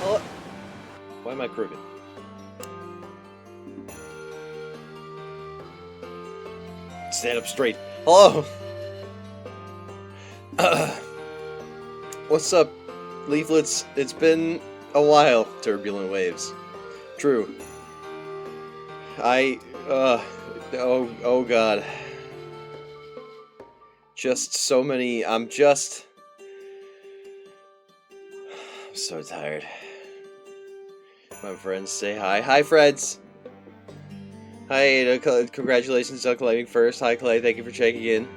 Oh, why am I crooked? Stand up straight. Hello! What's up, leaflets? It's been a while, turbulent waves. True. Oh god. Just so many, I'm so tired. My friends say hi. Hi, friends! Hi, Ada. Congratulations on claiming first. Hi, Clay. Thank you for checking in.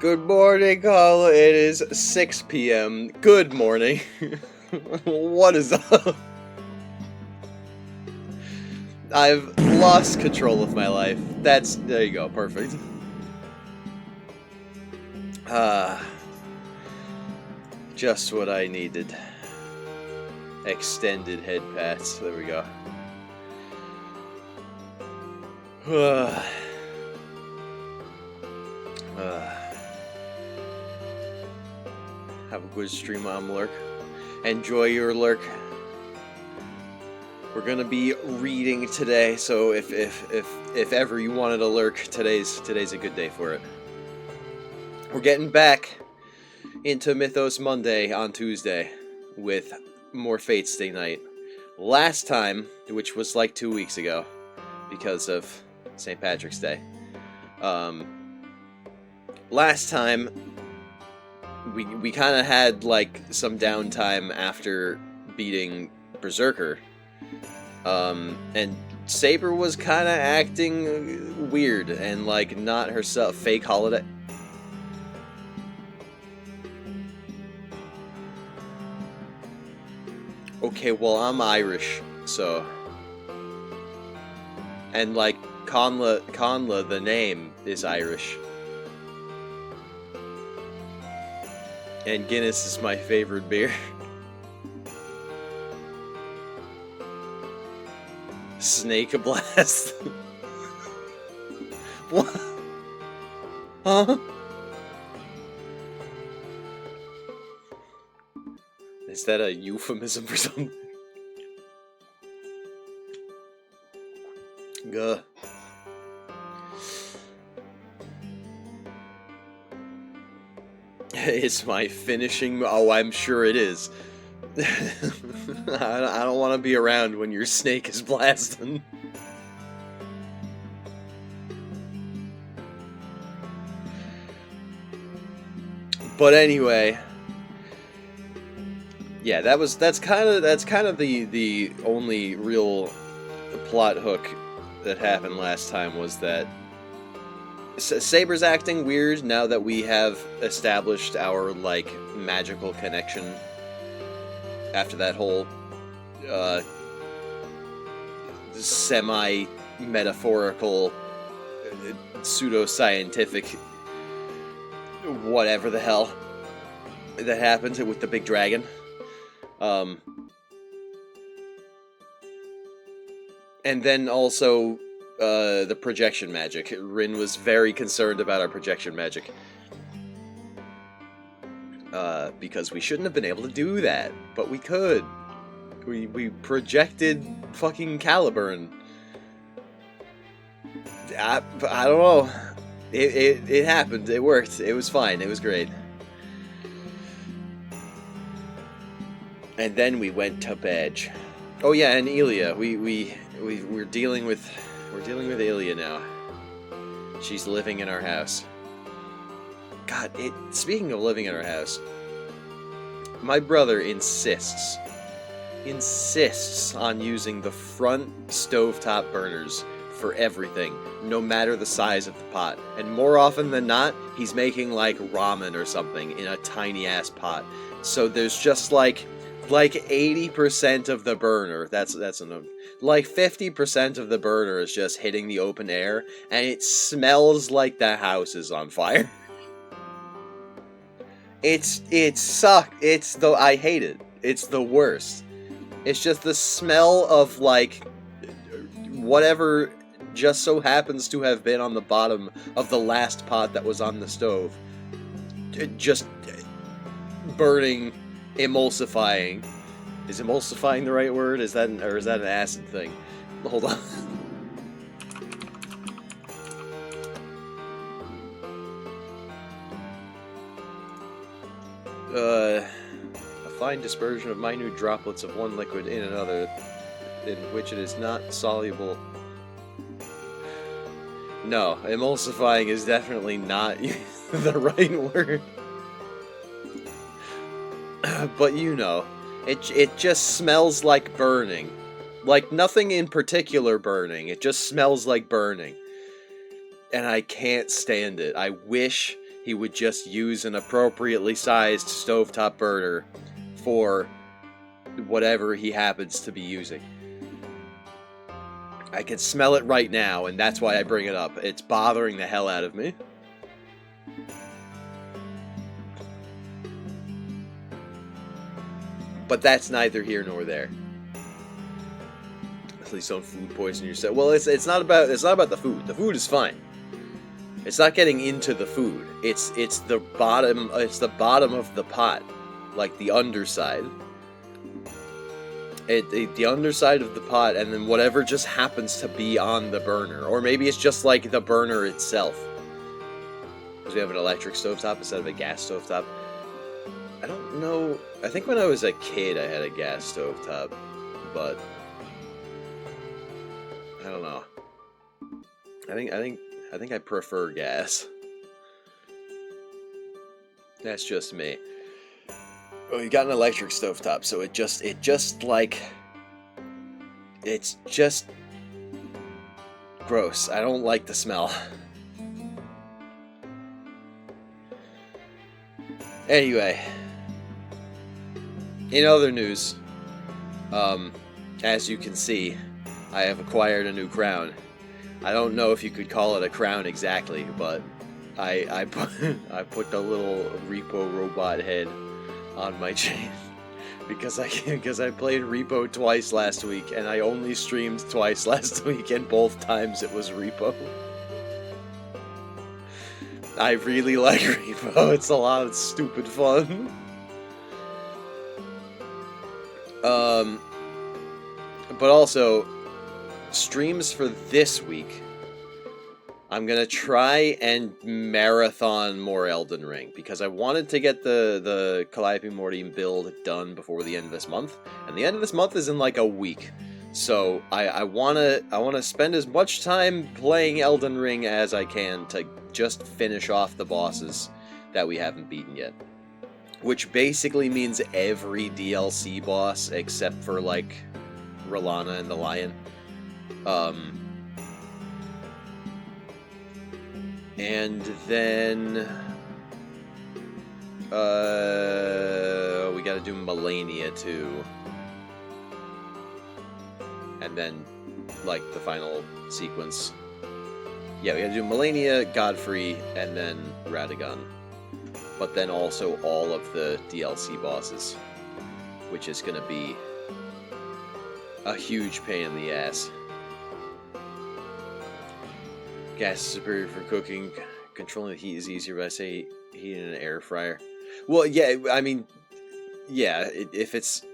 Good morning, Carla. It is 6 p.m. Good morning. What is up? I've lost control of my life. There you go. Perfect. Just what I needed. Extended head pats. There we go. Have a good stream on Lurk. Enjoy your Lurk. We're gonna be reading today, so if ever you wanted a Lurk, today's a good day for it. We're getting back into Mythos Monday on Tuesday with more Fate Stay Night. Last time, which was like 2 weeks ago, because of St. Patrick's Day. Last time, we kind of had like some downtime after beating Berserker. And Saber was kind of acting weird and like not herself. Fake holiday. Okay, well, I'm Irish, so... And, like, Conla, the name, is Irish. And Guinness is my favorite beer. Snake Blast. What? Huh? Is that a euphemism for something? Gah. It's my finishing... Oh, I'm sure it is. I don't want to be around when your snake is blasting. But anyway... Yeah, that's kind of the only real plot hook that happened last time, was that Saber's acting weird now that we have established our like magical connection after that whole semi-metaphorical pseudo-scientific whatever the hell that happened with the big dragon. And then also, the projection magic. Rin was very concerned about our projection magic. Because we shouldn't have been able to do that, but we could. We projected fucking Caliburn. I don't know. It happened. It worked. It was fine. It was great. And then we went to bed. Oh yeah, and Elia. We're dealing with Elia now. She's living in our house. God, speaking of living in our house, my brother insists on using the front stovetop burners for everything, no matter the size of the pot. And more often than not, he's making like ramen or something in a tiny ass pot. So there's just like 80% of the burner, that's enough. Like 50% of the burner is just hitting the open air, and it smells like the house is on fire. I hate it. It's the worst. It's just the smell of, like, whatever just so happens to have been on the bottom of the last pot that was on the stove. Just burning, emulsifying. Is emulsifying the right word? Is that an acid thing? Hold on. A fine dispersion of minute droplets of one liquid in another, in which it is not soluble. No, emulsifying is definitely not the right word. But you know, it just smells like burning. Like nothing in particular burning, it just smells like burning. And I can't stand it. I wish he would just use an appropriately sized stovetop burner for whatever he happens to be using. I can smell it right now, and that's why I bring it up. It's bothering the hell out of me. But that's neither here nor there. Please don't food poison yourself. Well, it's not about the food. The food is fine. It's not getting into the food. It's the bottom. It's the bottom of the pot, like the underside. The underside of the pot, and then whatever just happens to be on the burner, or maybe it's just like the burner itself. Because we have an electric stovetop instead of a gas stovetop. I don't know. I think when I was a kid, I had a gas stovetop, but I don't know. I think I prefer gas. That's just me. Oh, you got an electric stovetop, so it's just gross. I don't like the smell. Anyway, in other news, as you can see, I have acquired a new crown. I don't know if you could call it a crown exactly, but I put the little repo robot head on my chain because I played repo twice last week, and I only streamed twice last week, and both times it was repo. I really like repo. It's a lot of stupid fun. But also, streams for this week, I'm gonna try and marathon more Elden Ring, because I wanted to get the Calliope Morty build done before the end of this month, and the end of this month is in like a week. So I wanna spend as much time playing Elden Ring as I can to just finish off the bosses that we haven't beaten yet. Which basically means every DLC boss except for like Rolana and the Lion. And then we gotta do Melania too. And then like the final sequence. Yeah, we gotta do Melania, Godfrey, and then Radagon. But then also all of the DLC bosses, which is gonna be a huge pain in the ass. Gas is superior for cooking. Controlling the heat is easier, but I say heat in an air fryer. Well, yeah, I mean, yeah, if it's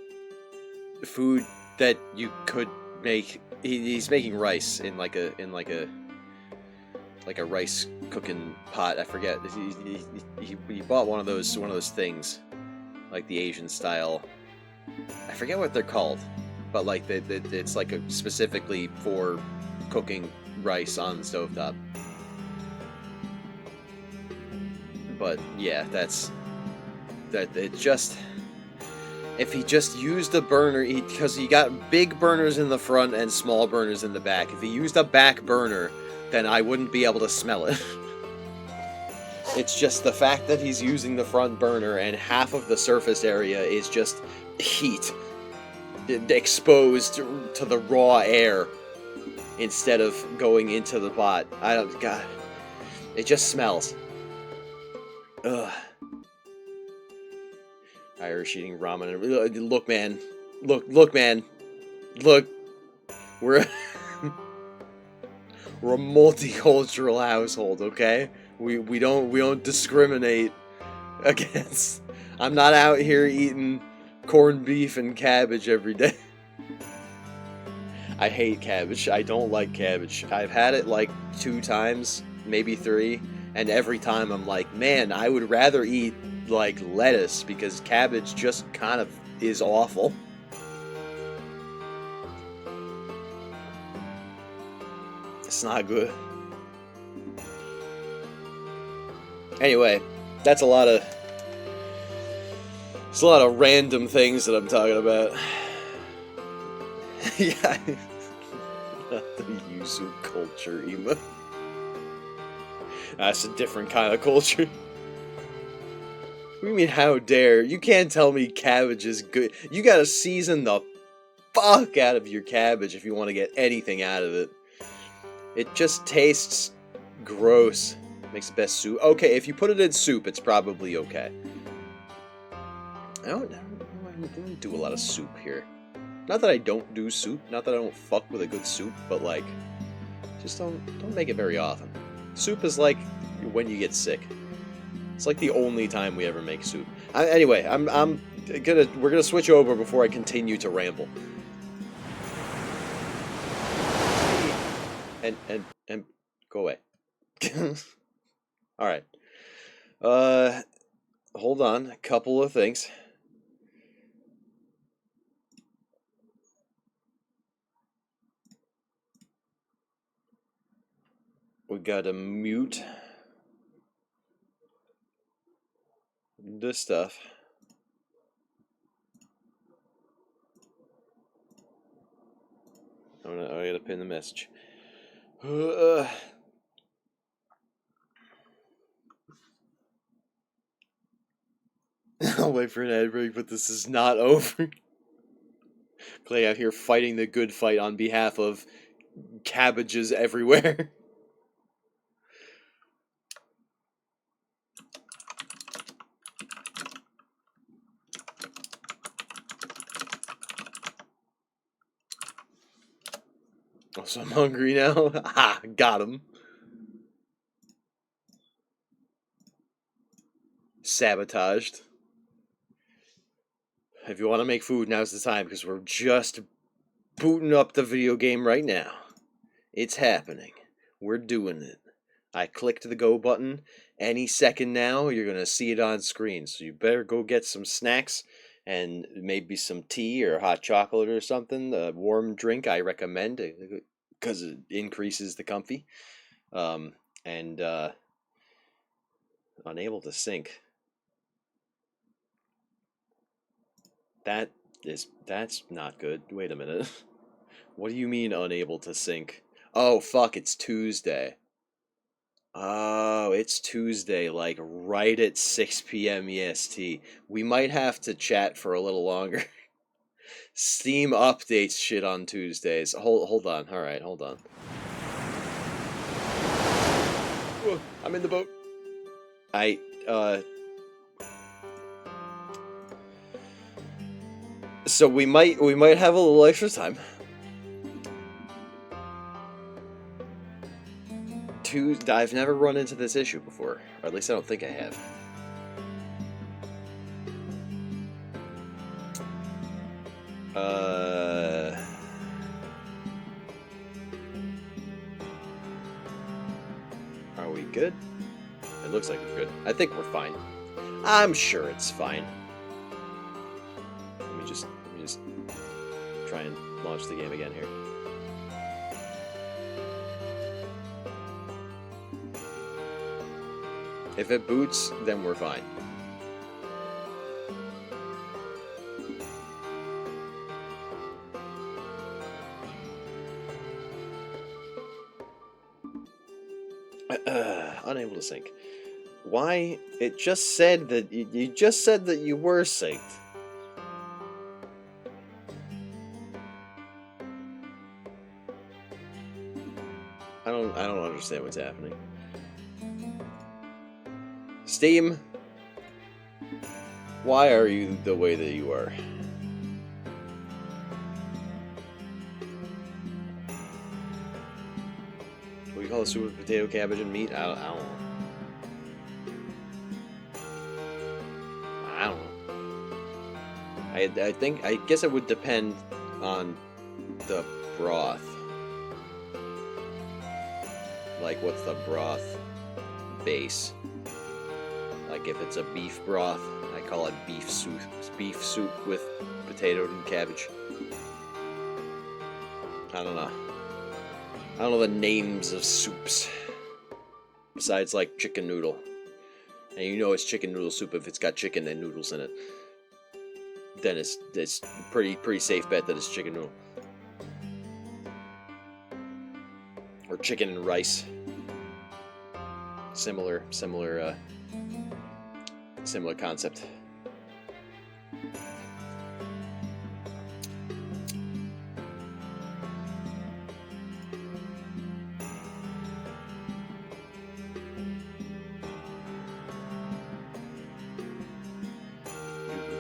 food that you could make, he's making rice in like a rice cooking pot. I forget. He bought one of those things, like the Asian style. I forget what they're called, but like it's like specifically for cooking rice on the stovetop. But yeah, it just, if he just used a burner, because he got big burners in the front and small burners in the back. If he used a back burner, then I wouldn't be able to smell it. It's just the fact that he's using the front burner and half of the surface area is just heat exposed to the raw air instead of going into the pot. God, it just smells. Ugh. Irish eating ramen. Look, man. Look, man. Look. We're we're a multicultural household, okay? We don't discriminate against. I'm not out here eating corned beef and cabbage every day. I hate cabbage. I don't like cabbage. I've had it like 2 times, maybe 3, and every time I'm like, man, I would rather eat like lettuce because cabbage just kind of is awful. It's not good. Anyway, that's a lot of random things that I'm talking about. Yeah, not the yuzu culture, Ema. That's a different kind of culture. What do you mean, how dare? You can't tell me cabbage is good. You gotta season the fuck out of your cabbage if you want to get anything out of it. It just tastes gross. Makes the best soup. Okay, if you put it in soup, it's probably okay. I don't do a lot of soup here. Not that I don't do soup, not that I don't fuck with a good soup, but like, just don't make it very often. Soup is like when you get sick. It's like the only time we ever make soup. Anyway, we're gonna switch over before I continue to ramble. And go away. All right. Hold on. A couple of things. We gotta mute this stuff. I gotta pin the message. I'll wait for an ad break, but this is not over. Clay out here fighting the good fight on behalf of cabbages everywhere. Oh, so I'm hungry now. Ha! Got him. Sabotaged. If you want to make food, now's the time, because we're just booting up the video game right now. It's happening. We're doing it. I clicked the go button. Any second now, you're going to see it on screen. So you better go get some snacks and maybe some tea or hot chocolate or something. A warm drink I recommend because it increases the comfy. And unable to sync. That's not good. Wait a minute. What do you mean unable to sync? Oh, fuck, it's Tuesday. Oh, it's Tuesday, like right at 6 p.m. EST. We might have to chat for a little longer. Steam updates shit on Tuesdays. Hold on. All right, hold on. Whoa, I'm in the boat. So we might have a little extra time. I've never run into this issue before, or at least I don't think I have. Are we good? It looks like we're good. I think we're fine. I'm sure it's fine. Let me just try and launch the game again here. If it boots, then we're fine. Unable to sync. Why? It just said that you just said that you were synced. I don't understand what's happening. Steam. Why are you the way that you are? What do you call a soup with potato, cabbage, and meat? I don't know. I don't know. I guess it would depend on the broth. Like, what's the broth base? Like, if it's a beef broth, I call it beef soup. Beef soup with potato and cabbage. I don't know. I don't know the names of soups. Besides, like, chicken noodle. And you know it's chicken noodle soup if it's got chicken and noodles in it. Then it's pretty safe bet that it's chicken noodle. Or chicken and rice. Similar concept.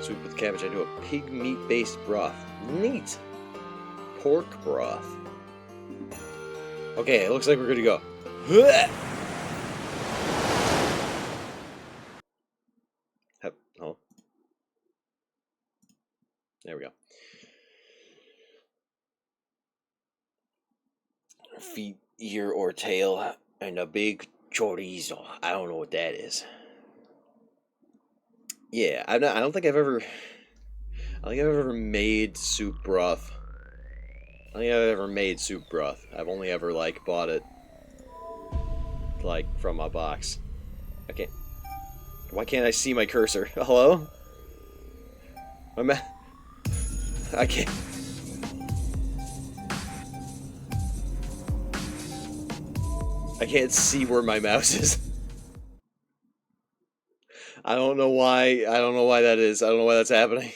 Soup with cabbage. I do a pig meat-based broth. Neat. Pork broth. Okay, it looks like we're good to go. Oh. There we go. Feet, ear, or tail, and a big chorizo. I don't know what that is. Yeah, I don't think I've ever made soup broth. I don't think I've ever made soup broth. I've only ever, like, bought it, like, from a box. Why can't I see my cursor? Hello? I can't. I can't see where my mouse is. I don't know why that is. I don't know why that's happening.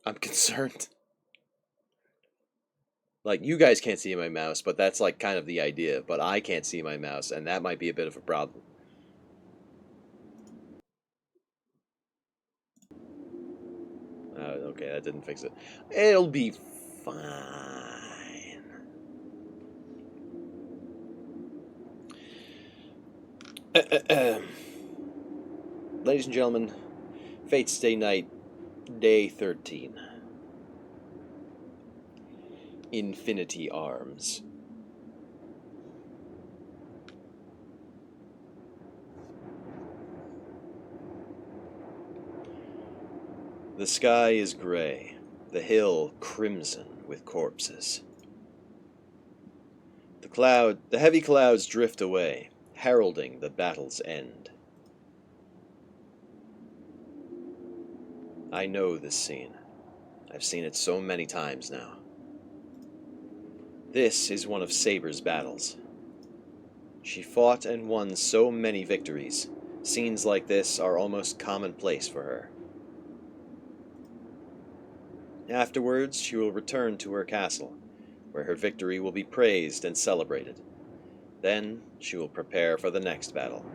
I'm concerned. Like, you guys can't see my mouse, but that's, like, kind of the idea. But I can't see my mouse, and that might be a bit of a problem. Okay, that didn't fix it. It'll be fine. Ladies and gentlemen, Fate's Day Night, Day 13. Infinity Arms. The sky is gray, the hill crimson with corpses. The heavy clouds drift away, heralding the battle's end. I know this scene. I've seen it so many times now. This is one of Saber's battles. She fought and won so many victories. Scenes like this are almost commonplace for her. Afterwards, she will return to her castle, where her victory will be praised and celebrated. Then she will prepare for the next battle.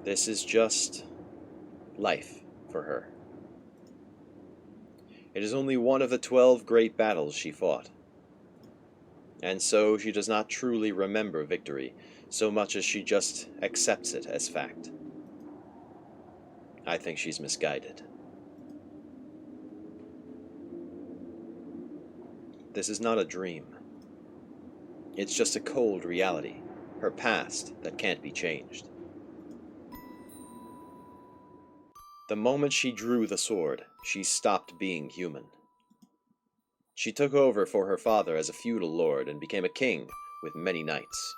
This is just life for her. It is only one of the 12 great battles she fought. And so she does not truly remember victory, so much as she just accepts it as fact. I think she's misguided. This is not a dream. It's just a cold reality, her past that can't be changed. The moment she drew the sword, she stopped being human. She took over for her father as a feudal lord and became a king with many knights.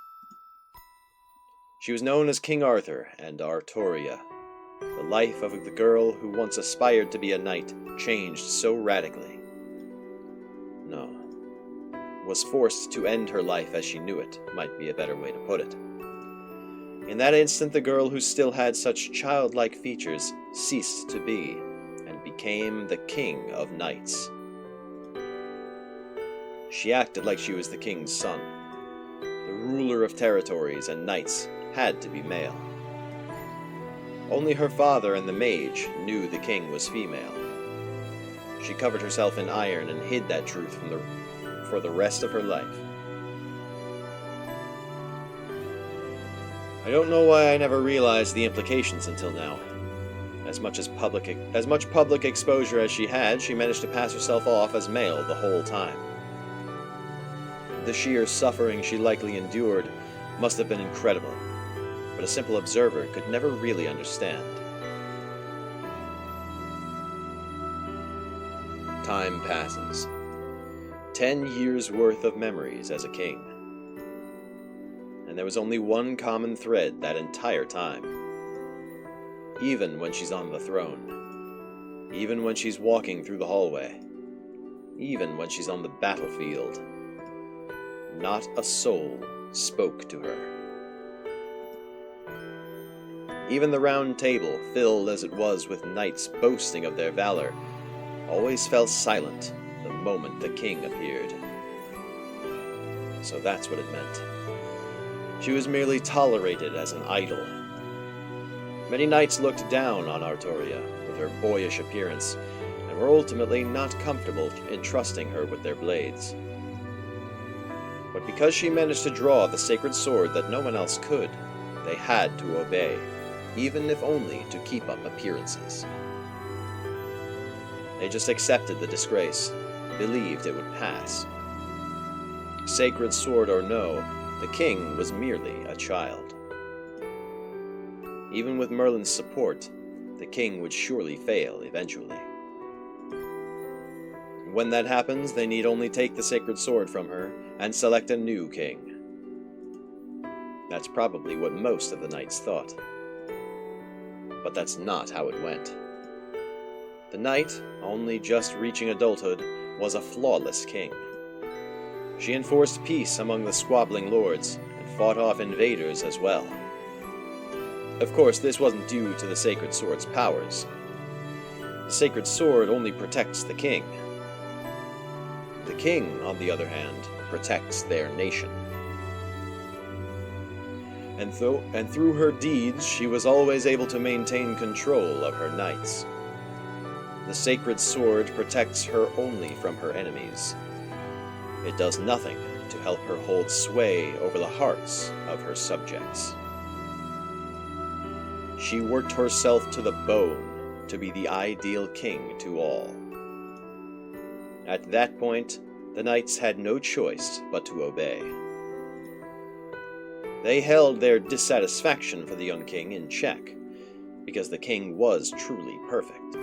She was known as King Arthur and Artoria. The life of the girl who once aspired to be a knight changed so radically. No, was forced to end her life as she knew it, might be a better way to put it. In that instant, the girl who still had such childlike features ceased to be, and became the king of knights. She acted like she was the king's son, the ruler of territories and knights, had to be male. Only her father and the mage knew the king was female. She covered herself in iron and hid that truth for the rest of her life. I don't know why I never realized the implications until now. As much public exposure as she had, she managed to pass herself off as male the whole time. The sheer suffering she likely endured must have been incredible, but a simple observer could never really understand. Time passes. 10 years' worth of memories as a king. And there was only one common thread that entire time. Even when she's on the throne. Even when she's walking through the hallway. Even when she's on the battlefield. Not a soul spoke to her. Even the round table, filled as it was with knights boasting of their valor, always fell silent the moment the king appeared. So that's what it meant. She was merely tolerated as an idol. Many knights looked down on Artoria with her boyish appearance, and were ultimately not comfortable entrusting her with their blades. But because she managed to draw the sacred sword that no one else could, they had to obey, even if only to keep up appearances. They just accepted the disgrace, believed it would pass. Sacred sword or no, the king was merely a child. Even with Merlin's support, the king would surely fail eventually. When that happens, they need only take the sacred sword from her and select a new king. That's probably what most of the knights thought. But that's not how it went. The knight, only just reaching adulthood, was a flawless king. She enforced peace among the squabbling lords, and fought off invaders as well. Of course, this wasn't due to the sacred sword's powers. The sacred sword only protects the king. The king, on the other hand, protects their nation. And through her deeds, she was always able to maintain control of her knights. The sacred sword protects her only from her enemies. It does nothing to help her hold sway over the hearts of her subjects. She worked herself to the bone to be the ideal king to all. At that point, the knights had no choice but to obey. They held their dissatisfaction for the young king in check, because the king was truly perfect.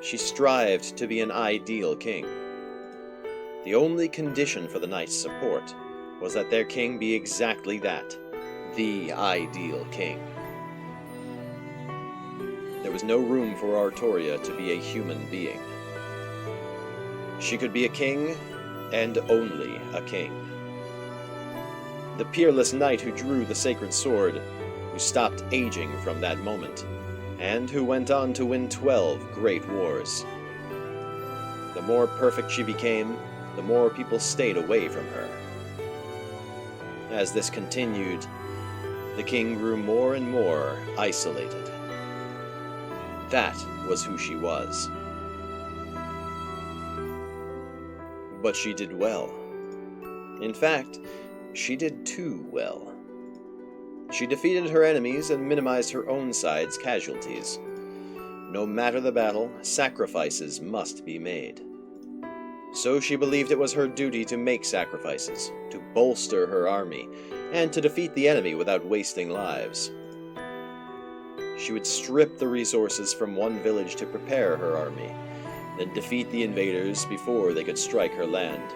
She strived to be an ideal king. The only condition for the knights' support was that their king be exactly that, the ideal king. There was no room for Artoria to be a human being. She could be a king, and only a king. The peerless knight who drew the sacred sword, who stopped aging from that moment, and who went on to win 12 great wars. The more perfect she became, the more people stayed away from her. As this continued, the king grew more and more isolated. That was who she was. But she did well. In fact, she did too well. She defeated her enemies and minimized her own side's casualties. No matter the battle, sacrifices must be made. So she believed it was her duty to make sacrifices, to bolster her army, and to defeat the enemy without wasting lives. She would strip the resources from one village to prepare her army, then defeat the invaders before they could strike her land,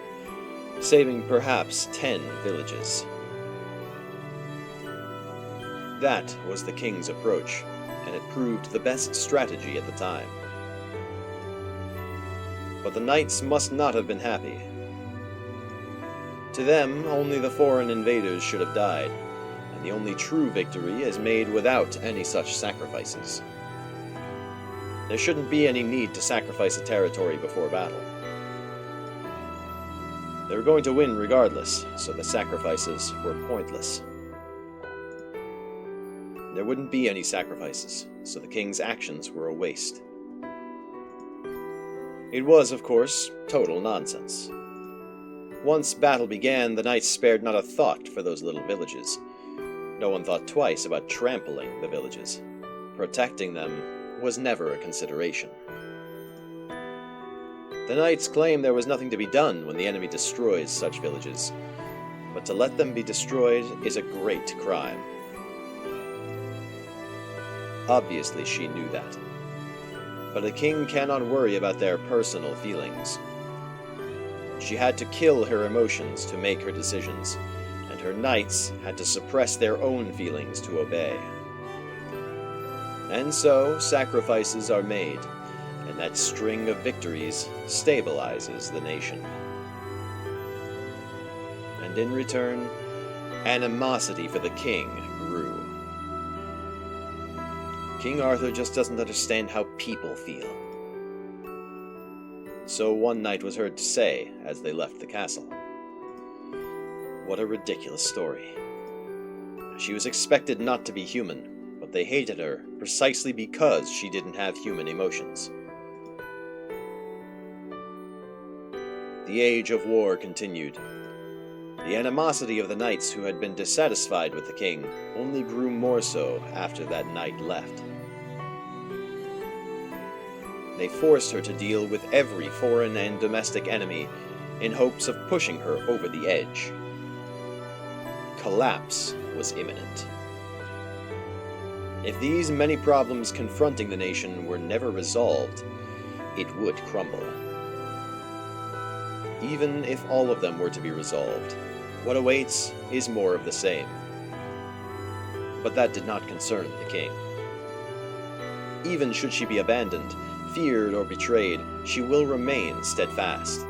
saving perhaps 10 villages. That was the king's approach, and it proved the best strategy at the time. But the knights must not have been happy. To them, only the foreign invaders should have died, and the only true victory is made without any such sacrifices. There shouldn't be any need to sacrifice a territory before battle. They were going to win regardless, so the sacrifices were pointless. There wouldn't be any sacrifices, so the king's actions were a waste. It was, of course, total nonsense. Once battle began, the knights spared not a thought for those little villages. No one thought twice about trampling the villages. Protecting them was never a consideration. The knights claim there was nothing to be done when the enemy destroys such villages, but to let them be destroyed is a great crime. Obviously she knew that. But a king cannot worry about their personal feelings. She had to kill her emotions to make her decisions, and her knights had to suppress their own feelings to obey. And so, sacrifices are made, and that string of victories stabilizes the nation. And in return, animosity for the king grew. King Arthur just doesn't understand how people feel. So one knight was heard to say as they left the castle, "What a ridiculous story. She was expected not to be human, but they hated her precisely because she didn't have human emotions." The age of war continued. The animosity of the knights who had been dissatisfied with the king only grew more so after that knight left. They forced her to deal with every foreign and domestic enemy in hopes of pushing her over the edge. Collapse was imminent. If these many problems confronting the nation were never resolved, it would crumble. Even if all of them were to be resolved, what awaits is more of the same. But that did not concern the king. Even should she be abandoned, feared, or betrayed, she will remain steadfast,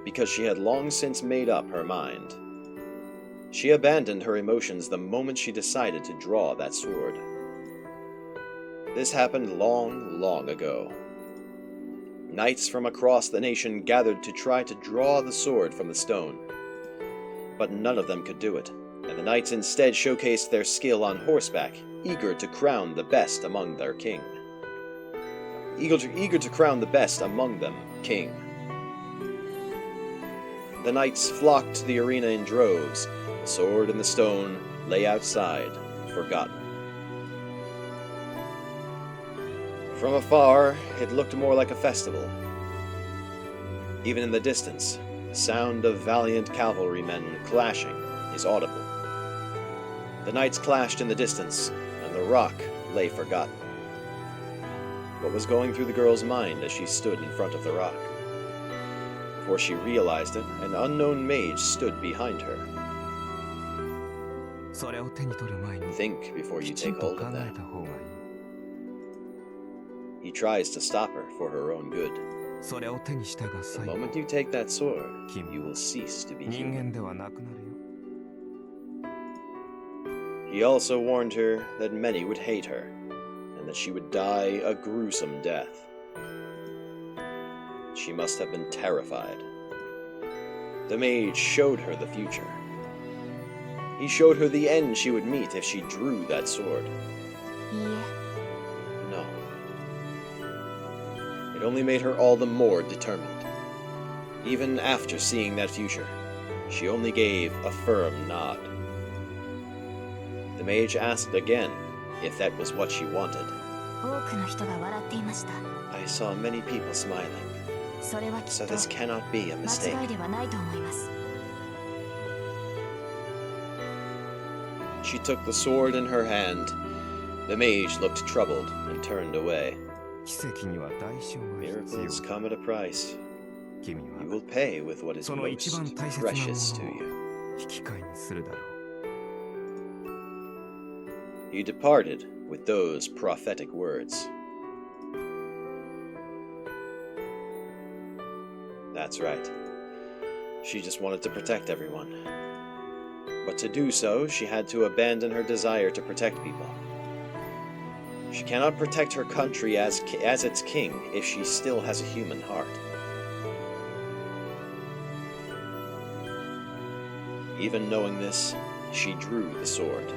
because she had long since made up her mind. She abandoned her emotions the moment she decided to draw that sword. This happened long, long ago. Knights from across the nation gathered to try to draw the sword from the stone, but none of them could do it, and the knights instead showcased their skill on horseback, eager to crown the best among their king. Eager to crown the best among them king. The knights flocked to the arena in droves. The sword and the stone lay outside, forgotten. From afar, it looked more like a festival. Even in the distance, the sound of valiant cavalrymen clashing is audible. The knights clashed in the distance, and the rock lay forgotten. What was going through the girl's mind as she stood in front of the rock? Before she realized it, an unknown mage stood behind her. Think before you take hold of that. He tries to stop her for her own good. The moment you take that sword, you will cease to be human. He also warned her that many would hate her, and that she would die a gruesome death. She must have been terrified. The mage showed her the future. He showed her the end she would meet if she drew that sword. No. It only made her all the more determined. Even after seeing that future, she only gave a firm nod. The mage asked again if that was what she wanted. I saw many people smiling, so this cannot be a mistake. She took the sword in her hand. The mage looked troubled and turned away. Miracles come at a price. You will pay with what is most precious to you. He departed with those prophetic words. That's right. She just wanted to protect everyone. But to do so, she had to abandon her desire to protect people. She cannot protect her country as its king if she still has a human heart. Even knowing this, she drew the sword.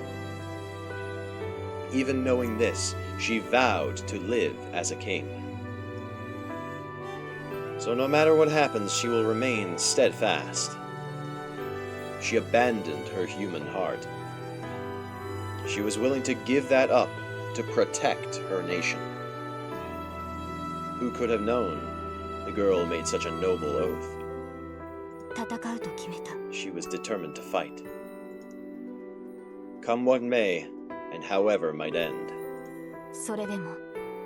Even knowing this, she vowed to live as a king. So no matter what happens, she will remain steadfast. She abandoned her human heart. She was willing to give that up to protect her nation. Who could have known the girl made such a noble oath? She was determined to fight. Come what may, and however might end,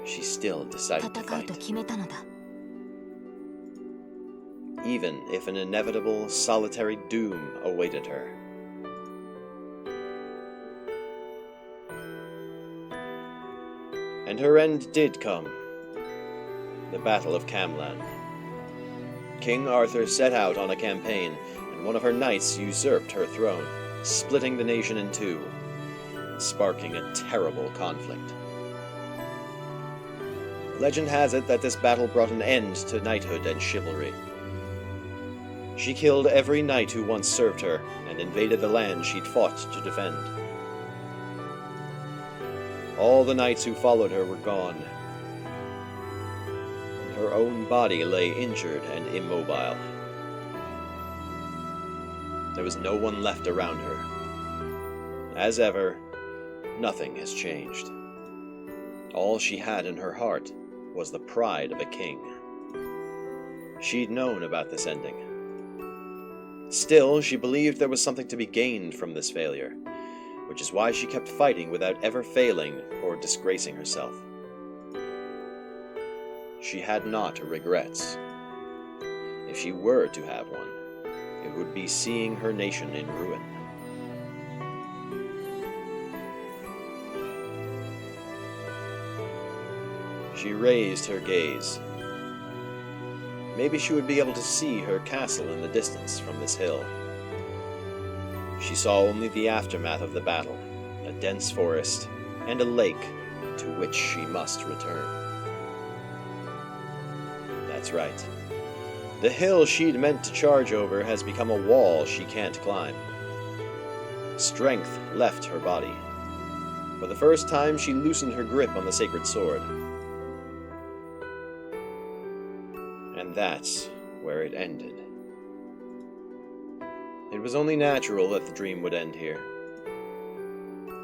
she still decided to fight. Even if an inevitable, solitary doom awaited her. And her end did come. The Battle of Camlan. King Arthur set out on a campaign, and one of her knights usurped her throne, splitting the nation in two, and sparking a terrible conflict. Legend has it that this battle brought an end to knighthood and chivalry. She killed every knight who once served her, and invaded the land she'd fought to defend. All the knights who followed her were gone. Her own body lay injured and immobile. There was no one left around her. As ever, nothing has changed. All she had in her heart was the pride of a king. She'd known about this ending. Still, she believed there was something to be gained from this failure, which is why she kept fighting without ever failing or disgracing herself. She had not regrets. If she were to have one, it would be seeing her nation in ruin. She raised her gaze. Maybe she would be able to see her castle in the distance from this hill. She saw only the aftermath of the battle, a dense forest, and a lake to which she must return. That's right. The hill she'd meant to charge over has become a wall she can't climb. Strength left her body. For the first time, she loosened her grip on the sacred sword. And that's where it ended. It was only natural that the dream would end here,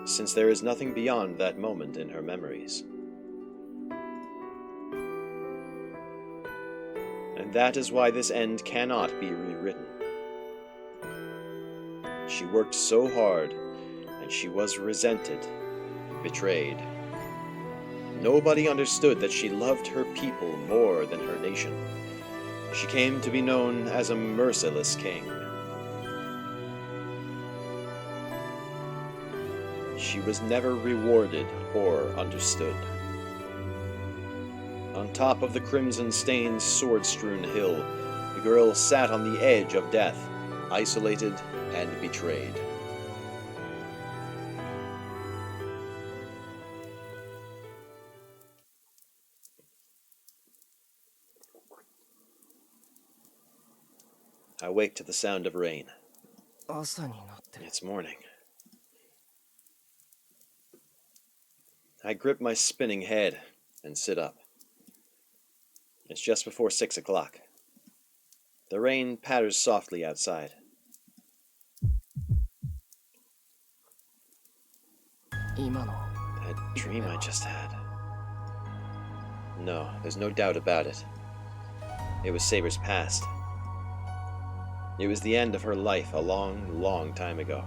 since there is nothing beyond that moment in her memories. And that is why this end cannot be rewritten. She worked so hard, and she was resented, betrayed. Nobody understood that she loved her people more than her nation. She came to be known as a merciless king. She was never rewarded or understood. On top of the crimson-stained, sword-strewn hill, the girl sat on the edge of death, isolated and betrayed. I wake to the sound of rain. It's morning. I grip my spinning head and sit up. It's just before 6 o'clock. The rain patters softly outside. That dream I just had. No, there's no doubt about it. It was Saber's past. It was the end of her life a long, long time ago.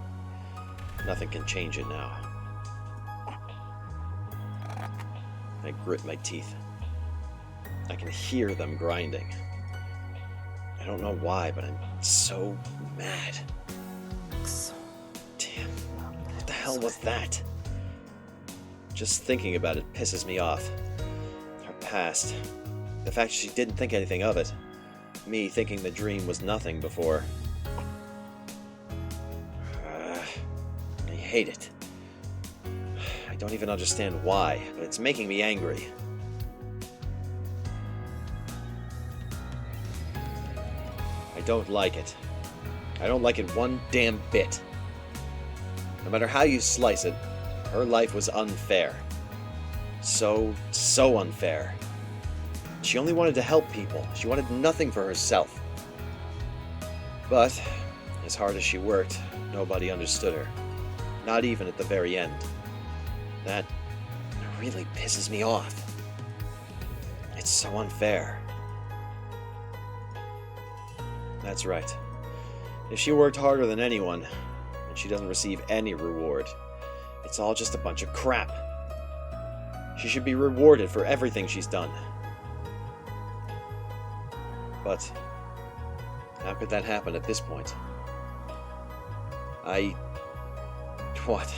Nothing can change it now. I grit my teeth. I can hear them grinding. I don't know why, but I'm so mad. Damn, what the hell was that? Just thinking about it pisses me off. Her past. The fact she didn't think anything of it. Me thinking the dream was nothing before. I hate it. I don't even understand why, but it's making me angry. I don't like it. I don't like it one damn bit. No matter how you slice it, her life was unfair. So unfair. She only wanted to help people. She wanted nothing for herself. But, as hard as she worked, nobody understood her. Not even at the very end. That really pisses me off. It's so unfair. That's right. If she worked harder than anyone, and she doesn't receive any reward, it's all just a bunch of crap. She should be rewarded for everything she's done. But how could that happen at this point? What?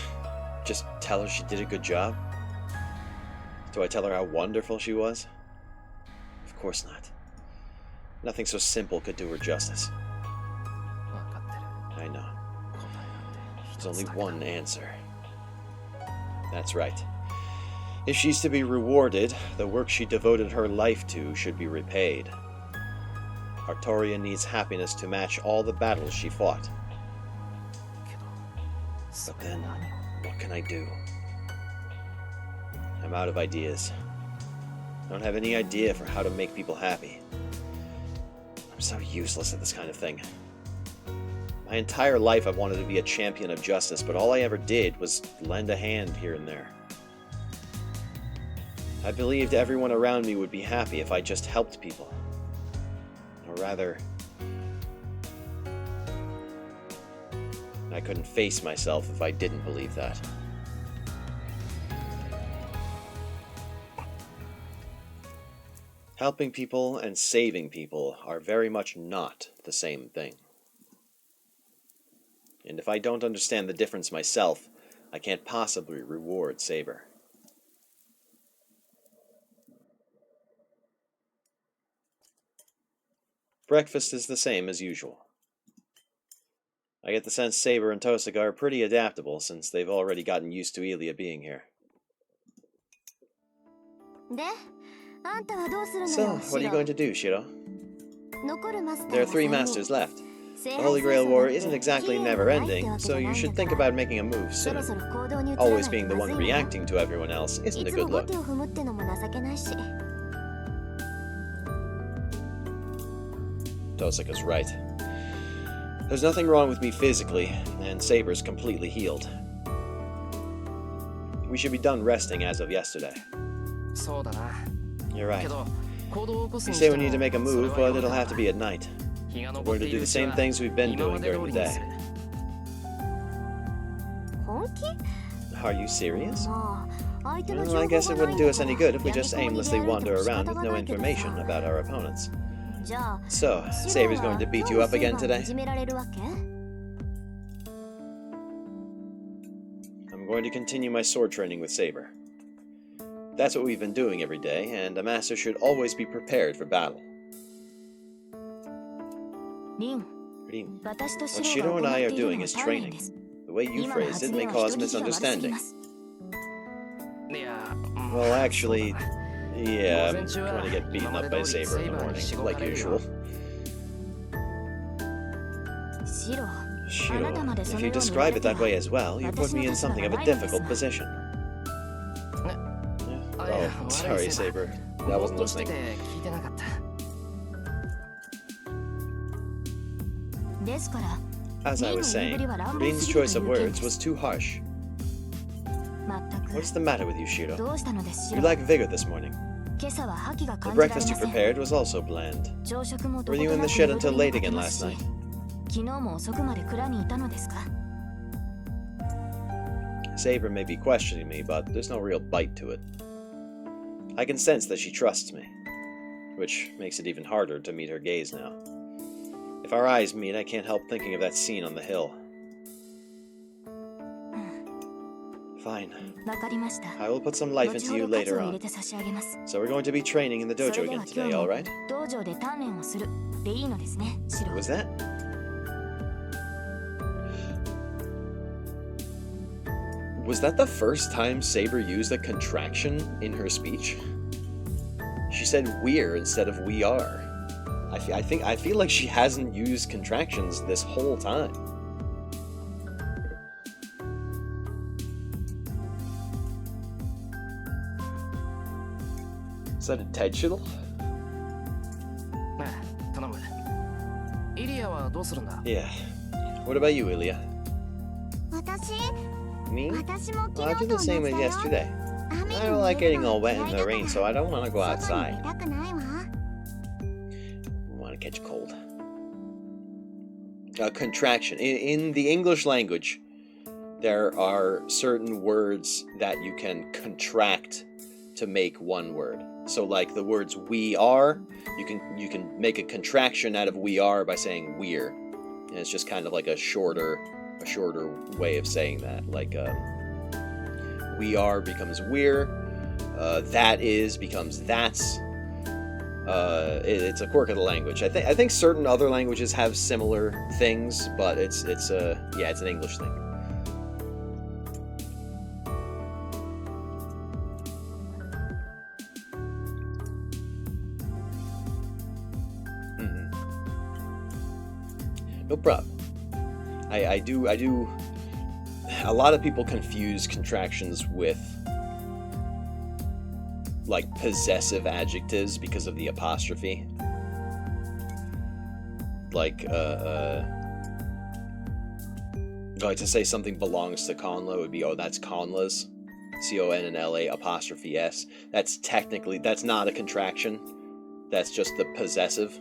Just tell her she did a good job? Do I tell her how wonderful she was? Of course not. Nothing so simple could do her justice. I know. There's only one answer. That's right. If she's to be rewarded, the work she devoted her life to should be repaid. Artoria needs happiness to match all the battles she fought. But then, what can I do? I'm out of ideas. I don't have any idea for how to make people happy. I'm so useless at this kind of thing. My entire life I've wanted to be a champion of justice, but all I ever did was lend a hand here and there. I believed everyone around me would be happy if I just helped people. Or rather, I couldn't face myself if I didn't believe that. Helping people and saving people are very much not the same thing. And if I don't understand the difference myself, I can't possibly reward Saber. Breakfast is the same as usual. I get the sense Saber and Tosaka are pretty adaptable since they've already gotten used to Ilia being here. So, what are you going to do, Shiro? There are 3 masters left. The Holy Grail War isn't exactly never-ending, so you should think about making a move soon. Always being the one reacting to everyone else isn't a good look. Tosaka's right. There's nothing wrong with me physically, and Saber's completely healed. We should be done resting as of yesterday. You're right. You say we need to make a move, but it'll have to be at night. We're going to do the same things we've been doing during the day. Are you serious? Well, I guess it wouldn't do us any good if we just aimlessly wander around with no information about our opponents. So, Saber's going to beat you up again today? I'm going to continue my sword training with Saber. That's what we've been doing every day, and a master should always be prepared for battle. Rin, what Shiro and I are doing is training. The way you phrased it may cause misunderstanding. Well, actually, yeah, I'm going to get beaten up by Saber in the morning, like usual. Shiro, if you describe it that way as well, you put me in something of a difficult position. Oh, sorry, Saber. I wasn't listening. As I was saying, Rin's choice of words was too harsh. What's the matter with you, Shiro? You lack vigor this morning. The breakfast you prepared was also bland. Were you in the shed until late again last night? Saber may be questioning me, but there's no real bite to it. I can sense that she trusts me, which makes it even harder to meet her gaze now. If our eyes meet, I can't help thinking of that scene on the hill. Fine. I will put some life into you later on. So we're going to be training in the dojo again today, alright? What was that? Was that the first time Saber used a contraction in her speech? She said "we're" instead of "we are." I feel like she hasn't used contractions this whole time. Is that intentional? Yeah. What about you, Ilya? Me? Well, I do the same as yesterday. I don't like getting all wet in the rain, so I don't want to go outside. I want to catch a cold. Contraction. In the English language, there are certain words that you can contract to make one word. So like the words we are, you can make a contraction out of we are by saying we're. And it's just kind of like a shorter way of saying that. Like we are becomes we're, that is becomes that's. It's a quirk of the language. I think certain other languages have similar things, but it's an English thing. No problem. I do. A lot of people confuse contractions with like possessive adjectives because of the apostrophe. Like to say something belongs to Conla would be, oh, that's Conla's. Connla apostrophe S. That's not a contraction. That's just the possessive.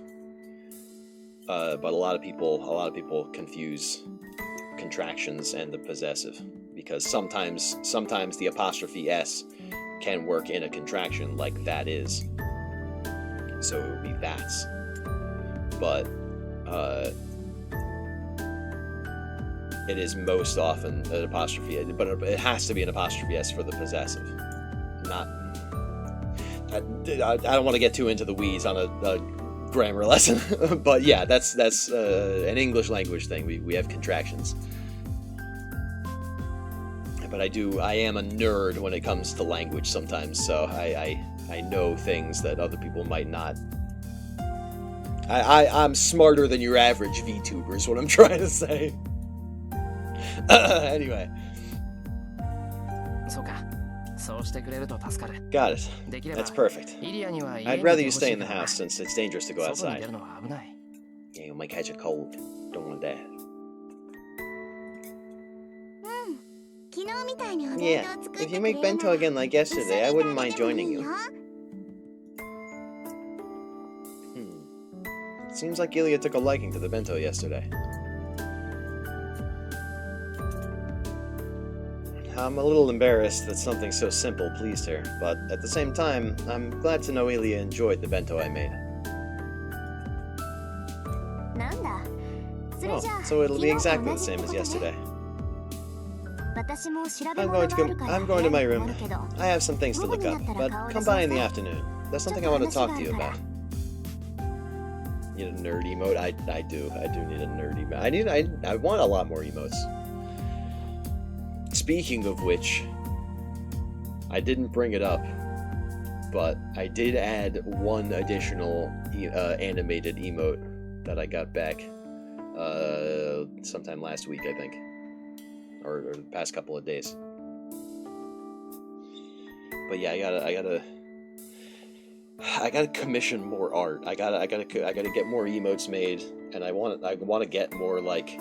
But a lot of people confuse contractions and the possessive, because sometimes the apostrophe S can work in a contraction, like that is. So it would be that's. But it is most often an apostrophe, but it has to be an apostrophe S for the possessive. I don't want to get too into the weeds on a grammar lesson, but yeah, that's an English language thing. We have contractions. But I am a nerd when it comes to language sometimes, so I know things that other people might not. I'm smarter than your average VTuber is what I'm trying to say. Anyway. Got it. That's perfect. I'd rather you stay in the house since it's dangerous to go outside. Yeah, you might catch a cold. Don't want that. Yeah, if you make bento again like yesterday, I wouldn't mind joining you. It seems like Ilya took a liking to the bento yesterday. I'm a little embarrassed that something so simple pleased her, but at the same time, I'm glad to know Ilya enjoyed the bento I made. Oh, so it'll be exactly the same as yesterday. I'm going to my room. I have some things to look up, but come by in the afternoon. There's something I want to talk to you about. Need a nerd emote? I do need a nerd emote. I want a lot more emotes. Speaking of which, I didn't bring it up, but I did add one additional animated emote that I got back sometime last week, I think, or the past couple of days. But yeah, I gotta commission more art. I gotta get more emotes made, and I want to get more like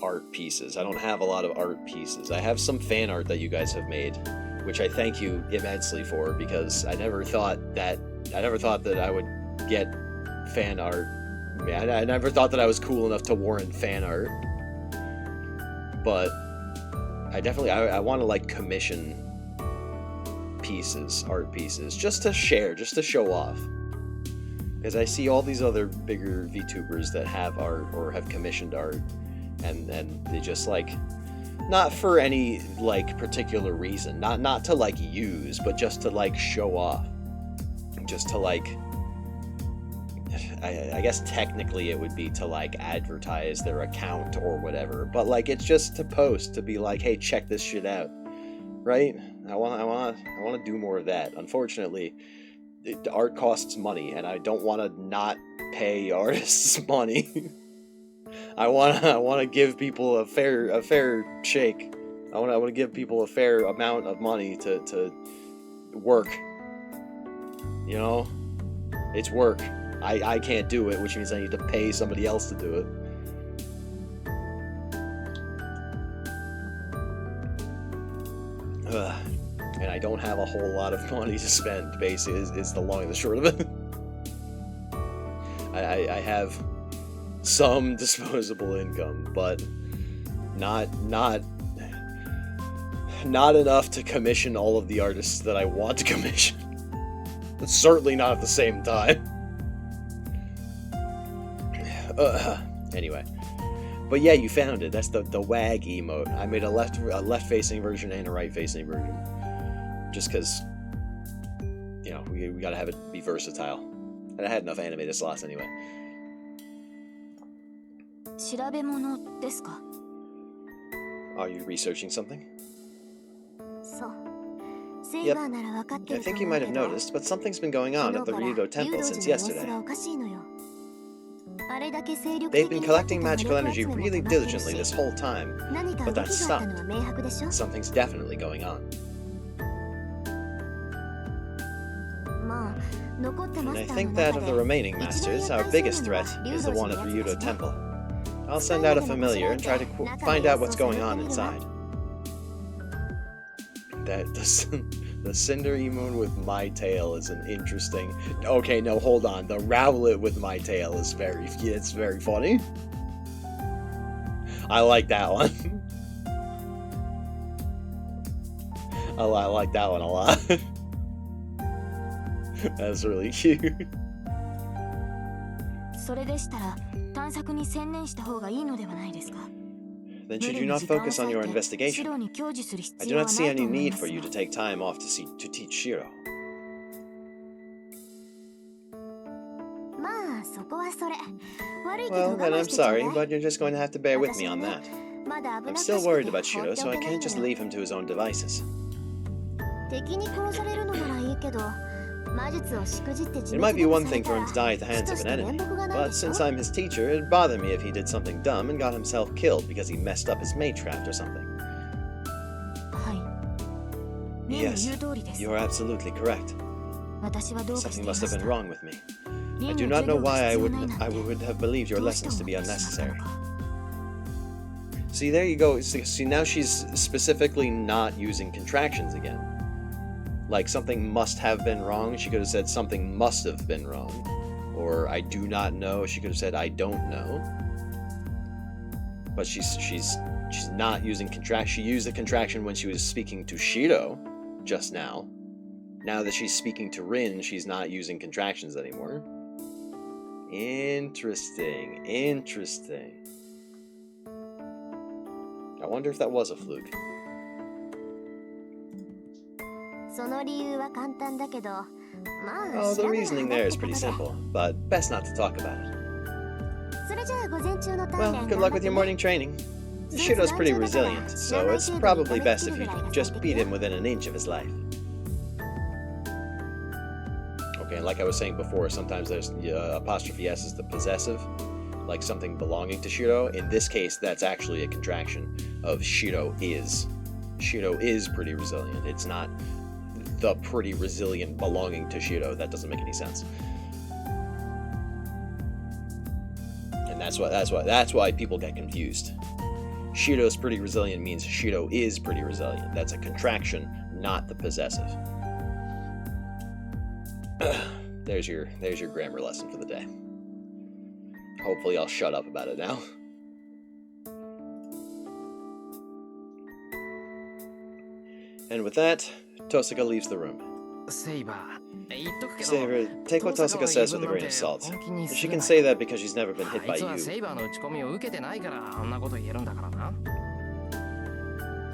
art pieces. I don't have a lot of art pieces. I have some fan art that you guys have made, which I thank you immensely for, because I never thought that I would get fan art. I never thought that I was cool enough to warrant fan art. But I want to like commission pieces, art pieces, just to share, just to show off. Because I see all these other bigger VTubers that have art or have commissioned art, and they just like, not for any like particular reason, not to like use, but just to like show off, just to like, I guess technically it would be to like advertise their account or whatever, but like it's just to post, to be like, hey, check this shit out, right? I want to do more of that. Unfortunately, art costs money, and I don't want to not pay artists money. I wanna give people a fair shake. I wanna give people a fair amount of money to work. You know? It's work. I can't do it, which means I need to pay somebody else to do it. And I don't have a whole lot of money to spend, basically, is the long and the short of it. I have some disposable income, but not enough to commission all of the artists that I want to commission. But certainly not at the same time. Anyway. But yeah, you found it. That's the wag emote. I made a left-facing version and a right-facing version. Just because, you know, we gotta have it be versatile. And I had enough animated slots anyway. Are you researching something? Yep. I think you might have noticed, but something's been going on at the Ryudo Temple since yesterday. They've been collecting magical energy really diligently this whole time, but that's stopped. Something's definitely going on. And I think that of the remaining masters, our biggest threat is the one at Ryudo Temple. I'll send out a familiar and try to find out what's going on inside. The Cinder emote with my tail is an interesting... Okay, no, hold on. The Rowlet with my tail is it's very funny. I like that one. I like that one a lot. That's really cute. Then should you not focus on your investigation? I do not see any need for you to take time off to teach Shiro. Well, then I'm sorry, but you're just going to have to bear with me on that. I'm still worried about Shiro, so I can't just leave him to his own devices. It might be one thing for him to die at the hands of an enemy, but since I'm his teacher, it'd bother me if he did something dumb and got himself killed because he messed up his Maytraft or something. Yes, you are absolutely correct. Something must have been wrong with me. I do not know why I would have believed your lessons to be unnecessary. See, there you go. See, now she's specifically not using contractions again. Like, something must have been wrong. She could have said something must have been wrong. Or I do not know. She could have said I don't know. But she's not using contraction. She used the contraction when she was speaking to Shiro just now. Now that she's speaking to Rin, she's not using contractions anymore. Interesting. I wonder if that was a fluke. Oh, the reasoning there is pretty simple, but best not to talk about it. Well, good luck with your morning training. Shiro's pretty resilient, so it's probably best if you just beat him within an inch of his life. Okay, like I was saying before, sometimes there's apostrophe S is the possessive, like something belonging to Shiro. In this case, that's actually a contraction of Shiro is. Shiro is pretty resilient. It's not the pretty resilient belonging to Shiro. That doesn't make any sense. And that's why people get confused. Shiro's pretty resilient means Shiro is pretty resilient. That's a contraction, not the possessive. There's your grammar lesson for the day. Hopefully I'll shut up about it now. And with that, Tosaka leaves the room. Saber, take what Tosaka says with a grain of salt. She can say that because she's never been hit by you.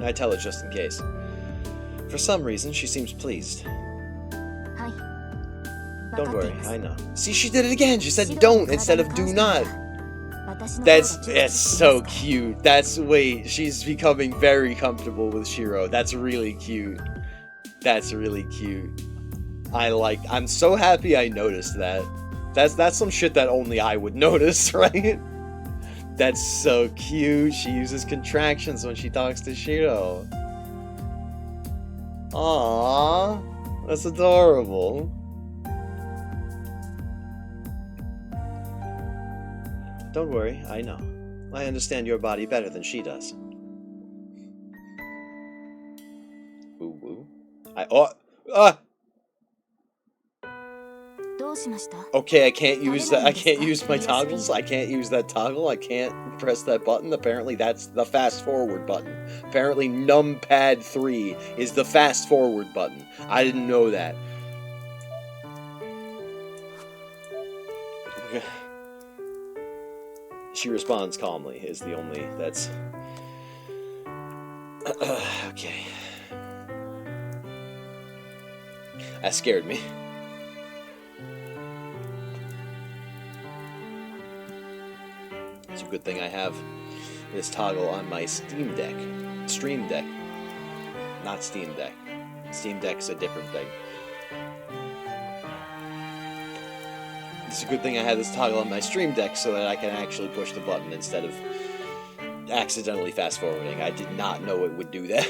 I tell her just in case. For some reason, she seems pleased. Don't worry, I know. See, she did it again! She said don't instead of do not! That's so cute. She's becoming very comfortable with Shiro. That's really cute. I'm so happy I noticed that. That's some shit that only I would notice, right? That's so cute. She uses contractions when she talks to Shiro. Aww, that's adorable. Don't worry, I know. I understand your body better than she does. Woo woo. Okay, I can't use that. I can't use my toggles. I can't use that toggle. I can't press that button. Apparently, that's the fast forward button. Apparently, numpad 3 is the fast forward button. I didn't know that. She responds calmly. Is the only that's okay. That scared me. It's a good thing I have this toggle on my Steam Deck. Stream Deck. Not Steam Deck. Steam Deck's a different thing. It's a good thing I had this toggle on my Stream Deck so that I can actually push the button instead of accidentally fast forwarding. I did not know it would do that.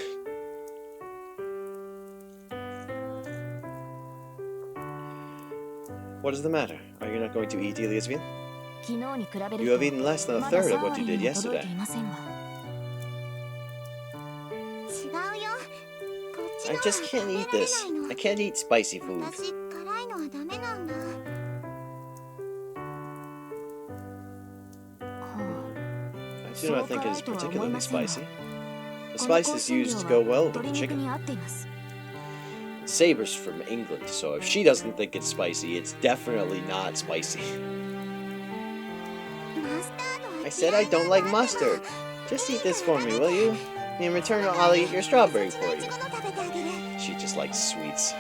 What is the matter? Are you not going to eat Ilia's meal? You have eaten less than a third of what you did yesterday. I just can't eat this. I can't eat spicy food. I do not think it is particularly spicy. The spices used go well with the chicken. Saber's from England, so if she doesn't think it's spicy, it's definitely not spicy. I said I don't like mustard. Just eat this for me, will you? In return, I'll eat your strawberry for you. She just likes sweets.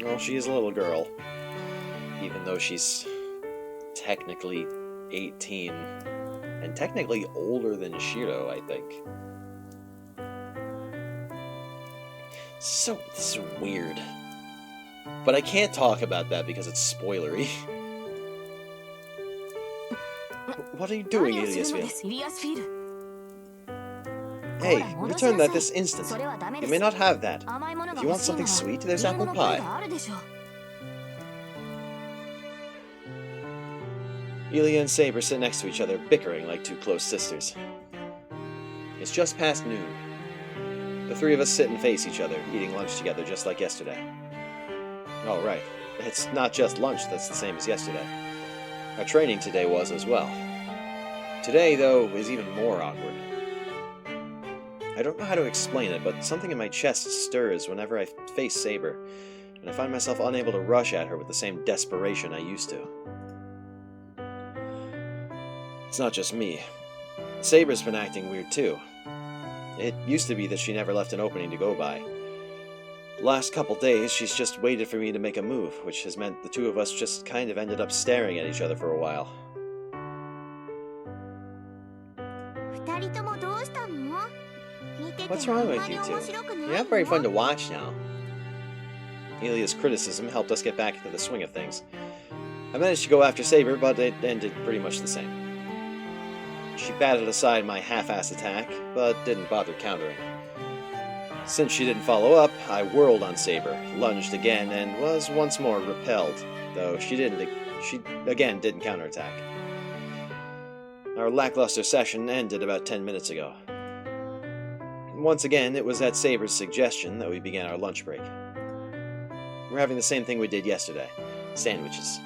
Well, she is a little girl. Even though she's technically 18. And technically older than Shiro, I think. So, this is weird. But I can't talk about that because it's spoilery. What are you doing, Iliasfield? Hey, return that this instant. You may not have that. If you want something sweet, there's apple pie. Ilia and Saber sit next to each other, bickering like two close sisters. It's just past noon. The three of us sit and face each other, eating lunch together just like yesterday. Oh, right. It's not just lunch that's the same as yesterday. Our training today was as well. Today, though, is even more awkward. I don't know how to explain it, but something in my chest stirs whenever I face Saber, and I find myself unable to rush at her with the same desperation I used to. It's not just me. Saber's been acting weird too. It used to be that she never left an opening to go by. The last couple days, she's just waited for me to make a move, which has meant the two of us just kind of ended up staring at each other for a while. What's wrong with you two? You're not very fun to watch now. Ilia's criticism helped us get back into the swing of things. I managed to go after Saber, but it ended pretty much the same. She batted aside my half-ass attack, but didn't bother countering. Since she didn't follow up, I whirled on Saber, lunged again, and was once more repelled, though she again didn't counterattack. Our lackluster session ended about 10 minutes ago. Once again, it was at Saber's suggestion that we began our lunch break. We're having the same thing we did yesterday, sandwiches.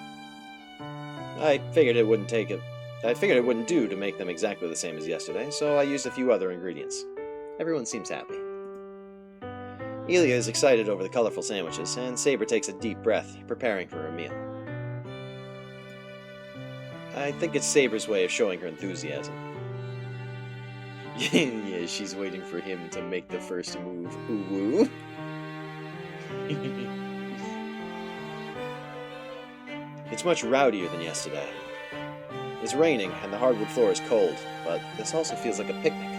I figured it wouldn't do to make them exactly the same as yesterday, so I used a few other ingredients. Everyone seems happy. Ilia is excited over the colorful sandwiches, and Saber takes a deep breath, preparing for her meal. I think it's Saber's way of showing her enthusiasm. Yeah, she's waiting for him to make the first move. Ooh-woo. It's much rowdier than yesterday. It's raining, and the hardwood floor is cold, but this also feels like a picnic.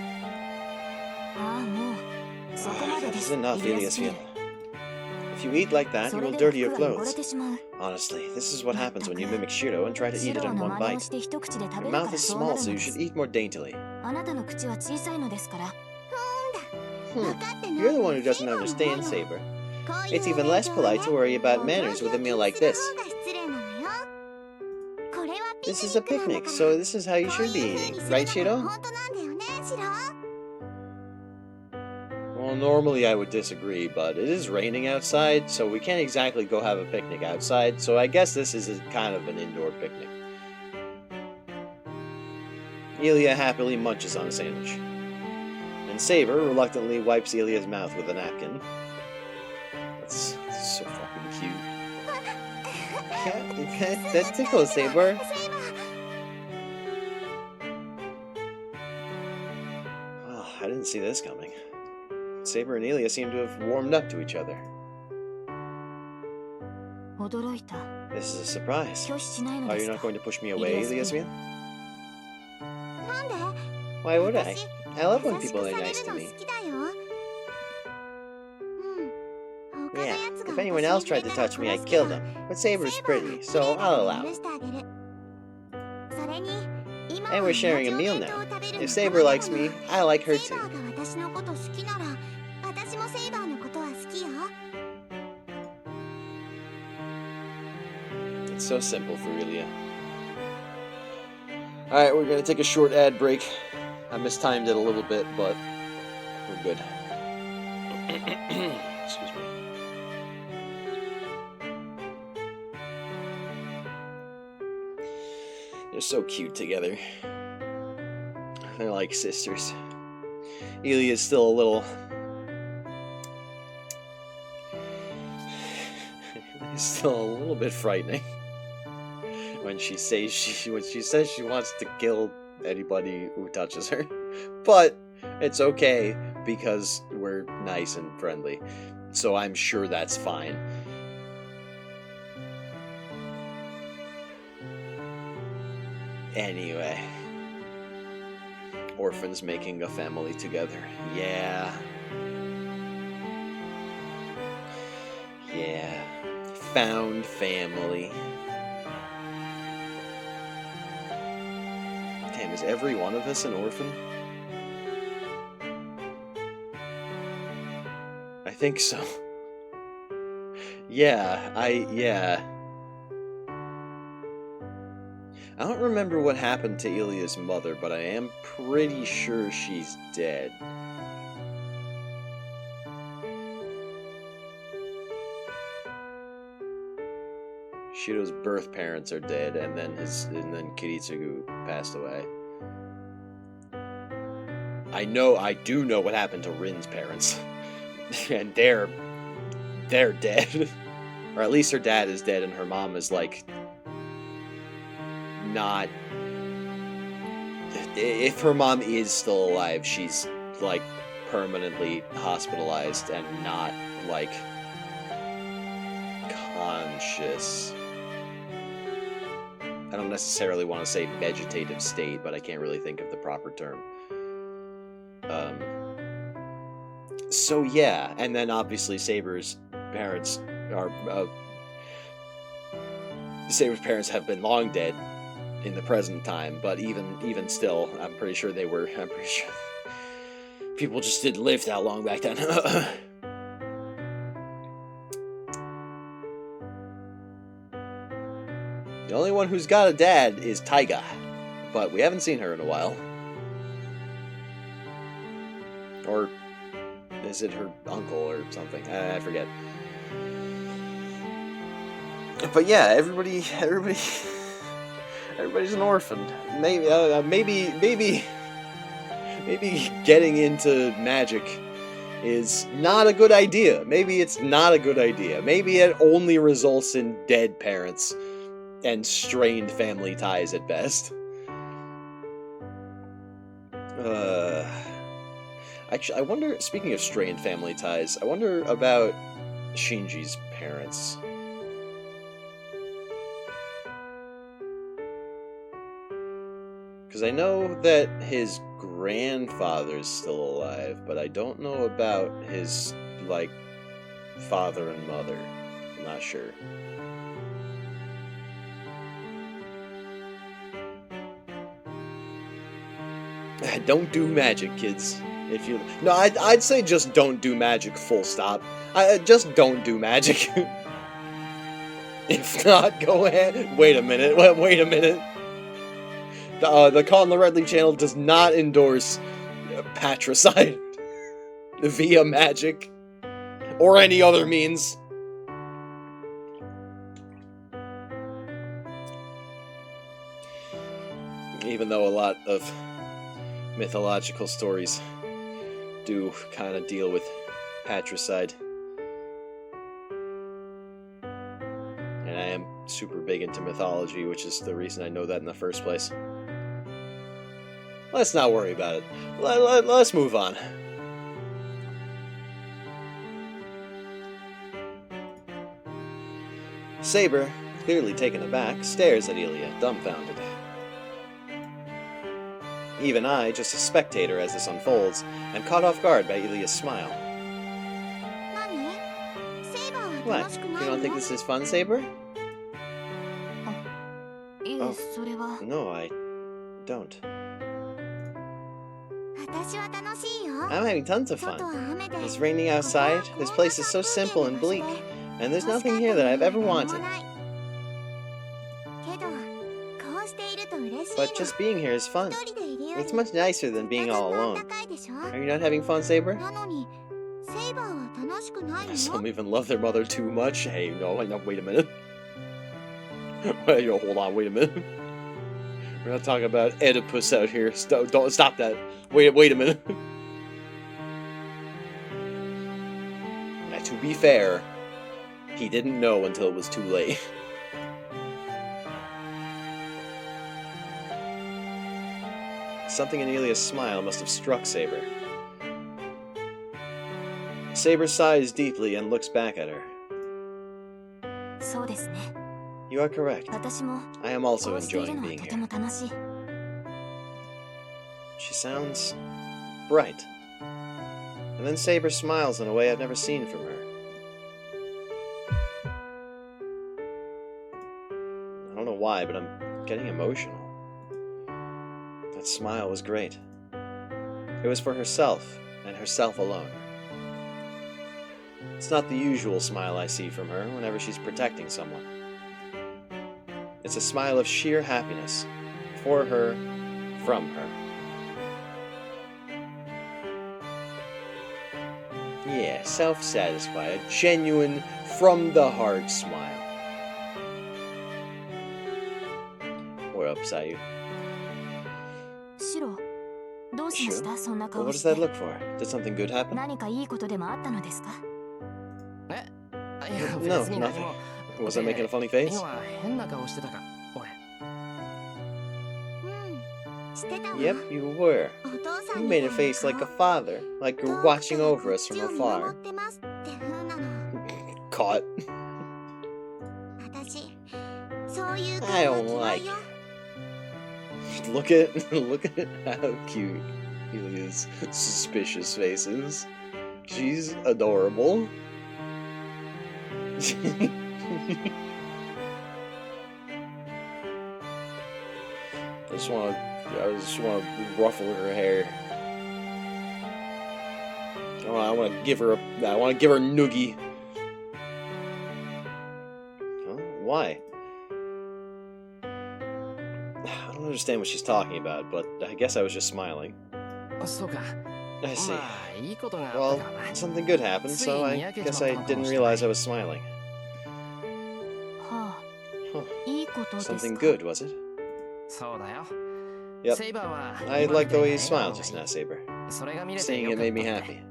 That is enough, Iliasfield. If you eat like that, you will dirty your clothes. Honestly, this is what happens when you mimic Shiro and try to eat it in one bite. Your mouth is small, so you should eat more daintily. You're the one who doesn't understand, Saber. It's even less polite to worry about manners with a meal like this. This is a picnic, so this is how you should be eating, right, Shiro? Well, normally I would disagree, but it is raining outside, so we can't exactly go have a picnic outside, so I guess this is kind of an indoor picnic. Elia happily munches on a sandwich. And Saber reluctantly wipes Elia's mouth with a napkin. That's so fucking cute. That tickles, Saber. Oh, I didn't see this coming. Saber and Elia seem to have warmed up to each other. This is a surprise. Are you not going to push me away, Eliasmia? Why would I? I love when people are nice to me. Yeah, if anyone else tried to touch me, I'd kill them. But Saber's pretty, so I'll allow it. And we're sharing a meal now. If Saber likes me, I like her too. It's so simple for Elia. Alright, we're gonna take a short ad break. I mistimed it a little bit, but we're good. Excuse me. They're so cute together. They're like sisters. Elia's still a little... It's still a little bit frightening. When she says she wants to kill anybody who touches her. But it's okay because we're nice and friendly. So I'm sure that's fine. Anyway. Orphans making a family together. Yeah. Yeah. Found family. Damn, is every one of us an orphan? I think so. Yeah. I don't remember what happened to Elia's mother, but I am pretty sure she's dead. Shiro's birth parents are dead, and then Kiritsugu passed away. I do know what happened to Rin's parents. And they're dead. Or at least her dad is dead and her mom is like not... If her mom is still alive, she's like permanently hospitalized and not like conscious. I don't necessarily want to say vegetative state, but I can't really think of the proper term. So yeah, and then obviously Saber's parents are Saber's parents have been long dead in the present time, but even still, I'm pretty sure people just didn't live that long back then. The only one who's got a dad is Taiga, but we haven't seen her in a while. Or is it her uncle or something? I forget. But yeah, everybody's an orphan. Maybe getting into magic is not a good idea. Maybe it's not a good idea. Maybe it only results in dead parents and strained family ties at best. Actually, I wonder, speaking of strained family ties, I wonder about Shinji's parents. Because I know that his grandfather's still alive, but I don't know about his, like, father and mother. I'm not sure. Don't do magic, kids. If you no, I'd say just don't do magic. Full stop. Just don't do magic. If not, go ahead. Wait a minute. Wait a minute. The Call on the Red Leaf channel does not endorse patricide via magic or any other means. Even though a lot of mythological stories do kind of deal with patricide. And I am super big into mythology, which is the reason I know that in the first place. Let's not worry about it. Let's move on. Saber, clearly taken aback, stares at Ilya, dumbfounded. Even I, just a spectator as this unfolds, am caught off guard by Ilya's smile. What? You don't think this is fun, Saber? Oh, no, I don't. I'm having tons of fun. It's raining outside, this place is so simple and bleak, and there's nothing here that I've ever wanted. But just being here is fun. It's much nicer than being all alone. Are you not having fun, Saber? Some even love their mother too much. Hey, no, wait a minute. Hold on, wait a minute. We're not talking about Oedipus out here. Don't stop that. Wait a minute. Now, to be fair, he didn't know until it was too late. Something in Ilya's smile must have struck Saber. Saber sighs deeply and looks back at her. You are correct. I am also enjoying being here. She sounds bright. And then Saber smiles in a way I've never seen from her. I don't know why, but I'm getting emotional. That smile was great. It was for herself, and herself alone. It's not the usual smile I see from her whenever she's protecting someone. It's a smile of sheer happiness, for her, from her. Yeah, self-satisfied, a genuine, from-the-heart smile. What up, Sayu? Sure. Well, what does that look for? Did something good happen? No, nothing. Was I making a funny face? Yep, you were. You made a face like a father, like you're watching over us from afar. Caught. I don't like it. Look at how cute Ilya's suspicious face is. She's adorable. I just want to ruffle her hair. I want to give her a noogie. Huh? Why? I don't understand what she's talking about, but I guess I was just smiling. I see. Well, something good happened, so I guess I didn't realize I was smiling. Huh. Something good, was it? Yep. I liked the way you smiled just now, Saber. Seeing it made me happy.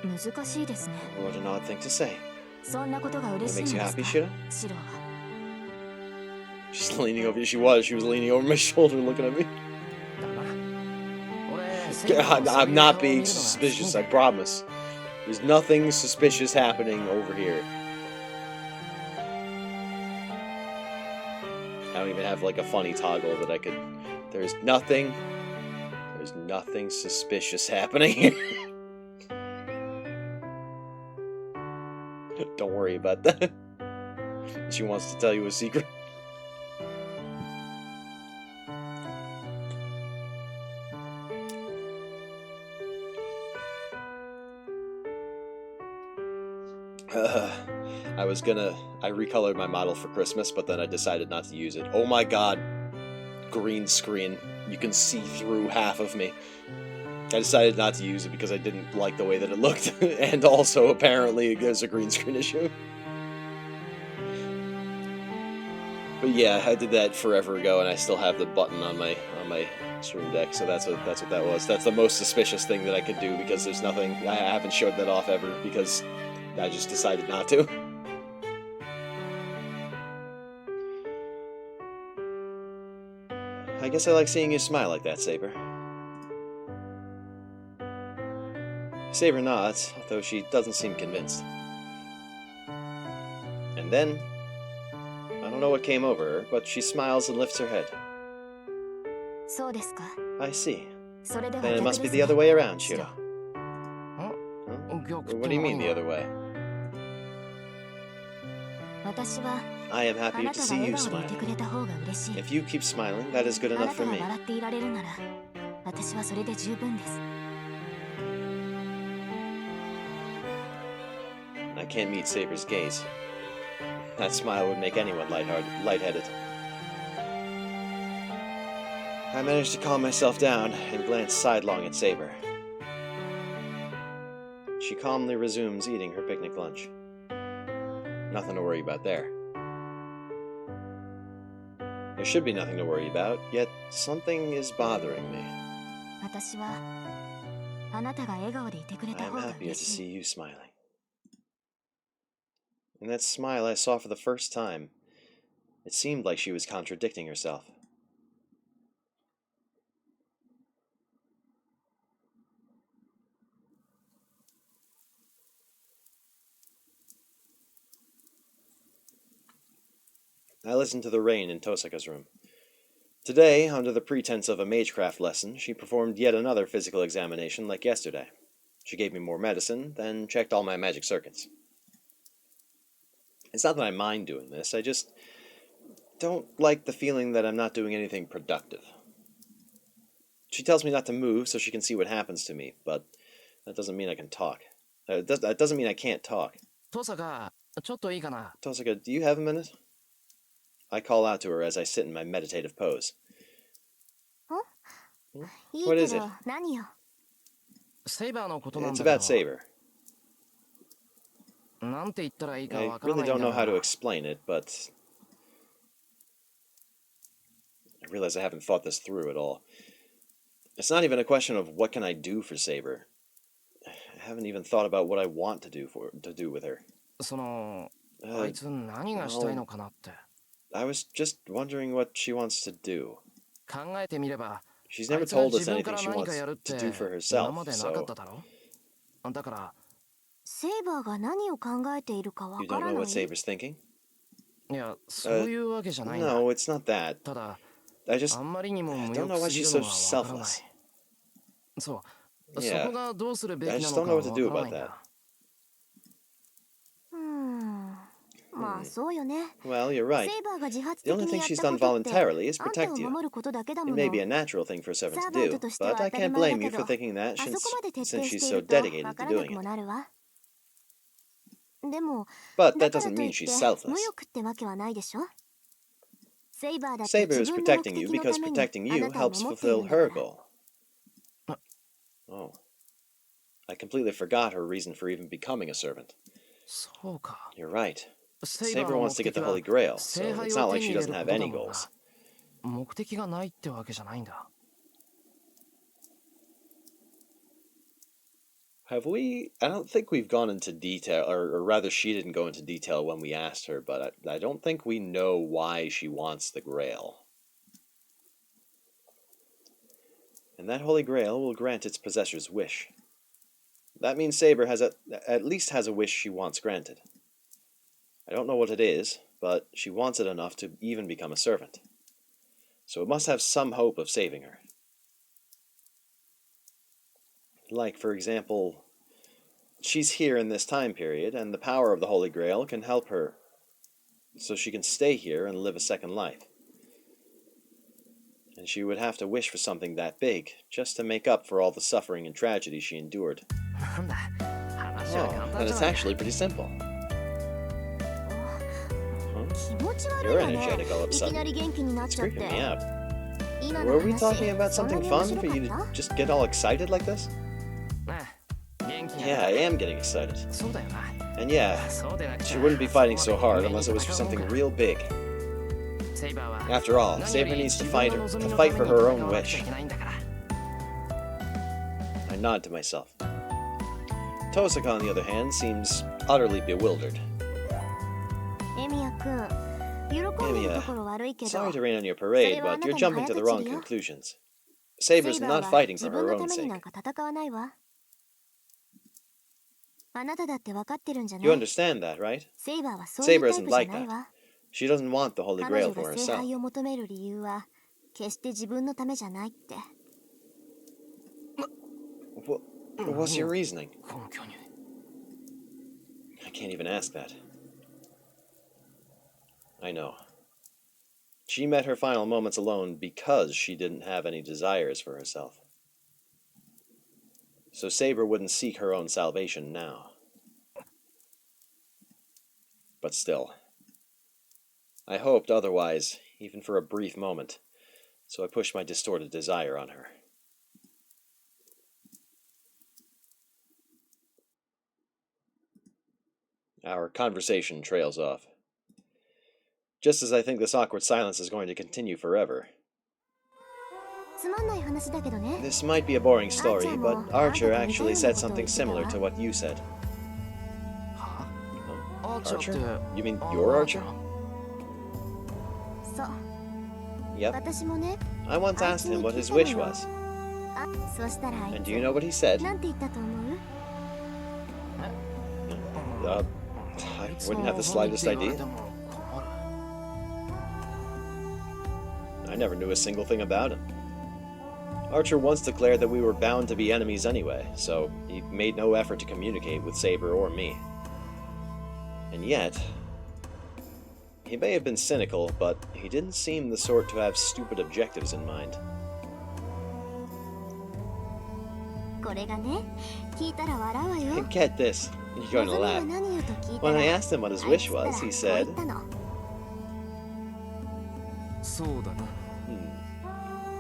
What an odd thing to say. What makes you happy, Shiro? She's leaning over. She was leaning over my shoulder looking at me. I'm not being suspicious, I promise. There's nothing suspicious happening over here. I don't even have like a funny toggle that I could... There's nothing suspicious happening here. Don't worry about that. She wants to tell you a secret. I recolored my model for Christmas, but then I decided not to use it. Oh my god. Green screen. You can see through half of me. I decided not to use it because I didn't like the way that it looked, and also apparently there's a green screen issue. But yeah, I did that forever ago, and I still have the button on my stream deck. So that's what that was. That's the most suspicious thing that I could do, because there's nothing. I haven't showed that off ever because I just decided not to. I guess I like seeing you smile like that, Saber. Saber nods, though she doesn't seem convinced. And then, I don't know what came over her, but she smiles and lifts her head. I see. Then it must be the other way around, Shiro. Huh? What do you mean, the other way? I am happy to see you smiling. If you keep smiling, that is good enough for me. I can't meet Saber's gaze. That smile would make anyone lightheaded. I managed to calm myself down and glance sidelong at Saber. She calmly resumes eating her picnic lunch. Nothing to worry about there. There should be nothing to worry about, yet something is bothering me. I am happier to see you smiling. In that smile I saw for the first time, it seemed like she was contradicting herself. I listened to the rain in Tosaka's room. Today, under the pretense of a magecraft lesson, she performed yet another physical examination like yesterday. She gave me more medicine, then checked all my magic circuits. It's not that I mind doing this, I just don't like the feeling that I'm not doing anything productive. She tells me not to move so she can see what happens to me, but that doesn't mean I can talk. That doesn't mean I can't talk. Tosaka, do you have a minute? I call out to her as I sit in my meditative pose. Huh? What is it? It's about Saber. I really don't know how to explain it, but I realize I haven't thought this through at all. It's not even a question of what can I do for Saber. I haven't even thought about what I want to do with her. I was just wondering what she wants to do. She's never told us anything she wants to do for herself, so... You don't know what Saber's thinking? No, it's not that. I don't know why she's so selfless. Yeah, I just don't know what to do about that. Well, you're right. The only thing she's done voluntarily is protect you. It may be a natural thing for a servant to do, but I can't blame you for thinking that since she's so dedicated to doing it. But that doesn't mean she's selfless. Saber is protecting you because protecting you helps fulfill her goal. Oh. I completely forgot her reason for even becoming a servant. You're right. Saber wants to get the Holy Grail, so it's not like she doesn't have any goals. Have we? I don't think we've gone into detail, or rather she didn't go into detail when we asked her, but I don't think we know why she wants the Grail. And that Holy Grail will grant its possessor's wish. That means Saber at least has a wish she wants granted. I don't know what it is, but she wants it enough to even become a servant. So it must have some hope of saving her. Like, for example, she's here in this time period, and the power of the Holy Grail can help her, so she can stay here and live a second life. And she would have to wish for something that big, just to make up for all the suffering and tragedy she endured. Oh, and it's actually pretty simple. You're energetic all of a sudden. It's freaking me out. Were we talking about something fun for you to just get all excited like this? Yeah, I am getting excited. And yeah, she wouldn't be fighting so hard unless it was for something real big. After all, Saber needs to fight for her own wish. I nod to myself. Tosaka, on the other hand, seems utterly bewildered. Emiya, sorry to rain on your parade, but you're jumping to the wrong conclusions. Saber's not fighting for her own sake. You understand that, right? Saber isn't like that. She doesn't want the Holy Grail for herself. What's your reasoning? I can't even ask that. I know. She met her final moments alone because she didn't have any desires for herself. So Saber wouldn't seek her own salvation now. But still, I hoped otherwise, even for a brief moment, so I pushed my distorted desire on her. Our conversation trails off. Just as I think this awkward silence is going to continue forever. This might be a boring story, but Archer actually said something similar to what you said. Archer? You mean your Archer? Yep. I once asked him what his wish was. And do you know what he said? I wouldn't have the slightest idea. I never knew a single thing about him. Archer once declared that we were bound to be enemies anyway, so he made no effort to communicate with Saber or me. And yet, he may have been cynical, but he didn't seem the sort to have stupid objectives in mind. Get this, you're going to laugh. When I asked him what his wish was, he said,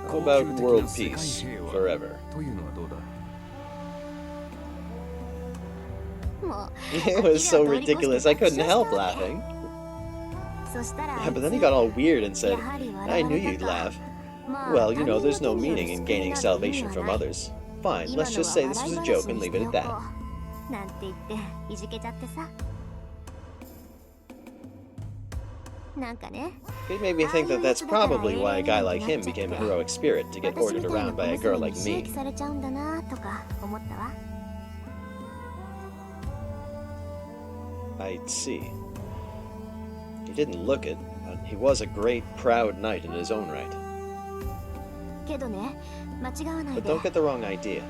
how about world peace forever? It was so ridiculous, I couldn't help laughing. Yeah, but then he got all weird and said, I knew you'd laugh. Well, you know, there's no meaning in gaining salvation from others. Fine, let's just say this was a joke and leave it at that. It made me think that that's probably why a guy like him became a heroic spirit, to get ordered around by a girl like me. I see. He didn't look it, but he was a great, proud knight in his own right. But don't get the wrong idea.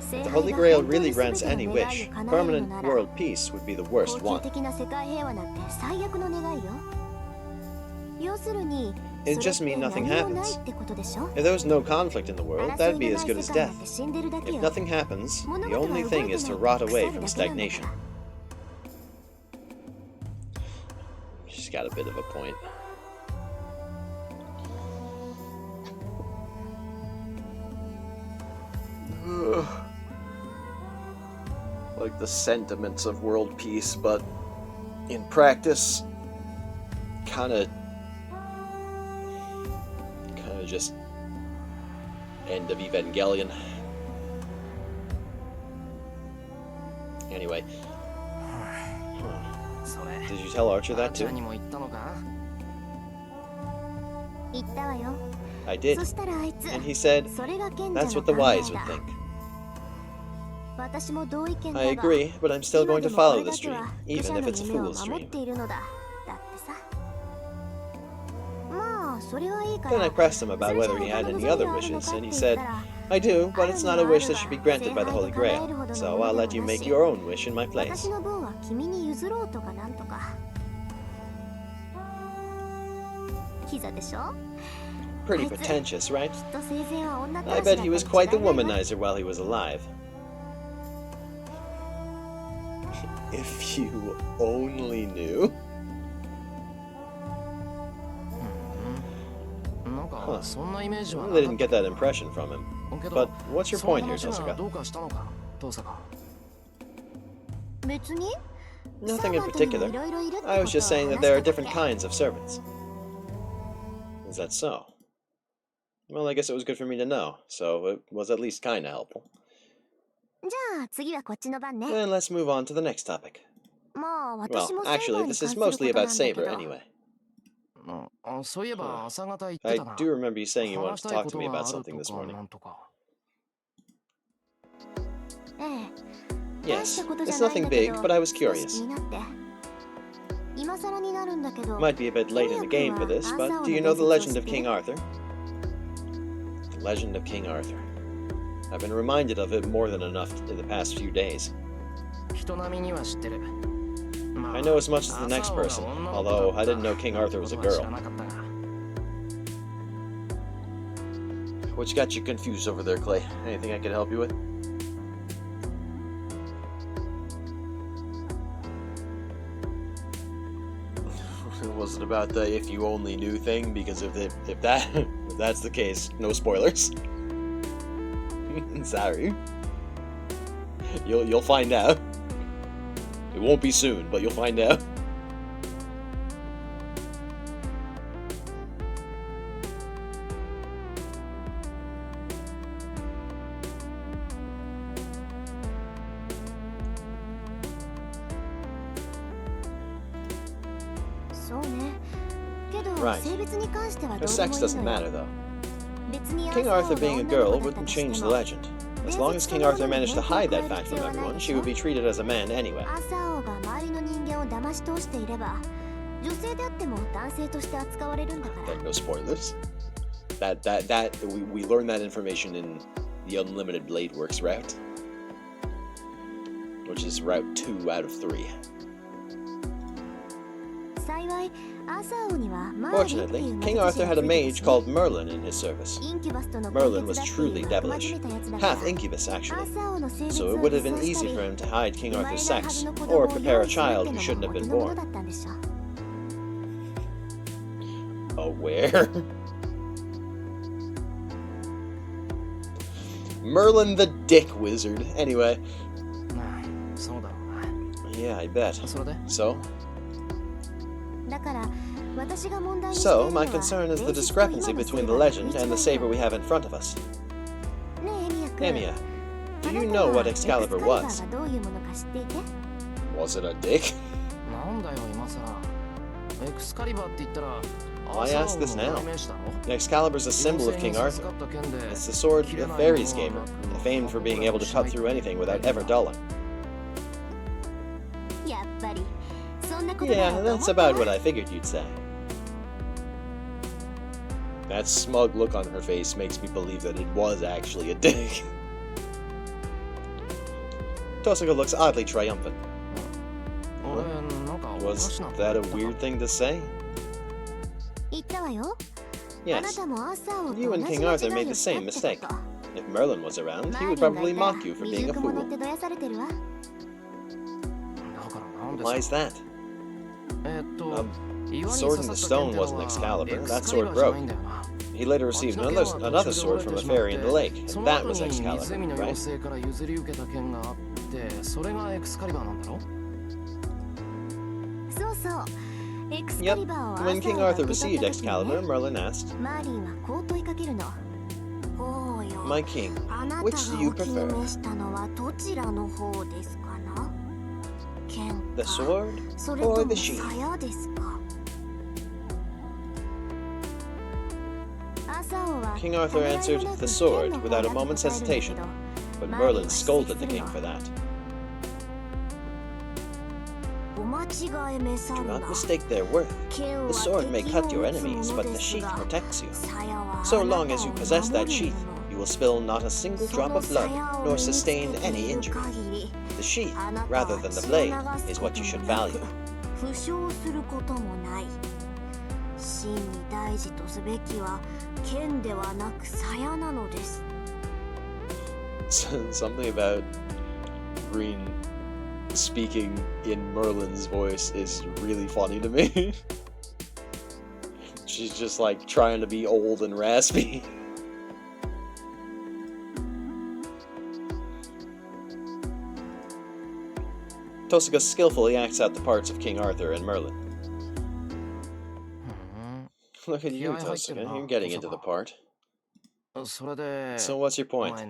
If the Holy Grail really grants any wish, permanent world peace would be the worst one. It'd just mean nothing happens. If there was no conflict in the world, that'd be as good as death. If nothing happens, the only thing is to rot away from stagnation. She's got a bit of a point. Like the sentiments of world peace, but in practice, kinda just end of Evangelion. Anyway. Did you tell Archer that too? I did. And he said, that's what the wise would think. I agree, but I'm still going to follow this dream, even if it's a fool's dream. Then I pressed him about whether he had any other wishes, and he said, I do, but it's not a wish that should be granted by the Holy Grail, so I'll let you make your own wish in my place. Pretty pretentious, right? I bet he was quite the womanizer while he was alive. If you only knew. Huh. Well, they didn't get that impression from him. But what's your point here, Tosaka? Nothing in particular. I was just saying that there are different kinds of servants. Is that so? Well, I guess it was good for me to know, so it was at least kinda helpful. Then let's move on to the next topic. Well, actually, this is mostly about Saber, anyway. I do remember you saying you wanted to talk to me about something this morning. Yes, it's nothing big, but I was curious. Might be a bit late in the game for this, but do you know the legend of King Arthur? The legend of King Arthur. I've been reminded of it more than enough in the past few days. I know as much as the next person, although I didn't know King Arthur was a girl. What got you confused over there, Clay? Anything I can help you with? Was it about the if you only knew thing? Because if that's the case, no spoilers. Sorry. You'll find out. It won't be soon, but you'll find out. Right. Her sex doesn't matter, though. King Arthur being a girl wouldn't change the legend. As long as King Arthur managed to hide that fact from everyone, she would be treated as a man anyway. No spoilers. We learned that information in the Unlimited Blade Works route, which is route 2 out of 3. Fortunately, King Arthur had a mage called Merlin in his service. Merlin was truly devilish, half incubus actually, so it would have been easy for him to hide King Arthur's sex, or prepare a child who shouldn't have been born. Where? Merlin the Dick Wizard. Anyway. Yeah, I bet. So? So, my concern is the discrepancy between the legend and the saber we have in front of us. Emiya, do you know what Excalibur was? Was it a dick? Why ask this now? Excalibur's a symbol of King Arthur. It's the sword the fairies gave her, famed for being able to cut through anything without ever dulling. Yeah, that's about what I figured you'd say. That smug look on her face makes me believe that it was actually a dick. Tosaka looks oddly triumphant. Was that a weird thing to say? Yes. You and King Arthur made the same mistake. If Merlin was around, he would probably mock you for being a fool. Why is that? The sword in the stone wasn't Excalibur. That sword broke. He later received another sword from a fairy in the lake, and that was Excalibur, right? Yep. When King Arthur received Excalibur, Merlin asked, "My king, which do you prefer? The sword or the sheath?" King Arthur answered, "The sword," without a moment's hesitation, but Merlin scolded the king for that. Do not mistake their worth. The sword may cut your enemies, but the sheath protects you. So long as you possess that sheath, you will spill not a single drop of blood, nor sustain any injury. The sheath, rather than the blade, is what you should value. Something about Green speaking in Merlin's voice is really funny to me. She's just like trying to be old and raspy. Tosuga skillfully acts out the parts of King Arthur and Merlin. Look at you, Tosuga. You're getting into the part. So what's your point?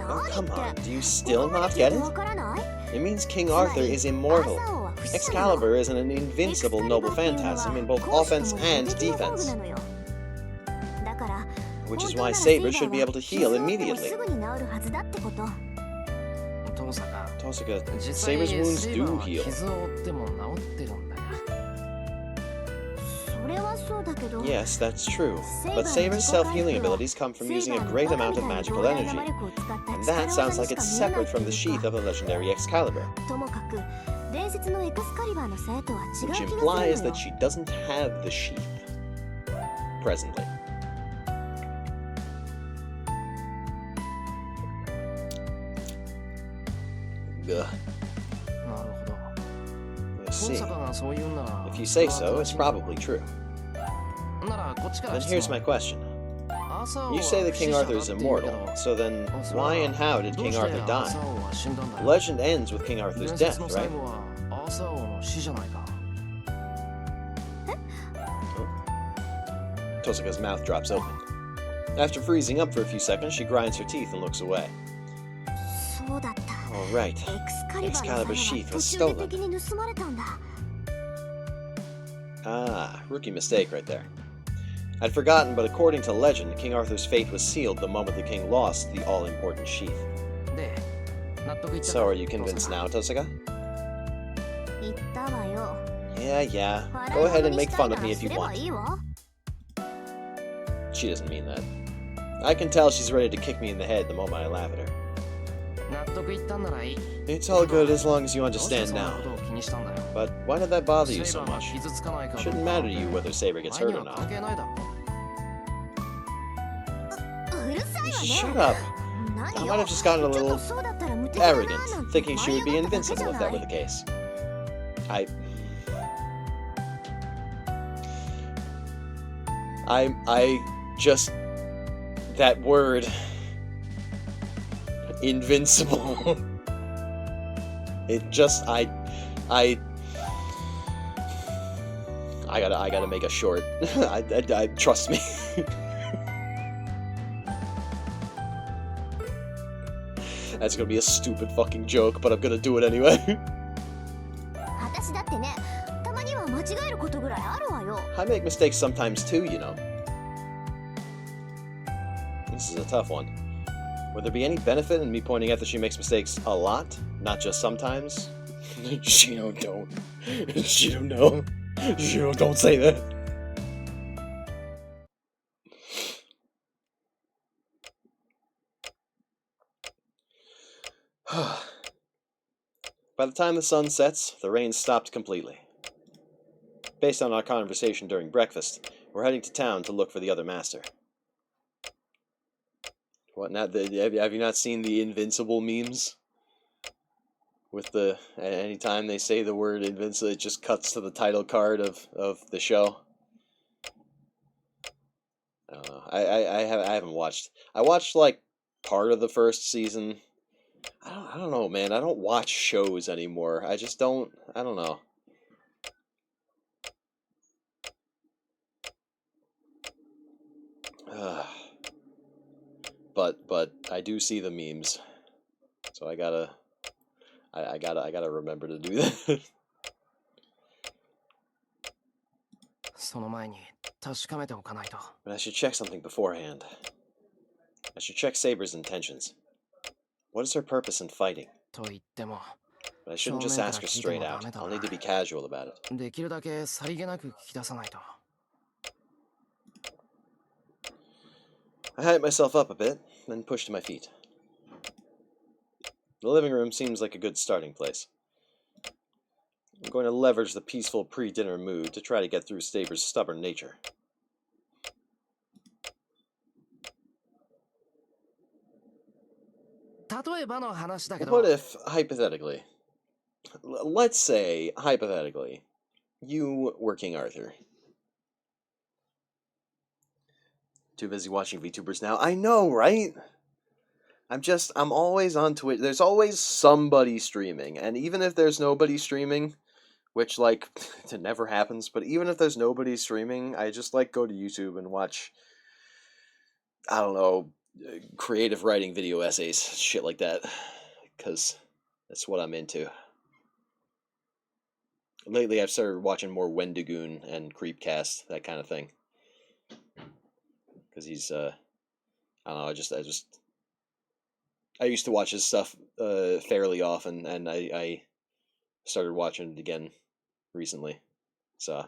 Oh, come on. Do you still not get it? It means King Arthur is immortal. Excalibur is an invincible noble phantasm in both offense and defense. Which is why Saber should be able to heal immediately. Tosuga, Saber's wounds do heal. Yes, that's true. But Saber's self-healing abilities come from using a great amount of magical energy. And that sounds like it's separate from the sheath of the legendary Excalibur. Which implies that she doesn't have the sheath. Presently. Ugh. I see. If you say so, it's probably true. Then here's my question. You say that King Arthur is immortal, so then why and how did King Arthur die? The legend ends with King Arthur's death, right? Tosuga's mouth drops open. After freezing up for a few seconds, she grinds her teeth and looks away. Oh, right. Excalibur's sheath was stolen. Ah, rookie mistake right there. I'd forgotten, but according to legend, King Arthur's fate was sealed the moment the king lost the all-important sheath. So are you convinced now, Tosuga? Yeah. Go ahead and make fun of me if you want. She doesn't mean that. I can tell she's ready to kick me in the head the moment I laugh at her. It's all good as long as you understand now. But why did that bother you so much? It shouldn't matter to you whether Saber gets hurt or not. Shut up! I might have just gotten a little arrogant, thinking she would be invincible if that were the case. I just... that word... invincible. It just... I gotta make a short. I trust me. That's gonna be a stupid fucking joke, but I'm gonna do it anyway. I make mistakes sometimes too, you know. This is a tough one. Would there be any benefit in me pointing out that she makes mistakes a lot, not just sometimes? She don't know. Don't say that. By the time the sun sets, the rain stopped completely. Based on our conversation during breakfast, we're heading to town to look for the other master. What now? Have you not seen the invincible memes? With the anytime they say the word invincible, it just cuts to the title card of the show. I don't know. I haven't watched. I watched like part of the first season. I don't know, man. I don't watch shows anymore. I just don't. I don't know. But I do see the memes, so I gotta remember to do that. But I should check something beforehand. I should check Saber's intentions. What is her purpose in fighting? But I shouldn't just ask her straight out. I'll need to be casual about it. I hyped myself up a bit, then pushed to my feet. The living room seems like a good starting place. I'm going to leverage the peaceful pre-dinner mood to try to get through Staber's stubborn nature. What if, hypothetically, let's say, hypothetically, you were King Arthur. Too busy watching VTubers now. I know, right? I'm always on Twitch. There's always somebody streaming. And even if there's nobody streaming, which, like, it never happens, but even if there's nobody streaming, I just, like, go to YouTube and watch, I don't know, creative writing video essays, shit like that. Because that's what I'm into. Lately, I've started watching more Wendigoon and Creepcast, that kind of thing. Because he's, I don't know, I used to watch his stuff fairly often, and I started watching it again recently. So,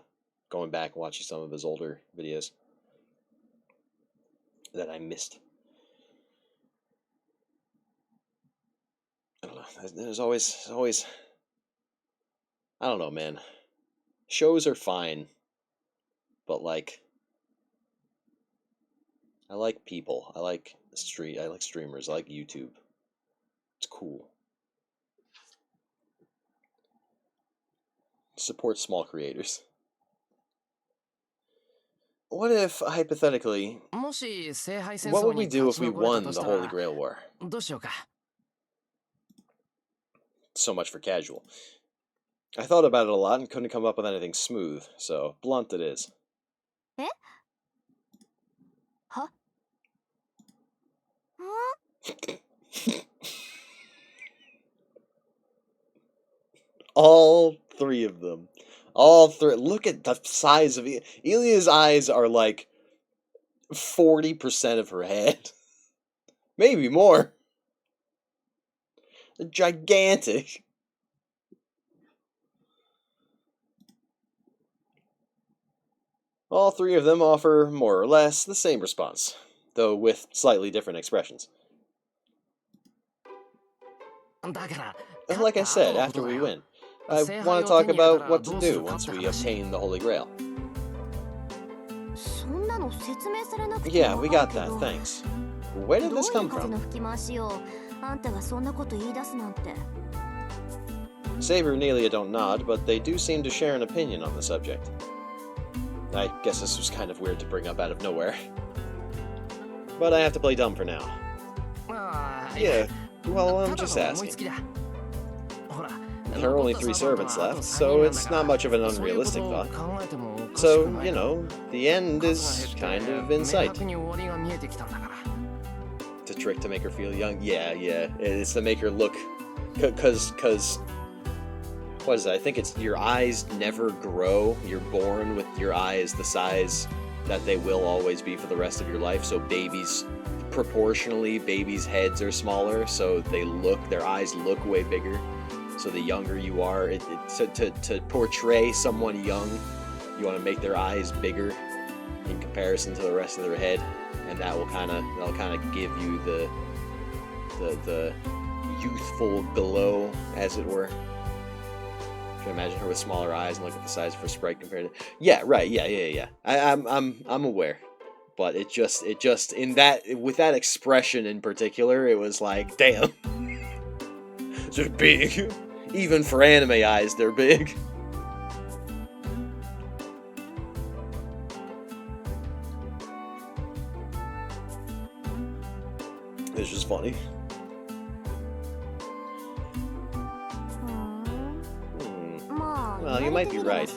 going back and watching some of his older videos that I missed. I don't know, there's always, I don't know, man. Shows are fine, but, like, I like people. I like streamers. I like YouTube. It's cool. Support small creators. What if, hypothetically, what would we do if we won the Holy Grail War? So much for casual. I thought about it a lot and couldn't come up with anything smooth, so blunt it is. Eh? Huh? All three of them. All three. Look at the size of Elia's eyes are like 40% of her head. Maybe more. They're gigantic. All three of them offer more or less the same response, though with slightly different expressions. And like I said, after we win, I want to talk about what to do once we obtain the Holy Grail. Yeah, we got that, thanks. Where did this come from? Saber and Nelia don't nod, but they do seem to share an opinion on the subject. I guess this was kind of weird to bring up out of nowhere. But I have to play dumb for now. Yeah, well, I'm just asking. There are only 3 servants left, so it's not much of an unrealistic thought. So, you know, the end is kind of in sight. It's a trick to make her feel young? Yeah, it's to make her look... Cause... What is it? I think it's your eyes never grow. You're born with your eyes the size that they will always be for the rest of your life. So proportionally, babies' heads are smaller, so their eyes look way bigger. So the younger you are, to portray someone young, you want to make their eyes bigger in comparison to the rest of their head, and that'll kind of give you the youthful glow, as it were. Can you imagine her with smaller eyes and look at the size of her sprite compared to... Yeah, right, yeah. I'm aware. But it just in that, with that expression in particular, it was like, damn. They're big. Even for anime eyes, they're big. It's just funny. Well, you might be right.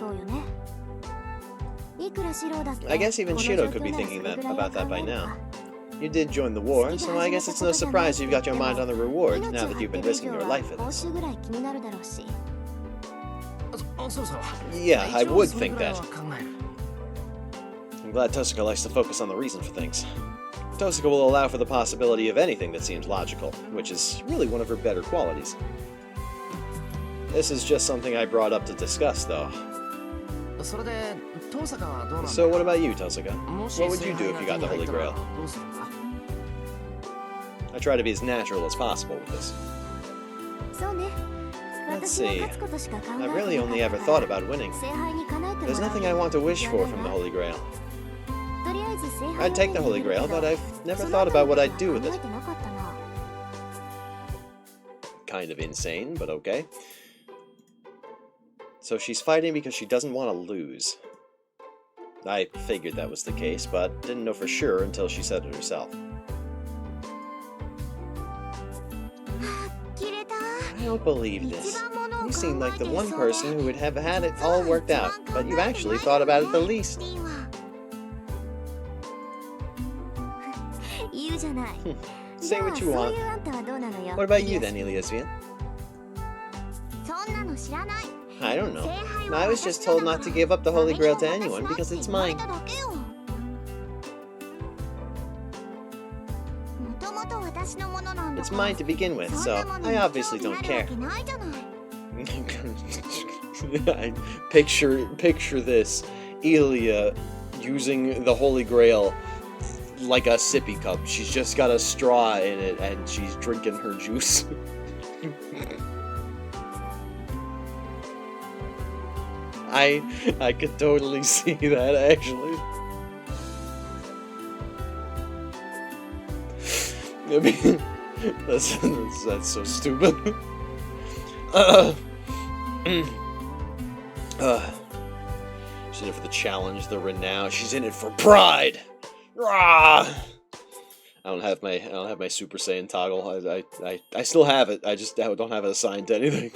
I guess even Shiro could be thinking about that by now. You did join the war, so I guess it's no surprise you've got your mind on the reward now that you've been risking your life for this. Yeah, I would think that. I'm glad Tosuka likes to focus on the reason for things. Tosuka will allow for the possibility of anything that seems logical, which is really one of her better qualities. This is just something I brought up to discuss, though. So what about you, Tosuka? What would you do if you got the Holy Grail? I try to be as natural as possible with this. Let's see. I really only ever thought about winning. There's nothing I want to wish for from the Holy Grail. I'd take the Holy Grail, but I've never thought about what I'd do with it. Kind of insane, but okay. So she's fighting because she doesn't want to lose. I figured that was the case, but didn't know for sure until she said it herself. I don't believe this. You seem like the one person who would have had it all worked out, but you've actually thought about it the least. Say what you want. What about you then, Eliasvian? I don't know. I was just told not to give up the Holy Grail to anyone because it's mine. It's mine to begin with, so I obviously don't care. Picture this. Elia using the Holy Grail like a sippy cup. She's just got a straw in it and she's drinking her juice. I could totally see that, actually. I mean, that's so stupid. She's in it for the challenge, the renown. She's in it for pride. Rah! I don't have my Super Saiyan toggle. I still have it. I just don't have it assigned to anything.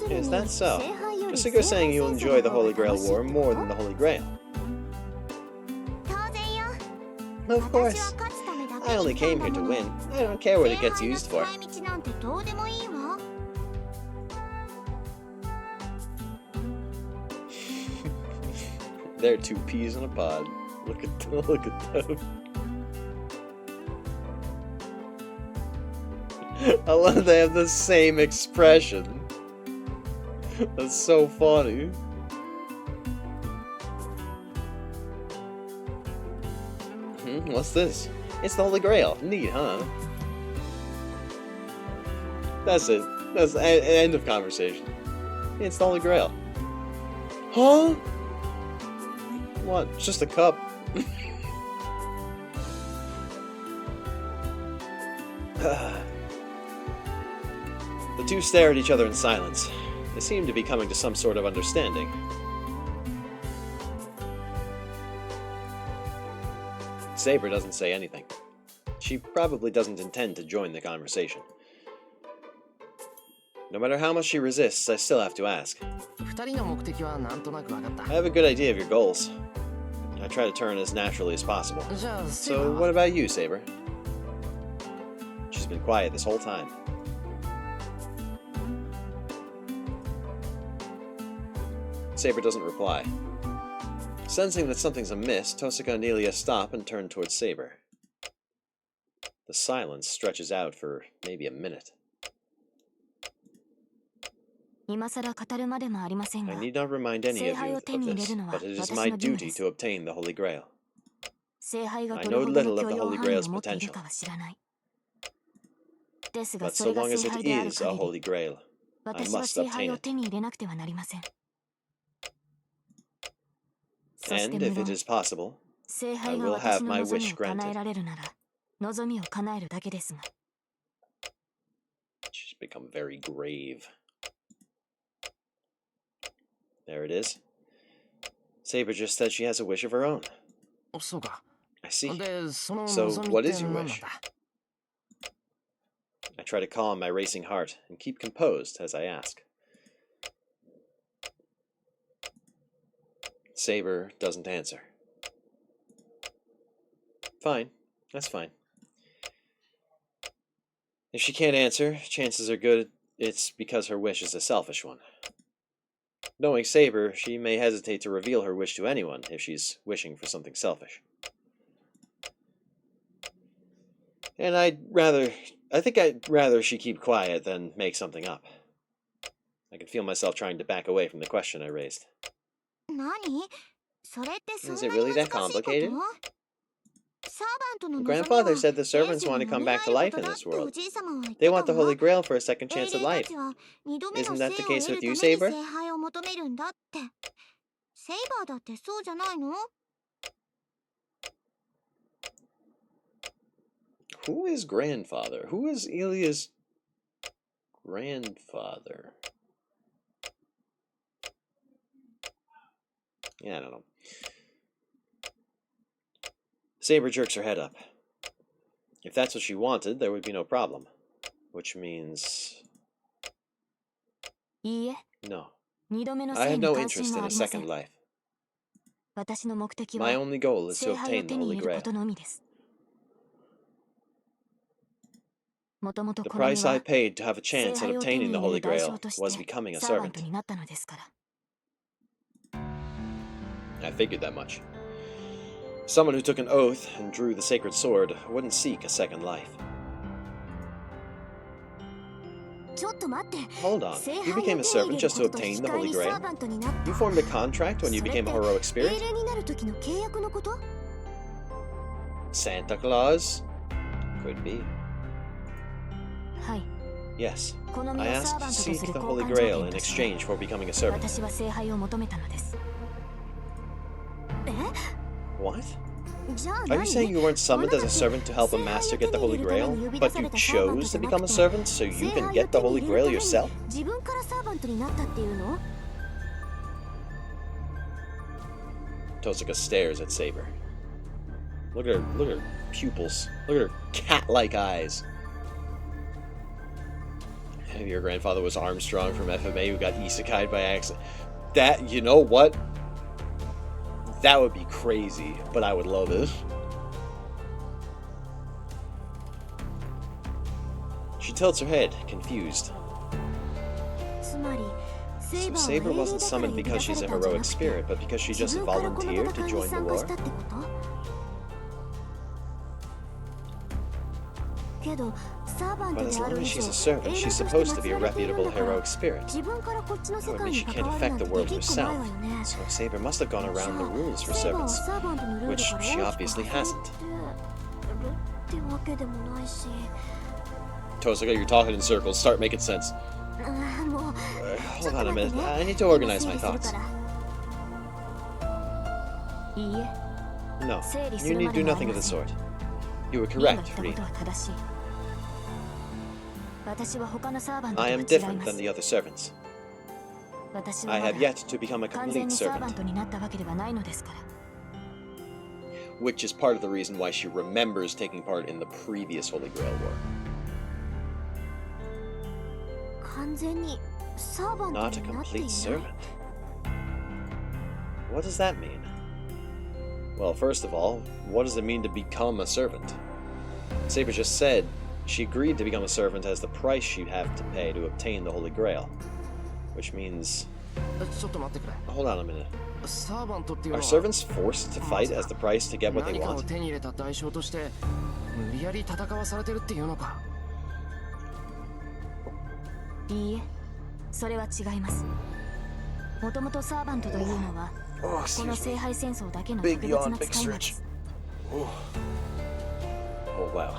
Is that so? Tosuka is saying you'll enjoy the Holy Grail War more than the Holy Grail. Of course. I only came here to win. I don't care what it gets used for. They're two peas in a pod. Look at them. I love they have the same expression. That's so funny. What's this? It's the Holy Grail. Neat, huh? That's it. That's the end of conversation. It's the Holy Grail. Huh? What? It's just a cup. The two stare at each other in silence. They seem to be coming to some sort of understanding. Saber doesn't say anything. She probably doesn't intend to join the conversation. No matter how much she resists, I still have to ask. I have a good idea of your goals. I try to turn as naturally as possible. So what about you, Saber? She's been quiet this whole time. Saber doesn't reply. Sensing that something's amiss, Tosuka and Elia stop and turn towards Saber. The silence stretches out for maybe a minute. I need not remind any of you of this, but it is my duty to obtain the Holy Grail. I know little of the Holy Grail's potential. But so long as it is a Holy Grail, I must obtain it. And if it is possible, I will have my wish granted. She's become very grave. There it is. Saber just said she has a wish of her own. I see. So, what is your wish? I try to calm my racing heart and keep composed as I ask. Saber doesn't answer. Fine. That's fine. If she can't answer, chances are good it's because her wish is a selfish one. Knowing Saber, she may hesitate to reveal her wish to anyone if she's wishing for something selfish. And I think I'd rather she keep quiet than make something up. I can feel myself trying to back away from the question I raised. Is it really that complicated? Grandfather said the servants want to come back to life in this world. They want the Holy Grail for a second chance at life. Isn't that the case with you, Saber? Who is grandfather? Who is Ilya's grandfather? Yeah, I don't know. Saber jerks her head up. If that's what she wanted, there would be no problem. Which means... No. I have no interest in a second life. My only goal is to obtain the Holy Grail. The price I paid to have a chance at obtaining the Holy Grail was becoming a servant. I figured that much. Someone who took an oath and drew the sacred sword wouldn't seek a second life. Hold on, you became a servant just to obtain the Holy Grail? You formed a contract when you became a heroic spirit? Santa Claus? Could be. Yes, I asked to seek the Holy Grail in exchange for becoming a servant. What? Are you saying you weren't summoned as a servant to help a master get the Holy Grail, but you chose to become a servant so you can get the Holy Grail yourself? Tosaka stares at Saber. Look at her pupils. Look at her cat-like eyes. Your grandfather was Armstrong from FMA who got isekai'd by accident. That, you know what? That would be crazy, but I would love it. She tilts her head, confused. So Saber wasn't summoned because she's a heroic spirit, but because she just volunteered to join the war? But as long as she's a servant, she's supposed to be a reputable heroic spirit. That would mean she can't affect the world herself. So Saber must have gone around the rules for servants, which she obviously hasn't. Tosaka, you're talking in circles. Start making sense. Hold on a minute. I need to organize my thoughts. No, you need do nothing of the sort. You were correct, Rin. I am different than the other servants. I have yet to become a complete servant. Which is part of the reason why she remembers taking part in the previous Holy Grail War. Not a complete servant? What does that mean? Well, first of all, what does it mean to become a servant? Saber just said she agreed to become a servant as the price she'd have to pay to obtain the Holy Grail. Which means... Hold on a minute. Are servants forced to fight as the price to get what they want? Oh, excuse me. Big yawn, big stretch. Oh wow.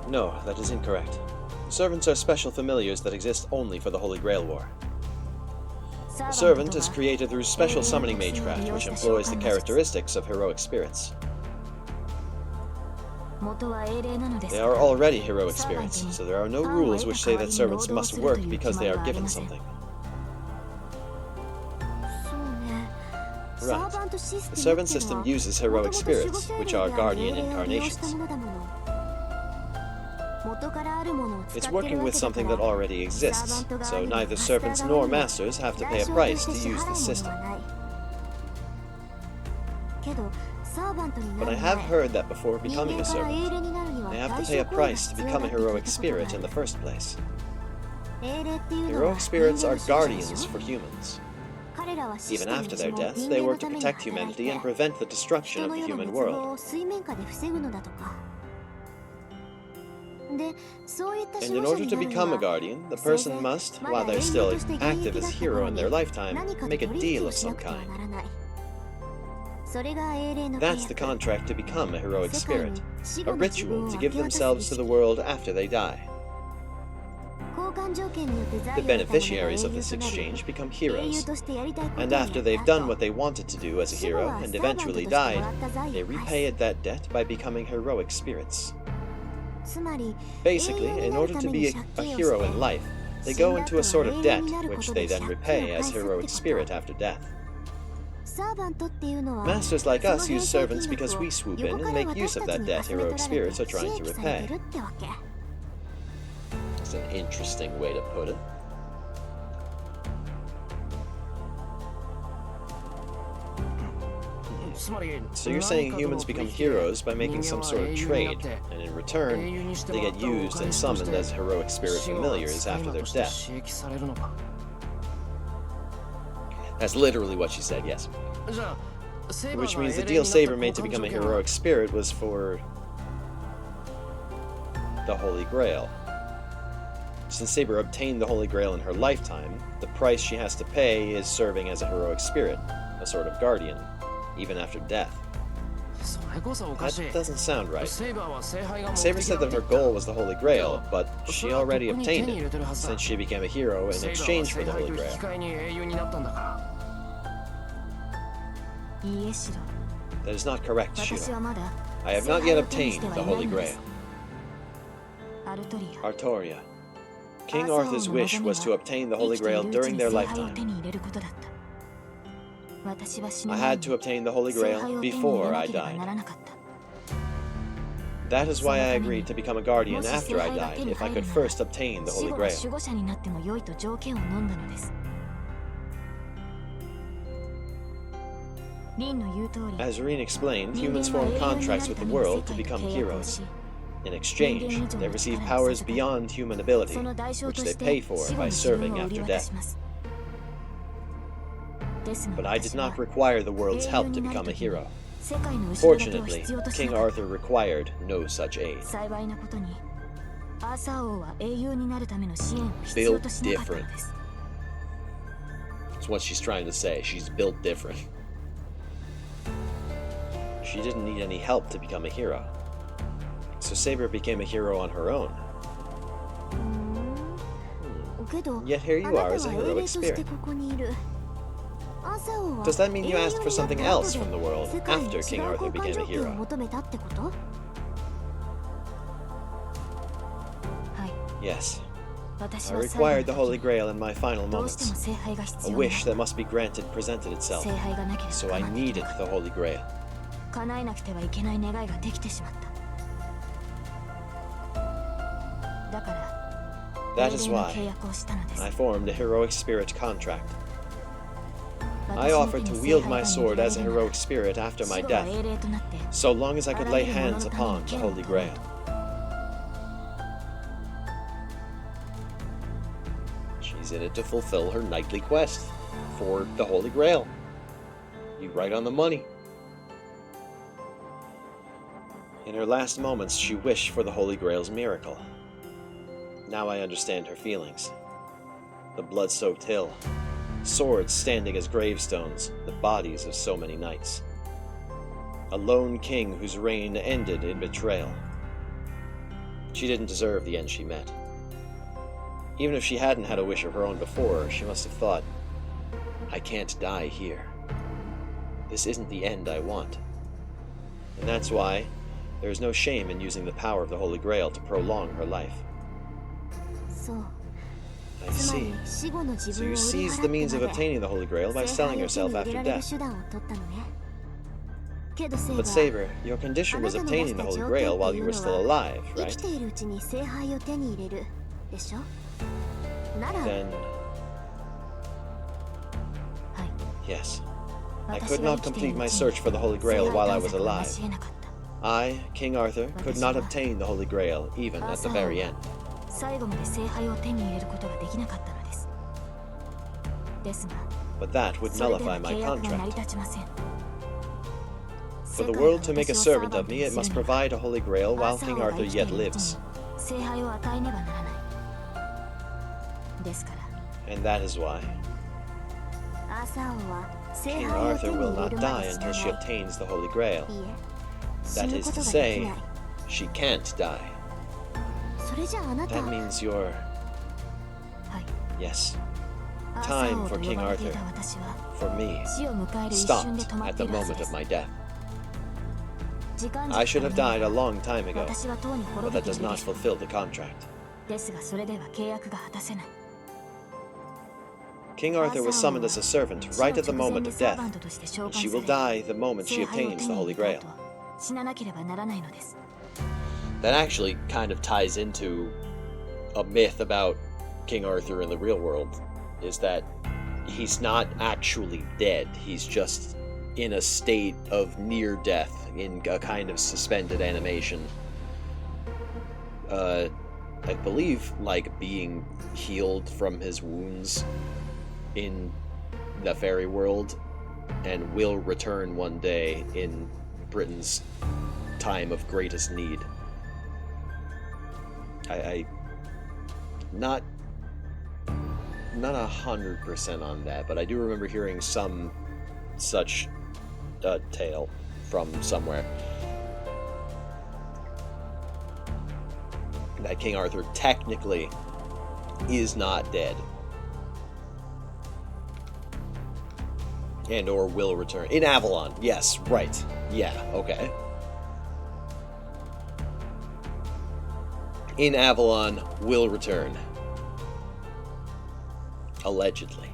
No, that is incorrect. Servants are special familiars that exist only for the Holy Grail War. A servant is created through special summoning magecraft, which employs the characteristics of heroic spirits. They are already heroic spirits, so there are no rules which say that servants must work because they are given something. Right. The servant system uses heroic spirits, which are guardian incarnations. It's working with something that already exists, so neither servants nor masters have to pay a price to use the system. But I have heard that before becoming a servant, they have to pay a price to become a heroic spirit in the first place. Heroic spirits are guardians for humans. Even after their death, they work to protect humanity and prevent the destruction of the human world. And in order to become a guardian, the person must, while they're still active as a hero in their lifetime, make a deal of some kind. That's the contract to become a heroic spirit, a ritual to give themselves to the world after they die. The beneficiaries of this exchange become heroes, and after they've done what they wanted to do as a hero and eventually died, they repay that debt by becoming heroic spirits. Basically, in order to be a hero in life, they go into a sort of debt, which they then repay as heroic spirit after death. Masters like us use servants because we swoop in and make use of that debt heroic spirits are trying to repay. It's an interesting way to put it. So you're saying humans become heroes by making some sort of trade, and in return, they get used and summoned as heroic spirit familiars after their death. That's literally what she said, yes. Which means the deal Saber made to become a heroic spirit was for the Holy Grail. Since Saber obtained the Holy Grail in her lifetime, the price she has to pay is serving as a heroic spirit, a sort of guardian, even after death. That doesn't sound right. Saber said that her goal was the Holy Grail, but she already obtained it, since she became a hero in exchange for the Holy Grail. That is not correct, Shiro. I have not yet obtained the Holy Grail. Artoria. King Arthur's wish was to obtain the Holy Grail during their lifetime. I had to obtain the Holy Grail before I died. That is why I agreed to become a guardian after I died, if I could first obtain the Holy Grail. As Rin explained, humans form contracts with the world to become heroes. In exchange, they receive powers beyond human ability, which they pay for by serving after death. But I did not require the world's help to become a hero. Fortunately, King Arthur required no such aid. Built different. That's what she's trying to say. She's built different. She didn't need any help to become a hero. So Saber became a hero on her own. Yet here you are as a heroic spirit. Does that mean you asked for something else from the world after King Arthur became a hero? Yes. I required the Holy Grail in my final moments. A wish that must be granted presented itself. So I needed the Holy Grail. That is why I formed a heroic spirit contract. I offered to wield my sword as a heroic spirit after my death, so long as I could lay hands upon the Holy Grail. She's in it to fulfill her knightly quest for the Holy Grail. You right on the money. In her last moments, she wished for the Holy Grail's miracle. Now I understand her feelings. The blood-soaked hill, swords standing as gravestones, the bodies of so many knights. A lone king whose reign ended in betrayal. She didn't deserve the end she met. Even if she hadn't had a wish of her own before, she must have thought, I can't die here. This isn't the end I want. And that's why there is no shame in using the power of the Holy Grail to prolong her life. I see. So you seized the means of obtaining the Holy Grail by selling yourself after death. But Saber, your condition was obtaining the Holy Grail while you were still alive, right? Then... Yes. I could not complete my search for the Holy Grail while I was alive. I, King Arthur, could not obtain the Holy Grail even at the very end. But that would nullify my contract. For the world to make a servant of me, it must provide a holy grail while King Arthur yet lives. And that is why King Arthur will not die until she obtains the holy grail. That is to say, she can't die. That means you're... Yes. Time for King Arthur, for me, stopped at the moment of my death. I should have died a long time ago, but that does not fulfill the contract. King Arthur was summoned as a servant right at the moment of death, and she will die the moment she obtains the Holy Grail. That actually kind of ties into a myth about King Arthur in the real world, is that he's not actually dead, he's just in a state of near death, in a kind of suspended animation. I believe, like, being healed from his wounds in the fairy world, and will return one day in Britain's time of greatest need. I not 100% on that, but I do remember hearing some such tale from somewhere that King Arthur technically is not dead, and or will return in Avalon. Yes, right. Yeah, okay. In Avalon, will return. Allegedly.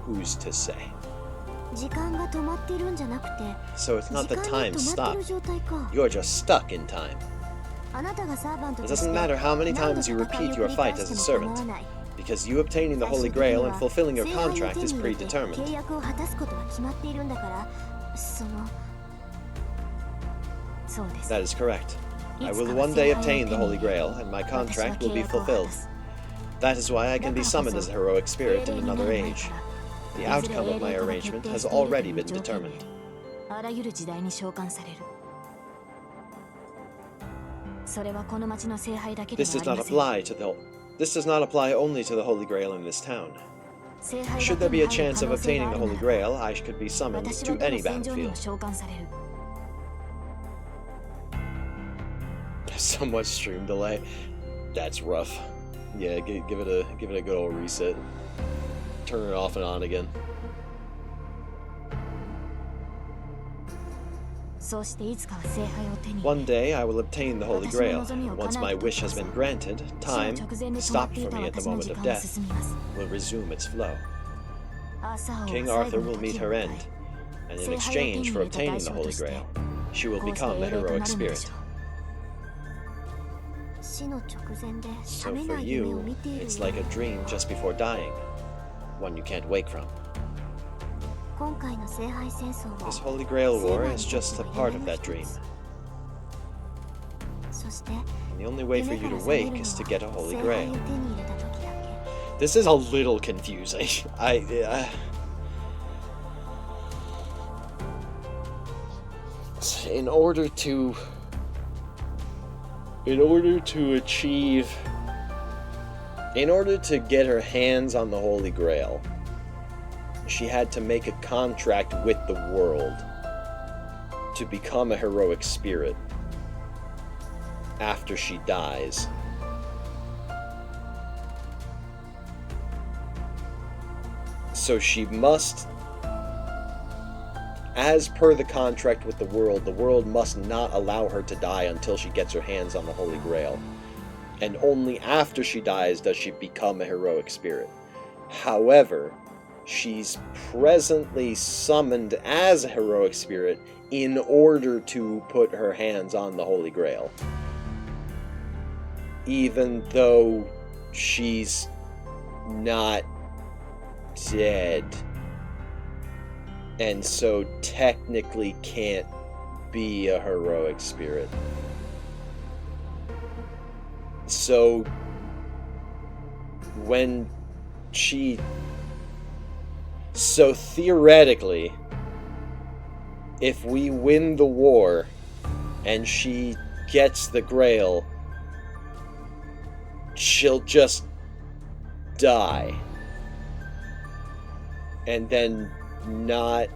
Who's to say? So it's not that time stopped. You're just stuck in time. It doesn't matter how many times you repeat your fight as a servant, because you obtaining the Holy Grail and fulfilling your contract is predetermined. That is correct. I will one day obtain the Holy Grail, and my contract will be fulfilled. That is why I can be summoned as a heroic spirit in another age. The outcome of my arrangement has already been determined. This does not apply only to the Holy Grail in this town. Should there be a chance of obtaining the Holy Grail, I could be summoned to any battlefield. Somewhat stream delay. That's rough. Yeah, give it a good old reset. Turn it off and on again. One day I will obtain the Holy Grail. Once my wish has been granted, time, stopped for me at the moment of death, will resume its flow. King Arthur will meet her end, and in exchange for obtaining the Holy Grail, she will become a heroic spirit. So for you, it's like a dream just before dying, one you can't wake from. This Holy Grail War is just a part of that dream. And the only way for you to wake is to get a Holy Grail. This is a little confusing. In order to get her hands on the Holy Grail, she had to make a contract with the world to become a heroic spirit after she dies. So she must, as per the contract with the world must not allow her to die until she gets her hands on the Holy Grail. And only after she dies does she become a heroic spirit. However, she's presently summoned as a heroic spirit in order to put her hands on the Holy Grail. Even though she's not dead. And so technically can't be a heroic spirit. So when she... So theoretically, if we win the war and she gets the Grail, she'll just die. And then not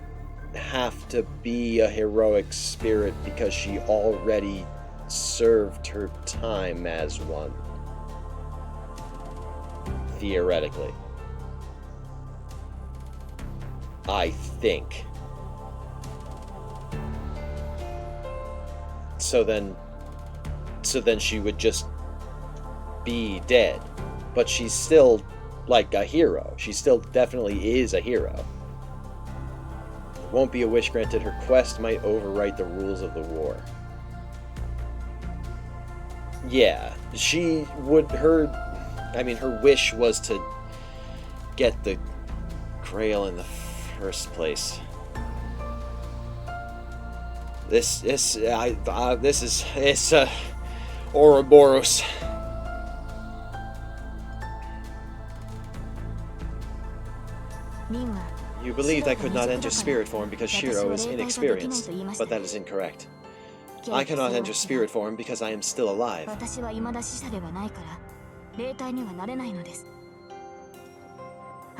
have to be a heroic spirit because she already served her time as one. Theoretically. I think. So then she would just be dead. But she's still like a hero. She still definitely is a hero. There won't be a wish granted. Her quest might overwrite the rules of the war. Yeah, she would, her wish was to get the Grail in the first place. This is Ouroboros. You believed I could not enter spirit form because Shiro is inexperienced, but that is incorrect. I cannot enter spirit form because I am still alive.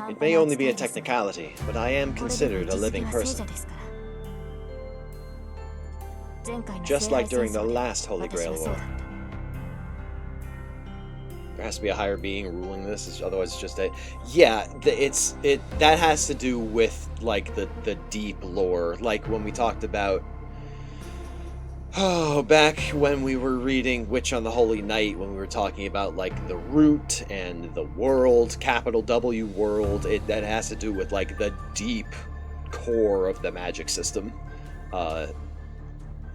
It may only be a technicality, but I am considered a living person. Just like during the last Holy Grail War. There has to be a higher being ruling this, otherwise it's just a... Yeah, that has to do with, like, the deep lore. Like, when we talked about... Oh, back when we were reading Witch on the Holy Night, when we were talking about, like, the root and the world, capital W world, that has to do with, like, the deep core of the magic system.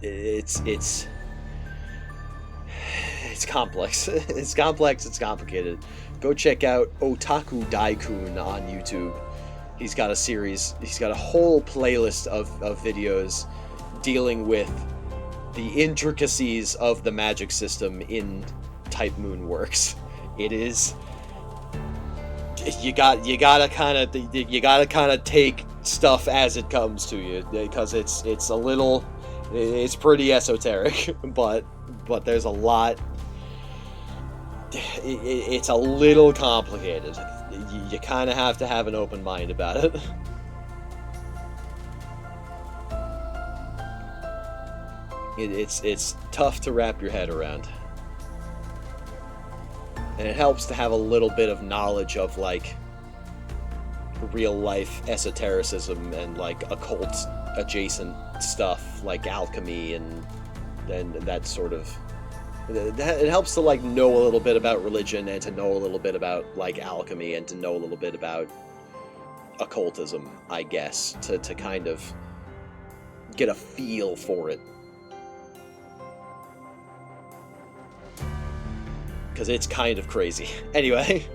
It's complex. It's complex, it's complicated. Go check out Otaku Daikun on YouTube. He's got a series, he's got a whole playlist of videos dealing with the intricacies of the magic system in Type Moon Works. It is... You gotta kind of take stuff as it comes to you, because it's pretty esoteric, but there's a lot. It's a little complicated. You kind of have to have an open mind about it. It's tough to wrap your head around. And it helps to have a little bit of knowledge of, like, real life esotericism and, like, occult adjacent stuff like alchemy and that sort of... It helps to, like, know a little bit about religion and to know a little bit about, like, alchemy and to know a little bit about occultism, I guess, to kind of get a feel for it. Because it's kind of crazy. Anyway.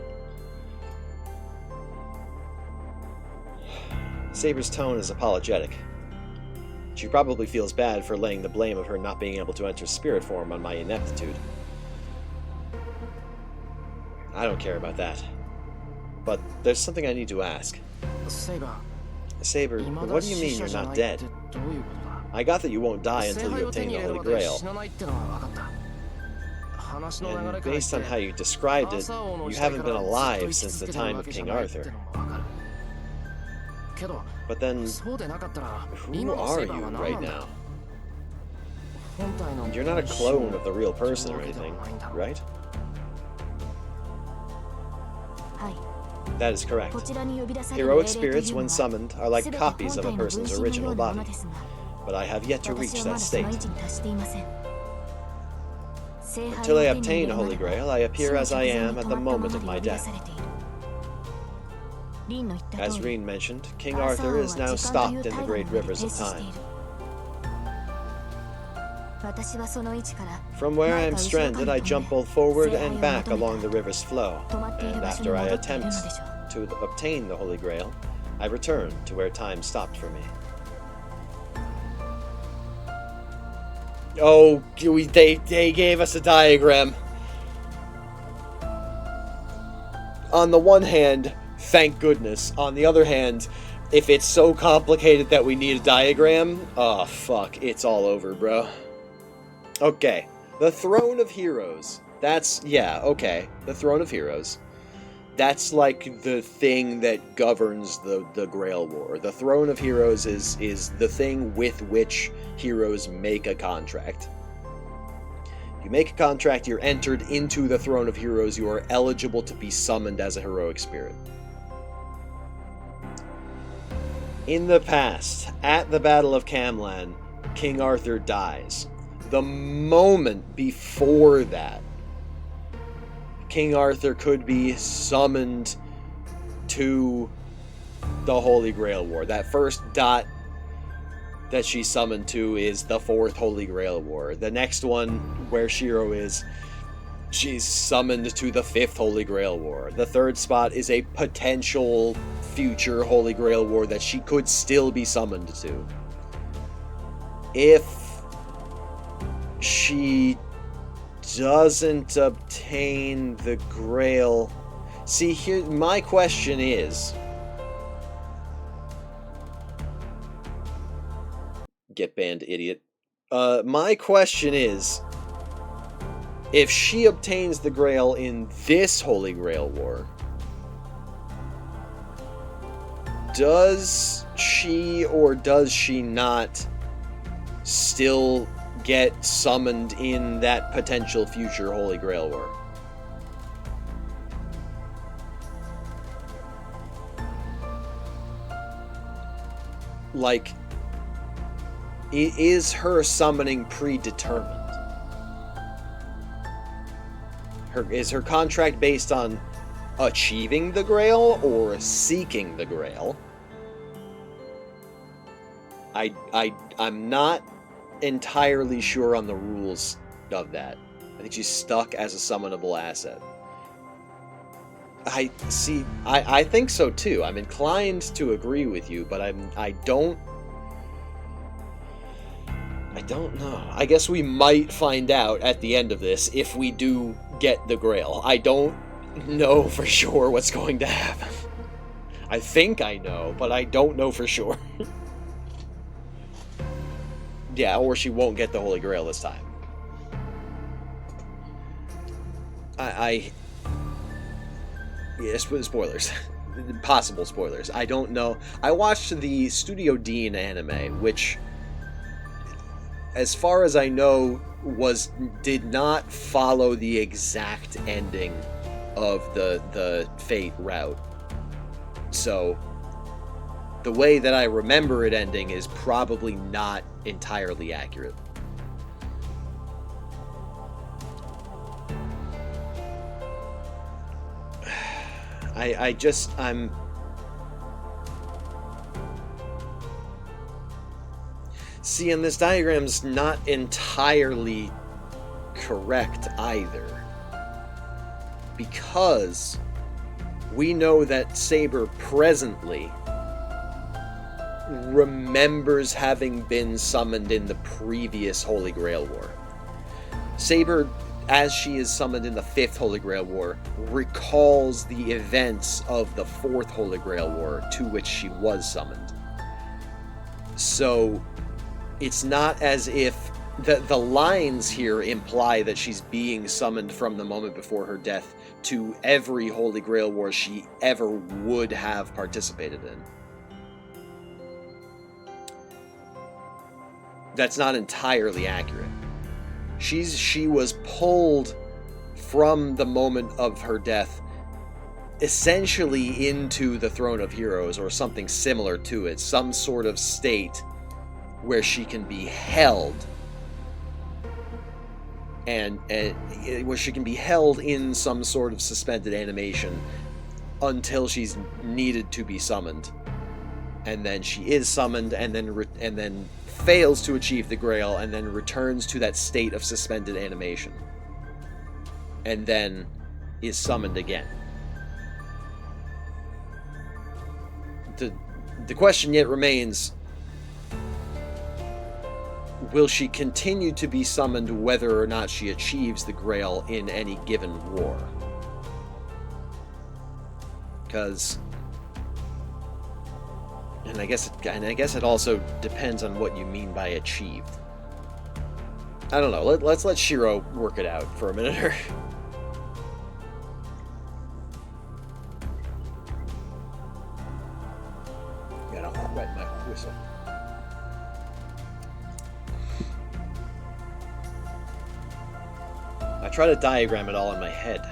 Saber's tone is apologetic. She probably feels bad for laying the blame of her not being able to enter spirit form on my ineptitude. I don't care about that. But there's something I need to ask. Saber, what do you mean you're not dead? I got that you won't die until you obtain the Holy Grail. And based on how you described it, you haven't been alive since the time of King Arthur. But then, who are you right now? You're not a clone of the real person or anything, right? That is correct. Heroic spirits, when summoned, are like copies of a person's original body. But I have yet to reach that state. Until I obtain a Holy Grail, I appear as I am at the moment of my death. As Reen mentioned, King Arthur is now stopped in the great rivers of time. From where I am stranded, I jump both forward and back along the river's flow, and after I attempt to obtain the Holy Grail, I return to where time stopped for me. Oh, they gave us a diagram. on the one hand, thank goodness. On the other hand, if it's so complicated that we need a diagram, oh fuck, it's all over, bro. Okay, the Throne of Heroes. That's, yeah, okay, the Throne of Heroes. That's like the thing that governs the Grail War. The Throne of Heroes is the thing with which heroes make a contract. You make a contract, you're entered into the Throne of Heroes, you are eligible to be summoned as a heroic spirit. In the past, at the Battle of Camlan, King Arthur dies. The moment before that, King Arthur could be summoned to the Holy Grail War. That first dot that she's summoned to is the 4th Holy Grail War. The next one, where Shiro is, she's summoned to the 5th Holy Grail War. The third spot is a potential future Holy Grail War that she could still be summoned to. If she doesn't obtain the Grail... See, here, my question is... Get banned, idiot. My question is, if she obtains the Grail in this Holy Grail War, does she or does she not still get summoned in that potential future Holy Grail War? Like, is her summoning predetermined? Is her contract based on achieving the Grail or seeking the Grail? I'm not entirely sure on the rules of that. I think she's stuck as a summonable asset. I think so too. I'm inclined to agree with you, but I don't know. I guess we might find out at the end of this if we do get the Grail. I don't know for sure what's going to happen. I think I know, but I don't know for sure. Yeah, or she won't get the Holy Grail this time. Yeah, spoilers. Possible spoilers. I don't know. I watched the Studio Dean anime, which, as far as I know, did not follow the exact ending of the Fate route. So the way that I remember it ending is probably not entirely accurate. I'm... See, and this diagram's not entirely correct either. Because we know that Saber presently remembers having been summoned in the previous Holy Grail War. Saber, as she is summoned in the 5th Holy Grail War, recalls the events of the 4th Holy Grail War to which she was summoned. So it's not as if the lines here imply that she's being summoned from the moment before her death to every Holy Grail War she ever would have participated in. That's not entirely accurate. She was pulled from the moment of her death essentially into the Throne of Heroes, or something similar to it, some sort of state where she can be held, and where she can be held in some sort of suspended animation until she's needed to be summoned, and then she is summoned, and then fails to achieve the Grail, and then returns to that state of suspended animation, and then is summoned again. The question yet remains, will she continue to be summoned whether or not she achieves the Grail in any given war? Because, and I guess it also depends on what you mean by achieved. I don't know. Let's let Shiro work it out for a minute. Gotta wet my whistle. I try to diagram it all in my head.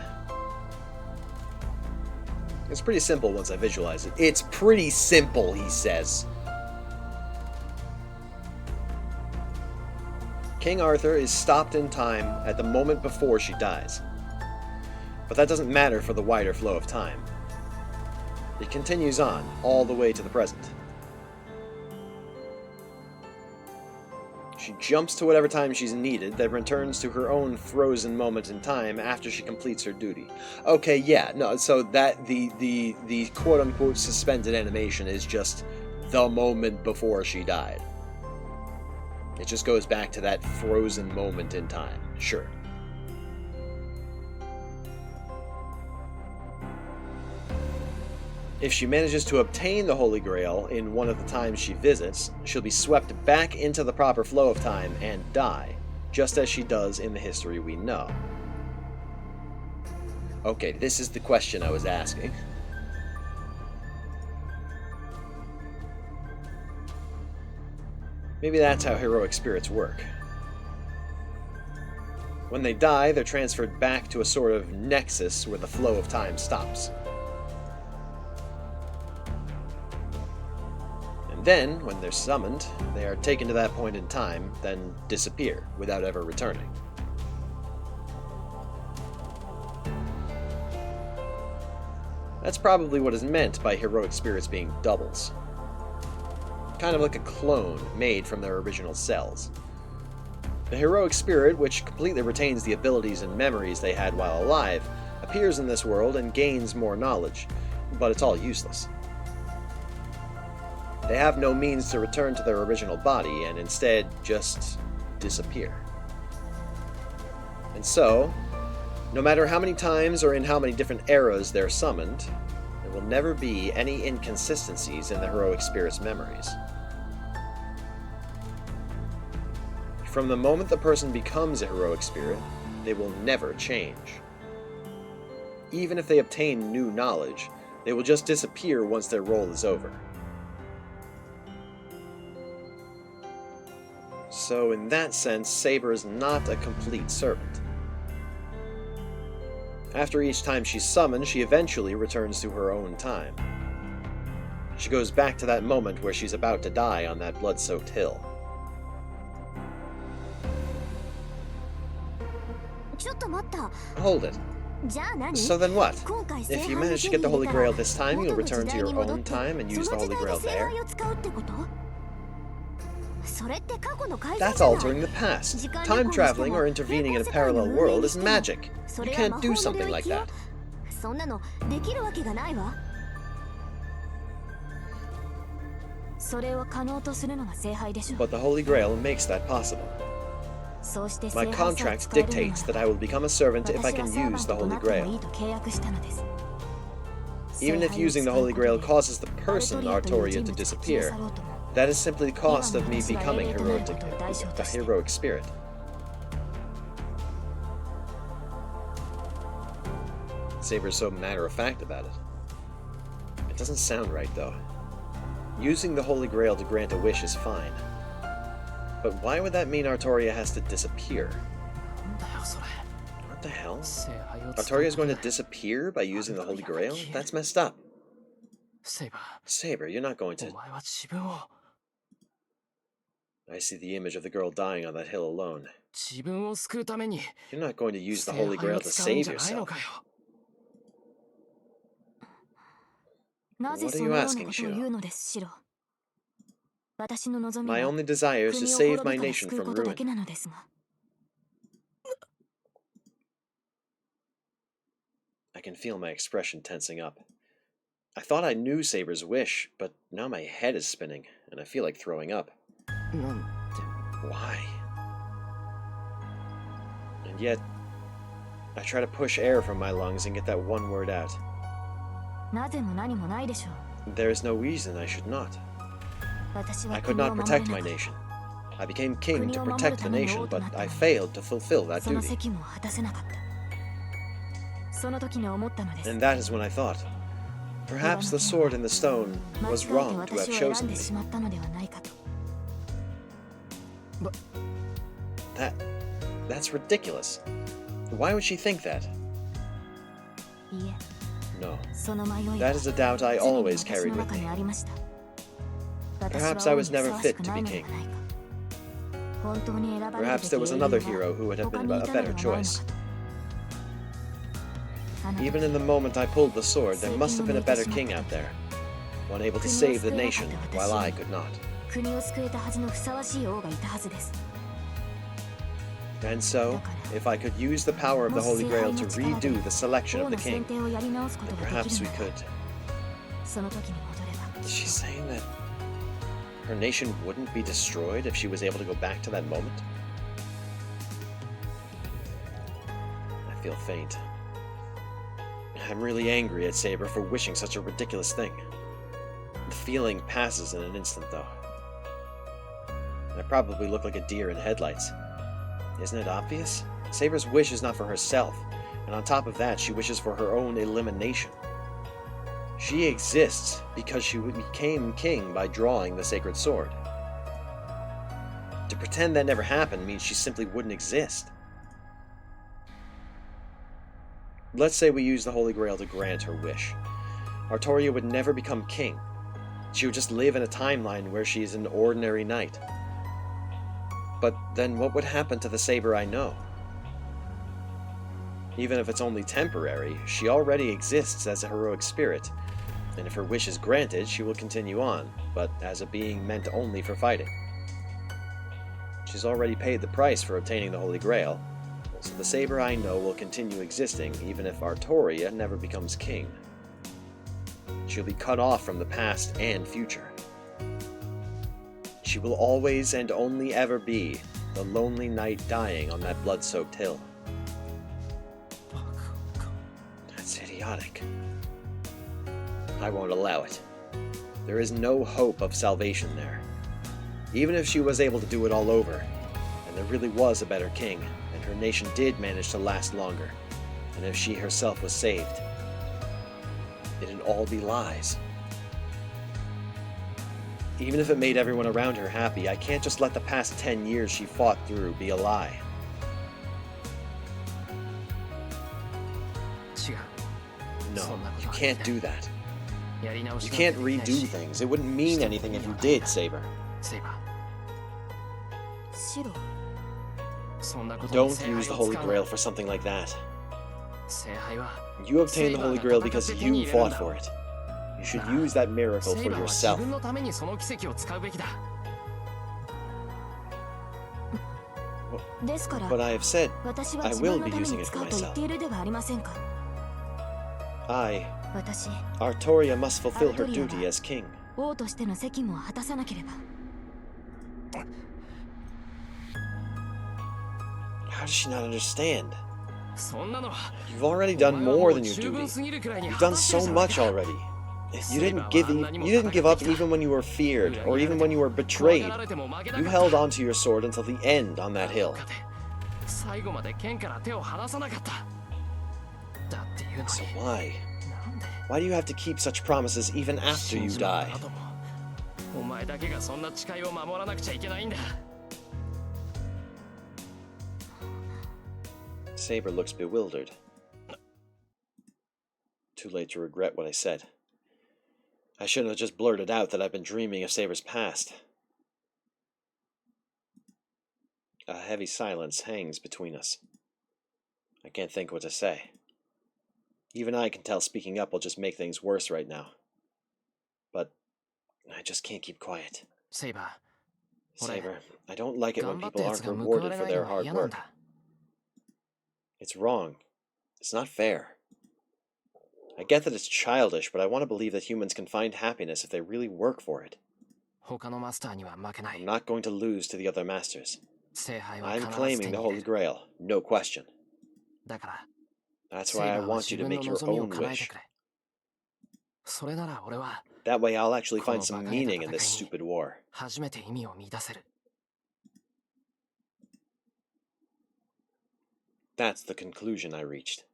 It's pretty simple once I visualize it. It's pretty simple, he says. King Arthur is stopped in time at the moment before she dies. But that doesn't matter for the wider flow of time. It continues on, all the way to the present. She jumps to whatever time she's needed, then returns to her own frozen moment in time after she completes her duty. Okay, yeah, no, so that the quote-unquote suspended animation is just the moment before she died. It just goes back to that frozen moment in time, sure. If she manages to obtain the Holy Grail in one of the times she visits, she'll be swept back into the proper flow of time and die, just as she does in the history we know. Okay, this is the question I was asking. Maybe that's how heroic spirits work. When they die, they're transferred back to a sort of nexus where the flow of time stops. Then, when they're summoned, they are taken to that point in time, then disappear without ever returning. That's probably what is meant by heroic spirits being doubles. Kind of like a clone made from their original cells. The heroic spirit, which completely retains the abilities and memories they had while alive, appears in this world and gains more knowledge, but it's all useless. They have no means to return to their original body, and instead just disappear. And so, no matter how many times or in how many different eras they're summoned, there will never be any inconsistencies in the heroic spirit's memories. From the moment the person becomes a heroic spirit, they will never change. Even if they obtain new knowledge, they will just disappear once their role is over. So in that sense, Saber is not a complete servant. After each time she's summoned, she eventually returns to her own time. She goes back to that moment where she's about to die on that blood-soaked hill. Hold it. So then what? If you manage to get the Holy Grail this time, you'll return to your own time and use the Holy Grail there? That's altering the past. Time traveling or intervening in a parallel world is magic. You can't do something like that. But the Holy Grail makes that possible. My contract dictates that I will become a servant if I can use the Holy Grail. Even if using the Holy Grail causes the person, Artoria, to disappear, that is simply the cost of me becoming a heroic spirit. Saber's so matter-of-fact about it. It doesn't sound right, though. Using the Holy Grail to grant a wish is fine. But why would that mean Artoria has to disappear? What the hell? Artoria is going to disappear by using the Holy Grail? That's messed up. Saber, you're not going to... I see the image of the girl dying on that hill alone. You're not going to use the Holy Grail to save yourself. What are you asking, Shiro? My only desire is to save my nation from ruin. I can feel my expression tensing up. I thought I knew Saber's wish, but now my head is spinning, and I feel like throwing up. Why? And yet, I try to push air from my lungs and get that one word out. There is no reason I should not. I could not protect my nation. I became king to protect the nation, but I failed to fulfill that duty. And that is when I thought, perhaps the sword in the stone was wrong to have chosen me. That's ridiculous. Why would she think that? No. That is a doubt I always carried with me. Perhaps I was never fit to be king. Perhaps there was another hero who would have been a better choice. Even in the moment I pulled the sword, there must have been a better king out there, one able to save the nation while I could not. And so, if I could use the power of the Holy Grail to redo the selection of the king, then perhaps we could. Is she saying that her nation wouldn't be destroyed if she was able to go back to that moment? I feel faint. I'm really angry at Saber for wishing such a ridiculous thing. The feeling passes in an instant, though. I probably look like a deer in headlights. Isn't it obvious? Saber's wish is not for herself, and on top of that, she wishes for her own elimination. She exists because she became king by drawing the sacred sword. To pretend that never happened means she simply wouldn't exist. Let's say we use the Holy Grail to grant her wish. Artoria would never become king. She would just live in a timeline where she is an ordinary knight. But then what would happen to the Saber I know? Even if it's only temporary, she already exists as a heroic spirit, and if her wish is granted, she will continue on, but as a being meant only for fighting. She's already paid the price for obtaining the Holy Grail, so the Saber I know will continue existing even if Artoria never becomes king. She'll be cut off from the past and future. She will always and only ever be the lonely knight dying on that blood-soaked hill. That's idiotic. I won't allow it. There is no hope of salvation there. Even if she was able to do it all over, and there really was a better king, and her nation did manage to last longer, and if she herself was saved, it'd all be lies. Even if it made everyone around her happy, I can't just let the past 10 years she fought through be a lie. No, you can't do that. You can't redo things. It wouldn't mean anything if you did, Saber. Don't use the Holy Grail for something like that. You obtained the Holy Grail because you fought for it. You should use that miracle for yourself. But I have said, I will be using it for myself. Artoria must fulfill her duty as king. How does she not understand? You've already done more than your duty. You've done so much already. You didn't give up even when you were feared, or even when you were betrayed. You held onto your sword until the end on that hill. So why? Why do you have to keep such promises even after you die? Saber looks bewildered. Too late to regret what I said. I shouldn't have just blurted out that I've been dreaming of Saber's past. A heavy silence hangs between us. I can't think what to say. Even I can tell speaking up will just make things worse right now. But I just can't keep quiet. Saber, I don't like it when people aren't rewarded for their hard work. It's wrong. It's not fair. I get that it's childish, but I want to believe that humans can find happiness if they really work for it. I'm not going to lose to the other masters. I'm claiming the Holy Grail, no question. That's why I want you to make your own wish. That way I'll actually find some meaning in this stupid war. That's the conclusion I reached.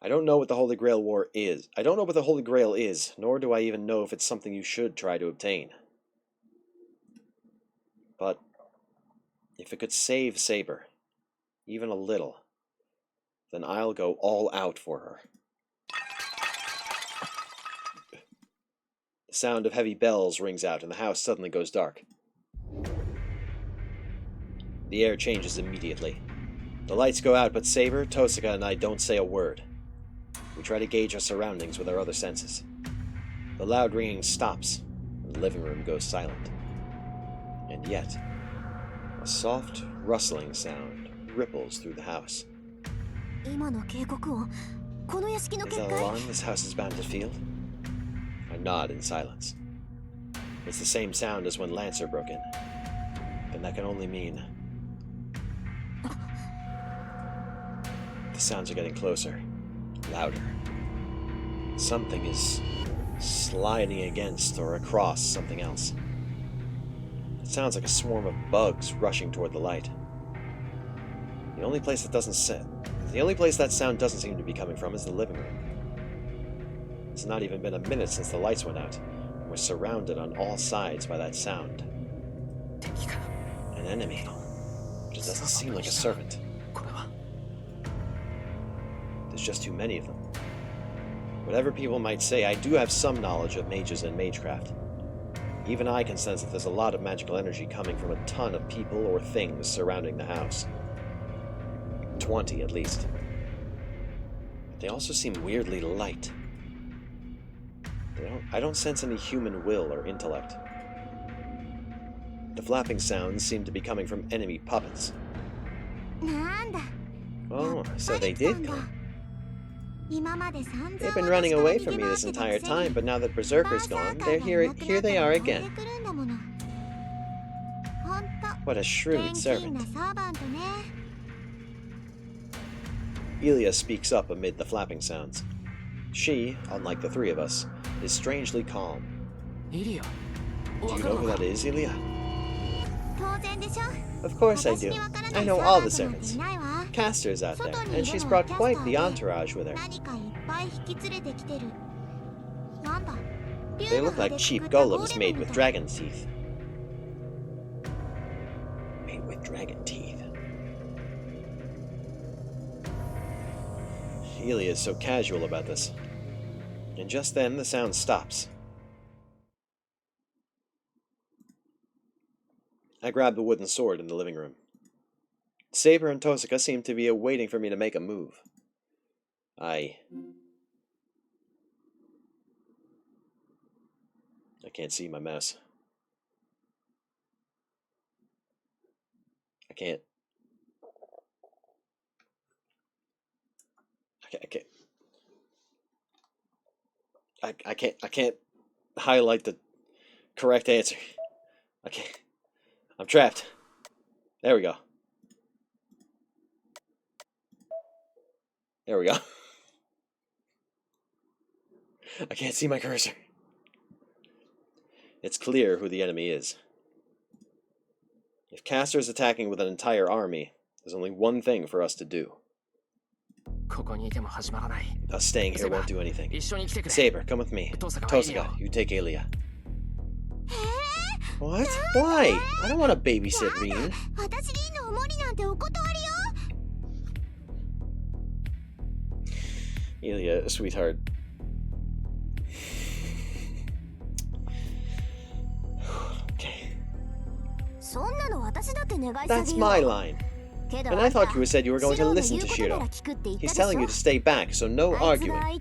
I don't know what the Holy Grail War is. I don't know what the Holy Grail is, nor do I even know if it's something you should try to obtain. But if it could save Saber, even a little, then I'll go all out for her. The sound of heavy bells rings out and the house suddenly goes dark. The air changes immediately. The lights go out, but Saber, Tosaka, and I don't say a word. We try to gauge our surroundings with our other senses. The loud ringing stops, and the living room goes silent. And yet, a soft, rustling sound ripples through the house. Is that an alarm this house is bound to feel? I nod in silence. It's the same sound as when Lancer broke in. Then that can only mean... The sounds are getting closer, louder. Something is sliding against or across something else. It sounds like a swarm of bugs rushing toward the light. The only place that sound doesn't seem to be coming from is the living room. It's not even been a minute since the lights went out, and we're surrounded on all sides by that sound. An enemy. But it doesn't seem like a servant. There's just too many of them. Whatever people might say, I do have some knowledge of mages and magecraft. Even I can sense that there's a lot of magical energy coming from a ton of people or things surrounding the house. 20 at least. But they also seem weirdly light. I don't sense any human will or intellect. The flapping sounds seem to be coming from enemy puppets. Oh, so they did come. They've been running away from me this entire time, but now that Berserker's gone, here they are again. What a shrewd servant. Ilya speaks up amid the flapping sounds. She, unlike the three of us, is strangely calm. Do you know who that is, Ilya? Of course I do. I know all the servants. Caster's out there, and she's brought quite the entourage with her. They look like cheap golems made with dragon teeth. Made with dragon teeth. Ilya is so casual about this. And just then, the sound stops. I grab the wooden sword in the living room. Saber and Tosaka seem to be waiting for me to make a move. I can't see my mouse. I can't highlight the correct answer. I'm trapped. There we go. There we go. I can't see my cursor. It's clear who the enemy is. If Caster is attacking with an entire army, there's only one thing for us to do. Us staying here won't do anything. Saber, come with me. Tosaka, you take Ilya. What? Why? I don't want to babysit Rin. Ilya, sweetheart. Okay. That's my line. And I thought you said you were going to listen to Shiro. He's telling you to stay back, so no arguing. I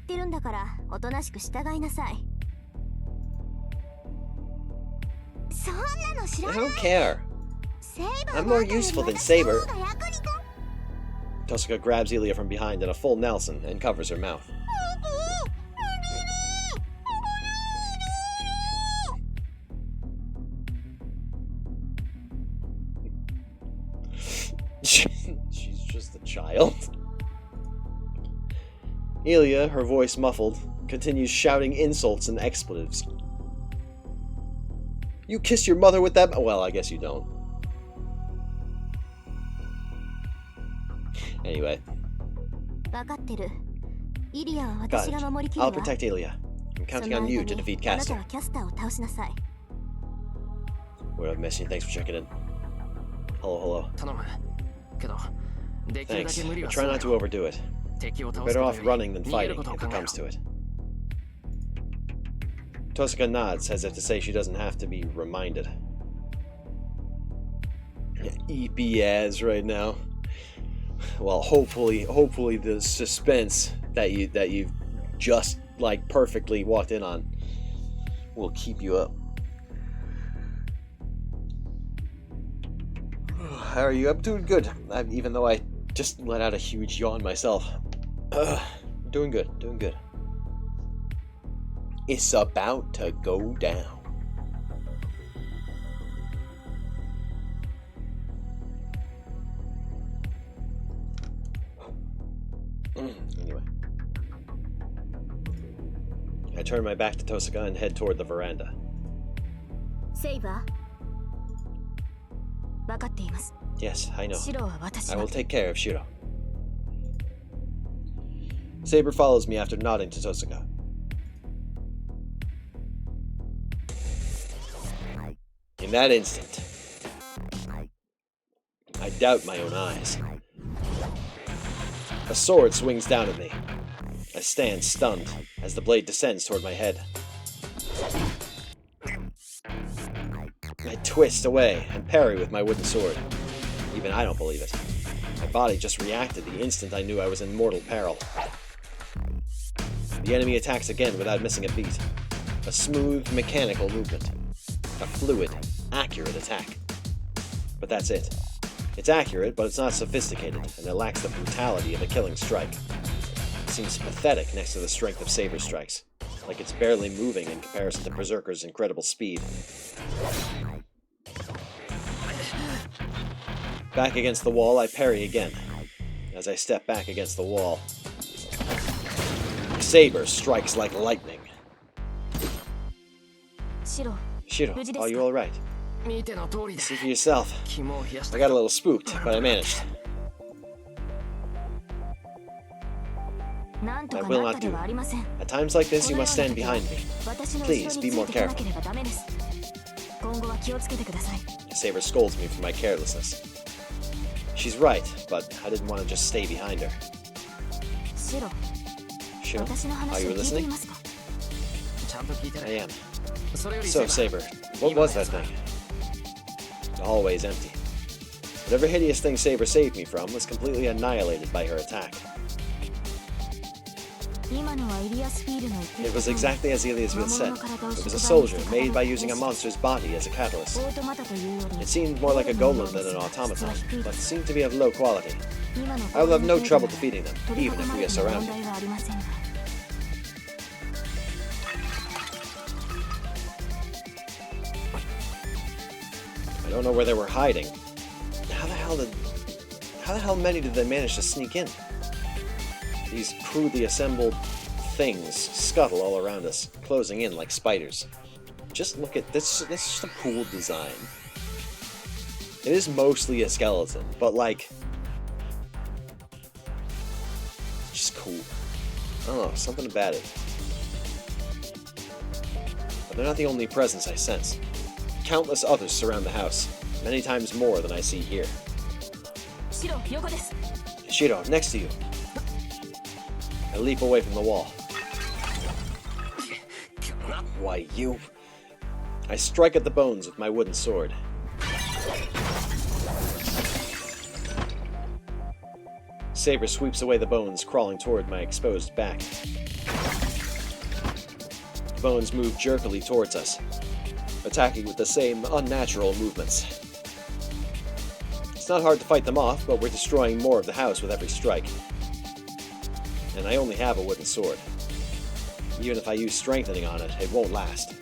don't care. I'm more useful than Saber. Tosaka grabs Ilya from behind in a full Nelson and covers her mouth. She's just a child. Ilya, her voice muffled, continues shouting insults and expletives. You kiss your mother with that? Well, I guess you don't. Anyway. God, I'll protect Ilya. I'm counting on you to defeat Castor. What up, Messi? Thanks for checking in. Hello. Thanks, but try not to overdo it. You're better off running than fighting if it comes to it. Tosaka nods, as if to say she doesn't have to be reminded. EPS right now. Well, hopefully the suspense that you've just like perfectly walked in on will keep you up. How are you? I'm doing good. Even though I just let out a huge yawn myself. Doing good. It's about to go down. Anyway. I turn my back to Tosaka and head toward the veranda. Saber. Yes, I know. I will take care of Shiro. Saber follows me after nodding to Tosaka. In that instant, I doubt my own eyes. A sword swings down at me. I stand stunned as the blade descends toward my head. I twist away and parry with my wooden sword. Even I don't believe it. My body just reacted the instant I knew I was in mortal peril. The enemy attacks again without missing a beat. A smooth, mechanical movement. A fluid, accurate attack. But that's it. It's accurate, but it's not sophisticated, and it lacks the brutality of a killing strike. It seems pathetic next to the strength of Saber's strikes, like it's barely moving in comparison to Berserker's incredible speed. Back against the wall, I parry again. As I step back against the wall, Saber strikes like lightning. Shiro, are you alright? See for yourself. I got a little spooked, but I managed. I will not do. At times like this, you must stand behind me. Please, be more careful. Saber scolds me for my carelessness. She's right, but I didn't want to just stay behind her. Shiro, are you listening? I am. So, Saber, what was that thing? The hallway is empty. Whatever hideous thing Saber saved me from was completely annihilated by her attack. It was exactly as Eliasfield said. It was a soldier made by using a monster's body as a catalyst. It seemed more like a golem than an automaton, but seemed to be of low quality. I will have no trouble defeating them, even if we are surrounded. I don't know where they were hiding. How the hell many did they manage to sneak in? These crudely assembled things scuttle all around us, closing in like spiders. Just look at this. This is just a cool design. It is mostly a skeleton, but like, just cool. I don't know, something about it. But they're not the only presence I sense. Countless others surround the house, many times more than I see here. Shiro, next to you. I leap away from the wall. Why, you... I strike at the bones with my wooden sword. Saber sweeps away the bones, crawling toward my exposed back. The bones move jerkily towards us, attacking with the same unnatural movements. It's not hard to fight them off, but we're destroying more of the house with every strike. And I only have a wooden sword. Even if I use strengthening on it, it won't last.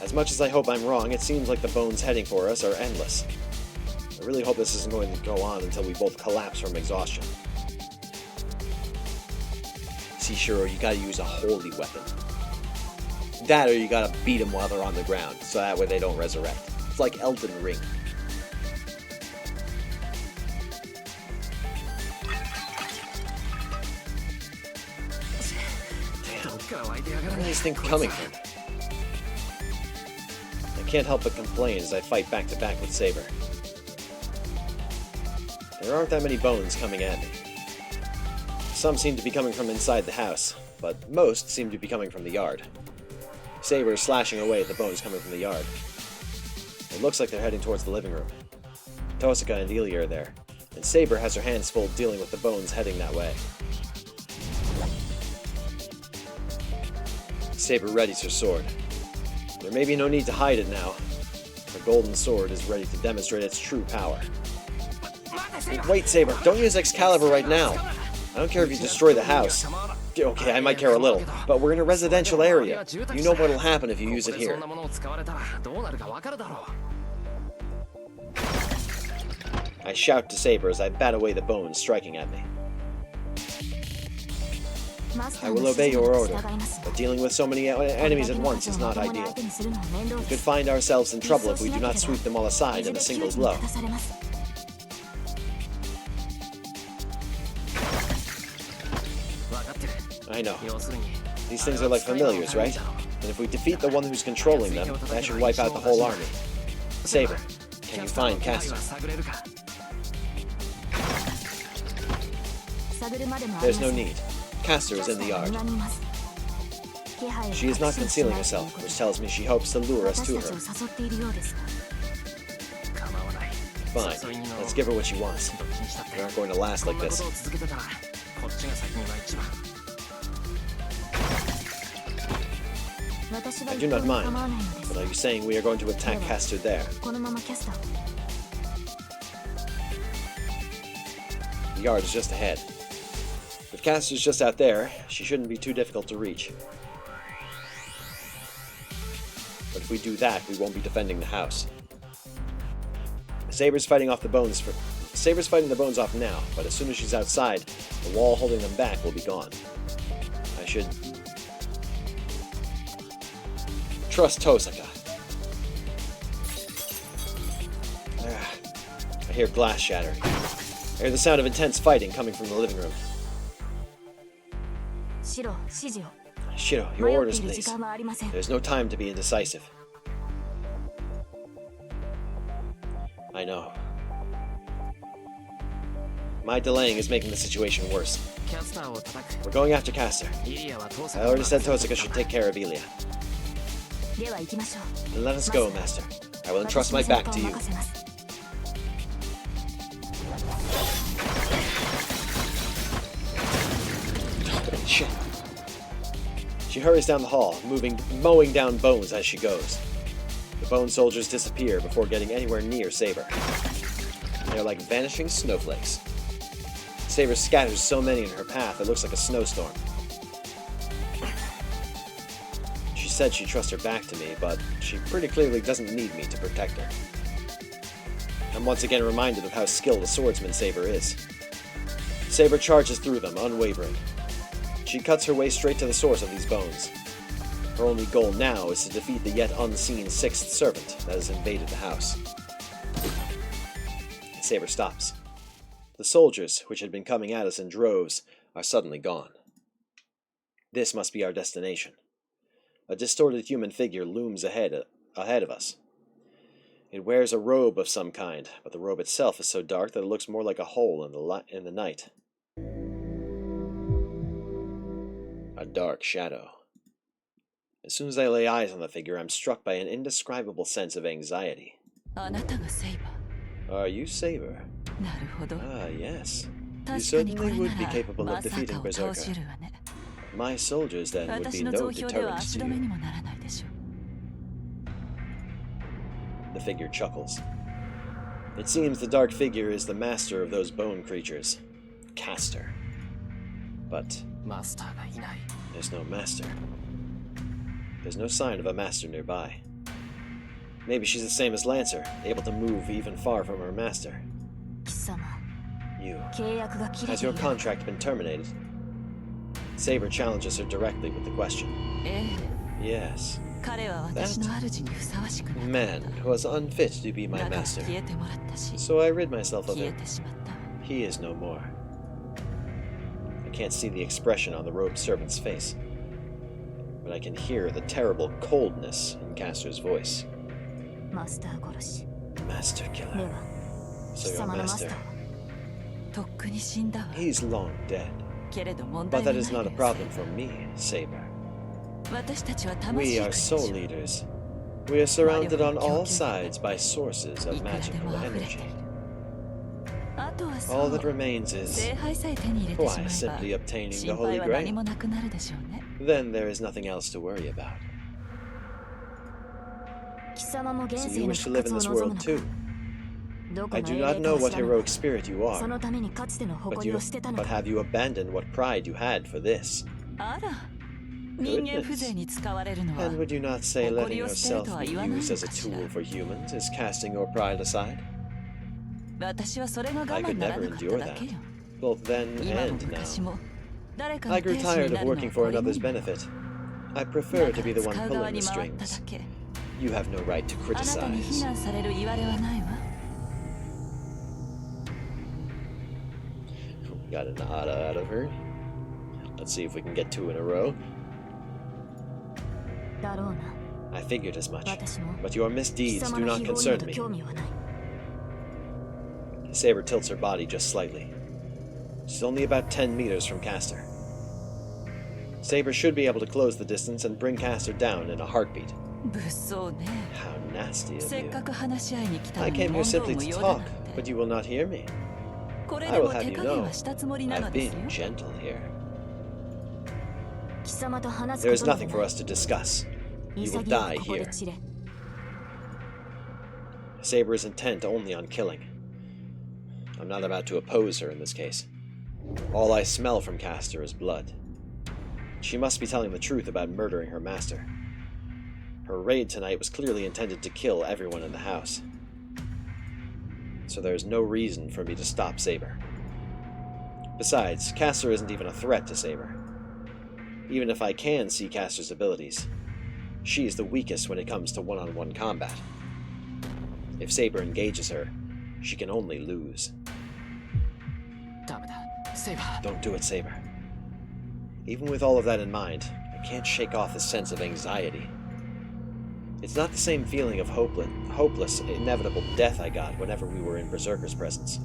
As much as I hope I'm wrong, it seems like the bones heading for us are endless. I really hope this isn't going to go on until we both collapse from exhaustion. Pretty sure you gotta use a holy weapon. That or you gotta beat them while they're on the ground, so that way they don't resurrect. It's like Elden Ring. Where is this thing coming from? I can't help but complain as I fight back to back with Saber. There aren't that many bones coming at me. Some seem to be coming from inside the house, but most seem to be coming from the yard. Saber is slashing away at the bones coming from the yard. It looks like they're heading towards the living room. Tosaka and Ilya are there, and Saber has her hands full dealing with the bones heading that way. Saber readies her sword. There may be no need to hide it now. Her golden sword is ready to demonstrate its true power. Wait, Saber, don't use Excalibur right now. I don't care if you destroy the house. Okay, I might care a little, but we're in a residential area. You know what'll happen if you use it here. I shout to Saber as I bat away the bones striking at me. I will obey your order, but dealing with so many enemies at once is not ideal. We could find ourselves in trouble if we do not sweep them all aside in a single blow. I know. These things are like familiars, right? And if we defeat the one who's controlling them, that should wipe out the whole army. Saber, can you find Castor? There's no need. Castor is in the yard. She is not concealing herself, which tells me she hopes to lure us to her. Fine, let's give her what she wants. We aren't going to last like this. I do not mind, but are you saying we are going to attack Castor there? The yard is just ahead. If Castor's just out there, she shouldn't be too difficult to reach. But if we do that, we won't be defending the house. Saber's fighting the bones off now, but as soon as she's outside, the wall holding them back will be gone. I should trust Tosaka. I hear glass shattering. I hear the sound of intense fighting coming from the living room. Shiro, your orders, please. There's no time to be indecisive. I know. My delaying is making the situation worse. We're going after Castor. I already said Tosaka should take care of Ilya. Then let us go, Master. I will entrust my back to you. Shit. She hurries down the hall, mowing down bones as she goes. The bone soldiers disappear before getting anywhere near Saber. They are like vanishing snowflakes. Saber scatters so many in her path it looks like a snowstorm. She said she'd trust her back to me, but she pretty clearly doesn't need me to protect her. I'm once again reminded of how skilled a swordsman Saber is. Saber charges through them, unwavering. She cuts her way straight to the source of these bones. Her only goal now is to defeat the yet unseen sixth servant that has invaded the house. Saber stops. The soldiers, which had been coming at us in droves, are suddenly gone. This must be our destination. A distorted human figure looms ahead of us. It wears a robe of some kind, but the robe itself is so dark that it looks more like a hole in the night. A dark shadow. As soon as I lay eyes on the figure, I'm struck by an indescribable sense of anxiety. Are you Saber? Ah, yes. You certainly would be capable of defeating Berserker. My soldiers, then, would be no deterrent to you. The figure chuckles. It seems the dark figure is the master of those bone creatures. Castor. But there's no master. There's no sign of a master nearby. Maybe she's the same as Lancer, able to move even far from her master. You. Has your contract been terminated? Saber challenges her directly with the question. Yes. That man was unfit to be my master, so I rid myself of him. He is no more. I can't see the expression on the robed servant's face, but I can hear the terrible coldness in Castor's voice. Master killer. So your master. He's long dead. But that is not a problem for me, Saber. We are soul leaders. We are surrounded on all sides by sources of magical energy. All that remains is, why, simply obtaining the Holy Grail. Then there is nothing else to worry about. So you wish to live in this world too. I do not know what heroic spirit you are, but have you abandoned what pride you had for this? Goodness. And would you not say letting yourself be used as a tool for humans is casting your pride aside? I could never endure that, both then and now. I grew tired of working for another's benefit. I prefer to be the one pulling the strings. You have no right to criticize. We got an nada out of her. Let's see if we can get 2 in a row. I figured as much, but your misdeeds do not concern me. Saber tilts her body just slightly. She's only about 10 meters from Castor. Saber should be able to close the distance and bring Castor down in a heartbeat. How nasty of you. I came here simply to talk, but you will not hear me. I will have you know, I've been gentle here. There is nothing for us to discuss. You will die here. Saber is intent only on killing. I'm not about to oppose her in this case. All I smell from Castor is blood. She must be telling the truth about murdering her master. Her raid tonight was clearly intended to kill everyone in the house. So there is no reason for me to stop Saber. Besides, Castor isn't even a threat to Saber. Even if I can see Castor's abilities, she is the weakest when it comes to one-on-one combat. If Saber engages her, she can only lose. Don't do it, Saber. Even with all of that in mind, I can't shake off the sense of anxiety. It's not the same feeling of hopeless, inevitable death I got whenever we were in Berserker's presence.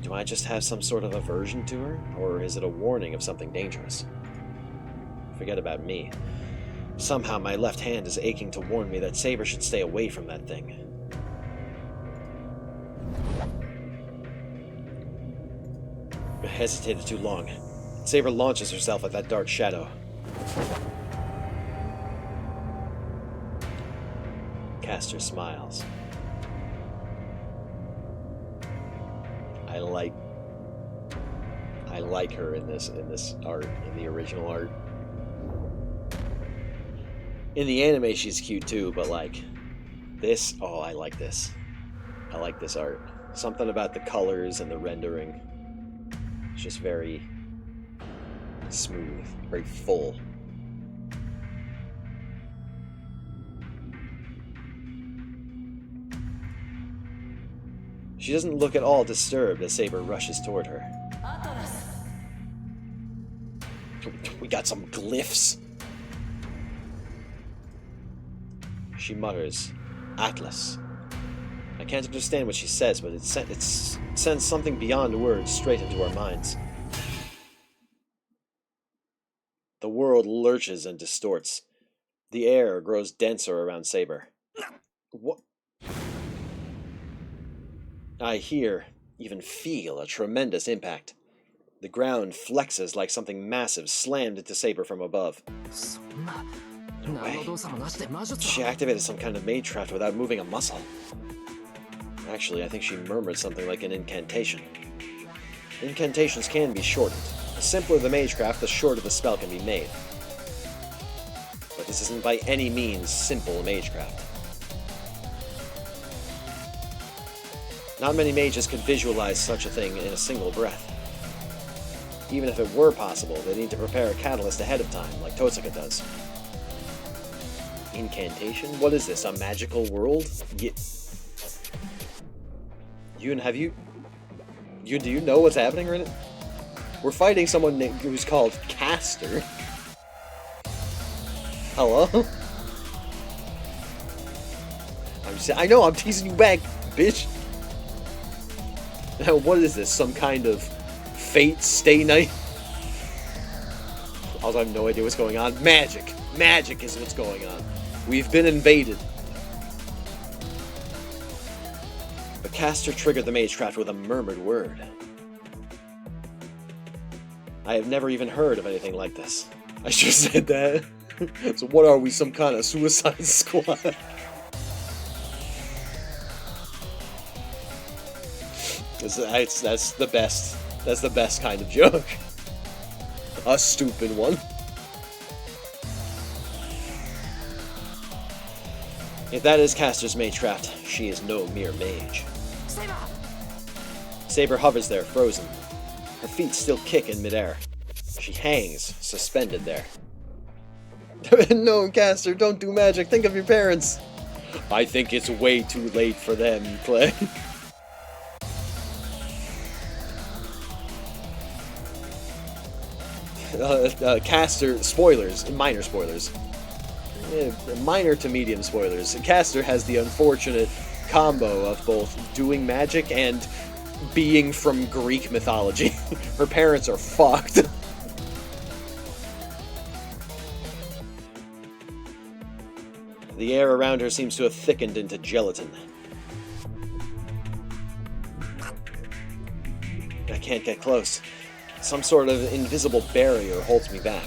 Do I just have some sort of aversion to her, or is it a warning of something dangerous? Forget about me. Somehow my left hand is aching to warn me that Saber should stay away from that thing. I hesitated too long. Saber launches herself at that dark shadow. Castor smiles. I like her in this art, in the original art. In the anime she's cute too, but like this, oh, I like this. I like this art. Something about the colors and the rendering. It's just very smooth, very full. She doesn't look at all disturbed as Saber rushes toward her. We got some glyphs. She mutters, Atlas. I can't understand what she says, but it sends something beyond words straight into our minds. The world lurches and distorts. The air grows denser around Saber. What? I hear, even feel, a tremendous impact. The ground flexes like something massive slammed into Saber from above. No way. She activated some kind of magecraft without moving a muscle. Actually, I think she murmured something like an incantation. Incantations can be shortened. The simpler the magecraft, the shorter the spell can be made. But this isn't by any means simple magecraft. Not many mages could visualize such a thing in a single breath. Even if it were possible, they need to prepare a catalyst ahead of time, like Totsuka does. Incantation? What is this, a magical world? Do you know what's happening right now? We're fighting someone who's called Caster. Hello? I know, I'm teasing you back, bitch. Now, what is this? Some kind of fate stay night? Also, I have no idea what's going on. Magic! Magic is what's going on. We've been invaded. The caster triggered the magecraft with a murmured word. I have never even heard of anything like this. I should have said that. So what are we, some kind of suicide squad? That's the best. That's the best kind of joke. A stupid one. If that is Caster's magecraft, she is no mere mage. Saber hovers there, frozen. Her feet still kick in midair. She hangs, suspended there. No, Caster, don't do magic. Think of your parents. I think it's way too late for them, Clay. Caster, spoilers, minor spoilers. Minor to medium spoilers. Caster has the unfortunate combo of both doing magic and being from Greek mythology. Her parents are fucked. The air around her seems to have thickened into gelatin. I can't get close. Some sort of invisible barrier holds me back.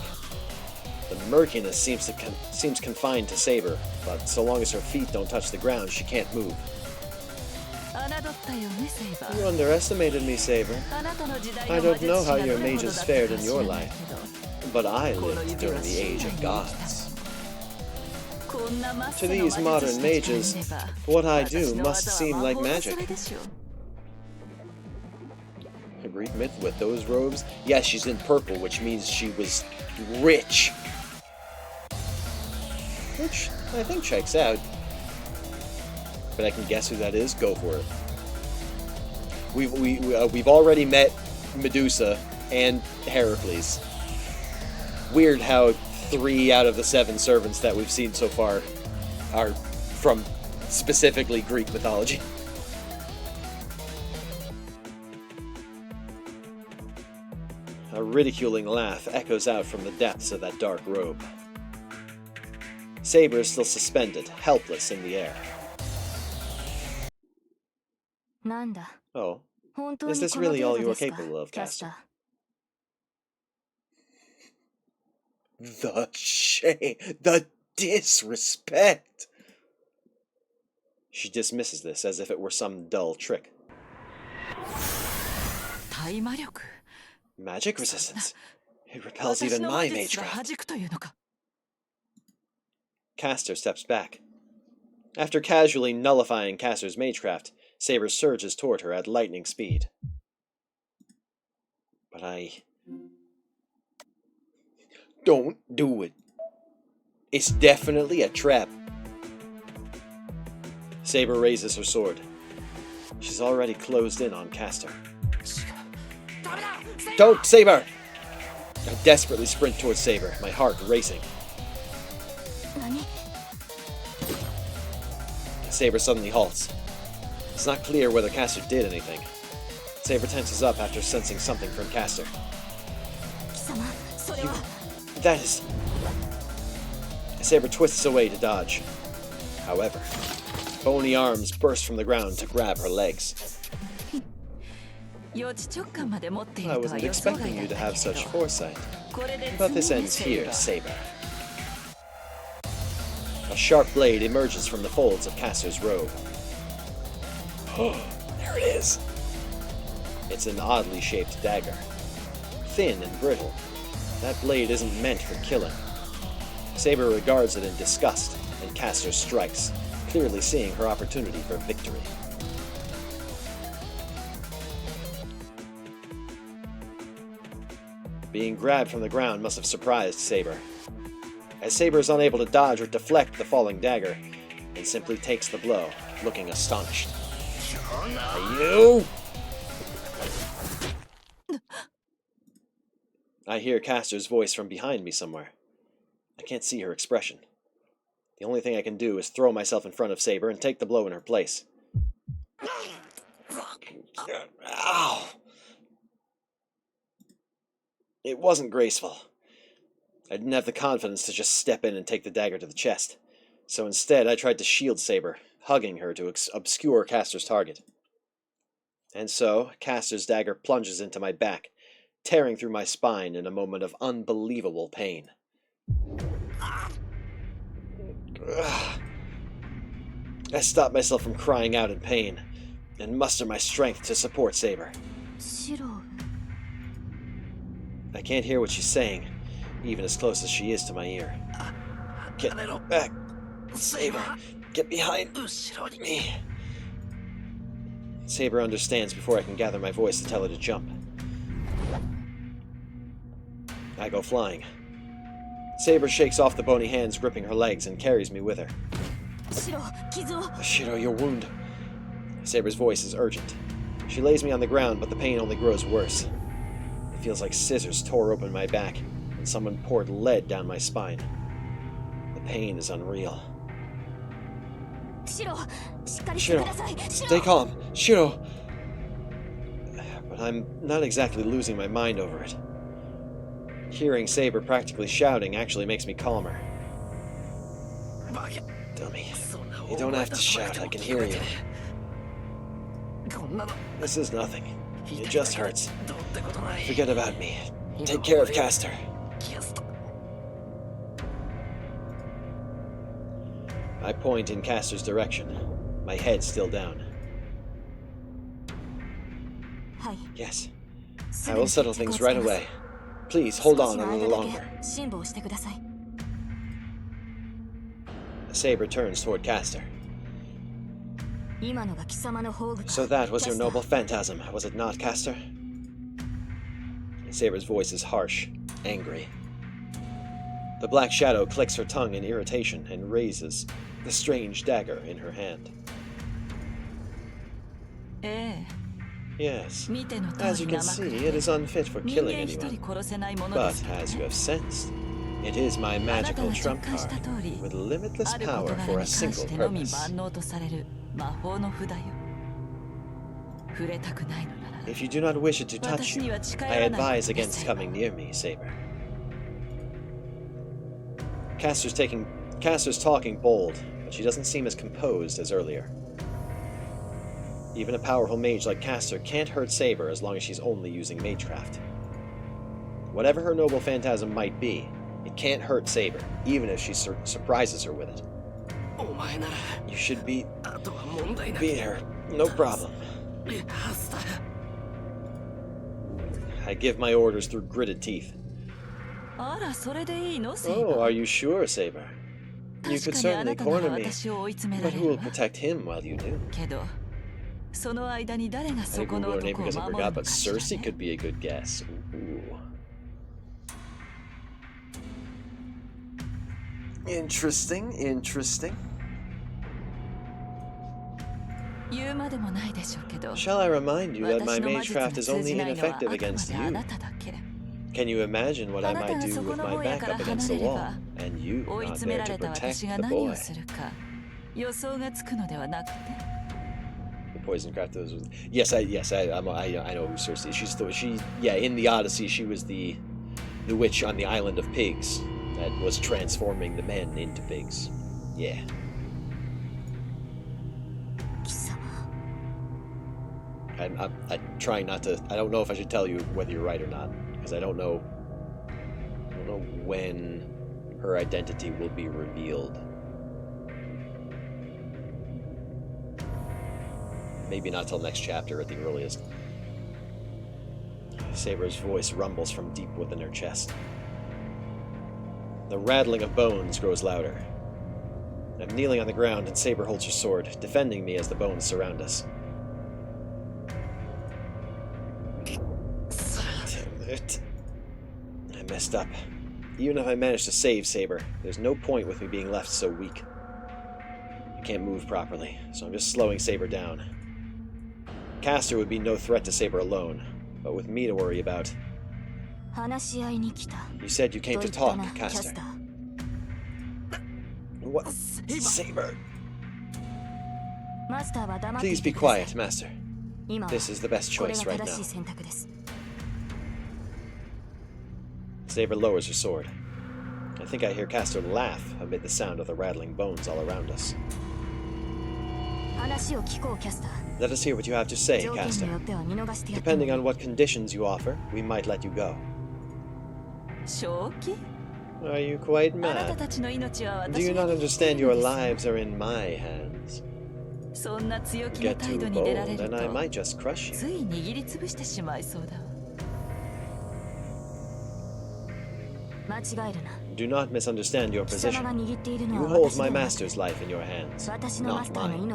The murkiness seems confined to Saber, but so long as her feet don't touch the ground, she can't move. You underestimated me, Saber. I don't know how your mages fared in your life, but I lived during the age of gods. To these modern mages, what I do must seem like magic. A Greek myth with those robes? Yes, she's in purple, which means she was rich. Which I think checks out. But I can guess who that is. Go for it. We've already met Medusa and Heracles. Weird how 3 out of the 7 servants that we've seen so far are from specifically Greek mythology. A ridiculing laugh echoes out from the depths of that dark robe. Saber is still suspended, helpless in the air. Oh, is this really all you are capable of, Caster? The shame, the disrespect! She dismisses this as if it were some dull trick. Magic resistance. It repels even my magecraft. Caster steps back. After casually nullifying Caster's magecraft, Saber surges toward her at lightning speed. But don't do it. It's definitely a trap. Saber raises her sword. She's already closed in on Caster. Don't, Saber! I desperately sprint towards Saber, my heart racing. Saber suddenly halts. It's not clear whether Caster did anything. Saber tenses up after sensing something from Caster. That is... Saber twists away to dodge. However, bony arms burst from the ground to grab her legs. I wasn't expecting you to have such foresight. But this ends here, Saber. A sharp blade emerges from the folds of Caster's robe. Oh, there it is! It's an oddly shaped dagger. Thin and brittle. That blade isn't meant for killing. Saber regards it in disgust, and Caster strikes, clearly seeing her opportunity for victory. Being grabbed from the ground must have surprised Saber. As Saber is unable to dodge or deflect the falling dagger, and simply takes the blow, looking astonished. Are you? I hear Castor's voice from behind me somewhere. I can't see her expression. The only thing I can do is throw myself in front of Saber and take the blow in her place. Ow! It wasn't graceful. I didn't have the confidence to just step in and take the dagger to the chest. So instead, I tried to shield Saber, hugging her to obscure Castor's target. And so, Castor's dagger plunges into my back, tearing through my spine in a moment of unbelievable pain. I stop myself from crying out in pain, and muster my strength to support Saber. I can't hear what she's saying, even as close as she is to my ear. Get back, Saber. Get behind me. Saber understands before I can gather my voice to tell her to jump. I go flying. Saber shakes off the bony hands gripping her legs and carries me with her. Shiro, your wound. Saber's voice is urgent. She lays me on the ground, but the pain only grows worse. It feels like scissors tore open my back, and someone poured lead down my spine. The pain is unreal. Shiro, stay calm. Shiro! But I'm not exactly losing my mind over it. Hearing Saber practically shouting actually makes me calmer. Dummy. You don't have to shout, I can hear you. This is nothing. It just hurts. Forget about me. Take care of Castor. I point in Castor's direction, my head still down. Yes. I will settle things right away. Please, hold on a little longer. Saber turns toward Castor. So that was your noble phantasm, was it not, Castor? Saber's voice is harsh, angry. The black shadow clicks her tongue in irritation and raises the strange dagger in her hand. Yes, as you can see, it is unfit for killing anyone. But, as you have sensed, it is my magical trump card, with limitless power for a single purpose. If you do not wish it to touch you, I advise against coming near me, Saber. Castor's talking bold, but she doesn't seem as composed as earlier. Even a powerful mage like Castor can't hurt Saber as long as she's only using magecraft. Whatever her noble phantasm might be, it can't hurt Saber, even if she surprises her with it. You should beat her, no problem. I give my orders through gritted teeth. Oh, are you sure, Saber? You could certainly corner me, but who will protect him while you do? I didn't Google her name because I forgot, but Cersei could be a good guess. Ooh. Interesting, interesting. Shall I remind you that my magecraft is only ineffective against you? Can you imagine what I might do with my back up against the wall, and you not there to protect the boy? The poison craft was... Yes, I know who Cersei is. In the Odyssey, she was the witch on the island of pigs that was transforming the men into pigs. Yeah. I'm trying not to... I don't know if I should tell you whether you're right or not, because I don't know when her identity will be revealed. Maybe not till next chapter at the earliest. Saber's voice rumbles from deep within her chest. The rattling of bones grows louder. I'm kneeling on the ground and Saber holds her sword, defending me as the bones surround us. Damn it. messed up. Even if I manage to save Saber, there's no point with me being left so weak. I can't move properly, so I'm just slowing Saber down. Castor would be no threat to Saber alone, but with me to worry about. You said you came to talk, Castor. What? Saber! Please be quiet, Master. This is the best choice right now. Saber lowers her sword. I think I hear Castor laugh amid the sound of the rattling bones all around us. Let us hear what you have to say, Castor. Depending on what conditions you offer, we might let you go. Are you quite mad? Do you not understand your lives are in my hands? Get too bold, and I might just crush you. Do not misunderstand your position. You hold my master's life in your hands, not mine.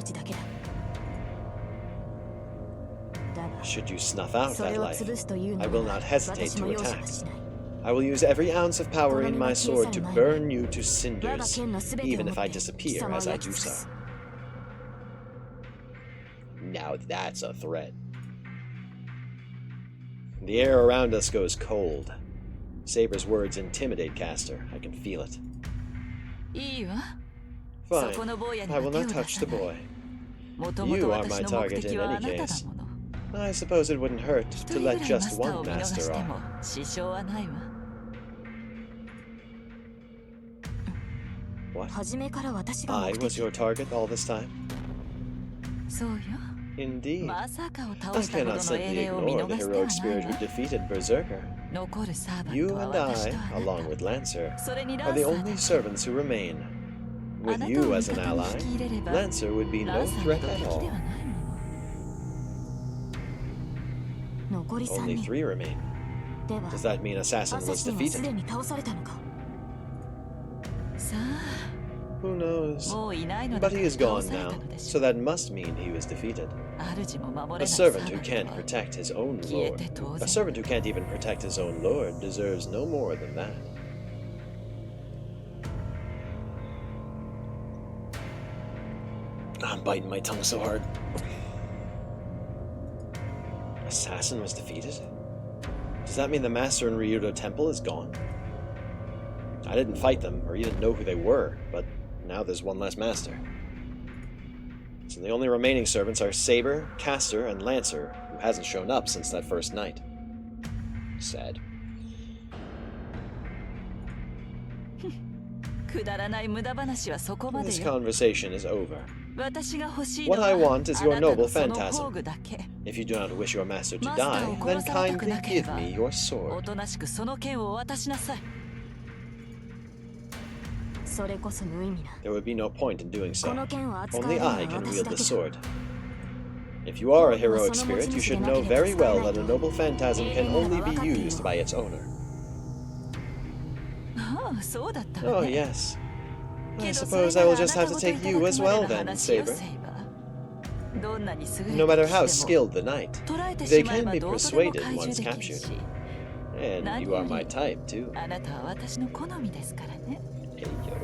Should you snuff out that life, I will not hesitate to attack. I will use every ounce of power in my sword to burn you to cinders, even if I disappear as I do so. Now that's a threat. The air around us goes cold. Saber's words intimidate Castor. I can feel it. Fine. I will not touch the boy. You are my target in any case. I suppose it wouldn't hurt to let just one master off. What? I was your target all this time? Indeed. I cannot simply ignore the heroic spirit who defeated Berserker. You and I, along with Lancer, are the only servants who remain. With you as an ally, Lancer would be no threat at all. Only 3 remain. Does that mean Assassin was defeated? Who knows? But he is gone now, so that must mean he was defeated. A servant who can't protect his own lord, a servant who can't even protect his own lord, deserves no more than that. I'm biting my tongue so hard. Assassin was defeated? Does that mean the Master in Ryudo Temple is gone? I didn't fight them, or even know who they were, but now there's one less Master. So the only remaining servants are Saber, Castor, and Lancer, who hasn't shown up since that first night. Sad. This conversation is over. What I want is your noble phantasm. If you do not wish your master to die, then kindly give me your sword. There would be no point in doing so. Only I can wield this sword. If you are a heroic spirit, you should know very well that a noble phantasm can only be used by its owner. Oh, yes. I suppose I will just have to take you as well then, Saber. No matter how skilled the knight, they can be persuaded once captured. And you are my type, too. Hey, yo.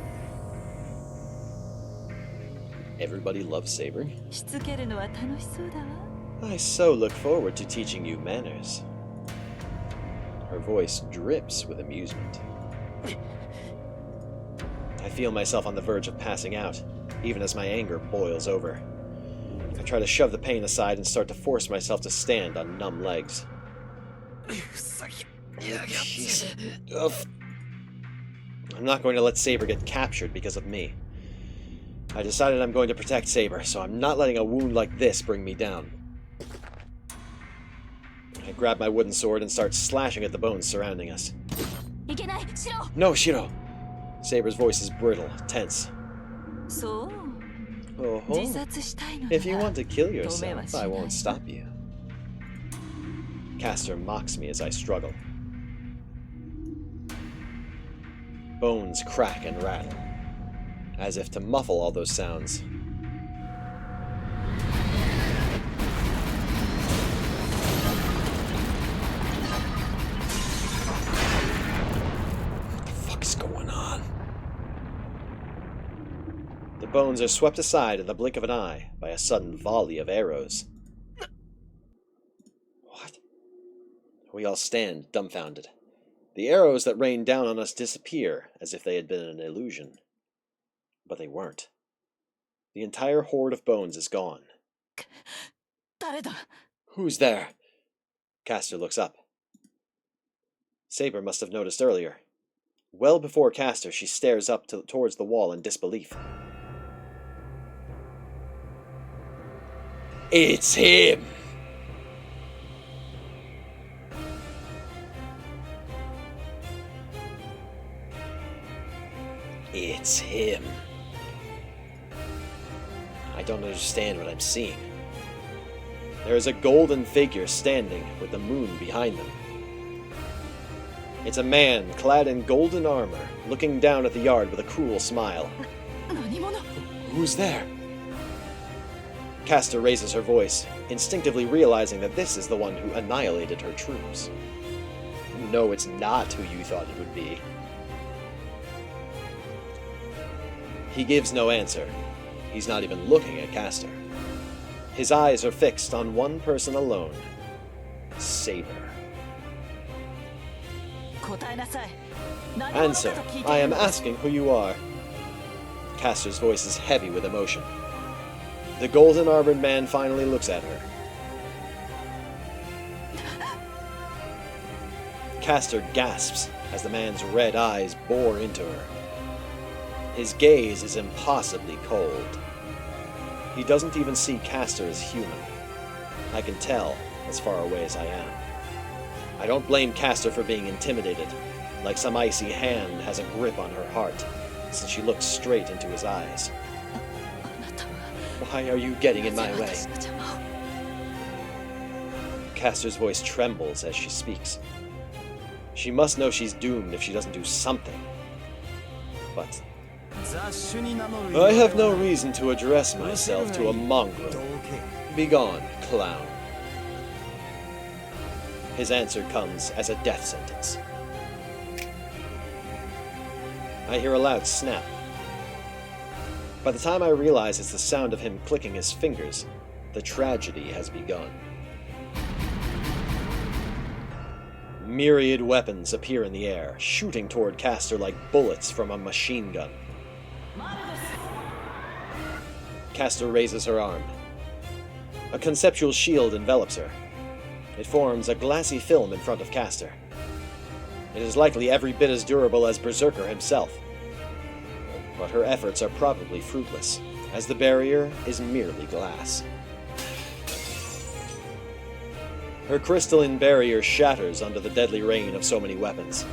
Everybody loves Saber. I so look forward to teaching you manners. Her voice drips with amusement. I feel myself on the verge of passing out, even as my anger boils over. I try to shove the pain aside and start to force myself to stand on numb legs. I'm not going to let Saber get captured because of me. I decided I'm going to protect Saber, so I'm not letting a wound like this bring me down. I grab my wooden sword and start slashing at the bones surrounding us. No, Shiro! Saber's voice is brittle, tense. Oh, if you want to kill yourself, I won't stop you. Castor mocks me as I struggle. Bones crack and rattle, as if to muffle all those sounds. Bones are swept aside in the blink of an eye by a sudden volley of arrows. What? We all stand dumbfounded. The arrows that rain down on us disappear as if they had been an illusion. But they weren't. The entire horde of Bones is gone. Who's there? Castor looks up. Saber must have noticed earlier. Well before Castor, she stares up towards the wall in disbelief. It's him! It's him. I don't understand what I'm seeing. There is a golden figure standing with the moon behind them. It's a man clad in golden armor, looking down at the yard with a cruel smile. Who's there? Castor raises her voice, instinctively realizing that this is the one who annihilated her troops. No, it's not who you thought it would be. He gives no answer. He's not even looking at Castor. His eyes are fixed on one person alone. Saber. Answer. I am asking who you are. Castor's voice is heavy with emotion. The golden-armored man finally looks at her. Castor gasps as the man's red eyes bore into her. His gaze is impossibly cold. He doesn't even see Castor as human. I can tell, as far away as I am. I don't blame Castor for being intimidated, like some icy hand has a grip on her heart, since she looks straight into his eyes. Why are you getting in my way? Castor's voice trembles as she speaks. She must know she's doomed if she doesn't do something. But I have no reason to address myself to a mongrel. Begone, clown. His answer comes as a death sentence. I hear a loud snap. By the time I realize it's the sound of him clicking his fingers, the tragedy has begun. Myriad weapons appear in the air, shooting toward Castor like bullets from a machine gun. Castor raises her arm. A conceptual shield envelops her. It forms a glassy film in front of Castor. It is likely every bit as durable as Berserker himself. But her efforts are probably fruitless, as the barrier is merely glass. Her crystalline barrier shatters under the deadly rain of so many weapons.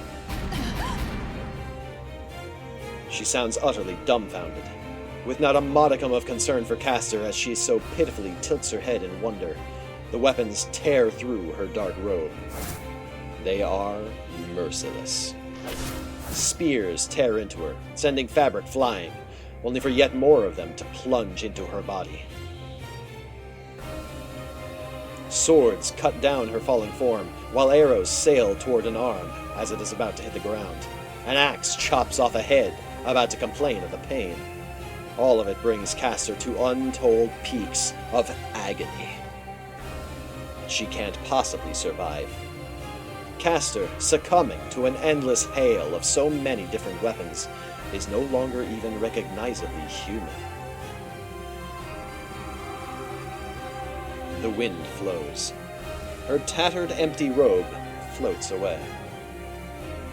She sounds utterly dumbfounded, with not a modicum of concern for Castor as she so pitifully tilts her head in wonder. The weapons tear through her dark robe. They are merciless. Spears tear into her, sending fabric flying, only for yet more of them to plunge into her body. Swords cut down her falling form, while arrows sail toward an arm as it is about to hit the ground. An axe chops off a head, about to complain of the pain. All of it brings Castor to untold peaks of agony. She can't possibly survive. Castor, succumbing to an endless hail of so many different weapons, is no longer even recognizably human. The wind flows. Her tattered, empty robe floats away.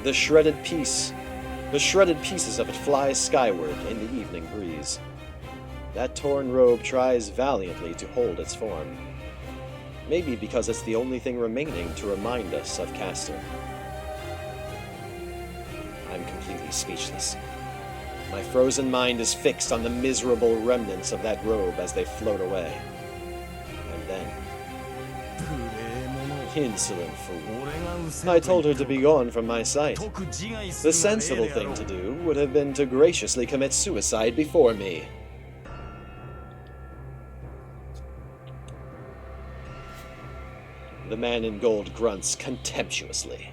The shredded pieces of it fly skyward in the evening breeze. That torn robe tries valiantly to hold its form. Maybe because it's the only thing remaining to remind us of Castor. I'm completely speechless. My frozen mind is fixed on the miserable remnants of that robe as they float away. And then... Insolent fool. I told her to be gone from my sight. The sensible thing to do would have been to graciously commit suicide before me. The man in gold grunts contemptuously.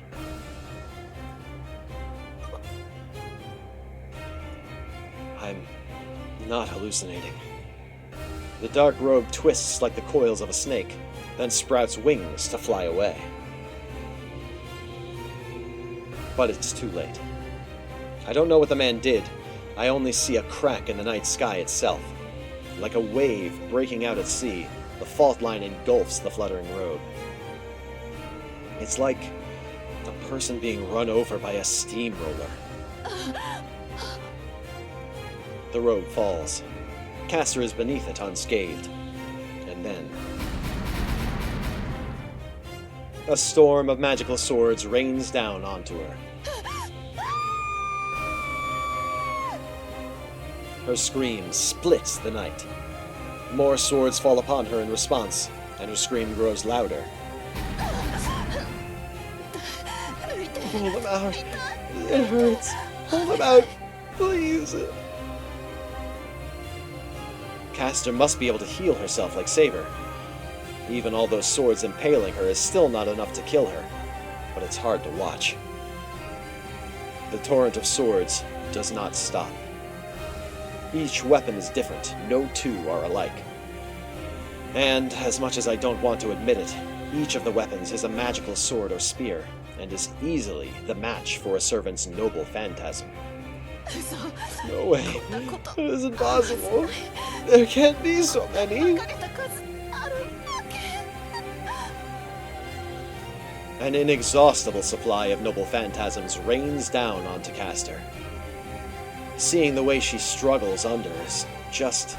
Not hallucinating. The dark robe twists like the coils of a snake, then sprouts wings to fly away. But it's too late. I don't know what the man did. I only see a crack in the night sky itself. Like a wave breaking out at sea, the fault line engulfs the fluttering robe. It's like a person being run over by a steamroller. The robe falls. Castor is beneath it unscathed. And then a storm of magical swords rains down onto her. Her scream splits the night. More swords fall upon her in response, and her scream grows louder. Pull them out. It hurts. Pull them out, please. Castor must be able to heal herself like Saber. Even all those swords impaling her is still not enough to kill her, but it's hard to watch. The torrent of swords does not stop. Each weapon is different, no two are alike. And, as much as I don't want to admit it, each of the weapons is a magical sword or spear, and is easily the match for a servant's noble phantasm. No way. It is impossible. There can't be so many. An inexhaustible supply of noble phantasms rains down onto Castor. Seeing the way she struggles under is just...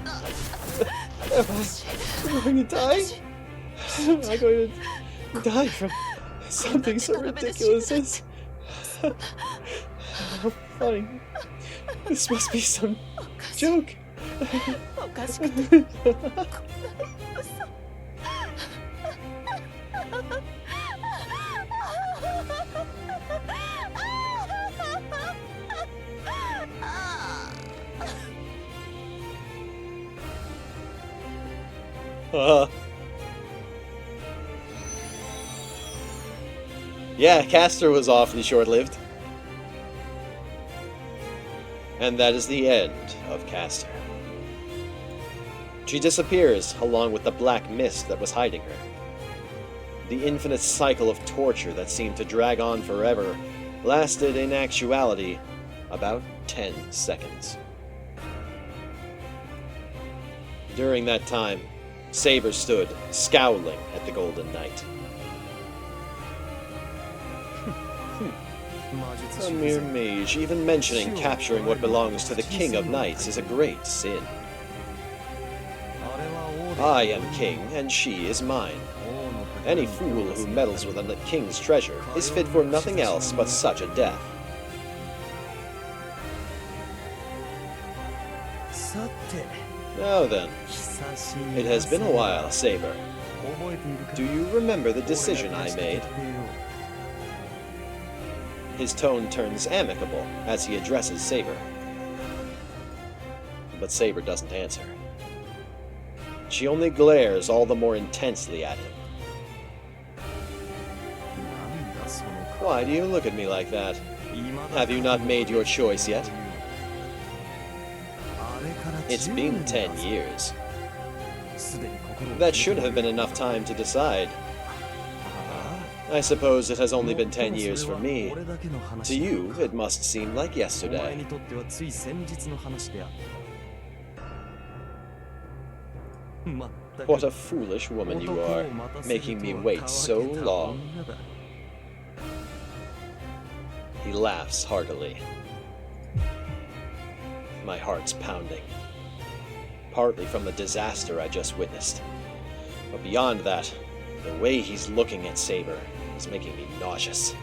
Am I going to die? Am I going to die from something so ridiculous as... How funny. This must be some joke. Yeah, Castor was awfully short-lived. And that is the end of Castor. She disappears along with the black mist that was hiding her. The infinite cycle of torture that seemed to drag on forever lasted in actuality about 10 seconds. During that time, Saber stood, scowling at the Golden Knight. A mere mage, even mentioning capturing what belongs to the King of Knights is a great sin. I am king, and she is mine. Any fool who meddles with a king's treasure is fit for nothing else but such a death. Now then, it has been a while, Saber. Do you remember the decision I made? His tone turns amicable as he addresses Saber. But Saber doesn't answer. She only glares all the more intensely at him. Why do you look at me like that? Have you not made your choice yet? It's been 10 years. That should have been enough time to decide. I suppose it has only been 10 years for me. To you, it must seem like yesterday. What a foolish woman you are, making me wait so long. He laughs heartily. My heart's pounding. Partly from the disaster I just witnessed. But beyond that, the way he's looking at Saber is making me nauseous.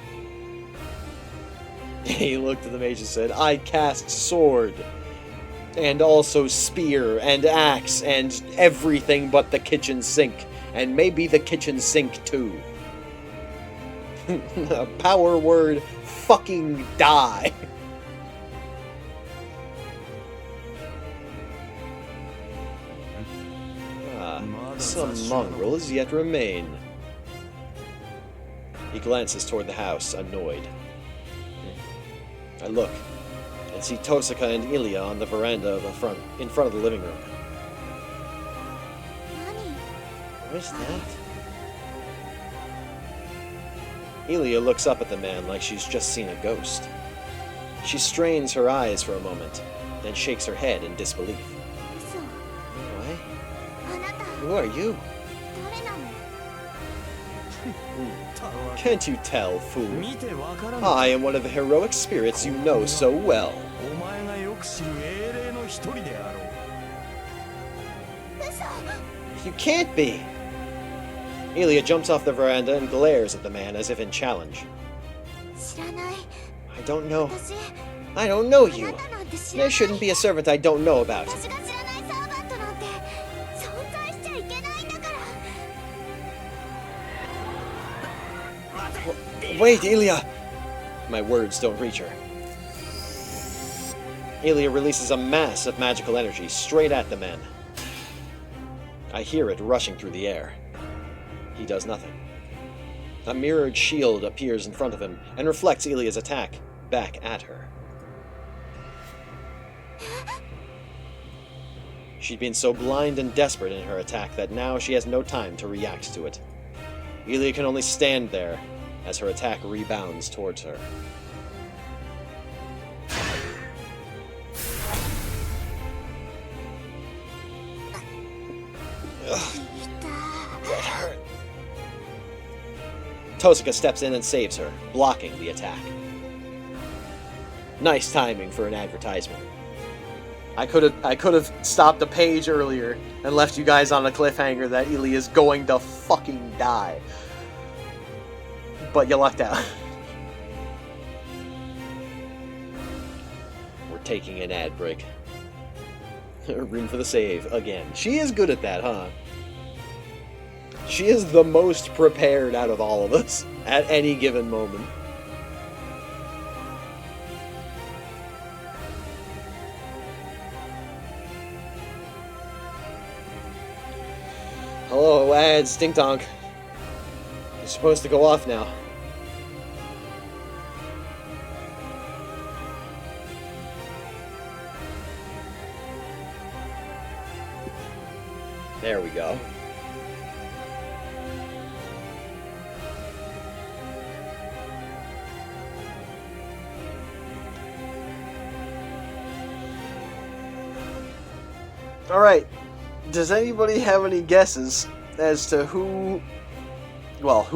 He looked at the mage and said, I cast sword, and also spear, and axe, and everything but the kitchen sink, and maybe the kitchen sink too. Power word, fucking die. Some mongrels yet remain. He glances toward the house, annoyed. I look, and see Tosaka and Ilya on the veranda in front of the living room. What is that? Ilya looks up at the man like she's just seen a ghost. She strains her eyes for a moment, then shakes her head in disbelief. What? Who are you? Can't you tell, fool? I am one of the heroic spirits you know so well. You can't be! Ilya jumps off the veranda and glares at the man as if in challenge. I don't know. I don't know you. There shouldn't be a servant I don't know about. Wait, Ilya! My words don't reach her. Ilya releases a mass of magical energy straight at the man. I hear it rushing through the air. He does nothing. A mirrored shield appears in front of him and reflects Ilya's attack back at her. She'd been so blind and desperate in her attack that now she has no time to react to it. Ilya can only stand there as her attack rebounds towards her. Ugh. That hurt. Tosaka steps in and saves her, blocking the attack. Nice timing for an advertisement. I could have stopped the page earlier and left you guys on a cliffhanger that Ilya is going to fucking die. But you lucked out. We're taking an ad break. Room for the save again. She is good at that, huh? She is the most prepared out of all of us at any given moment. Hello, ads, Ding Dong. You're supposed to go off now. There we go. Alright, does anybody have any guesses as to who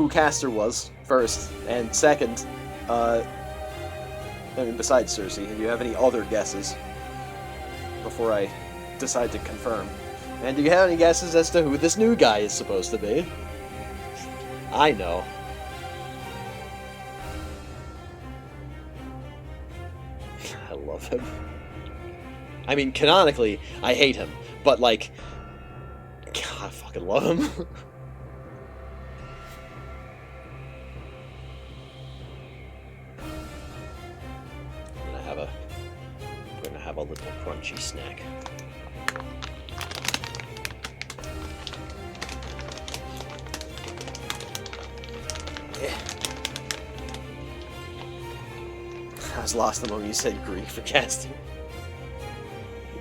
Castor was, first, and second, besides Cersei, do you have any other guesses before I decide to confirm? And do you have any guesses as to who this new guy is supposed to be? I know. I love him. I mean, canonically, I hate him, but, like, God, I fucking love him. I'm gonna have a little crunchy snack. Yeah. I was lost the moment you said Greek for casting.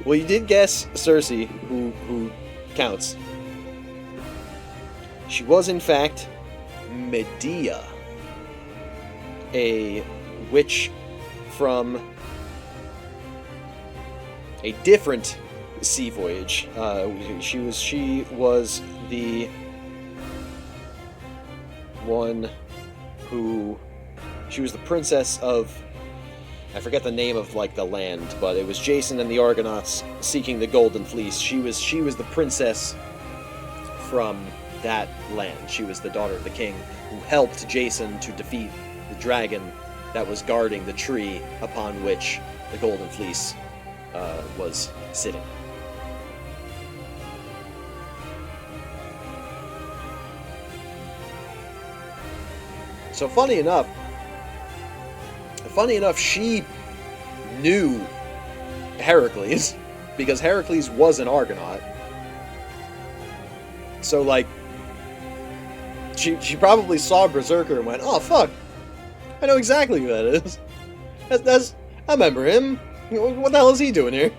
Well, you did guess Cersei, who counts. She was, in fact, Medea, a witch from a different sea voyage. She was the one who... She was the princess of... I forget the name of, like, the land, but it was Jason and the Argonauts seeking the Golden Fleece. She was the princess from that land. She was the daughter of the king who helped Jason to defeat the dragon that was guarding the tree upon which the Golden Fleece was sitting. So funny enough, she knew Heracles, because Heracles was an Argonaut. So, like, she probably saw Berserker and went, "Oh, fuck, I know exactly who that is. I remember him. What the hell is he doing here?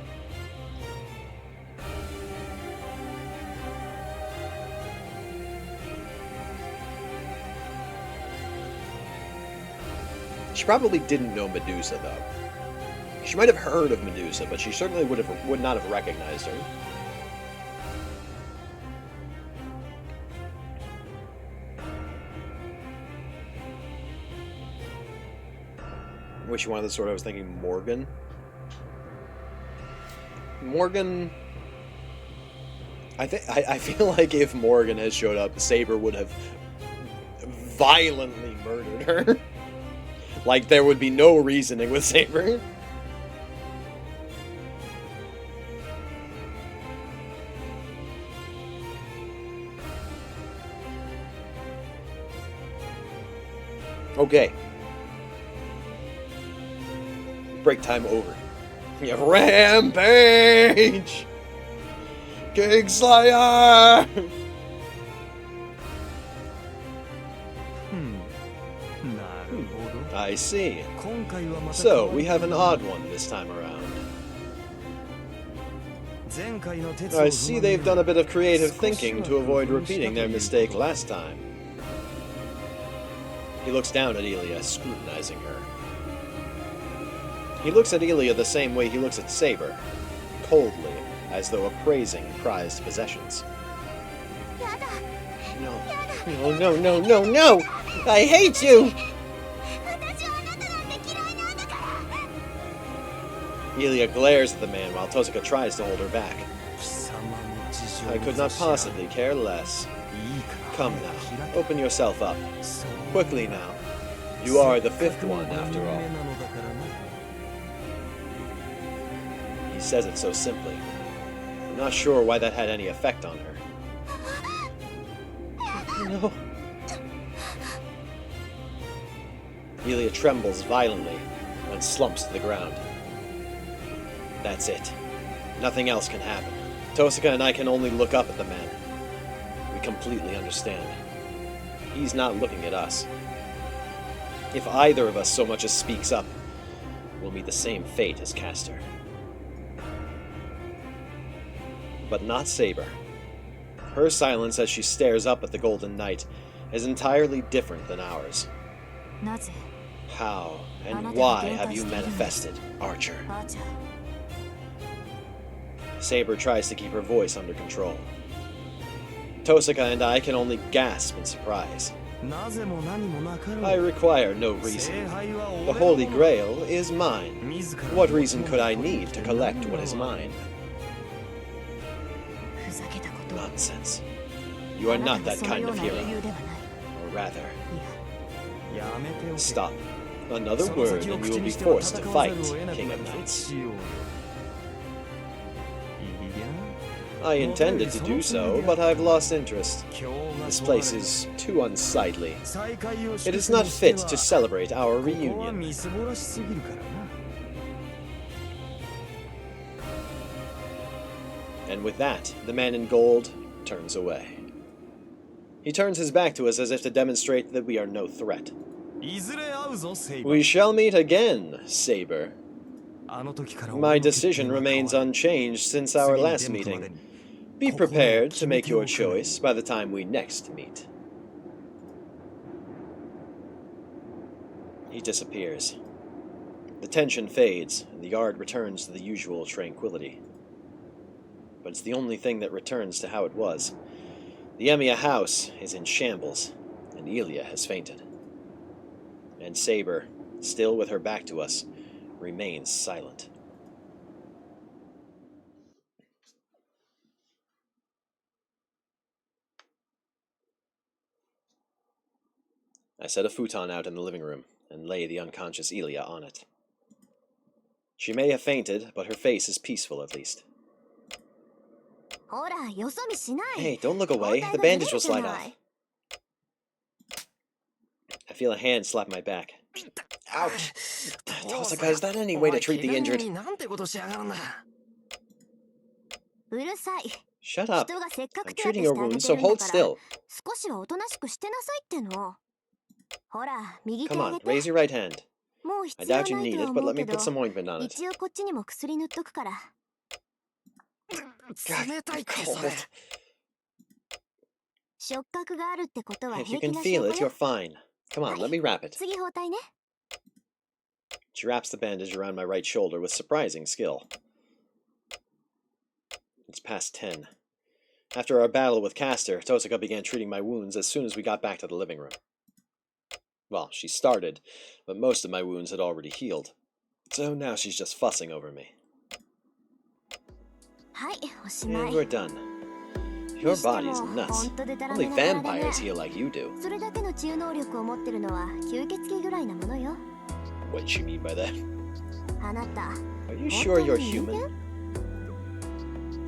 She probably didn't know Medusa, though. She might have heard of Medusa, but she certainly would not have recognized her. I wish you wanted the sword. I was thinking Morgan. Morgan... I feel like if Morgan had showed up, Saber would have violently murdered her. Like, there would be no reasoning with Saber. Okay. Break time over. Yeah, Rampage! King Slayer! I see. So, we have an odd one this time around. I see they've done a bit of creative thinking to avoid repeating their mistake last time. He looks down at Elia, scrutinizing her. He looks at Elia the same way he looks at Saber, coldly, as though appraising prized possessions. No. No, no, no, no, no! I hate you! Elia glares at the man while Tosuka tries to hold her back. I could not possibly care less. Come now, open yourself up. Quickly now. You are the fifth one, after all. He says it so simply. I'm not sure why that had any effect on her. No. Elia trembles violently and slumps to the ground. That's it. Nothing else can happen. Tosuka and I can only look up at the man. We completely understand. He's not looking at us. If either of us so much as speaks up, we'll meet the same fate as Castor. But not Saber. Her silence as she stares up at the Golden Knight is entirely different than ours. How and why have you manifested, Archer? Saber tries to keep her voice under control. Tosuka and I can only gasp in surprise. I require no reason. The Holy Grail is mine. What reason could I need to collect what is mine? Nonsense. You are not that kind of hero. Or rather... Stop. Another word and you will be forced to fight, King of Knights. I intended to do so, but I've lost interest. This place is too unsightly. It is not fit to celebrate our reunion. And with that, the man in gold turns away. He turns his back to us as if to demonstrate that we are no threat. We shall meet again, Saber. My decision remains unchanged since our last meeting. Be prepared to make your choice by the time we next meet. He disappears. The tension fades, and the yard returns to the usual tranquility. But it's the only thing that returns to how it was. The Emiya house is in shambles, and Elia has fainted. And Saber, still with her back to us, remains silent. I set a futon out in the living room and lay the unconscious Elia on it. She may have fainted, but her face is peaceful at least. Hey, don't look away. The bandage will slide off. I feel a hand slap my back. Ouch! Tosuka, is that any way to treat the injured? Shut up. I'm treating your wound, so hold still. Come on, raise your right hand. もう I 必要 doubt you ない need とは it, 思 but う let me け put ど、 some ointment on it. 一応こっちにも薬塗っとくから。 God, 冷たいってそ cold. れ。触覚があるってことは If you 平気 can な feel 証 it, 拠 you're よ。 fine. Come on, let me wrap it. 次包帯ね。 She wraps the bandage around my right shoulder with surprising skill. It's past 10. After our battle with Castor, Tosaka began treating my wounds as soon as we got back to the living room. Well, she started, but most of my wounds had already healed. So now she's just fussing over me. はい、おしま And い。 we're done. Your body is nuts. 本当でたら Only めな体ね。 vampires heal like you do. それだけの治癒能力を持ってるのは吸血鬼ぐらいなものよ。 What did she mean by that? あなた、 Are you sure you're 本当に人間？ human?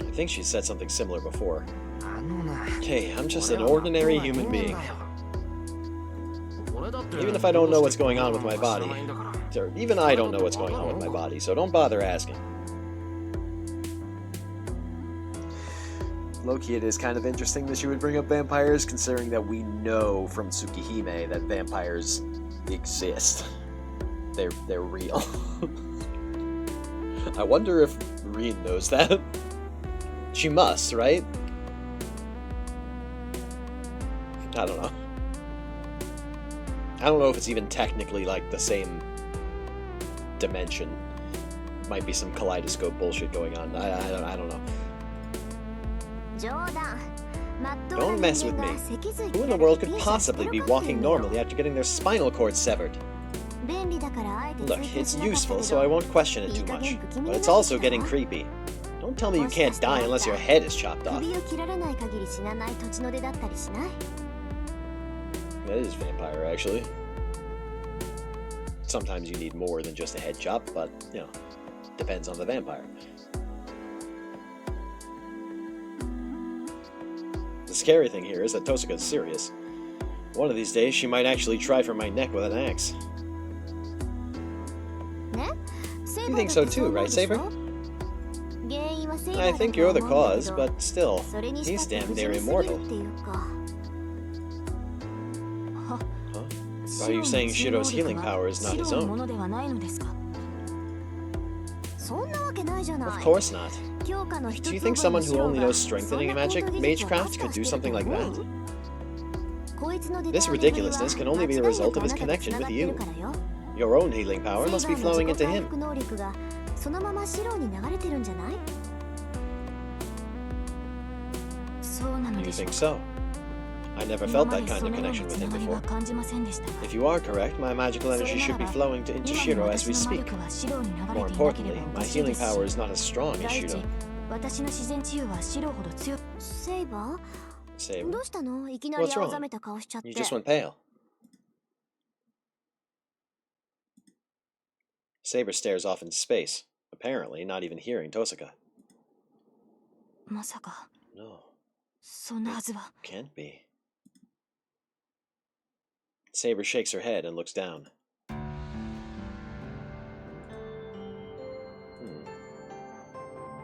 I think she said something similar before. あのな。 Hey, I'm just an 俺は ordinary 納豆は human 人間 being. だよ。俺だって Even if I don't know what's どう going して on with my こんなの body, 知らないんだから。 or even I don't know what's going on with my body, so don't bother asking. Loki, it is kind of interesting that she would bring up vampires, considering that we know from Tsukihime that vampires exist. They're real. I wonder if Rin knows that. She must, right? I don't know. I don't know if it's even technically like the same dimension. Might be some kaleidoscope bullshit going on. I don't know. 冗談。 Don't mess with me. Who in the world could possibly be walking normally after getting their spinal cord severed? 便利だからあえて Look, 追求 it's しなかったけど useful, so I won't question it too much. But it's also getting creepy. Don't tell me you can't die unless your head is chopped off. 首を切られない限り死なない土地の出だったりしない？ That is vampire, actually. Sometimes you need more than just a head chop, but, you know, depends on the vampire. The scary thing here is that Tosaka's serious. One of these days, she might actually try for my neck with an axe. ね？ You think so too, right, Saber? 原因はセイバ I ーだ think と you're は the 思うんだ cause, けど but still, それにし he's たって damn 不 near 死身すぎ immortal. るっていうか。 Huh? Are you saying Shiro's healing power is not his 白のも own? のではないのですか？そんなわけないじゃない。 Of course not. 強化の一 Do you つ think 覚えの someone who 白 only が knows strengthening そんな magic, 高度技術を magecraft マスター could し do てると something like 思 that? う？こいつの出 This た腕っぷりは ridiculousness can only be a 間違いな result く of あ his なたと connection 繋が with ってる you. からよ。 Your own healing power セイ must be バーの flowing 自己 into 回 him. 復能力がそのまま白に流れてるんじゃない？そうなの You でしょう think か？ so? I never 今 felt ま that で kind そ of のような connection つ with な him がりは before. 感じませんでしたが。 If you are correct, my magical それ energy な should ら be ば flowing to 今 into の Shiro as we 私の魔 speak. 力は白に流れ More ていなけれ importantly, ばお my かしい healing です power し。 is not as strong as 第一 Shiro. 私の自然治癒は白ほど強い。セイバー？ Saber, どうしたの？いきなり What's 青 wrong? ざめた顔しちゃって。 you just went pale. Saber stares off into space, apparently not even hearing Tosaka. まさか No, そんなはずは。 can't be. Saber shakes her head and looks down.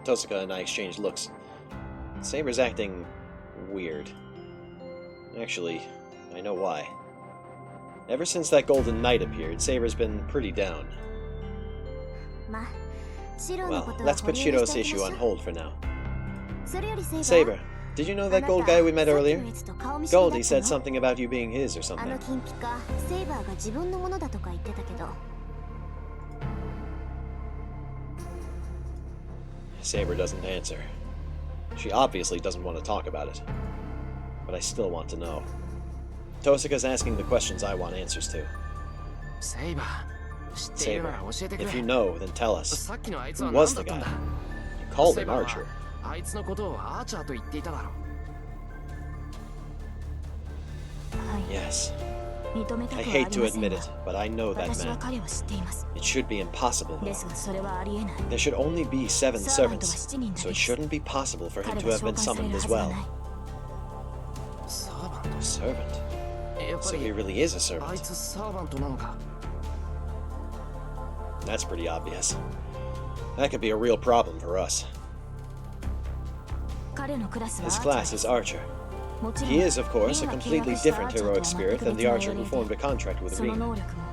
Tosaka and I exchange looks. Saber's acting weird. Actually, I know why. Ever since that Golden Knight appeared, Saber's been pretty down. まあ、白の Well, ことは let's 保 put 留に Shiro's しておき issue ま on しょう。 hold for now. それよりセイバー。 Saber, did you know あ that なた gold guy we met さっきの earlier? やつと顔見知りだったの？ Goldie said something about you being his or あの something. 金ピカ、セイバーが自分のものだとか言ってたけど。 Saber doesn't answer. She obviously doesn't want to talk about it. But I still want to know. Tosaka's asking the questions I want answers to. セイバー、知っているな Saber, ら教えてく if れ。 you know, then tell us. さっきのあいつ Who は was 何 the だったん guy? だ？ You called セイ him バー Archer. はあいつのことをアーチャーと言っていただろう。はい。 Yes. 認めたく I はあり hate ま to せん admit が it, but I know that 私は man. 彼を知っています。 It should be impossible, で though. すがそれはありえない。 There should only be 7 Servant は servants, 7人だ so け it です。 shouldn't be possible for him 彼 to が have 召 been 喚され summoned るは as ずは well. ない。サーバン Servant? ト。やっぱ So he り really is a あい servant. つサーバントなのか。 That's pretty obvious. That could be a real problem for us. 彼のクラスは His アーチャー class で is す。 Archer. もちろん He is, of course, a 今契 completely 約した different アーチャーとは heroic 全 spirit く than 別 the の Archer よ who り formed a contract with その Rin. 能力も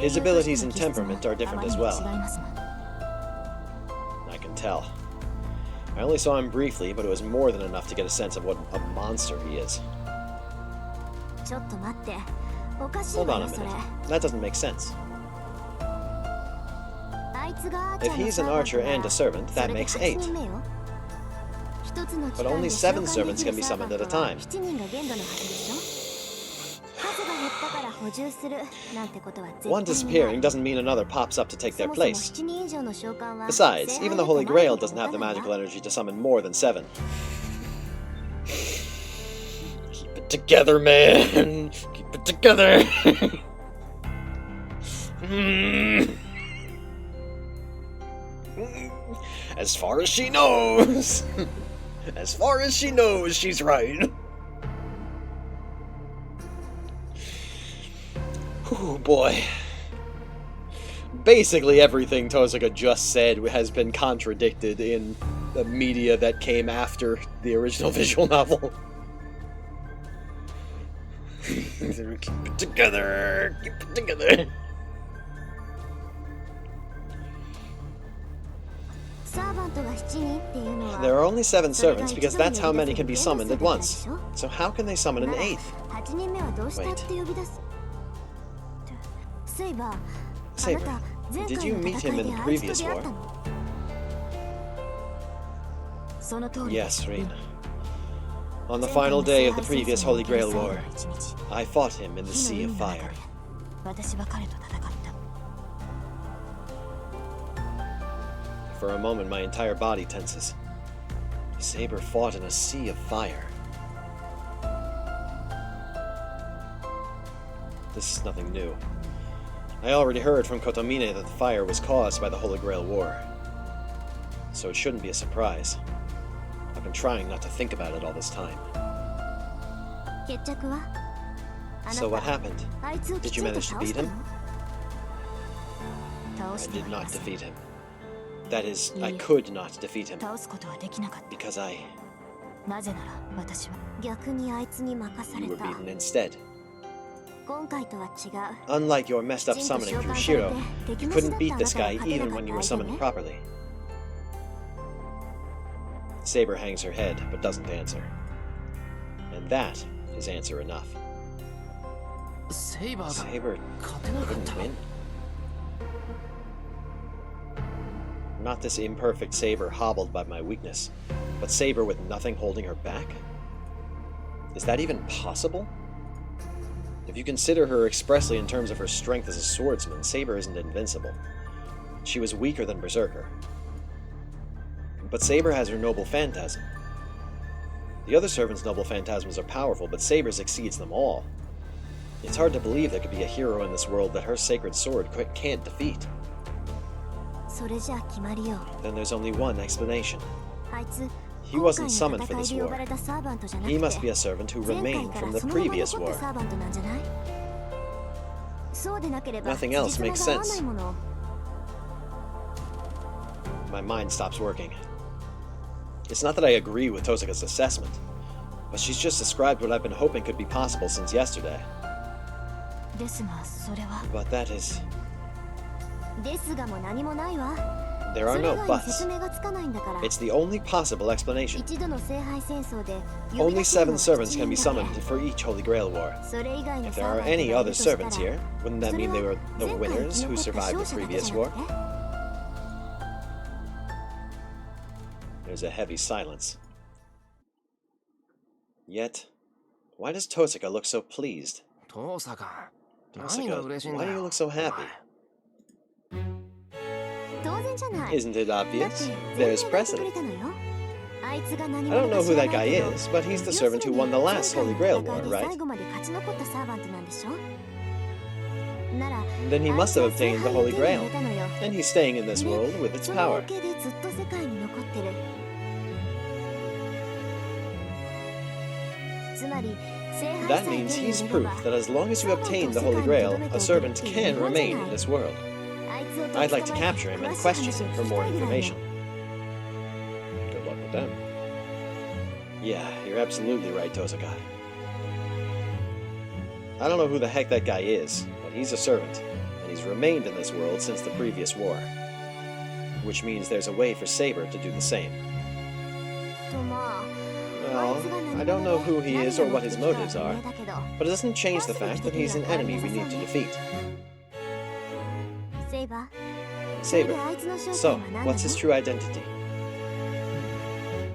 His abilities and temperament are different as well. I can tell. I only saw him briefly, but it was more than enough to get a sense of what a monster he is. Hold on a minute. That doesn't make sense. If he's an archer and a servant, that makes 8. But only 7 servants can be summoned at a time. One disappearing doesn't mean another pops up to take their place. Besides, even the Holy Grail doesn't have the magical energy to summon more than 7. Keep it together, man! Keep it together! As far as she knows! As far as she knows, she's right. Oh boy. Basically everything Tosuka just said has been contradicted in the media that came after the original visual novel. Keep it together! Keep it together! There are only 7 servants because that's how many can be summoned at once. So how can they summon an 8th? Wait. Saber, did you meet him in the previous war? Yes, Rin. On the final day of the previous Holy Grail War, I fought him in the Sea of Fire. For a moment, my entire body tenses. Saber fought in a sea of fire. This is nothing new. I already heard from Kotomine that the fire was caused by the Holy Grail War. So it shouldn't be a surprise. I've been trying not to think about it all this time. So what happened? Did you manage to beat him? I did not defeat him. That is, I could not defeat him. Because you were beaten instead. Unlike your messed up summoning through Shiro, you couldn't beat this guy even when you were summoned properly. Saber hangs her head, but doesn't answer. And that is answer enough. Saber couldn't win? Not this imperfect Saber hobbled by my weakness, but Saber with nothing holding her back? Is that even possible? If you consider her expressly in terms of her strength as a swordsman, Saber isn't invincible. She was weaker than Berserker. But Saber has her noble phantasm. The other servants' noble phantasms are powerful, but Saber's exceeds them all. It's hard to believe there could be a hero in this world that her sacred sword can't defeat. Then there's only one explanation. He wasn't summoned for this war. He must be a servant who remained from the previous war. Nothing else makes sense. My mind stops working. It's not that I agree with Tosuka's assessment, but she's just described what I've been hoping could be possible since yesterday. But that is... There are no buts. It's the only possible explanation. Only 7 servants can be summoned for each Holy Grail War. If there are any other servants here, wouldn't that mean they were the winners who survived the previous war? There's a heavy silence. Yet, why does Tosuka look so pleased? Tosuka, why do you look so happy? Isn't it obvious? There's precedent. I don't know who that guy is, but he's the servant who won the last Holy Grail War, right? Then he must have obtained the Holy Grail, and he's staying in this world with its power. That means he's proof that as long as you obtain the Holy Grail, a servant can remain in this world. I'd like to capture him and question him for more information. Good luck with that. Yeah, you're absolutely right, Tosuka. I don't know who the heck that guy is, but he's a servant, and He's remained in this world since the previous war. Which means there's a way for Saber to do the same. とまあ Well, I don't know who he is or what his motives are, but it doesn't change the fact that he's an enemy we need to defeat. セイバー Saber. あいつの正体 So, は何なの what's his true identity?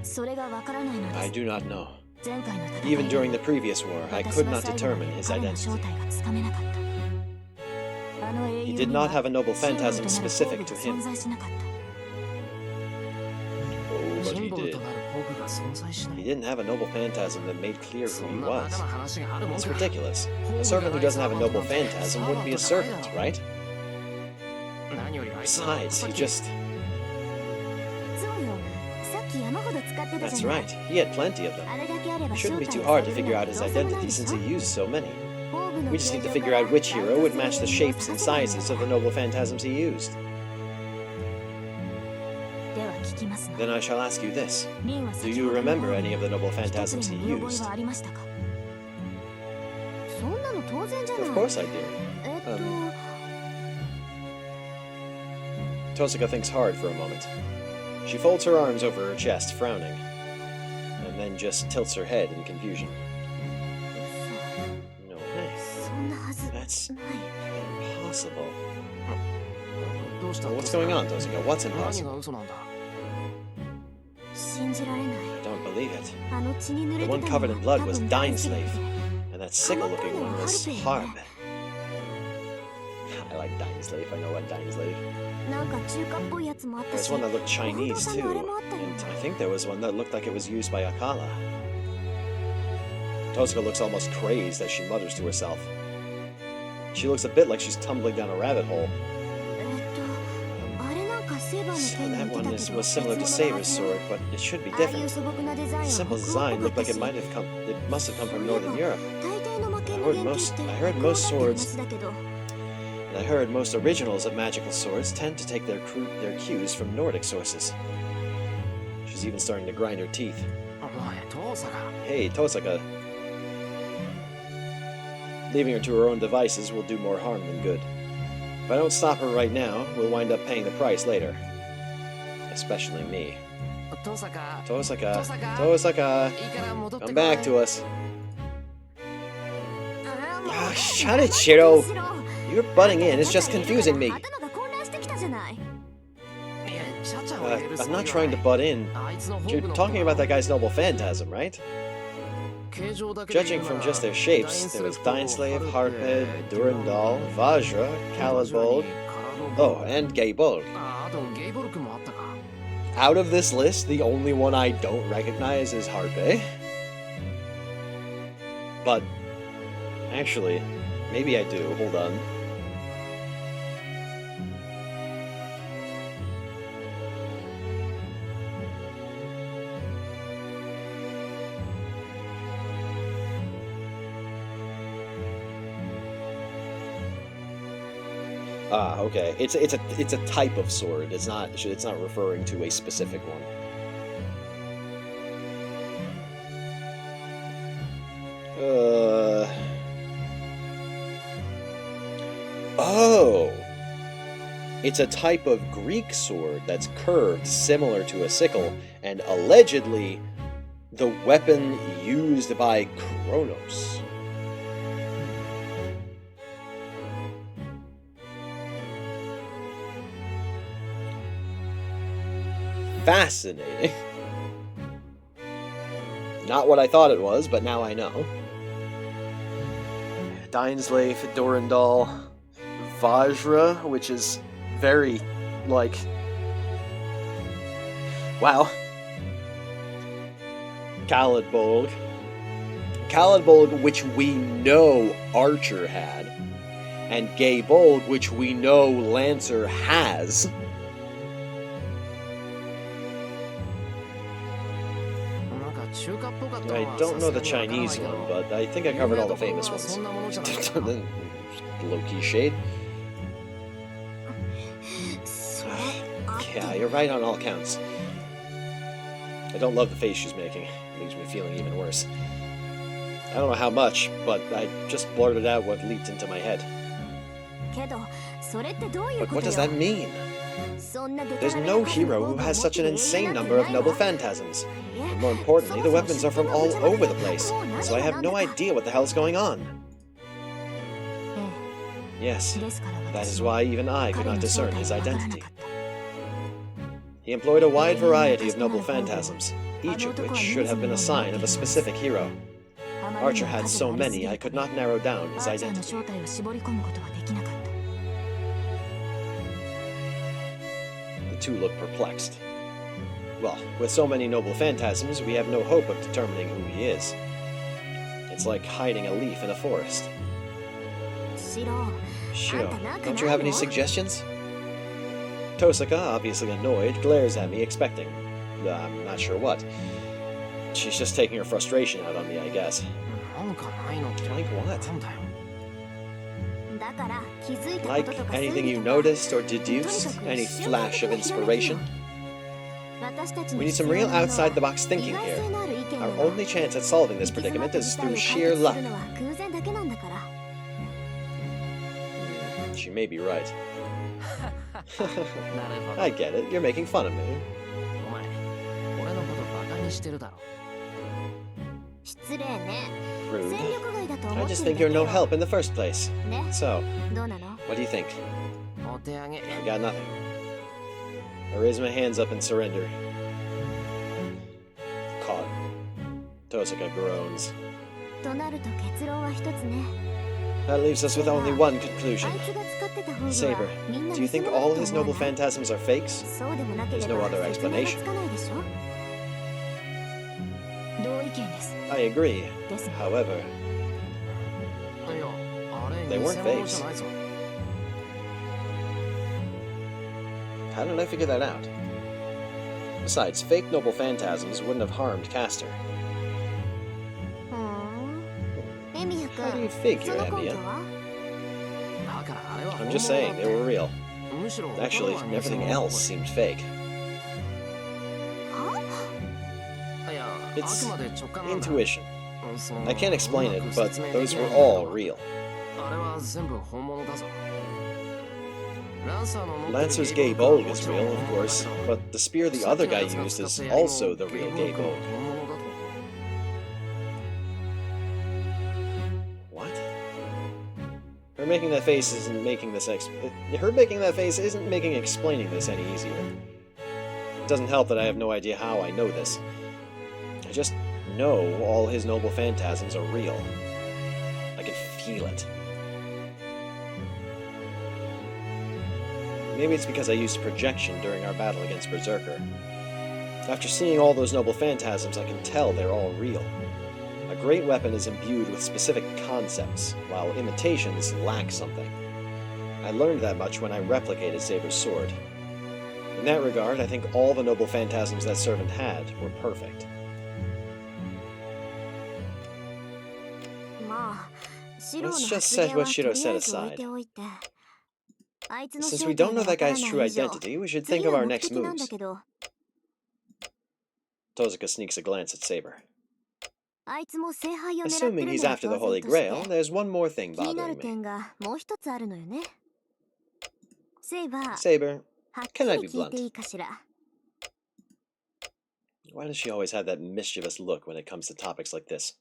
それがわからないので I す do not know. 前回の戦い Even で during the previous war, I 私 could は not 最後ま determine で his 彼の identity. 正体がつかめなかったあの英 He 雄 did には not have a noble シンボル phantasm となる specific 宝具 to が him. 存在しなかった Oh, シ but ン he ボル did. となる宝具が存在しな He い didn't have a noble phantasm that made clear そ who ん he なバカ was. な話があるもん That's か ridiculous. A servant who doesn't have a noble phantasm wouldn't be a servant, right? 何よりあいつは Besides, さっ he き just... そうよさっき山ほど使ってた That's じゃない right. He had plenty of them. あれだけあれば It 正 shouldn't be 体 too を hard 探 to る figure な out ん his てどうせもない identity でし since ょ he used so many. 宝具の We just need to 形状 figure から out which hero would ラン match the ダムに shapes and 探せばいい sizes of the noble phantasms he used. では聞きますの Then I shall ask you this. リンは Do 先 you ほどの remember any of the noble 一つ phantasms で he も見覚え used? はありましたかそんなの当然じゃない Of course I do. と Tosaka thinks hard for a moment. She folds her arms over her chest, frowning, and then just tilts her head in confusion. No way. そんなはず That's ない impossible. どうした Well, what's going on, Tosaka? What's 何が impossible? 嘘なんだ信じられない I don't believe it. あの血に濡れ The て one た covered の in は blood 多 was 分大 Dying 好きで Slave, and that sickle-looking one was Harb. I like Dying Slave. I know what Dying Slave. なんか中華っぽいやつもあった There's し one that looked Chinese お不動産の too, あれもあったよ and I think there was one that looked like it was used by Akala. Tosaka looks almost crazed as she mutters to herself. She looks a bit like she's tumbling down a rabbit hole. あれなんかセーバーの So 剣に that 似て one たけ is, ど was similar to 別物のは Saber's ずね sword, but it should be ああいう different. 素朴なデザイン The は simple 北欧っ design ぽかっ looked た like し it must have come from Northern Europe. 大抵の魔剣 I の heard 原型 most- って I heard 北欧 most だって swords- 話だけど And I heard most originals of magical swords tend to take their cues from Nordic sources. She's even starting to grind her teeth. おい父さんが Hey, Tosaka. Leaving her to her own devices will do more harm than good. If I don't stop her right now, we'll wind up paying the price later. Especially me. 父さんが Tosaka. Tosaka. Tosaka. いいから戻ってこ Come い back to us. ああもう Ah, shut it, Shiro. しろ You're butting in. It's just confusing me. 頭が混乱してきたじゃないいやチャチャを入れる I'm つも not りは trying to ない butt in. あいつの宝具 You're の talking about that guy's noble phantasm, right? 形状だけで言 Judging うな from ら just their shapes, there was Dying Slave, Harped, Durandal, Vajra, Calidbold, oh, and Gaybold. ああとゲイボルクもあったか Out of this list, the only one I don't recognize is Harpe. But, actually, maybe I do. Hold on. Ah, okay. It's a type of sword. It's not referring to a specific one. Oh. It's a type of Greek sword that's curved similar to a sickle and allegedly the weapon used by Kronos. Fascinating. Not what I thought it was, but now I know. Dainsleif, Durandal, Vajra, which is very, like... Wow. Calidbold. Calidbold, which we know Archer had. And Gaybold, which we know Lancer has. I don't know the Chinese one, but I think I covered all the famous ones. Low-key shade. Yeah, you're right on all counts. I don't love the face she's making. It leaves me feeling even worse. I don't know how much, but I just blurted out what leaped into my head. But what does that mean? There's no hero who has such an insane number of noble phantasms. And more importantly, the weapons are from all over the place, so I have no idea what the hell's going on. Yes, that is why even I could not discern his identity. He employed a wide variety of noble phantasms, each of which should have been a sign of a specific hero. Archer had so many, I could not narrow down his identity. The two look perplexed. Well, with so many noble phantasms, we have no hope of determining who he is. It's like hiding a leaf in a forest. Shiro, don't you have any suggestions? Tosaka, obviously annoyed, glares at me, expecting. I'm not sure what. She's just taking her frustration out on me, I guess. Like what? Like anything you noticed or deduced? Any flash of inspiration? We need some real outside-the-box thinking here. Our only chance at solving this predicament is through sheer luck. She may be right. I get it. You're making fun of me. Rude. I just think you're no help in the first place. So, what do you think? I got nothing. I raise my hands up in surrender. Caught. Tosaka groans. That leaves us with only one conclusion. Saber, do you think all his noble phantasms are fakes? There's no other explanation. I agree. However, they weren't fakes. How did I figure that out? Besides, fake noble phantasms wouldn't have harmed Castor. How do you figure, Emiya? I'm just saying, they were real. Actually, everything else seemed fake. It's intuition. I can't explain it, but those were all real. Lancer's gay bulg is real, of course, but the spear the other guy used is also the real gay bulg. What? Her making that face isn't making explaining this any easier. It doesn't help that I have no idea how I know this. I just know all his noble phantasms are real. I can feel it. Maybe it's because I used projection during our battle against Berserker. After seeing all those noble phantasms, I can tell they're all real. A great weapon is imbued with specific concepts, while imitations lack something. I learned that much when I replicated Saber's sword. In that regard, I think all the noble phantasms that servant had were perfect. Let's just set what Shiro said aside. Since we don't know that guy's true identity, we should think of our next moves. Tosaka sneaks a glance at Saber. Assuming he's after the Holy Grail, there's one more thing bothering me. Saber, can I be blunt? Why does she always have that mischievous look when it comes to topics like this?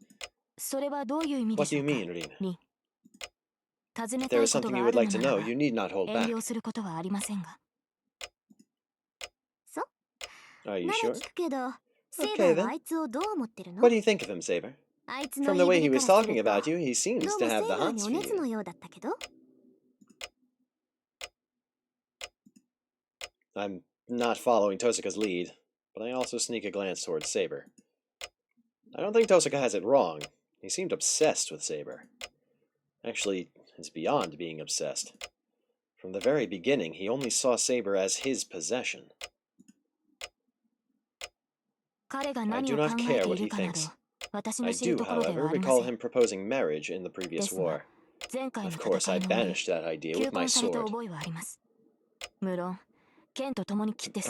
What do you mean, Rin? If there is something you would like to know, you need not hold back. Are you sure? Okay then. What do you think of him, Saber? From the way he was talking about you, he seems to have the hots for you. I'm not following Tosaka's lead, but I also sneak a glance towards Saber. I don't think Tosaka has it wrong. He seemed obsessed with Saber. Actually, it's beyond being obsessed. From the very beginning, he only saw Saber as his possession. I do not care what he thinks. I do, however, recall him proposing marriage in the previous war. Of course, I banished that idea with my sword.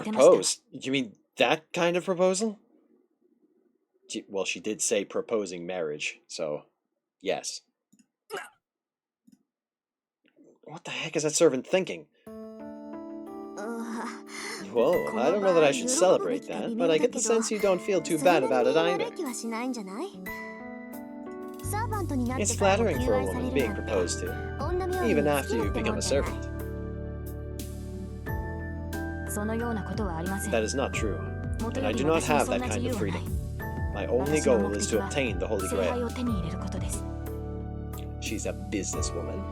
Propose? You mean that kind of proposal? Well, she did say proposing marriage, so yes. What the heck is that servant thinking? うわ Whoa, I don't know that I should celebrate that, but I get the sense you don't feel too bad about it それなりに either. 悪い気はしないんじゃないサーバントになって It's からも flattering 求 for a 愛され woman る being なんて proposed to, 女冥利 even に after 尽き you るっても become ん a じゃない servant. そのようなことはありません That is not true, もと and よ I り do not 私に have そん that な kind 自 of 由はない freedom. My only 私の goal 目 is 的 to は obtain the Holy 聖杯 Grail. を手に入れることです She's a businesswoman.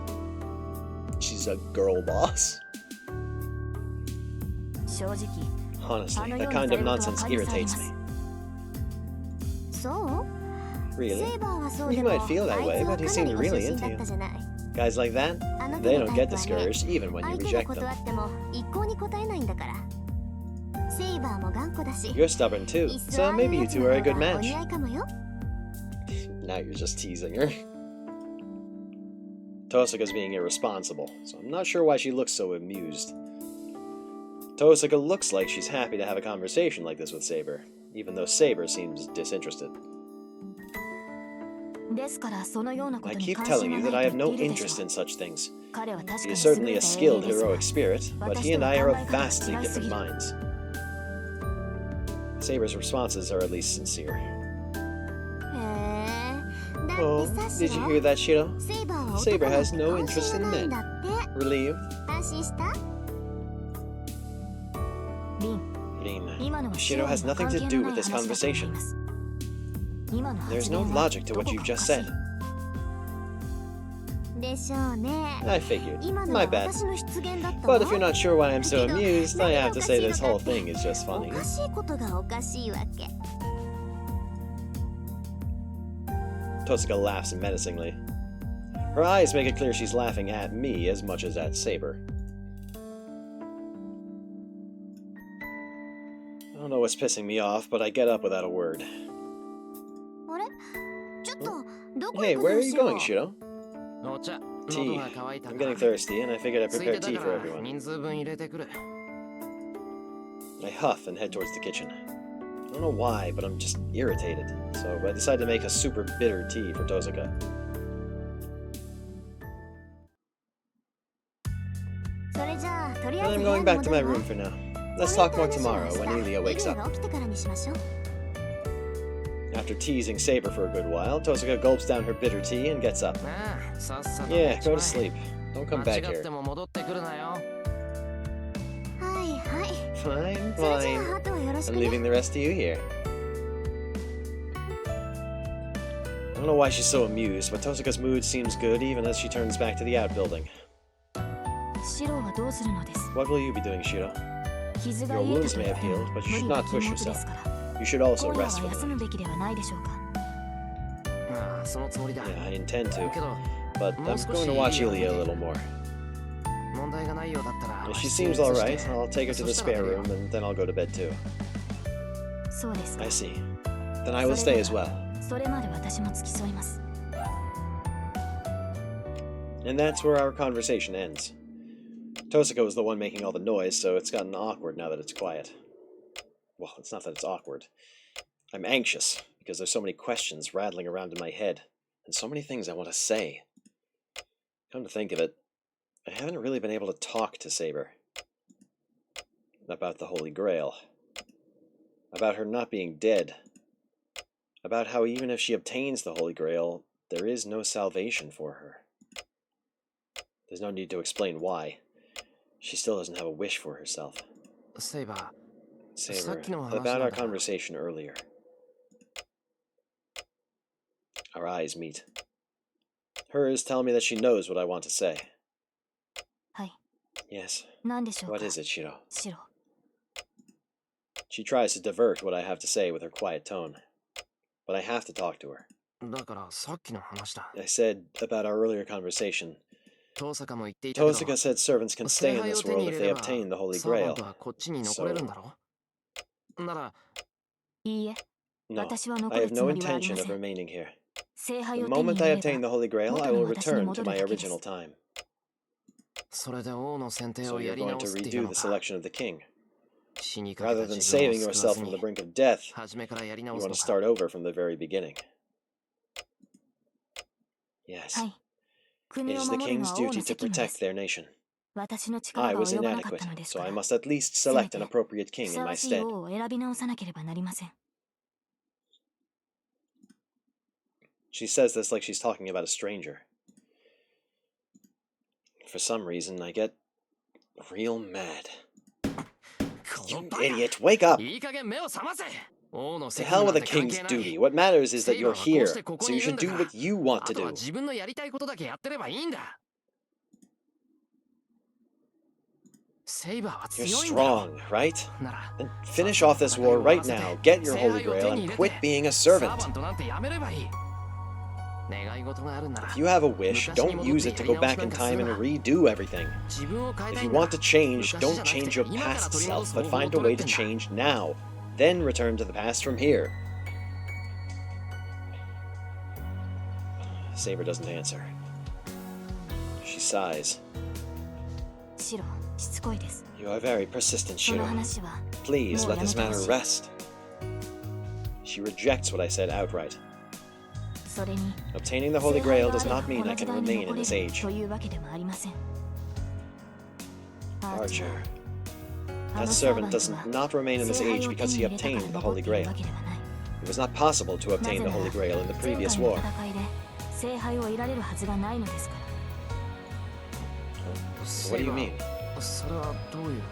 She's a girl boss. 正直 Honestly, that kind of nonsense irritates me. そう Really? セイバーはそう He でも might feel that あい way, つは but he かなり seemed ご really 出身 into だっ you. たじゃない Guys like that, あなた they の don't タイ get プはね discouraged even when you 相手の reject ことあ them. っても一向に答えないんだからセイバーも頑固だし You're stubborn too, いっそあ so あいう maybe you やつ two の are 方 a good がお match. 似合いかもよ Now you're just teasing her. Tosaka's being irresponsible, so I'm not sure why she looks so amused. Tosaka looks like she's happy to have a conversation like this with Saber, even though Saber seems disinterested. ですからそのようなこ I とに keep 関 telling 心 you が that な I い have と no 言っているで interest しょ in such things. 彼は確か He に is 優 certainly れ a た英 skilled 雄ですが heroic spirit, but he and I are of vastly different minds. Saber's responses are at least sincere. へえだっ Oh, てサッ did シ you の hear that, Shiro? セイバーは Saber 男なん has て no 関 interest 心 in がないん men. だって Relieved? 安心したリン Lin. 今のは Shiro has シロ nothing に to 関 do 係の with ない this 話だと思い conversation. ます今の There's 発 no 言は logic to ど what こ you've かお just かしい said. でしょうね I figured. 今の My は bad. 私の出現だった But わ if you're not sure why I'm so けど amused, I 何 have が to おか say しい this の whole かって thing is just お funny. かしいことがおかしいわけ Tosaka laughs menacingly. Her eyes make it clear she's laughing at me as much as at Saber. I don't know what's pissing me off, but I get up without a word. あれちょっとどこ Hey, 行く where の are you シロ going, Shiro? お茶 Tea. 喉が渇いた I'm か getting ら thirsty, and I figured I'd つい prepare て tea た for から everyone. 人数分入れてくる I huff and head towards the kitchen. I don't know why, but I'm just irritated, so I decide to make a super bitter tea for Tosaka. それじゃあとりあ And えず I'm 部屋 going に back to 戻 my るわ room for now. こ Let's ういっ talk た more 話は tomorrow 明 when 日 Elia リリ wakes ア up. が起きてからにしましょう After teasing Saber for a good while, Tosaka gulps down her bitter tea and gets up. ああさっさと Yeah, 寝ちま go to え sleep. Don't come 間 back 違っ here. ても戻ってくるなよはいはい Fine, それじゃ fine. ああとはよろし I'm くね leaving the rest of you here. I don't know why she's so amused, but Tosaka's mood seems good even as she turns back to the outbuilding. シロはどうするのです What will you be doing, Shiro? 傷が Your 癒え wounds たと may 言 have っても healed, but you 無 should 理な not 禁 push 物で yourself. すから You should also 今夜 rest は for 休 the む night. べきではないでしょうかああそのつもりだ Yeah, I intend け to, ど but I'm going to watch Ilya a little more. 問題がないようだったら If she 室に seems 移 alright, して I'll take her to そ the したら spare 出るよ room and then I'll go to bed too. そうですか I see. Then I will stay as well. それまで私も付き添います And that's where our conversation ends. Tosaka was the one making all the noise, so it's gotten awkward now that it's quiet. Well, it's not that it's awkward. I'm anxious, because there's so many questions rattling around in my head, and so many things I want to say. Come to think of it, I haven't really been able to talk to Saber. About the Holy Grail. About her not being dead. About how even if she obtains the Holy Grail, there is no salvation for her. There's no need to explain why. She still doesn't have a wish for herself. セイバ Saber, さっきの話 about なん our だが conversation earlier. Our eyes meet. Hers tell me that she knows what I want to say. はい Yes. 何でしょうか What is it, Shiro? シロ She tries to divert what I have to say with her quiet tone. But I have to talk to her. ーだからさっきの話だ I said about our earlier conversation. 遠坂も言っていたけど Tosaka said servants can 聖 stay in 杯を this 手に world 入 if れ they れば obtain the Holy サーバン Grail. トはこっちに残れるんだろならいいえ No, 私は残 I る have つ no もりはあり intention ま of せん remaining here. 聖杯 The を手に moment 入 I れれ obtain the ば Holy Grail, I 元 will の私に return to 戻る my だけです original time. それで王の選定 So をや you're り going 直 to すっていう redo の the か selection of the king. 死にかけ Rather た than 自分を saving 救わ yourself ず from the に brink of death, 初めからやり you 直す want の to か start over from the very beginning. Yes. はい国を is the 守るの king's は王 duty の to 責務で protect す。 their nation. 私の I 力が was 及ばなかった inadequate, のです so か I ら、 must at least せめ select て an appropriate ふ king さ in わ my しい stead. 王を選び直さなければなりません。 She says this like she's talking about a stranger. For some reason, I get real mad. You idiot, wake up! いい加減目を覚ませ。王の To 責 hell 務 with な a んて関 king's 係ない。 duty. What matters is that セイバ you're ーはこうし here, てここ so に you いるん should だ do から。 what you want あ to とは do. 自分のやりたいことだけやってればいいんだ。セイバーは You're 強いんだろ。 strong, right? なら Then finish off this war right now, get your Holy Grail, and quit being a サーバ servant. ントなんてやめればいい。願い事があるんなら If you have a wish, don't use it to go back in time and redo everything. 自分を変え If たい you んだ。 want to change, 昔 don't じゃなくて change your 今から past 取り戻 self, す but 方法を find a 取れ way って to んだ。 change now. Then return to the past from here. Saber doesn't answer. She sighs. シロ、しつこいです。 You are very persistent, その Shiro. 話は Please も let うやめ this てほ matter しい。 rest. She rejects what I said outright. それに Obtaining the Holy 聖杯 Grail があ does れば not こ mean の I 時 can 代に remain 残 in れ this る age. というわけでもありません。アーチ Archer. ャー、あ That のサーバ servant ント does は not remain in this 聖杯 age を手 because に he 入れたから obtained the 残っ Holy ている Grail. わけではない。 It was not possible to な obtain ぜ the なら Holy Grail in the 前 previous 回の war. 戦いで聖杯を得られるはずがないのですから。 What do you mean? それはどういう。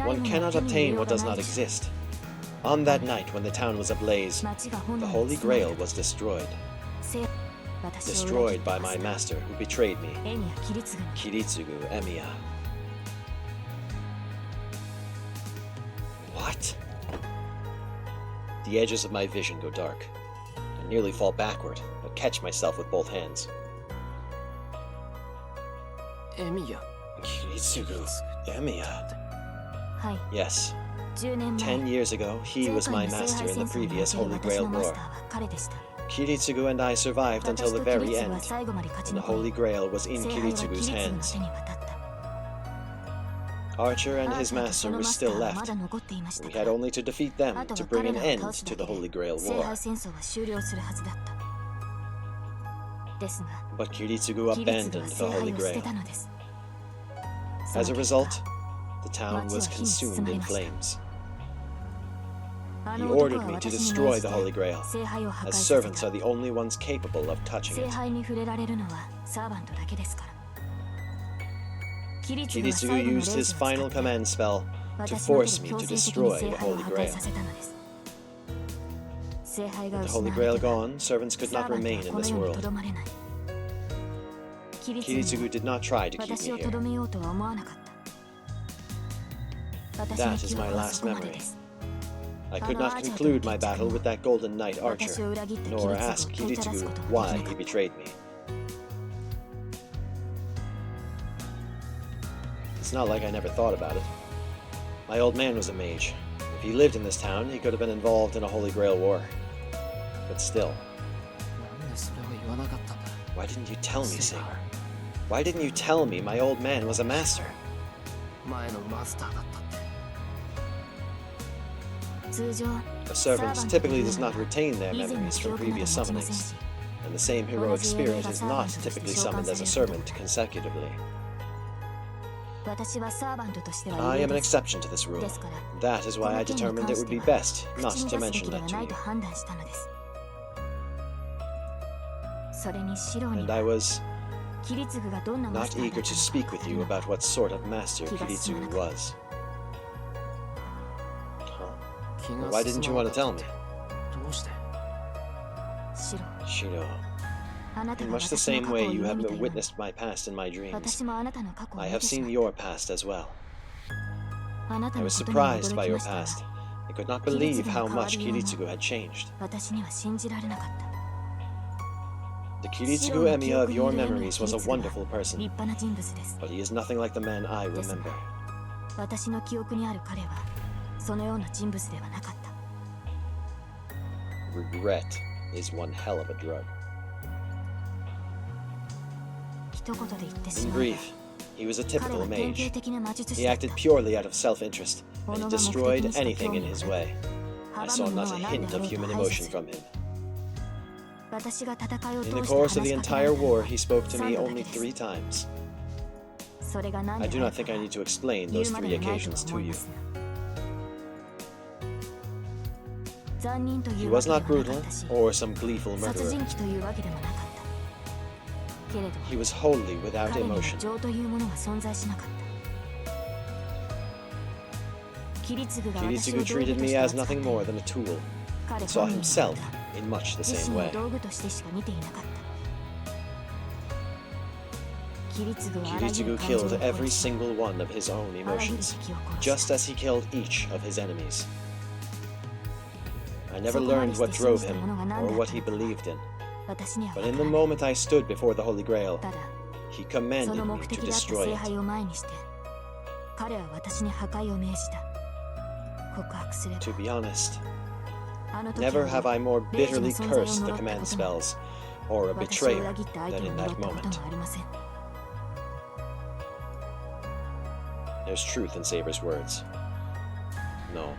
One cannot obtain what does not exist. On that night when the town was ablaze, 町が炎 the に Holy 包まれ Grail た was destroyed. 私を裏切 Destroyed った by マ my スター master who betrayed me, エニア・キリツグに Kiritsugu Emiya. What? The edges of my vision go dark. I nearly fall backward, but catch myself with both hands. エミヤ。 Kiritsugu Emiya. はい、 Yes, 10年前 10 years ago, he 前 was 回 my の聖 master 杯 in the 戦争に previous おける Holy 私 Grail のマス war. ターは彼でした。 Kiritsugu and I survived 私 until と the キ very リツグは end, 最後まで勝ち and the 残 Holy り Grail was in 聖杯はキリ Kiritsugu's ツグの hands. 手に渡った。 Archer and アー his チャーとそ master の were マスタ still ーはま left. だ残っていました We か had ら、 only to defeat them あと to は bring 彼 an らを end 倒すだ to け the で Holy Grail 聖 war. 杯戦争は終了するはずだった。ですが、 But Kiritsugu キリツグは abandoned the 聖杯 Holy を捨て Grail. たのです。 As a その結 result, 果、 the town was consumed in flames. あ He の男 ordered は me to 私に destroy 命 the じ Holy て Grail, 聖杯を破壊 as させ servants た。 are the only ones capable of touching 聖 it. 杯に触れられるのはサーバントだけですから。キリツグは Kiritsugu 最後のレイ used ジを his 使 final って command spell to 私の手 force で me 強 to 制的に destroy 聖 the 杯を Holy 破壊 Grail. させたのです。聖杯が With the 失わ Holy れ Grail てから gone, servants could サ not ーバント remain は in この this 世に world. とどまれない。キリツグ Kiritsugu も did not try to keep 私 me をと here. どめようとは思わなかった。私 That の is 記憶 my は last そこまで memory. です。 I could not conclude my battle with that golden knight 私 archer, を裏切ったキリ nor ツグ ask を問いただす Kiritsugu ことが why できな he かった。 betrayed me. It's not like I never thought about it. My old man was a mage. If he lived in this town, he could have been involved in a Holy Grail war. But still, なんでそれを言わなかったんだ。 why didn't you tell me, Saber? Why didn't you tell me my old man was a master? 前のマスターだったって。通常 A servant typically does not retain their memories from previous summonings, and the same heroic spirit is not typically summoned as a servant consecutively. 私はサーバントとしては I 有 am 名 an です。 exception to this rule. ですから That is こ why の I 件に determined 関 it し would て be は best 口 not に to 出すべ mention きで that は to ない you. と判断したのです。それにシロに And I は was キリツグがどんなマ not スターだ eager った to の speak か with 語る you のが about what sort of master 気が進まな Kiritsugu かった。 was. Huh. 気が Why didn't you 進ま want な to か tell っ me? たってどうして。シロ、 Shiro, あなた in が much the 私の same 過去 way を you 夢 have 見たように witnessed my past in my dreams, 私もあなたの過去を I 見 have てしま seen っ your past as well. た。あなた I の was ことには surprised 驚 by き your ましたが、 past. I could not believe how much Kiritsugu had changed. 私には信じられなかった。 The シ Kiritsugu ロの記 Emiya 憶 of に your 入れるのは memories キ was リ a ツグは wonderful 立 person, 派な人物です。 but he is nothing like the man I ですが remember. 私の記憶にある彼はそのような人物ではなかった。 Regret is one hell of a drug. 一言で言ってし In まえ brief, he was a ば、彼 typical は典 mage. 型的な魔術師 He だった。 acted purely out of self-interest, and he 己が目的 destroyed にした anything 興 in 味 his は way. I 阻 saw むもの not は a 何で hint あ of ろうと human 排除 emotion する。 from him. In the course of the entire war, he spoke to me only 3 times. I do not think I need to explain those 3 occasions to you. He was not brutal or some gleeful murderer. He was wholly without emotion. Kiritsugu treated me as nothing more than a tool, and saw himself in much the same way. Kiritsugu killed every single one of his own emotions, just as he killed each of his enemies. I never learned what drove him or what he believed in, but in the moment I stood before the Holy Grail, he commanded me to destroy it. To be honest, never have I more bitterly cursed the command spells or a betrayer than in that moment. There's truth in Saber's words. No,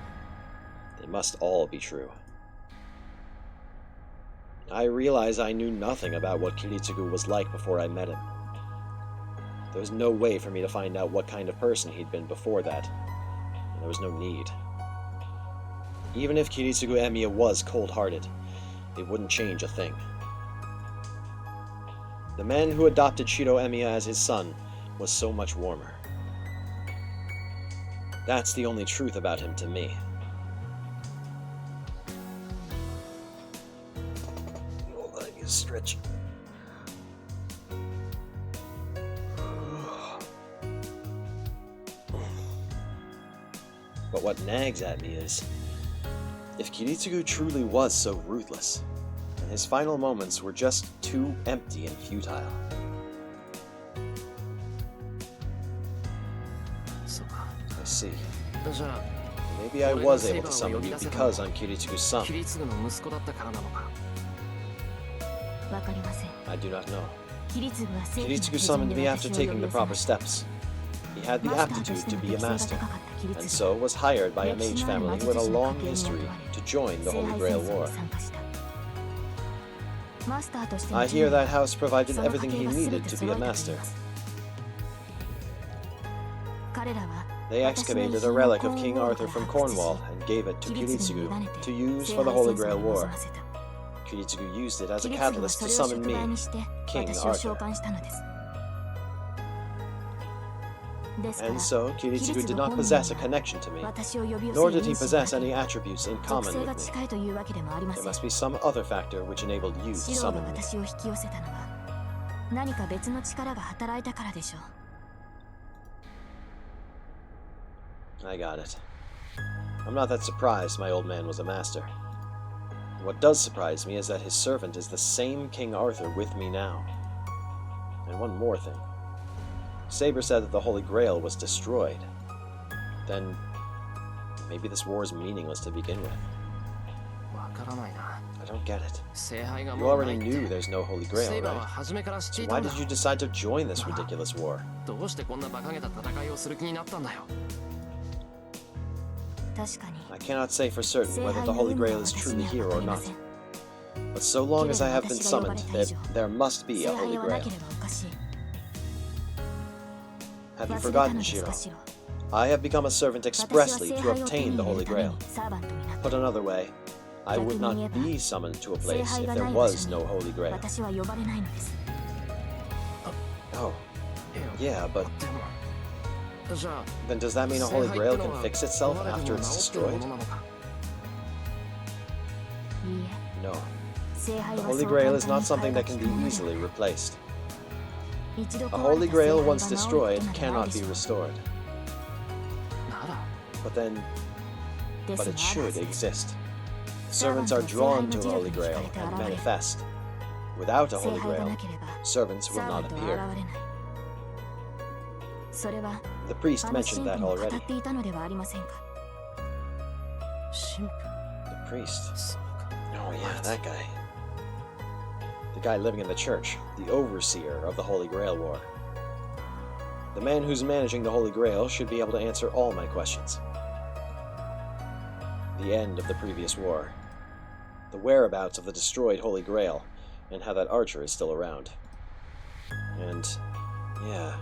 they must all be true. I realize I knew nothing about what Kiritsugu was like before I met him. There was no way for me to find out what kind of person he'd been before that, and there was no need. Even if Kiritsugu Emiya was cold-hearted, it wouldn't change a thing. The man who adopted Shiro Emiya as his son was so much warmer. That's the only truth about him to me. Hold on, I need to stretch. But what nags at me is, if Kiritsugu truly was so ruthless, and his final moments were just too empty and futile. I see. Maybe I was able to summon you because I'm Kiritsugu's son. I do not know. Kiritsugu summoned me after taking the proper steps. He had the aptitude to be a master, and so was hired by a mage family with a long history to join the Holy Grail War. I hear that house provided everything he needed to be a master. They excavated a relic of King Arthur from Cornwall and gave it to Kiritsugu to use for the Holy Grail War. Kiritsugu used it as a catalyst to summon me, King Arthur. And so, Kiritsugu did not possess a connection to me, nor did he possess any attributes in common with me. There must be some other factor which enabled you to summon me. I got it. I'm not that surprised my old man was a master. What does surprise me is that his servant is the same King Arthur with me now. And one more thing. Saber said that the Holy Grail was destroyed. Then, maybe this war is meaningless to begin with. I don't get it. You already knew there's no Holy Grail, right? So why did you decide to join this ridiculous war? I cannot say for certain whether the Holy Grail is truly here or not. But so long as I have been summoned, there must be a Holy Grail. Have you forgotten, Shiro? I have become a servant expressly to obtain the Holy Grail. Put another way, I would not be summoned to a place if there was no Holy Grail. Oh, yeah, but... Then does that mean a Holy Grail can fix itself after it's destroyed? No. The Holy Grail is not something that can be easily replaced. A Holy Grail once destroyed cannot be restored. But it should exist. Servants are drawn to the Holy Grail and manifest. Without a Holy Grail, servants will not appear. The priest mentioned that already. The priest? Oh yeah, that guy. The guy living in the church, the overseer of the Holy Grail War. The man who's managing the Holy Grail should be able to answer all my questions. The end of the previous war. The whereabouts of the destroyed Holy Grail, and how that archer is still around. And, yeah,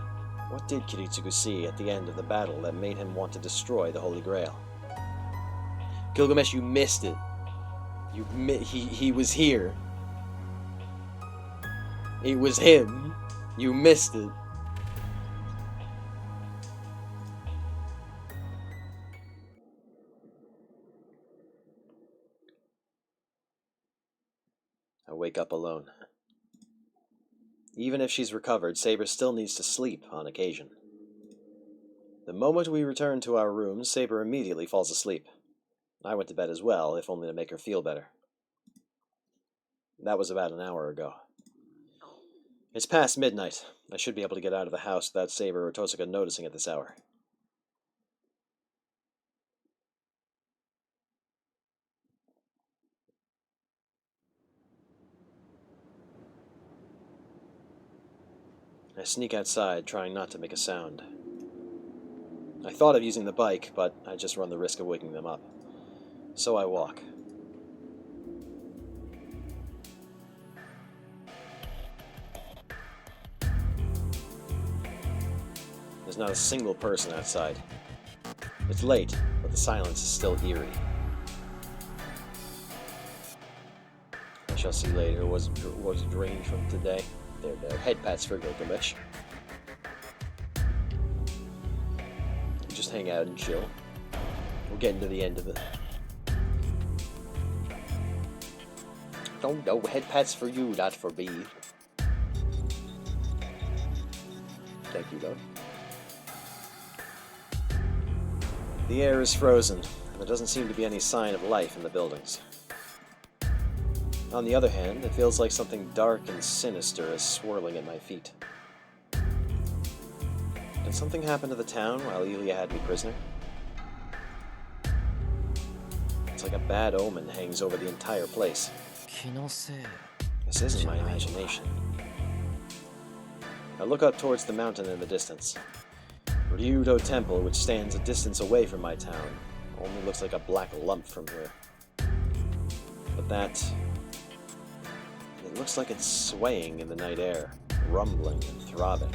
what did Kiritsugu see at the end of the battle that made him want to destroy the Holy Grail? Gilgamesh, you missed it. He was here. It was him. You missed it. I wake up alone. Even if she's recovered, Saber still needs to sleep on occasion. The moment we return to our rooms, Saber immediately falls asleep. I went to bed as well, if only to make her feel better. That was about an hour ago. It's past midnight. I should be able to get out of the house without Saber or Tosuka noticing at this hour. I sneak outside, trying not to make a sound. I thought of using the bike, but I'd just run the risk of waking them up. So I walk. There's not a single person outside. It's late, but the silence is still eerie. I shall see later. Was it drained from today? There. Head pats for Gilgamesh. Just hang out and chill. We're getting to the end of it. No, head pats for you, not for me. Thank you, though. The air is frozen, and there doesn't seem to be any sign of life in the buildings. On the other hand, it feels like something dark and sinister is swirling at my feet. Did something happen to the town while Elia had me prisoner? It's like a bad omen hangs over the entire place. This isn't my imagination. I look up towards the mountain in the distance. Ryudo Temple, which stands a distance away from my town, only looks like a black lump from here. But it looks like it's swaying in the night air, rumbling and throbbing.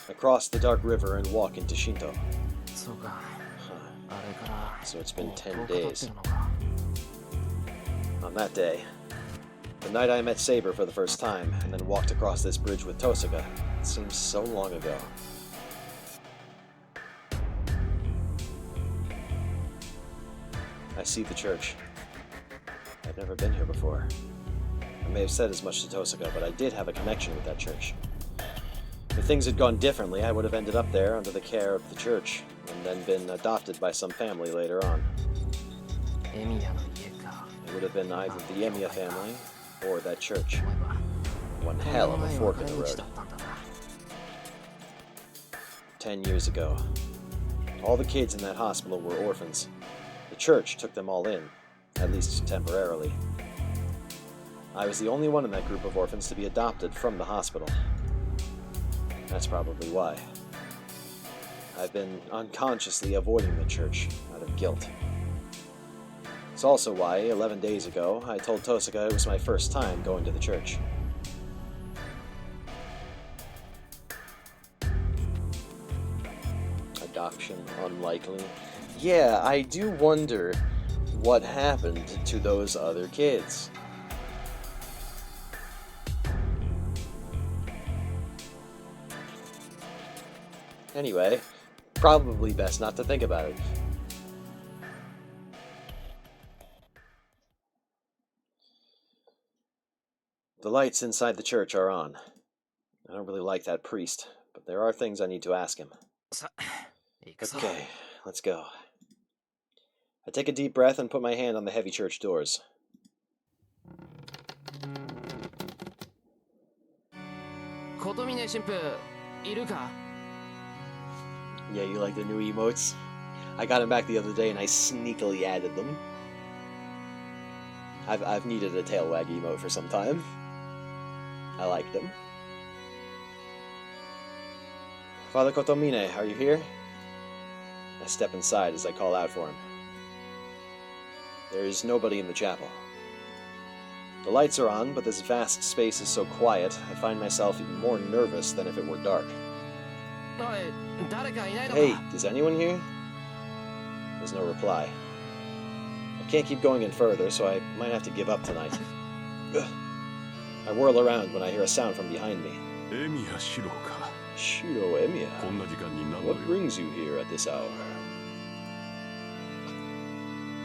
I cross the dark river and walk into Shinto. So it's been 10 days. On that day, the night I met Saber for the first time, and then walked across this bridge with Tosuka, it seems so long ago. I see the church. I've never been here before. I may have said as much to Tosuka, but I did have a connection with that church. If things had gone differently, I would have ended up there under the care of the church, and then been adopted by some family later on. It would have been either the Emiya family, or that church. One hell of a fork in the road. 10 years ago. All the kids in that hospital were orphans. The church took them all in, at least temporarily. I was the only one in that group of orphans to be adopted from the hospital. That's probably why. I've been unconsciously avoiding the church out of guilt. It's also why, 11 days ago, I told Tosuka it was my first time going to the church. Adoption unlikely. Yeah, I do wonder what happened to those other kids. Anyway, probably best not to think about it. The lights inside the church are on. I don't really like that priest, but there are things I need to ask him. Okay, let's go. I take a deep breath and put my hand on the heavy church doors. Yeah, you like the new emotes? I got them back the other day and I sneakily added them. I've needed a tail wag emote for some time. I like them. Father Kotomine, are you here? I step inside as I call out for him. There is nobody in the chapel. The lights are on, but this vast space is so quiet, I find myself even more nervous than if it were dark. Hey, is anyone here? There's no reply. I can't keep going in further, so I might have to give up tonight. I whirl around when I hear a sound from behind me. Shiro Emiya, what brings you here at this hour?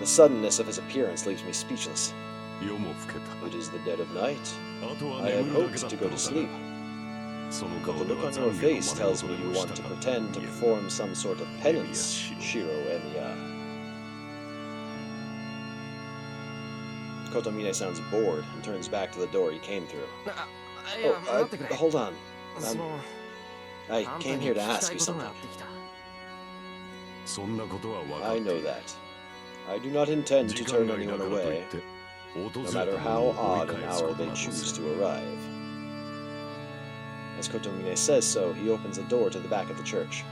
The suddenness of his appearance leaves me speechless. It is the dead of night. I had hoped to go to sleep. But the look on your face tells me you want to pretend to perform some sort of penance, Shiro Emiya. Kotomine sounds bored and turns back to the door he came through. Hold on. I came here to ask you something. I know that. I do not intend to turn anyone away, no matter how odd an hour they choose to arrive. As Kotomine says so, he opens a door to the back of the church.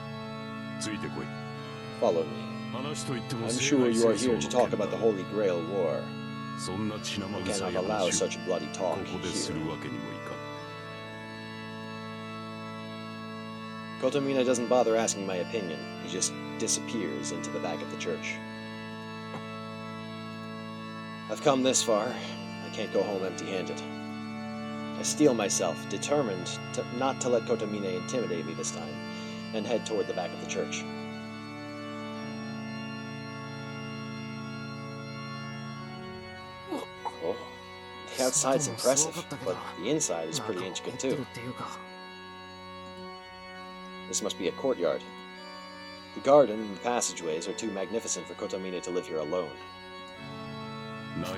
Follow me. I'm sure you are here to talk about the Holy Grail War. I cannot allow such bloody talk here. Kotomine doesn't bother asking my opinion. He just disappears into the back of the church. I've come this far. I can't go home empty-handed. I steel myself, determined not to let Kotomine intimidate me this time, and head toward the back of the church. Oh, the outside's impressive, but the inside is pretty intricate too. This must be a courtyard. The garden and the passageways are too magnificent for Kotomine to live here alone. What are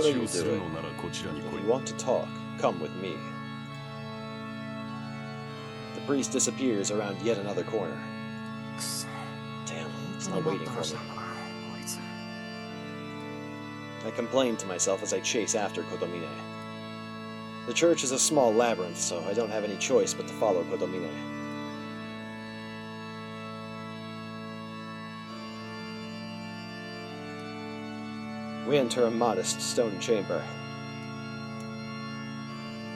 you doing? If you want to talk, come with me. The priest disappears around yet another corner. Damn, it's not waiting for me. I complain to myself as I chase after Kotomine. The church is a small labyrinth, so I don't have any choice but to follow Kotomine. We enter a modest stone chamber.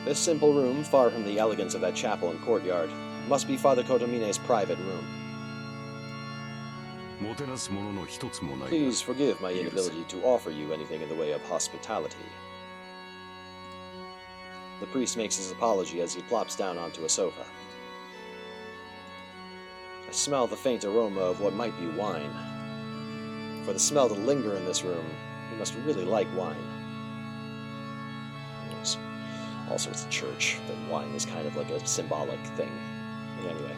This simple room, far from the elegance of that chapel and courtyard, must be Father Kotomine's private room. Please forgive my inability to offer you anything in the way of hospitality. The priest makes his apology as he plops down onto a sofa. I smell the faint aroma of what might be wine. For the smell to linger in this room, he must really like wine. Also, it's a church. The wine is kind of like a symbolic thing. Anyway.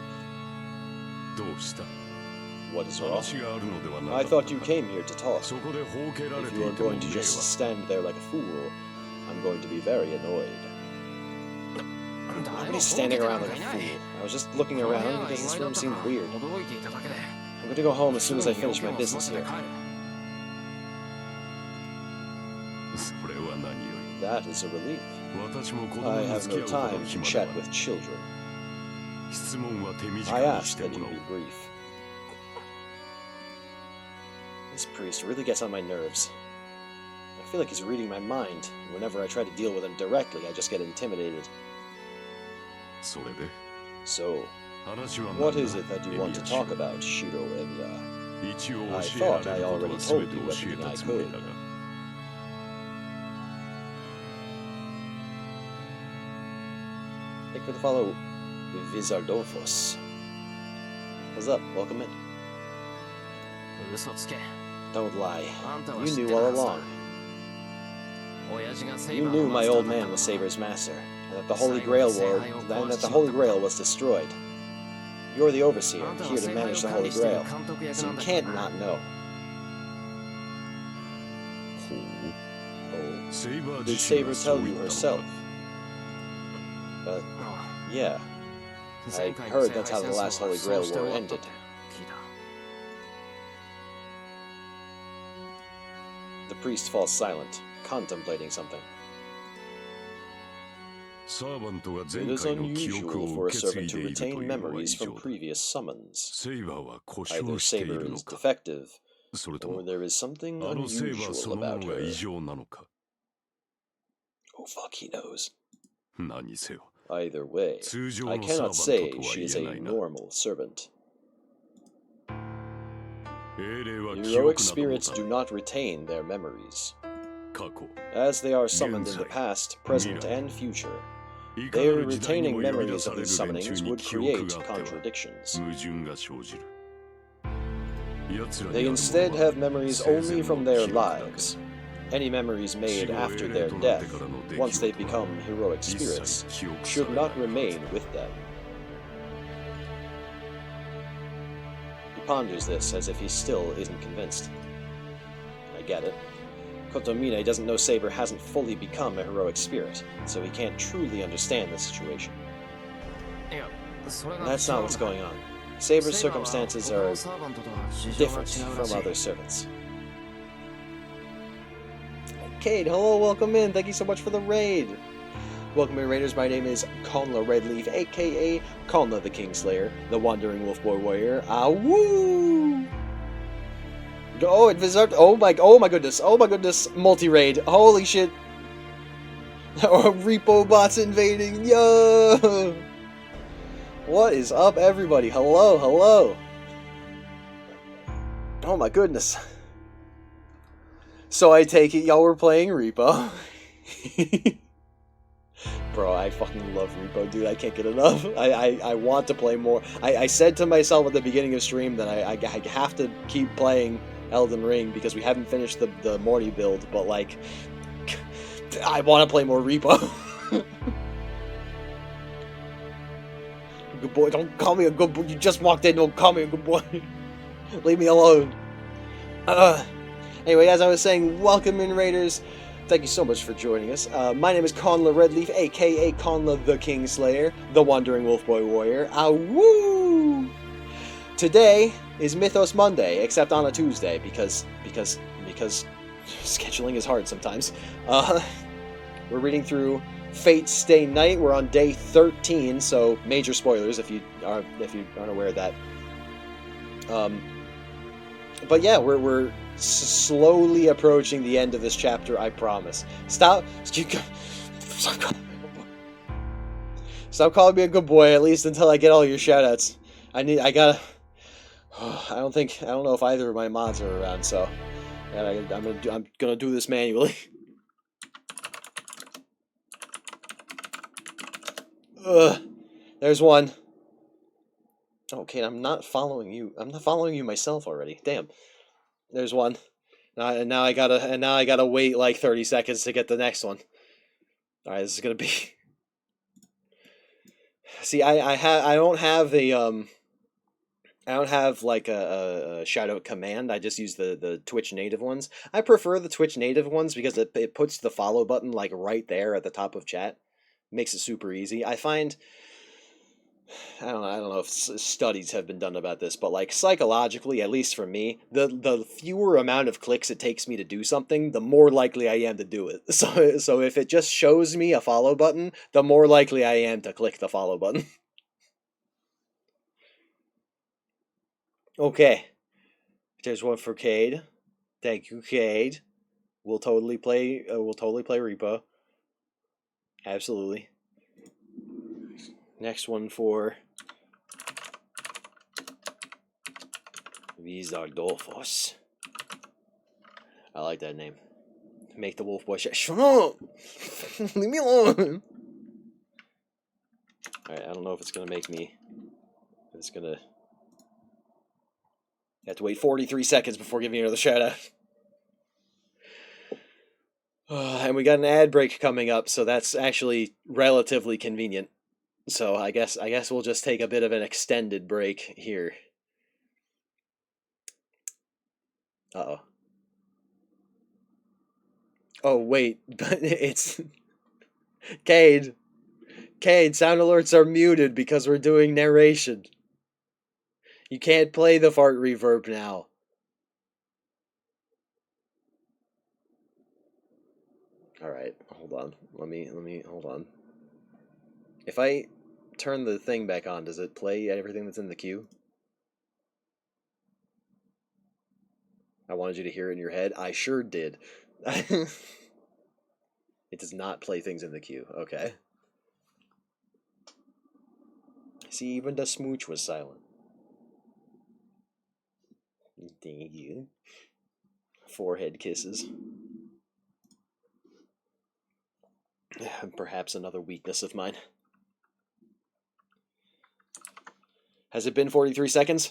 What is wrong? I thought you came here to talk. If you are going to just stand there like a fool, I'm going to be very annoyed. Nobody's standing around like a fool. I was just looking around because this room seemed weird. I'm going to go home as soon as I finish my business here. That is a relief. I have no time to chat with children. I ask that you be brief. This priest really gets on my nerves. I feel like he's reading my mind, and whenever I try to deal with him directly, I just get intimidated. So, what is it that you want to talk about, Shiro Emiya? I thought I already told you everything I could. Thank you for the follow, Vizardolfos. What's up? Welcome in. Don't lie. You knew all along. You knew my old man was Saber's master, and that the Holy Grail was destroyed. You're the overseer, here to manage the Holy Grail, so you can't not know. Oh, did Saber tell you herself? Yeah. I heard that's how the last Holy Grail War ended. The priest falls silent, contemplating something. It is unusual for a servant to retain memories from previous summons. Either Saber is defective, or there is something unusual about her. Oh fuck, he knows. Either way, I cannot say she is a normal servant. Heroic spirits do not retain their memories, as they are summoned in the past, present, and future. Their retaining memories of these summonings would create contradictions. They instead have memories only from their lives. Any memories made after their death, once they become heroic spirits, should not remain with them. He ponders this as if he still isn't convinced. I get it. Kotomine doesn't know Saber hasn't fully become a heroic spirit, so he can't truly understand the situation. And that's not what's going on. Saber's circumstances are different from other servants. Cade, hello, welcome in. Thank you so much for the raid. Welcome in, Raiders. My name is Conla Redleaf, aka Conla the Kingslayer, the Wandering Wolf Boy Warrior. Ah, woo! Oh, it deserved. Oh my goodness! Multi-raid. Holy shit! Repo bots invading. Yo! What is up, everybody? Hello. Oh my goodness. So I take it y'all were playing Repo. Bro, I fucking love Repo, dude. I can't get enough. I want to play more. I said to myself at the beginning of stream that I have to keep playing Elden Ring because we haven't finished the Morty build, but like, I want to play more Repo. Good boy, don't call me a good boy. You just walked in, don't call me a good boy. Leave me alone. Anyway, as I was saying, welcome in, Raiders. Thank you so much for joining us. My name is Conla Redleaf, aka Conla the Kingslayer, the Wandering Wolf Boy Warrior. Ah, woo! Today is Mythos Monday, except on a Tuesday, because scheduling is hard sometimes. We're reading through Fate's Stay Night. We're on day 13, so major spoilers if you aren't aware of that. But yeah, we're slowly approaching the end of this chapter. I promise. Stop calling me a good boy, at least until I get all your shoutouts. I don't know if either of my mods are around, so I'm gonna do this manually. There's one. Okay, I'm not following you. I'm not following you myself already. Damn. There's one. Now I gotta wait like 30 seconds to get the next one. All right, this is gonna be. See, I don't have like a shout out command. I just use the Twitch native ones. I prefer the Twitch native ones because it puts the follow button like right there at the top of chat. Makes it super easy. I find. I don't know if studies have been done about this, but like psychologically, at least for me, the fewer amount of clicks it takes me to do something, the more likely I am to do it. So if it just shows me a follow button, the more likely I am to click the follow button. Okay, there's one for Cade. Thank you, Cade. We'll totally play Repo. Absolutely. Next one for Vizardolphos. I like that name. Make the wolf boy shut up! Leave me alone! Alright, I don't know if it's gonna make me. It's gonna. You have to wait 43 seconds before giving another shout out. And we got an ad break coming up, so that's actually relatively convenient. So I guess we'll just take a bit of an extended break here. Uh-oh. Oh, wait, but it's... Cade, sound alerts are muted because we're doing narration. You can't play the fart reverb now. Alright, hold on. Let me, hold on. If I turn the thing back on, does it play everything that's in the queue? I wanted you to hear it in your head. I sure did. It does not play things in the queue. Okay. See, even the smooch was silent. Thank you. Forehead kisses. Perhaps another weakness of mine. Has it been 43 seconds?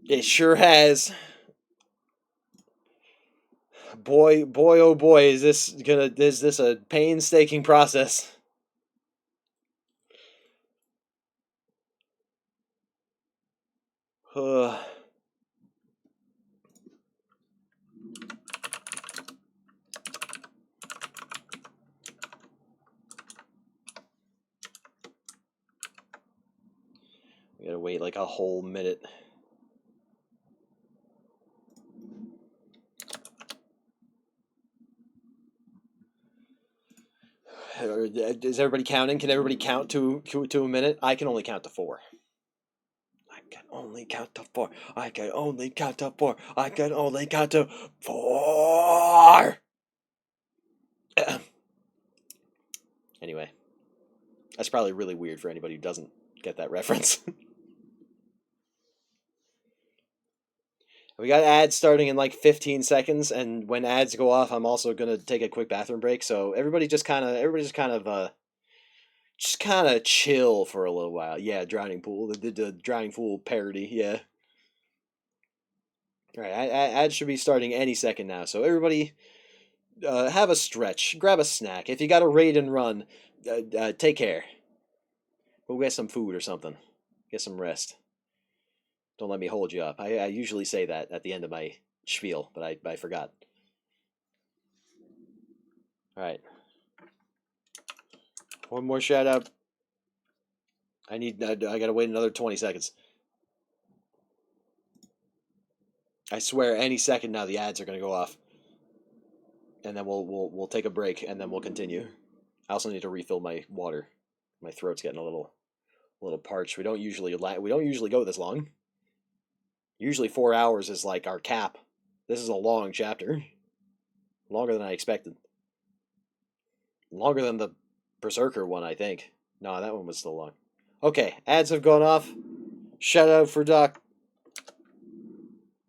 It sure has. Boy, oh boy, is this a painstaking process? We gotta wait like a whole minute. Is everybody counting? Can everybody count to a minute? I can only count to 4. I can only count to 4. I can only count to 4. I can only count to 4. Anyway, that's probably really weird for anybody who doesn't get that reference. We got ads starting in like 15 seconds, and when ads go off, I'm also gonna take a quick bathroom break. So everybody just kind of chill for a little while. Yeah, drowning pool, the drowning pool parody. Yeah. All right, ads should be starting any second now. So everybody, have a stretch, grab a snack. If you got to raid and run, take care. Go get some food or something. Get some rest. Don't let me hold you up. I usually say that at the end of my spiel, but I forgot. All right. One more shout out. I gotta wait another 20 seconds. I swear, any second now the ads are gonna go off, and then we'll take a break, and then we'll continue. I also need to refill my water. My throat's getting a little parched. We don't usually go this long. Usually 4 hours is like our cap. This is a long chapter. Longer than I expected. Longer than the Berserker one, I think. No, that one was still long. Okay, ads have gone off. Shout out for Doc.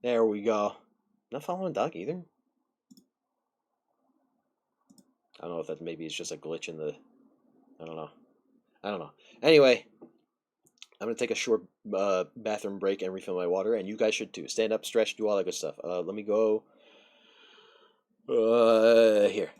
There we go. Not following Doc either. I don't know if that maybe is just a glitch in the... I don't know. Anyway, I'm going to take a short bathroom break and refill my water, and you guys should too. Stand up, stretch, do all that good stuff. Let me go... here.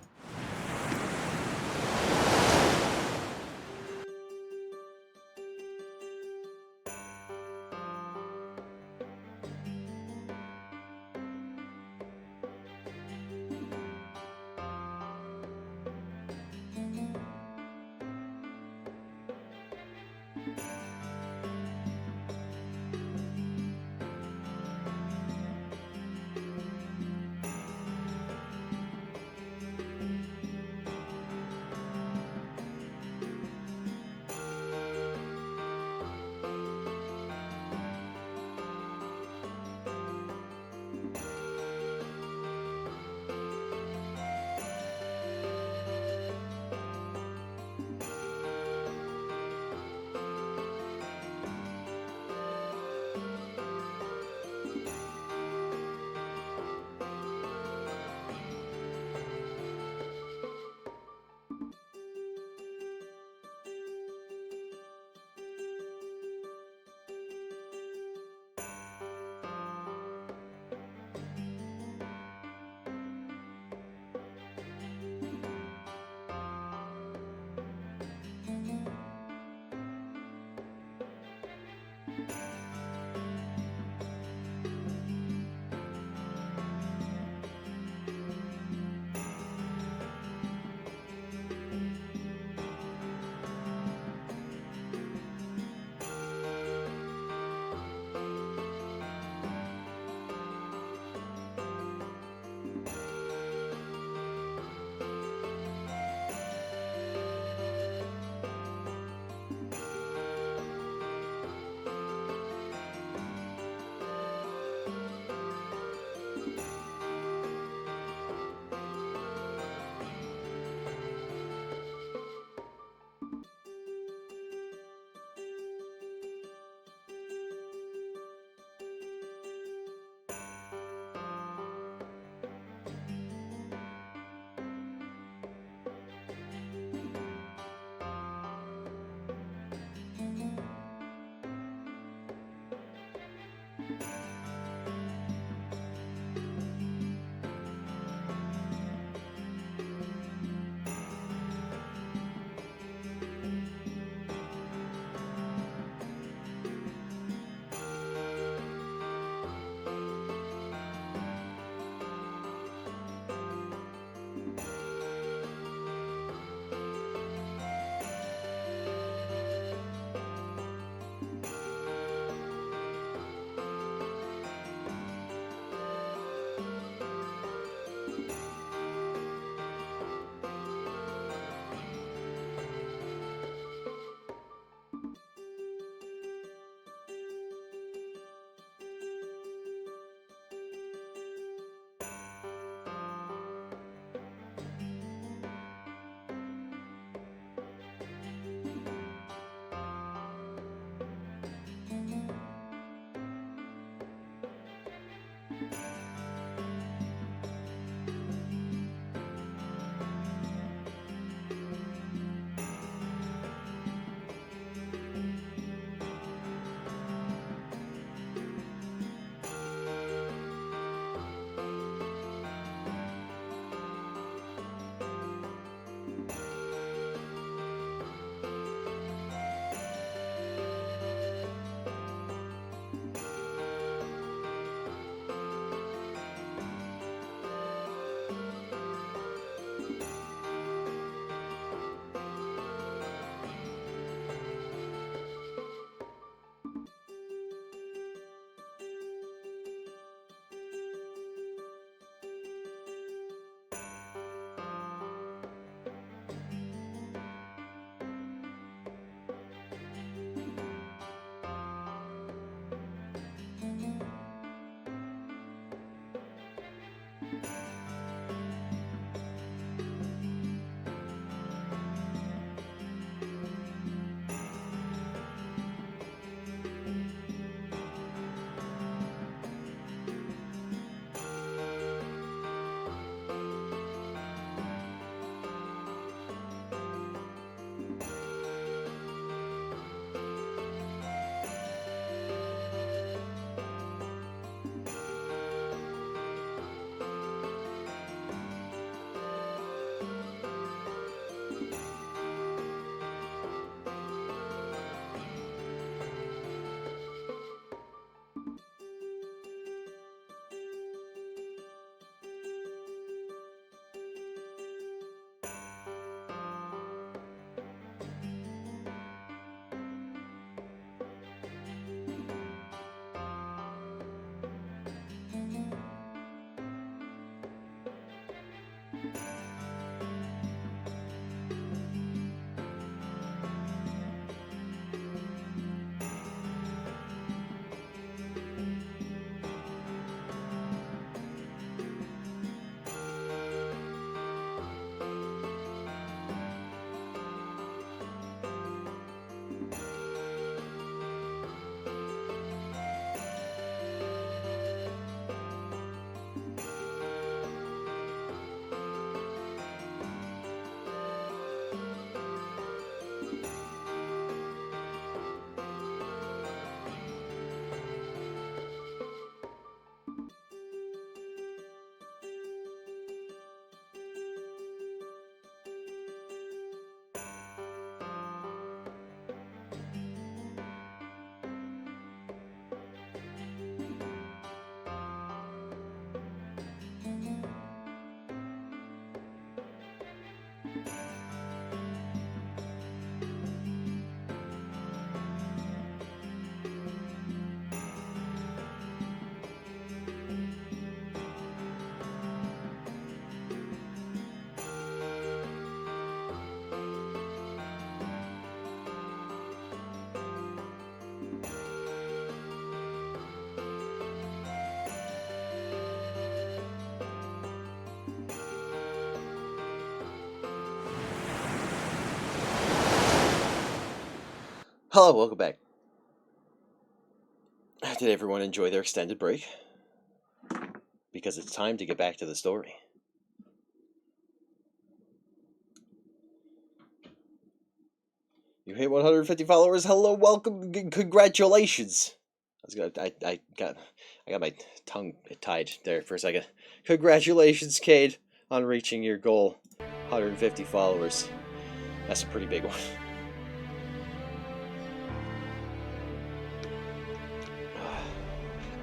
Hello, welcome back. Did everyone enjoy their extended break? Because it's time to get back to the story. You hit 150 followers. Hello, welcome, congratulations. I got my tongue tied there for a second. Congratulations, Cade, on reaching your goal. 150 followers. That's a pretty big one.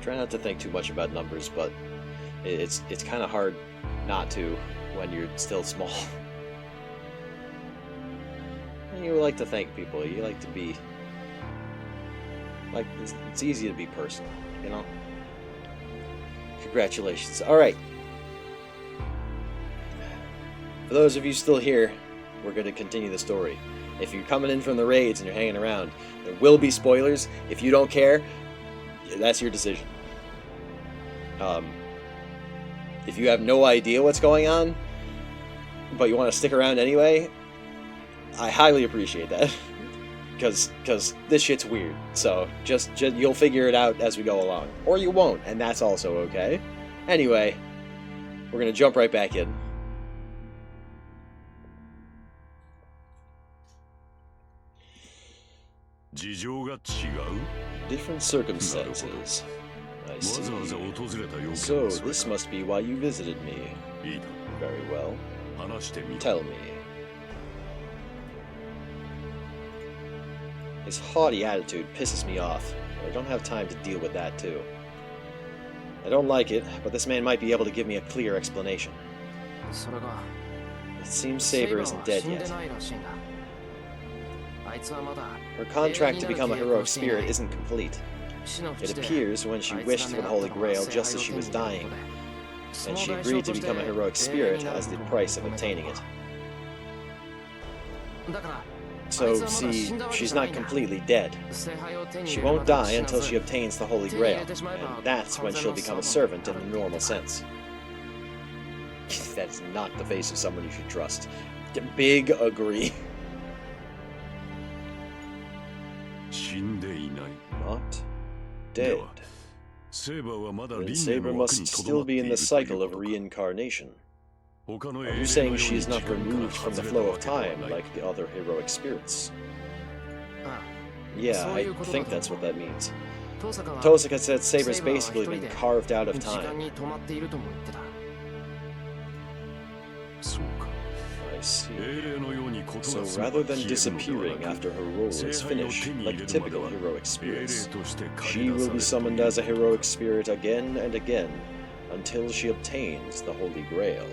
Try not to think too much about numbers, but it's kind of hard not to when you're still small. And you like to thank people. You like to be like it's easy to be personal, you know. Congratulations. All right. For those of you still here, we're going to continue the story. If you're coming in from the raids and you're hanging around, there will be spoilers. If you don't care, that's your decision. If you have no idea what's going on, but you want to stick around anyway, I highly appreciate that. Because this shit's weird. So just you'll figure it out as we go along. Or you won't, and that's also okay. Anyway, we're going to jump right back in. Different circumstances. I see. So, this must be why you visited me. Very well. Tell me. His haughty attitude pisses me off, but I don't have time to deal with that too. I don't like it, but this man might be able to give me a clear explanation. It seems Saber isn't dead yet. Her contract to become a heroic spirit isn't complete. It appears when she wished for the Holy Grail just as she was dying, and she agreed to become a heroic spirit as the price of obtaining it. So, see, she's not completely dead. She won't die until she obtains the Holy Grail, and that's when she'll become a servant in the normal sense. That's not the face of someone you should trust. Big agree. Not dead. Then Saber must still be in the cycle of reincarnation. Are you saying she is not removed from the flow of time like the other heroic spirits? Yeah, I think that's what that means. Tosaka said Saber's basically been carved out of time. I see. So rather than disappearing after her role is finished, like typical heroic spirits, she will be summoned as a heroic spirit again and again until she obtains the Holy Grail.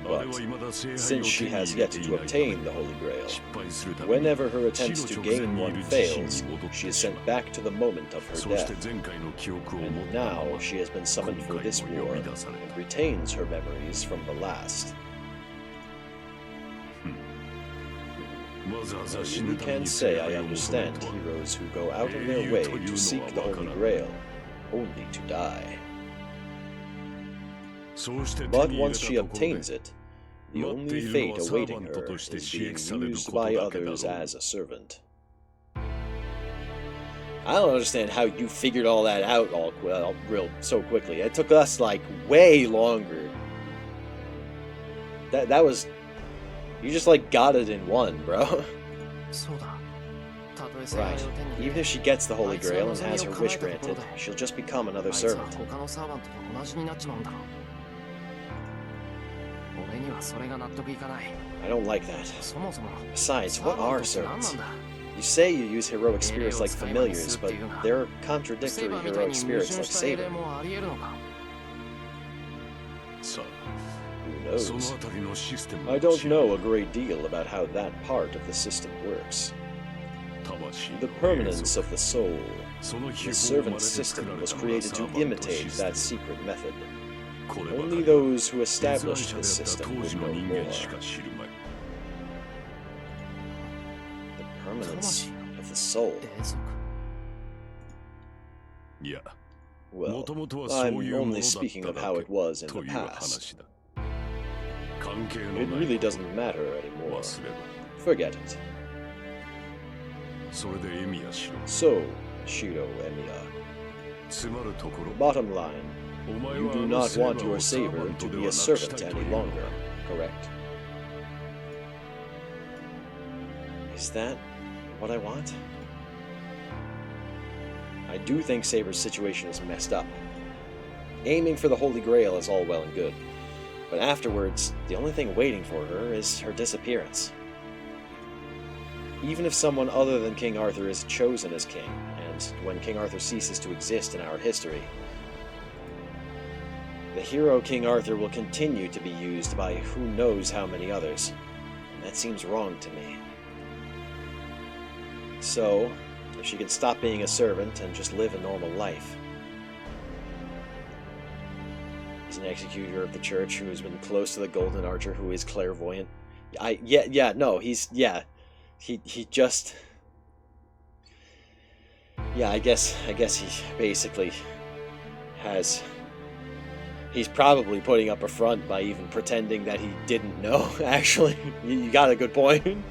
But since she has yet to obtain the Holy Grail, whenever her attempts to gain one fails, she is sent back to the moment of her death. And now she has been summoned for this war, and retains her memories from the last. You can say I understand heroes who go out of their way to seek the Holy Grail, only to die. But once she obtains it, the only fate awaiting her is being used by others as a servant. I don't understand how you figured all that out so quickly. It took us, like, way longer. That was... You just, like, got it in one, bro. Right. Even if she gets the Holy Grail and has her wish granted, she'll just become another servant. I don't like that. Besides, what are servants? You say you use heroic spirits like familiars, but there are contradictory heroic spirits like Saber. Who knows? I don't know a great deal about how that part of the system works. The permanence of the soul. The servant system was created to imitate that secret method. Only those who established this system would know more. The permanence of the soul. Well, I'm only speaking of how it was in the past. It really doesn't matter anymore. Forget it. それでエミヤしろ。 So, Shiro Emiya. つまるところ、 Bottom line, お前 you は do あの not セーバ want ー your をサーバ saber ント to で be は a なくした servant いとい any うの longer, か。 correct? Is that what I want? I do think Saber's situation is messed up. Aiming for the Holy Grail is all well and good, but afterwards, the only thing waiting for her is her disappearance. Even if someone other than King Arthur is chosen as king, and when King Arthur ceases to exist in our history, the hero King Arthur will continue to be used by who knows how many others, and that seems wrong to me. So, if she can stop being a servant and just live a normal life. He's an executor of the church who has been close to the Golden Archer, who is clairvoyant. He just... Yeah, I guess he basically has... He's probably putting up a front by even pretending that he didn't know, actually. You got a good point.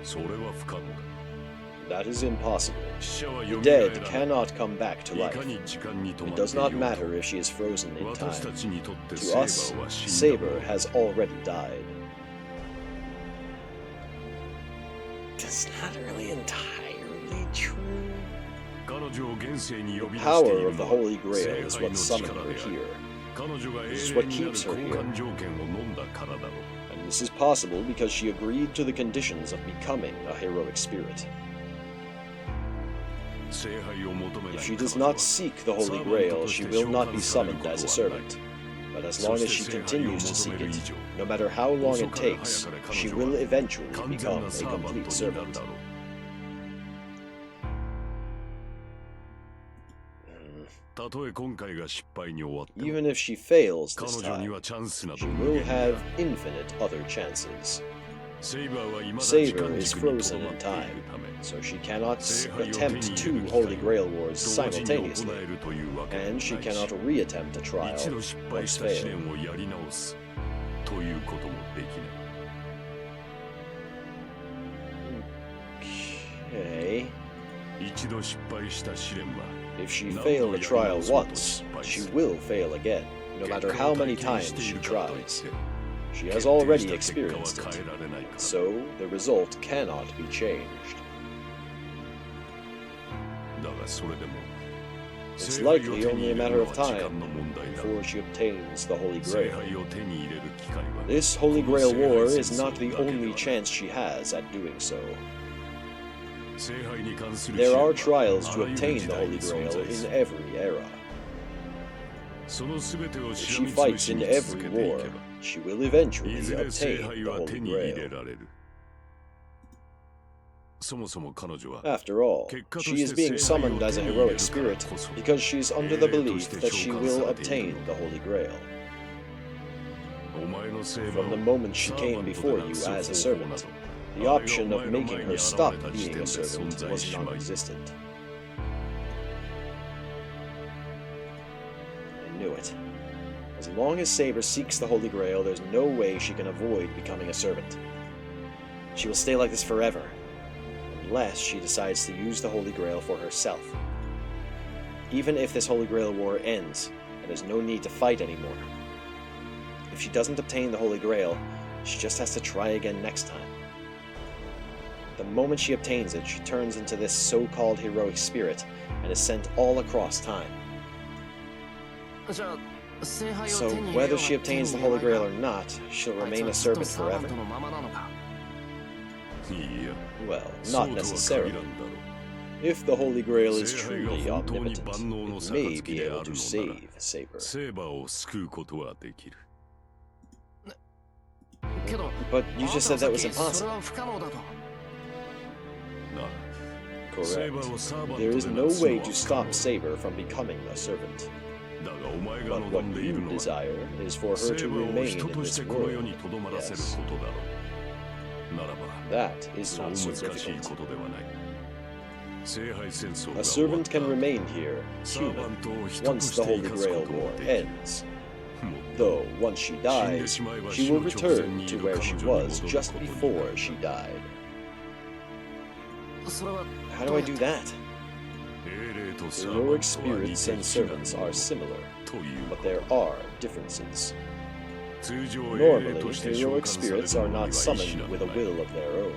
それは不可能だ。 That is impossible. 死者は The 蘇らない dead cannot come back to い life. かに時間に止ま It ってい does よ not うと matter if she is frozen in 私た time. ちにとって To セーバ us, ーは死んだも Saber の。 has already died. That's not really entirely true. 彼女を現世に呼 The び出してい power る of the のは Holy Grail is 聖杯 what の summoned 力 her である。 here, 彼女が This is 永 what 遠になる keeps her 交 here. 換条件を飲んだからだろう。 and this is possible because she agreed to the conditions of becoming a heroic spirit. 聖杯を求めな If い she 彼 does 女は not seek the Holy Grail, she will not be summoned as a servant. But as long as she continues to seek it, no matter how long it takes, she will eventually 完全 become な a サーバント complete になる servant. だろう。 たとえ今回が失敗に終わっても Even if she fails 彼 this 女に time, はチャンスなど she 無 will 限にある have infinite other chances. セイバーは未だ時 Saber 間 is 軸にと frozen どま in っている time, ため so she cannot 聖杯を手に attempt 入れ two る機 Holy 会 Grail を Wars 同時に行 simultaneously, えるというわけでも and ない she し cannot re-attempt a 一 trial 度失敗 once した試 failed. 練をやり直すということもできない Okay. 一度失敗した試練は If she failed a trial once, she will fail again, no matter how many times she tries. She has already experienced it, so the result cannot be changed. だがそれでも It's 聖杯を likely 手に only a 入れ matter るの of は時間 time の問題だ before she obtains the Holy 聖 Grail. 杯を手に入れる機会は This Holy Grail war is not the この聖杯戦争だけではない only chance she has at doing so. 聖杯に関する There 試練 are は trials あ to らゆる obtain 時 the 代に Holy 存 Grail 在す in る every era. その全てを If しら she みつぶ fights し in に続 every けてい war, けば she will い eventually ずれ聖 obtain 杯 the は Holy 手に入れ Grail. られるそもそも彼女は After all, she is being summoned as a heroic spirit because she's under the belief that she will obtain the Holy Grail. お前の聖馬 From the を moment she サーバ came ント before で you なくす as a 方法な servant, ど the あれが option お of 前の making 前 her に stop 現れた時 being 点 a で存 servant 在 was しまい non-existent. I knew it. As long as Saber seeks the Holy Grail, there's no way she can avoid becoming a servant. She will stay like this forever, unless she decides to use the Holy Grail for herself. Even if this Holy Grail war ends, and there's no need to fight anymore. If she doesn't obtain the Holy Grail, she just has to try again next time. The moment she obtains it, she turns into this so-called heroic spirit, and is sent all across time. じゃあ聖杯を So 手に入れよう whether が she 手に obtains the 入れま Holy いが Grail or not, she'll あいつ remain は a ずっと servant サーバン forever. トのままなのか いいや Well, そう not とは限 necessarily. らんだろう If the Holy Grail is 聖杯 truly が本当に omnipotent, 万能の it may 杯 be であ able る to のな save Saber. セーバーを救うことはできるけど But you あな just た said は that さ was っきそれ impossible. は不可能だとなあセーバ Correct. ーをサーバント There で is な no くすの way は to 不可 stop 能 Saber from becoming a servant. だがお前が But 望 what んでい you るのは desire is for セ her ー to バーを remain 人 in として this この世 world. にとどまらせる Yes. ことだろうならば That is そう not 難 so しい difficult. ことではない聖杯戦争 A が終わっ servant た can remain here, サーバ human, ントを人と once し the て生 Holy かすこ Grail とも War できる ends. Though, once she dies, she will return to where she was just before she died. それは How do I do that? 英霊とサーバン Heroic トは似 spirits て and 非なる servants もの are similar, という but there are differences. 通常英霊 Normally, として召 heroic 喚される spirits are 者には not 意志な summoned ど with a ない will of their own.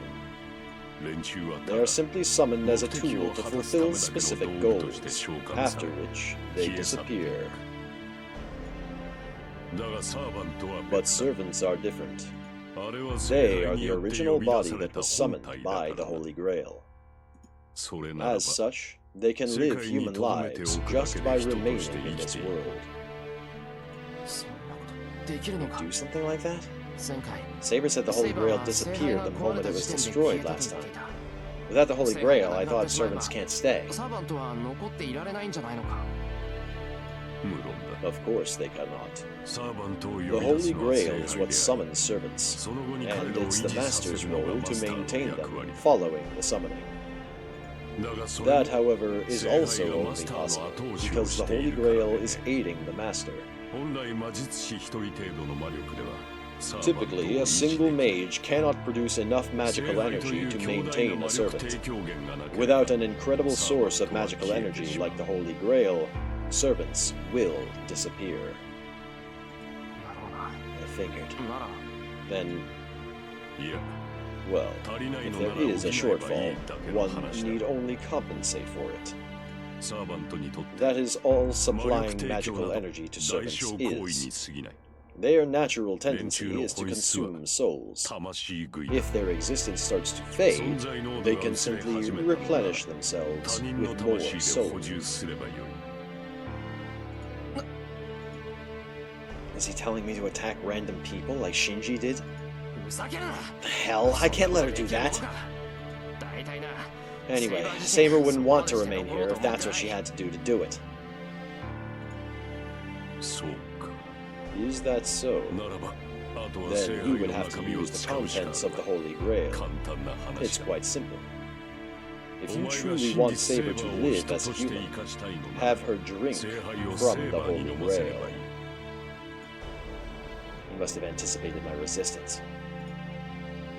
連中は They た are だ simply summoned as a 目的 tool を to 果たすため fulfill だけ specific の道具と goals, して召喚 after され which 消 they え去ってい disappear. くだがサーバントは But 別だ servants are different. あれは They 聖 are 杯に the よって original 呼び出 body され that た was 本 summoned 体だ by か the らな Holy Grail. それならば As such, they can 世 live 界に human 留めて lives おくだ just け by で人と remaining して in 生き this ている world. そんなことできるのか Do something like that? 前回 Saber said the Holy セイバー Grail は聖杯 disappeared が the 壊れ moment た it 時 was 点で消え destroyed たと last 言って time. いた Without the Holy 聖杯 Grail, が I なくなっ thought てしまえば servants can't stay. サーバントは残っていられないんじゃないのか無論だ Of course they cannot. サーバントを The 呼び出 Holy すのは聖 Grail is 杯 what であ summons り servants, その後に彼 and らを it's 維 the 持させ Master's るのが role マ to スターの maintain 役 them 割 following the summoning. だがそれ That, も however, is 聖杯 also が only マスターの possible 後押しを because し the てい Holy るから Grail で is aiding the Master. 本来魔術師一人程度の魔力ではサーバントを Typically, 維 a 持で single きない mage cannot produce enough 聖 magical 杯とい energy う to 強大な maintain 魔 a 力 servant. 提供源がなければ Without an incredible サーバン source of トは magical 消えて energy しまう like the Holy Grail, servants will disappear. なるほどな I figured. なら Then, いや well, 足りない if のなら there 補 is a えばいい shortfall, だけの one 話 need だ only compensate for it. サーバントにとって That is all 魔 supplying 力提供 magical など energy to 代 servants 償行為 is. に過ぎない Their natural 連中 tendency の is to 本質は consume souls. 魂食いだ If their existence starts to 存 fade, 在濃度 they が can 薄れ simply 始めたのなら replenish 他 themselves 人の with more 魂で補 souls. 充すればよい Is he telling me to attack random people like Shinji did? ふざけるな The hell? I can't let her do that. 大体な Anyway, Saber wouldn't want to remain here if that's what she had to do to do it. そうか Is that so? ならばあとは Then 聖 you 杯 would の have 中 to 身を use the 使うしか contents of the ない Holy Grail. 簡単な It's 話だ quite simple. If お you 前が truly 真 want 実聖 Saber 馬 to を live 人 as と a して human, 生かしたいのなら have her drink 聖杯を from 聖 the 馬に Holy 飲ませれば Grail. いい He must have anticipated my resistance.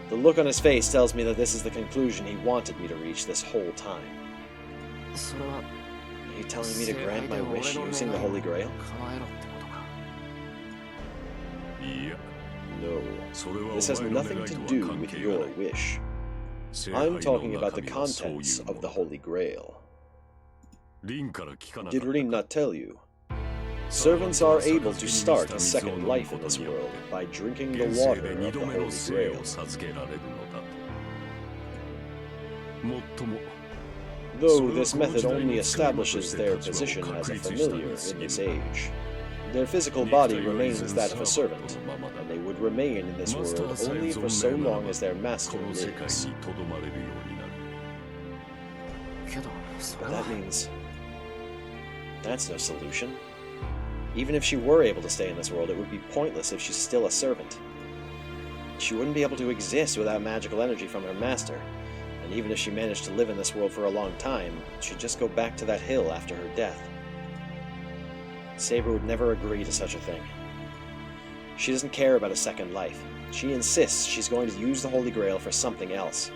The look on his face tells me that this is the conclusion he wanted me to reach this whole time. それは Are you telling me to 聖杯 grant で my 俺 wish の using the 願いを Holy Grail? 叶えろってことかいや No. それは This has お前の nothing 願い to と do は関 with 係が your ない wish. 聖 I'm 杯 talking の about the 中身はそうい contents うも of the の Holy Grail. リンから聞かなかっ Did た Rin か not tell you? サーバン Servants トは are able to 杯に start 満 a ちた水を second 飲む life こ in と this によっ world て by drinking the 現世 water で of 二 the 度目の Holy 生 Grail. を授けられるのだともっとも Though this method only establishes their position as a familiar in this age, their physical body remains that of a servant, and they would remain in this マスター world さえ only for 存 so 命なら long ば as their こ master の世界 lives. にとどまれるようになるけどそ But れは that means that's no solution. Even if she were able to stay in this world, it would be pointless if she's still a servant. She wouldn't be able to exist without magical energy from her master, and even if she managed to live in this world for a long time, she'd just go back to that hill after her death. Saber would never agree to such a thing. She doesn't care about a second life. She insists she's going to use the Holy Grail for something else.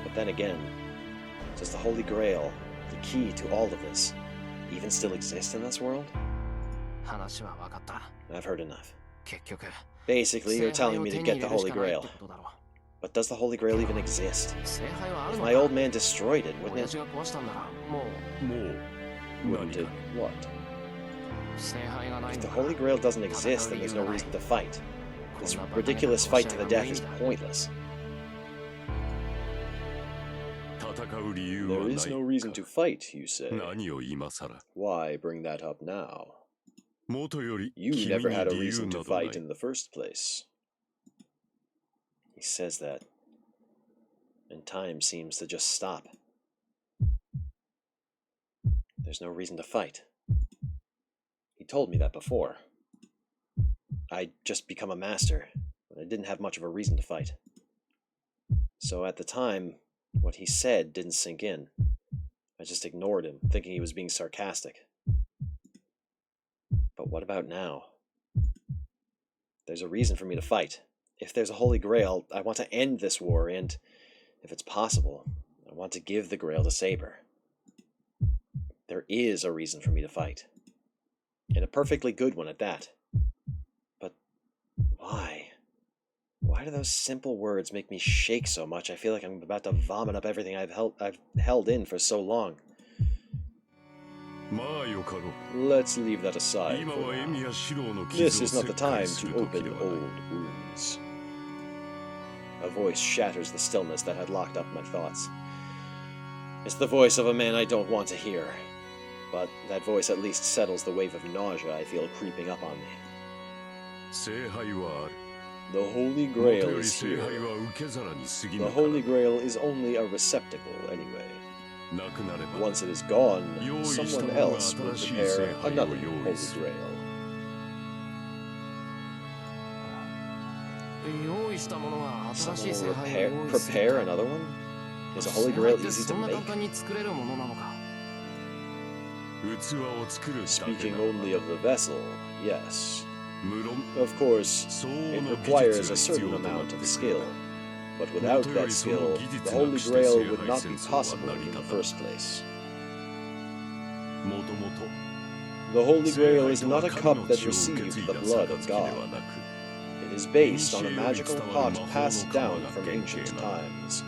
But then again, does the Holy Grail, the key to all of this, even still exist in this world? 話は分かった I've heard enough. 結局 Basically, 聖 you're 杯 telling を me 手 to に get 入 the れるし Holy かないっ Grail. てことだろ But does the Holy Grail even exist? 聖杯はある If の my か old man destroyed it, 親 wouldn't 父が壊したんならももう it? 何 Wouldn't か it? What? う聖杯がないん If だ the から Holy Grail doesn't exist, then there's no reason to fight. This ridiculous fight to the death is pointless. 戦う理由は There な is い no reason to か fight, you say. 何を今更 Why bring that up now? 元より You 君 never に had a 理由 reason な to どな fight い in the first place. He says that, and time seems to just stop. There's no reason to fight. He told me that before. I'd just become a master, and I didn't have much of a reason to fight. So at the time, what he said didn't sink in. I just ignored him, thinking he was being sarcastic. But what about now? There's a reason for me to fight. If there's a Holy Grail, I want to end this war, and, if it's possible, I want to give the Grail to Saber. There is a reason for me to fight. And a perfectly good one at that. But why? Why do those simple words make me shake so much? I feel like I'm about to vomit up everything I've held in for so long. Let's leave that aside for now. This is not the time to open old wounds. A voice shatters the stillness that had locked up my thoughts. It's the voice of a man I don't want to hear. But that voice at least settles the wave of nausea I feel creeping up on me. The Holy Grail is here. The Holy Grail is only a receptacle, anyway. Once it is gone, someone else will prepare another Holy Grail. Someone will prepare another one? Is a Holy Grail easy to make? Speaking only of the vessel, yes. Of course, it requires a certain amount of skill. But without that skill, the Holy Grail would not be possible in the first place. The Holy Grail is not a cup that received the blood of God. It is based on a magical pot passed down from ancient times.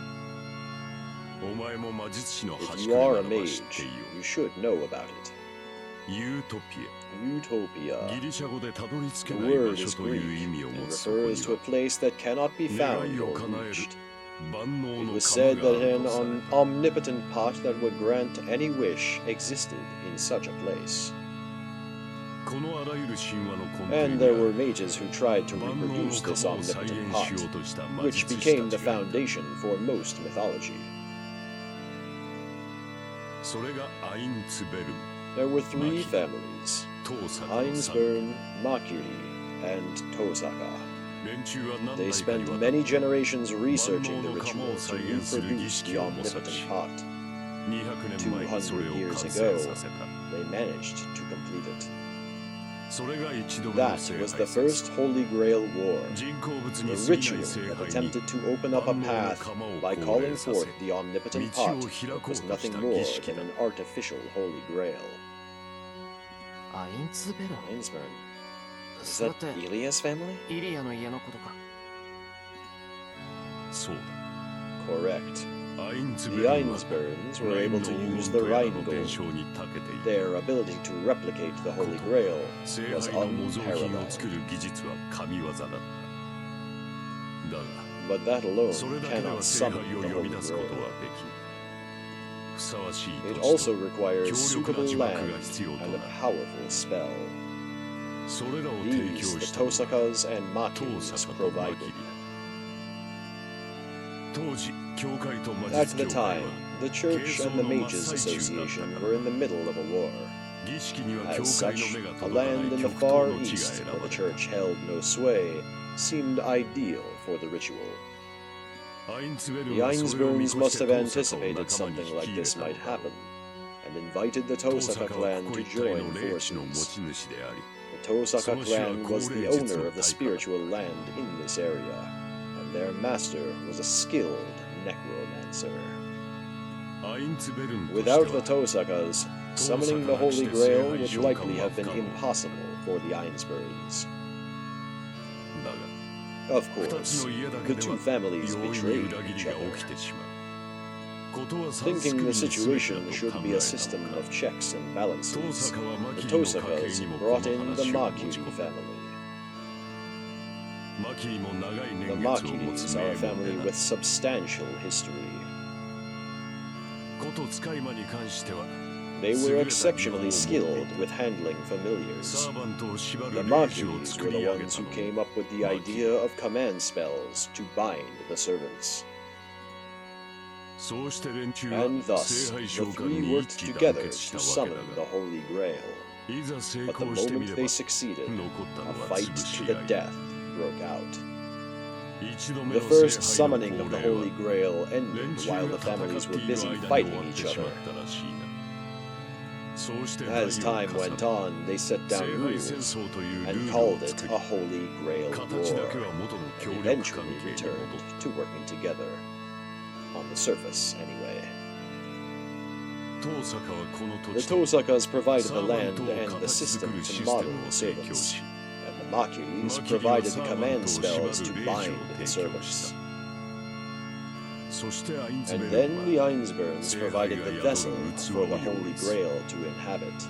If you are a mage, you should know about it. Utopia. The word is Greek and refers to a place that cannot be found or reached. It was said that an omnipotent pot that would grant any wish existed in such a place. And there were mages who tried to reproduce this omnipotent pot, which became the foundation for most mythology. There were three families, Einsburn, Makiri, and Tosaka. They spent many generations researching the ritual to reproduce the omnipotent pot. 200 years ago, they managed to complete it. That was the first Holy Grail War, the ritual that attempted to open up a path by calling forth the omnipotent pot that was nothing more than an artificial Holy Grail. Einsburn. Is that Ilia's family? Correct. The Einsburns were able to use the Rheingold. Their ability to replicate the Holy Grail was unparalleled. But that alone cannot summon the Holy Grail. It also requires suitable land and a powerful spell. These the Tosakas and Makiris provided. At the time, the Church and the Mages Association were in the middle of a war. As such, a land in the far east where the Church held no sway seemed ideal for the ritual. The Einsburns must have anticipated something like this might happen, and invited the Tosaka clan to join forces. The Tosaka clan was the owner of the spiritual land in this area, and their master was a skilled necromancer. Without the Tosakas, summoning the Holy Grail would likely have been impossible for the Einsburns. Of course, the two families betrayed each other. Thinking the situation should be a system of checks and balances, the Tosakas brought in the Makiri family. The Makiris are a family with substantial history. They were exceptionally skilled with handling familiars. The Makiris were the ones who came up with the idea of command spells to bind the servants. And thus, the three worked together to summon the Holy Grail. But the moment they succeeded, a fight to the death broke out. The first summoning of the Holy Grail ended while the families were busy fighting each other. As time went on, they set down rules and called it a Holy Grail War, and eventually returned to working together. On the surface, anyway. The Tosakas provided the land and the system to model the servants, and the Makuris provided the command spells to bind the servants. And then the Einsburns provided the vessel for the Holy Grail to inhabit.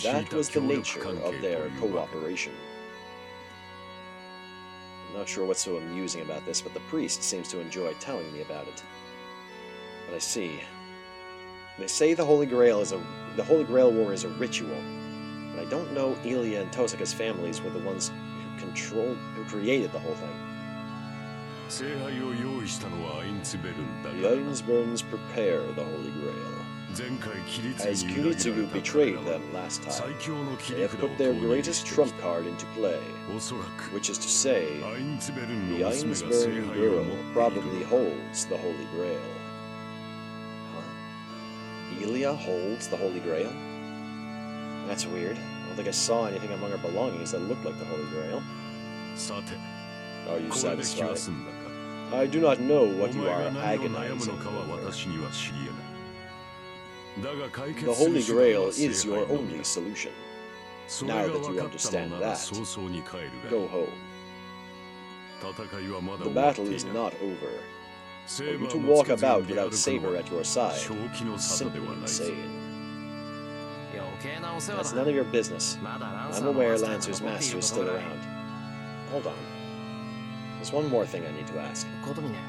That was the nature of their cooperation. I'm not sure what's so amusing about this, but the priest seems to enjoy telling me about it. But I see. They say the Holy Grail War is a ritual, but I don't know Ilya and Tosaka's families were the ones who created the whole thing. The Einsburns prepare the Holy Grail. As Kiritsugu betrayed them last time, they have put their greatest trump card into play, which is to say, the Einsburn girl probably holds the Holy Grail. Huh? Ilya holds the Holy Grail? That's weird. I don't think I saw anything among her belongings that looked like the Holy Grail. Are you satisfied? I do not know what you are agonizing over. The Holy Grail is your only solution. Now that you understand that, go home. The battle is not over. For you to walk about without Saber at your side is simply insane. That's none of your business. I'm aware Lancer's master is still around. Hold on. There's one more thing I need to ask. Kotomine,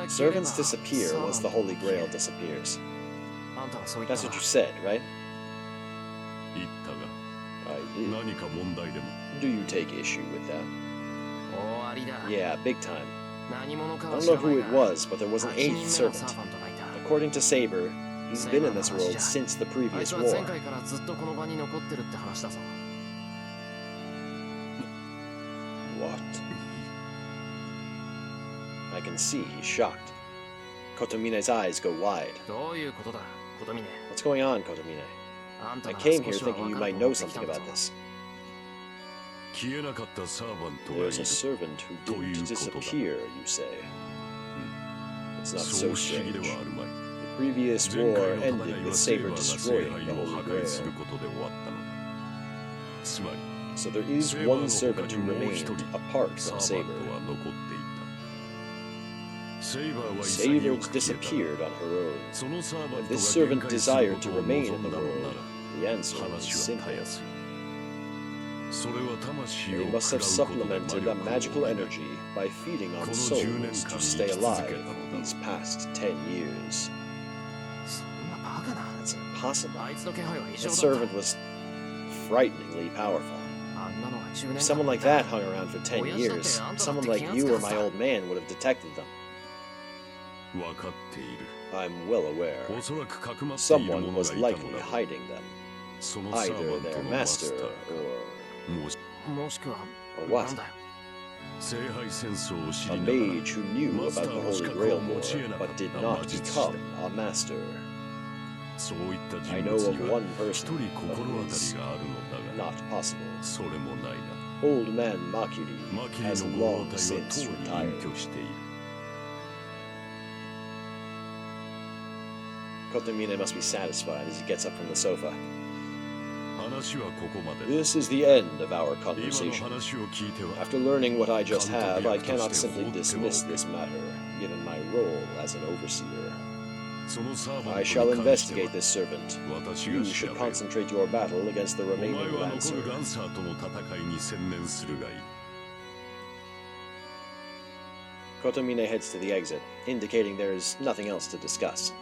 servants disappear once the Holy Grail disappears. That's what you said, right? I did. Do you take issue with that? Yeah, big time. I don't know who it was, but there was an 8th servant. According to Saber, he's been in this world since the previous war. What? I can see he's shocked. Kotomine's eyes go wide. What's going on, Kotomine? I came here thinking you might know something about this. There's a servant who didn't disappear, you say. It's not so strange. The previous war ended with Saber destroying the Holy Grail. So there is one servant who remained apart from Saber. Saber disappeared on her own. If this servant desired to remain in the world, the answer was simple. They must have supplemented a magical energy by feeding on souls to stay alive these past 10 years. That's impossible. That servant was frighteningly powerful. If someone like that hung around for 10 years, someone like you or my old man would have detected them. I'm well aware. Someone was likely hiding them. Either their master or what? A mage who knew about the Holy Grail War, but did not become a master. I know of one person, but it's not possible. Old man Makiri has long since retired. Kotomine must be satisfied as he gets up from the sofa. This is the end of our conversation. After learning what I just have, I cannot simply dismiss this matter, given my role as an overseer. I shall investigate this servant. You should concentrate your battle against the remaining Lancer. Kotomine heads to the exit, indicating there is nothing else to discuss.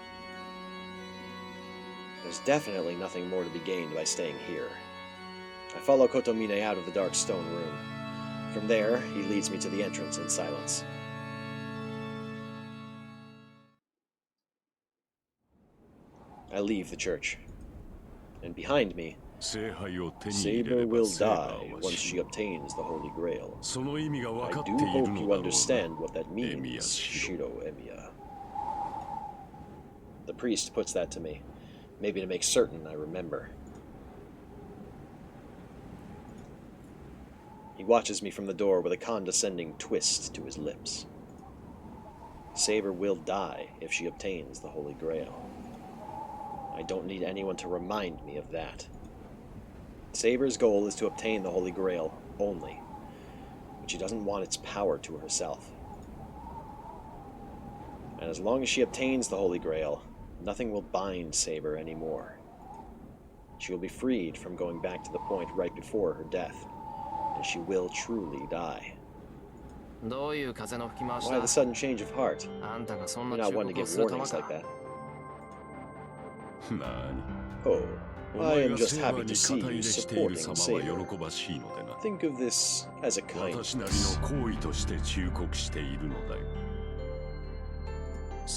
There's definitely nothing more to be gained by staying here. I follow Kotomine out of the dark stone room. From there, he leads me to the entrance in silence. I leave the church. And behind me, Saber will die once she obtains the Holy Grail. I do hope you understand what that means, Shiro Emiya. The priest puts that to me, maybe to make certain I remember. He watches me from the door with a condescending twist to his lips. Saber will die if she obtains the Holy Grail. I don't need anyone to remind me of that. Saber's goal is to obtain the Holy Grail only, but she doesn't want its power to herself. And as long as she obtains the Holy Grail, nothing will bind Saber anymore. She will be freed from going back to the point right before her death, and she will truly die. Why the sudden change of heart? You're not one to give warnings like that. Oh, I am just happy to see you supporting Saber. Think of this as a kindness.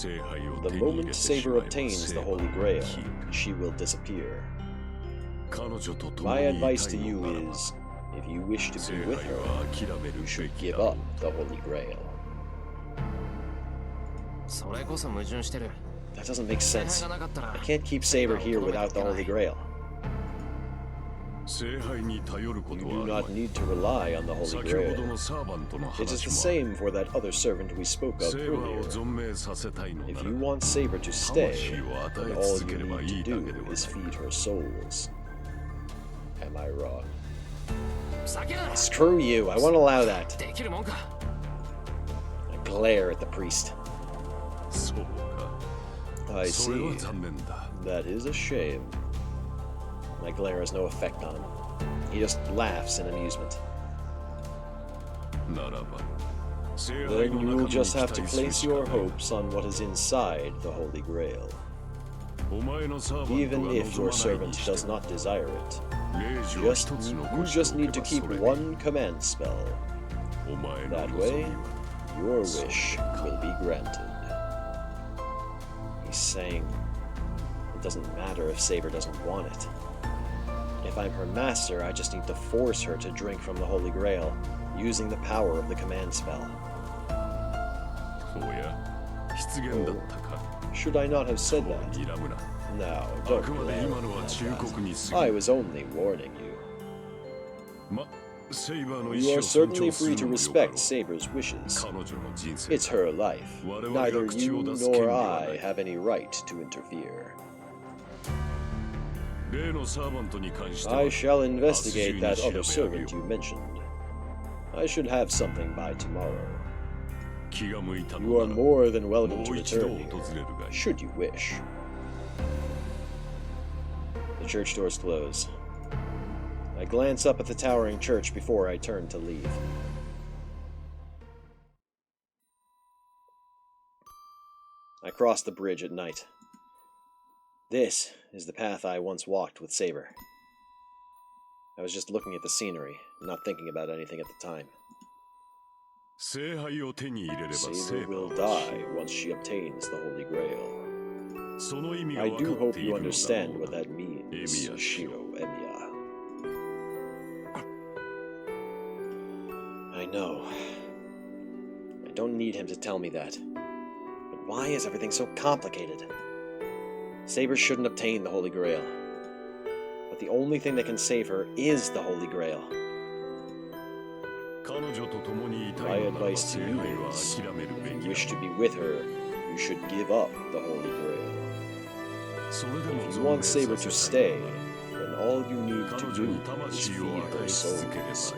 The moment Saber obtains the Holy Grail, she will disappear. My advice to you is, if you wish to be with her, you should give up the Holy Grail. That doesn't make sense. I can't keep Saber here without the Holy Grail. You do not need to rely on the Holy Grail. It is the same for that other servant we spoke of earlier. If you want Saber to stay, then all you need to do is feed her souls. Am I wrong? Screw you, I won't allow that. I glare at the priest. I see. That is a shame. My glare has no effect on him. He just laughs in amusement. Then you will just have to place your hopes on what is inside the Holy Grail. Even if your servant does not desire it, you just need to keep one command spell. That way, your wish will be granted. He's saying it doesn't matter if Saber doesn't want it. If I'm her master, I just need to force her to drink from the Holy Grail, using the power of the command spell. Oh, should I not have said that? No, don't glare at that. I was only warning you. You are certainly free to respect Saber's wishes. It's her life. Neither you nor I have any right to interfere. I shall investigate that other servant you mentioned. I should have something by tomorrow. You are more than welcome to return here, should you wish. The church doors close. I glance up at the towering church before I turn to leave. I cross the bridge at night. This is the path I once walked with Saber. I was just looking at the scenery, not thinking about anything at the time. Saber will die once she obtains the Holy Grail. I do hope you understand what that means, Shiro Emiya. I know. I don't need him to tell me that. But why is everything so complicated? Saber shouldn't obtain the Holy Grail. But the only thing that can save her is the Holy Grail. My advice to you is, if you wish to be with her, you should give up the Holy Grail. If you want Saber to stay, then all you need to do is feed her souls.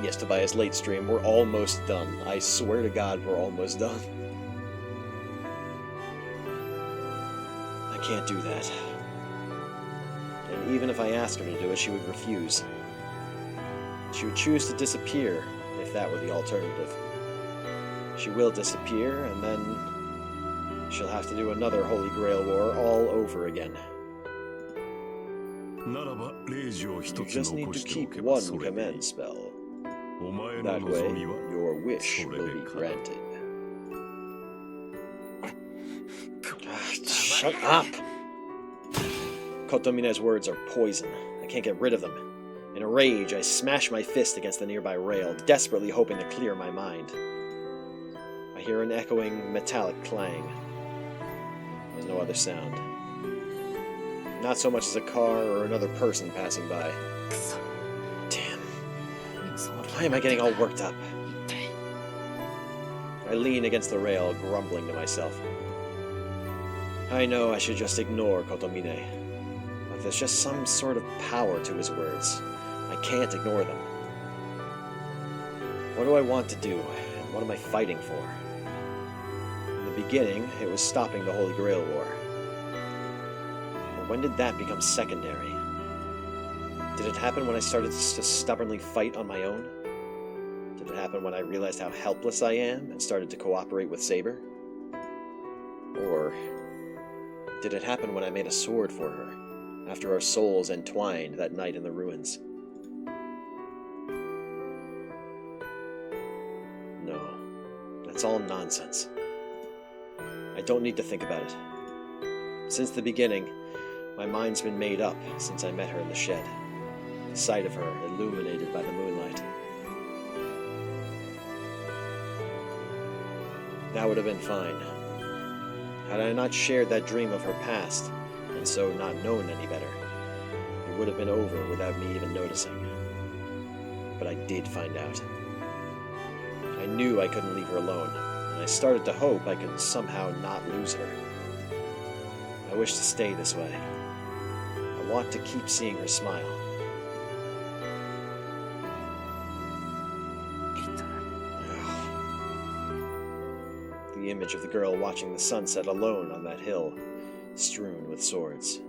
Yes, Tobias, late stream, we're almost done. I swear to God, we're almost done. I can't do that. And even if I asked her to do it, she would refuse. She would choose to disappear, if that were the alternative. She will disappear, and then she'll have to do another Holy Grail War all over again. You just need to keep one command spell. That way, your wish will be granted. Shut up! Kotomina's words are poison. I can't get rid of them. In a rage, I smash my fist against the nearby rail, desperately hoping to clear my mind. I hear an echoing, metallic clang. was no other sound. Not so much as a car or another person passing by. くそ Damn, その why am I getting all worked up? 一体 I lean against the rail, grumbling to myself. I know I should just ignore Kotomine, but there's just some sort of power to his words. I can't ignore them. What do I want to do, and what am I fighting for? In the beginning, it was stopping the Holy Grail War. But when did that become secondary? Did it happen when I started to stubbornly fight on my own? Did it happen when I realized how helpless I am and started to cooperate with Saber? Or did it happen when I made a sword for her, after our souls entwined that night in the ruins? No, that's all nonsense. I don't need to think about it. Since the beginning, my mind's been made up since I met her in the shed. The sight of her illuminated by the moonlight. That would have been fine. Had I not shared that dream of her past, and so not known any better, it would have been over without me even noticing. But I did find out. I knew I couldn't leave her alone, and I started to hope I could somehow not lose her. I wish to stay this way. I want to keep seeing her smile. リトル The image of the girl watching the sunset alone on that hill, strewn with swords.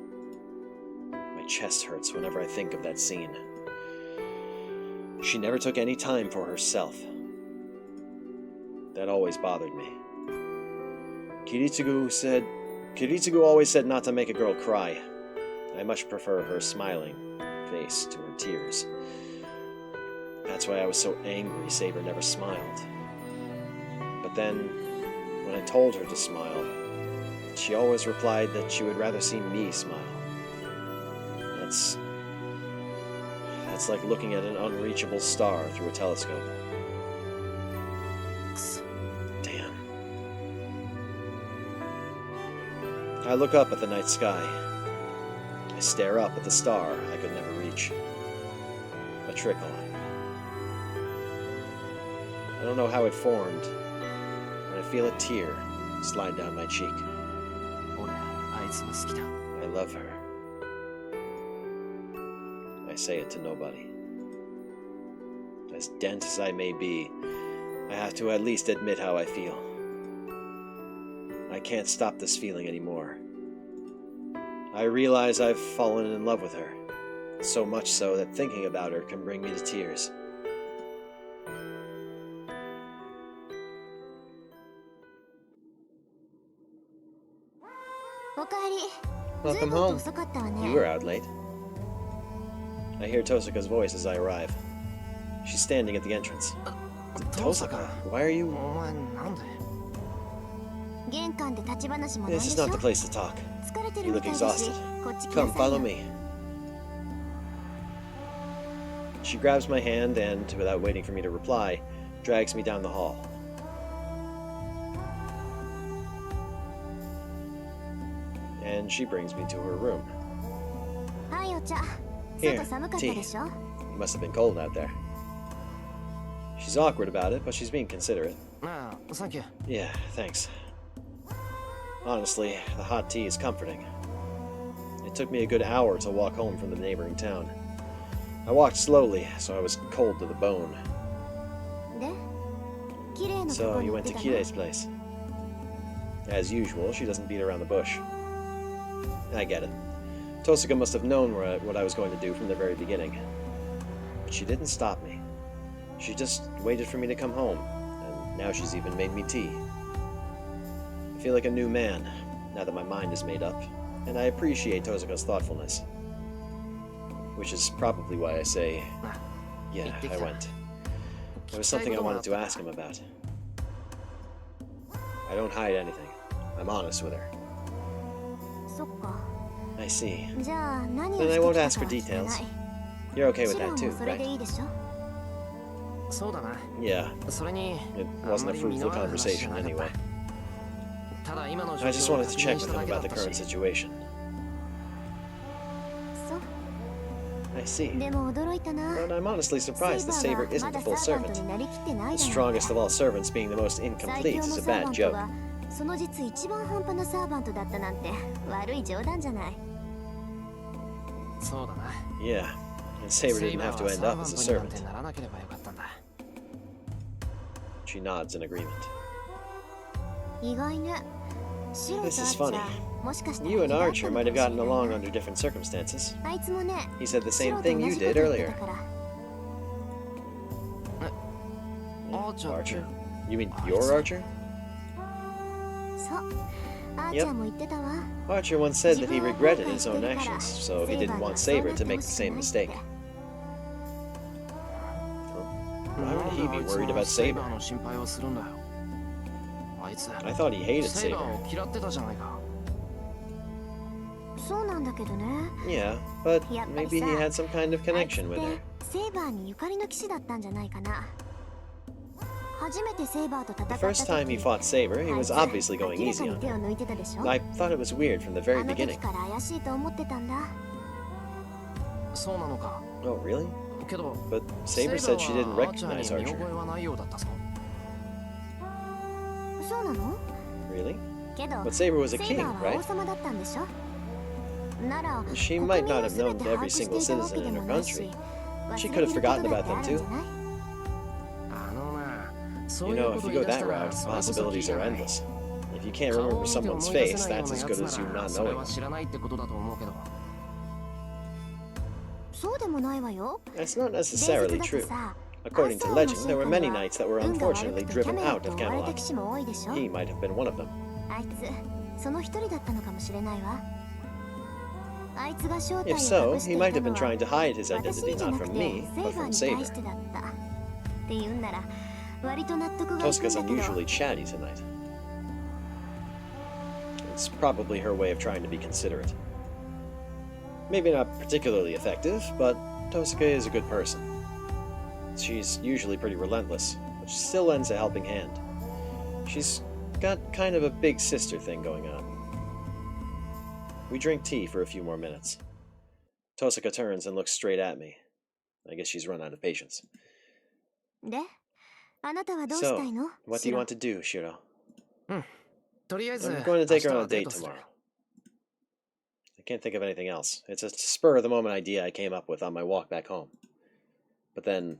My chest hurts whenever I think of that scene. She never took any time for herself. That always bothered me. Kiritsugu always said not to make a girl cry. I much prefer her smiling face to her tears. That's why I was so angry Saber never smiled. But then, when I told her to smile, she always replied that she would rather see me smile. That's like looking at an unreachable star through a telescope. くそ Damn. I look up at the night sky. I stare up at the star I could never reach. A trickle. I don't know how it formed, but I feel a tear slide down my cheek. 俺あいつが好きだ I love her. I say it to nobody. As dense as I may be, I have to at least admit how I feel. I can't stop this feeling anymore. I realize I've fallen in love with her, so much so that thinking about her can bring me to tears. Welcome home. You were out late. I hear Tosaka's voice as I arrive. She's standing at the entrance. Tosaka, why are you... お前なんで This is not the place to talk. You look exhausted. Come, follow me. She grabs my hand and, without waiting for me to reply, drags me down the hall. And she brings me to her room. Here, tea. It must have been cold out there. She's awkward about it, but she's being considerate. ああサンキュー Yeah, thanks. Honestly, the hot tea is comforting. It took me a good hour to walk home from the neighboring town. I walked slowly, so I was cold to the bone. So you went to Kirei's place. As usual, she doesn't beat around the bush. I get it. Tosaka must have known what I was going to do from the very beginning. But she didn't stop me. She just waited for me to come home, and now she's even made me tea. I feel like a new man, now that my mind is made up, and I appreciate Tosaka's thoughtfulness. Which is probably why I say, yeah, I went. There was something I wanted to ask him about. I don't hide anything. I'm honest with her. I see. Then I won't ask for details. You're okay with that too, right? そうだな Yeah, それに it wasn't a fruitful conversation anyway. I just wanted to check with him about the current situation. そう I see. でも驚いたな But I'm honestly セイ surprised バ that ー Saber が isn't ま the だ full サーバント servant. になりきってない The だなんて strongest of all servants being the most 最 incomplete 強 is の a サーバ bad ント joke. がその実一番半端なサーバントだったなんて悪い冗談じゃない そうだな Yeah, and Saber セイ didn't バー have は to サ end ー up バン as a トになんて servant. ならなければよかったんだ She nods in agreement. 意外ねシロとア This ー is チャ funny. ーもしかしたら You 気 and が合った Archer の might か have もしれ gotten ない along な under different circumstances. あいつもね He said the シ same ロと thing 同 you じこと did 言って earlier. たから アーチャーって Archer? You mean your Archer? そうアーチャーも言ってたわ Archer once said that he regretted his own actions, so he didn't want Saber to make the same mistake. Why would he be worried about セイ Saber? バーの心配をするんだよあいつ I thought he hated セイバ Saber. ーを嫌ってたじゃないかそうなんだけどね Yeah, but やっぱり maybe さ he had some kind of あいつっ connection with て her. セイバーにゆかりの騎士だったんじゃないかな初めてセイバーと戦った The first time he 時 fought Saber, he あい was つ obviously 明 going らか easy に on 手を her. 抜いてたでしょ I thought it was weird from the あ very の時 beginning. から怪しいと思ってたんだそうなのか Oh, really? けど But セイ Saber バ said she ー didn't はアーチャ recognize ーに見 Archer. 覚えはないようだったぞそうなの Really? けど But Saber was a セイバ king, ーは王 right? 様だったんでしょなら She 国 might 民 not を have 全 known て every 把握して single いたわ citizen けで in も her ないし country. 忘 She れ could have てることだ forgotten って about あ them るん too. じゃないあのなそ You ういう know, こ if と you 言い go 出し that たら route, それこそキリ possibilities が are ない endless. If you can't 顔を remember 見て someone's 思い出 face, せないよう that's な as や good つ as you なら not それ knowing は them. 知らないってことだと思うけどそうでもないわよ That's not 伝説 necessarily だと true. さ According to 朝の legend, 進 there were 化に many は knights that were 運が悪 unfortunately くてキャ driven メロッ out ト of を追われた Camelot. 騎士も多いでしょ He might have been one of them. あいつその一人だったのかもしれないわあいつが正体 If を so, 隠して he い might た have の been は trying to hide his 私 identity じゃ not なく from て me, セイ but バー from に Saber. 対してだったって言うんなら割と納得がいくん Tosca's だけど unusually chatty tonight. It's probably her way of trying to be considerate. Maybe not particularly effective, but Tosca is a good person. She's usually pretty relentless, but she still lends a helping hand. She's got kind of a big sister thing going on. We drink tea for a few more minutes. Tosca turns and looks straight at me. I guess she's run out of patience. であなたはどうしたい So, の what do シ you ロ want to do, Shiro? とりあえず I'm going to 明 take 日 her on は a デー date トする tomorrow. I can't think of anything else. It's a spur of the moment idea I came up with on my walk back home. But then,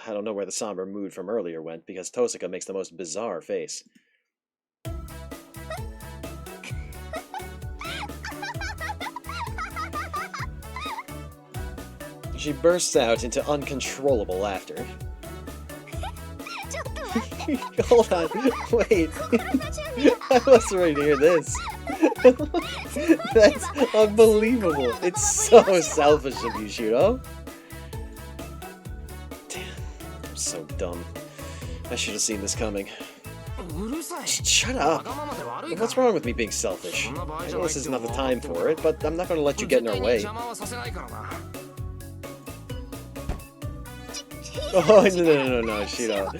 I don't know where the somber mood from earlier went because Tosca makes the most bizarre face. She bursts out into uncontrollable laughter. ちょっと待って Hold on, wait. 心の準備を I wasn't ready to hear this. That's unbelievable. It's so selfish of you, Shiro. Damn, I'm so dumb. I should have seen this coming. うるさい Shut わ up. がままで悪いか What's wrong with me being selfish? I know this is not the time for it, but I'm not going to let you get in our 絶対に way. 邪魔はさせないからな Oh, no, Shiro.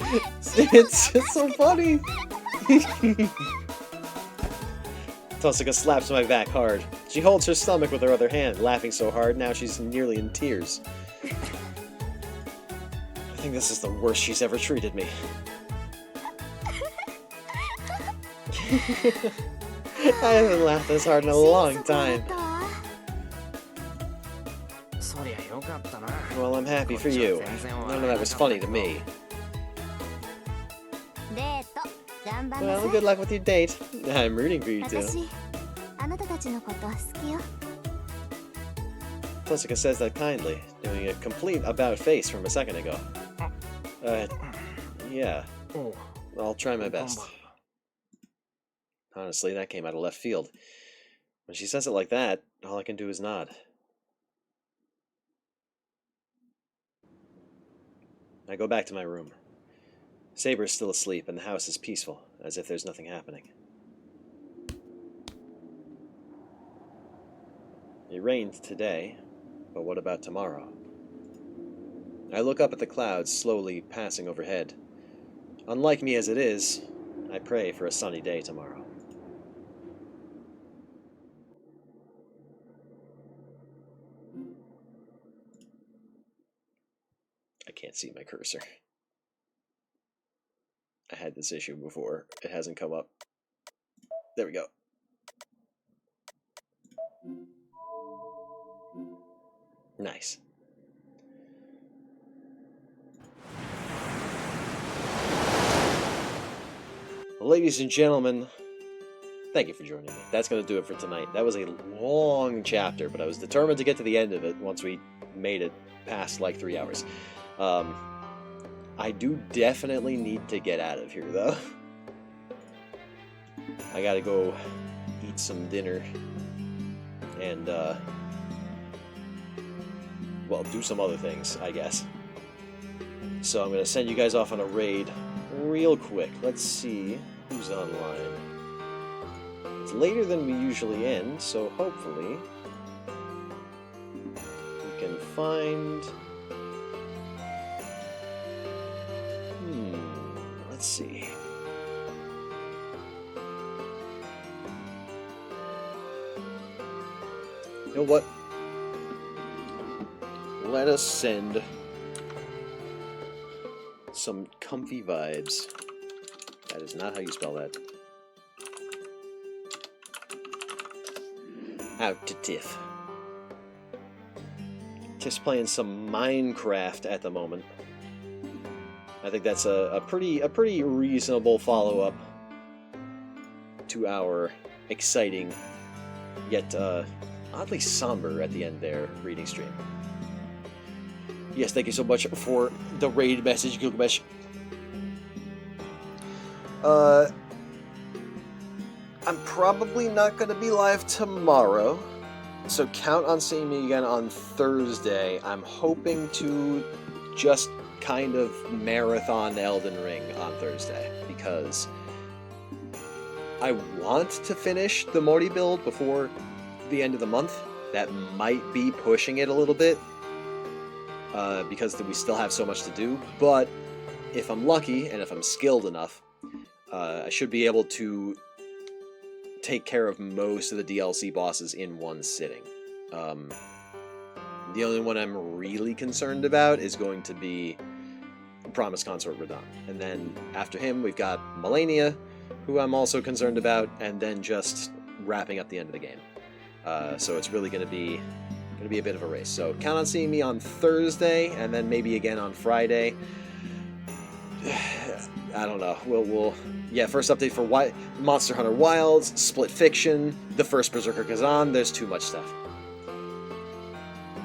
It's just so funny. Tosca slaps my back hard. She holds her stomach with her other hand, laughing so hard now she's nearly in tears. I think this is the worst she's ever treated me. I haven't laughed this hard in a long 心底だ time. ったわそりゃよかったな Well, I'm happy for you. None of that was funny to me. デート頑張んな Well, さ good luck with your date. I'm rooting for you い too. 私あなたたちのこと好きよ Tosca says that kindly, doing a complete about face from a second ago. Yeah, おう I'll try my 頑 best. 張る Honestly, that came out of left field. When she says it like that, all I can do is nod. I go back to my room. Saber's still asleep, and the house is peaceful, as if there's nothing happening. It rained today, but what about tomorrow? I look up at the clouds slowly passing overhead. Unlike me as it is, I pray for a sunny day tomorrow. I can't see my cursor. I had this issue before. It hasn't come up. There we go. Nice. Well, ladies and gentlemen, thank you for joining me. That's going to do it for tonight. That was a long chapter, but I was determined to get to the end of it once we made it past like 3 hours. I do definitely need to get out of here, though. I gotta go eat some dinner and, well, do some other things, I guess. So I'm gonna send you guys off on a raid real quick. Let's see who's online. It's later than we usually end, so hopefully we can find... Let's see. You know what? Let us send some comfy vibes. That is not how you spell that. Out to Tiff. Tiff's playing some Minecraft at the moment. I think that's a pretty reasonable follow-up to our exciting, yet oddly somber at the end there reading stream. Yes, thank you so much for the raid message, Gilgamesh. I'm probably not going to be live tomorrow, so count on seeing me again on Thursday. I'm hoping to just kind of marathon Elden Ring on Thursday, because I want to finish the Mori build before the end of the month. That might be pushing it a little bit, because we still have so much to do, but if I'm lucky and if I'm skilled enough, I should be able to take care of most of the DLC bosses in one sitting. The only one I'm really concerned about is going to be Promised Consort Radahn. And then after him, we've got Melania, who I'm also concerned about, and then just wrapping up the end of the game. So it's really going to be a bit of a race. So count on seeing me on Thursday, and then maybe again on Friday. I don't know. Yeah, first update for Monster Hunter Wilds, Split Fiction, the first Berserker Kazan. There's too much stuff.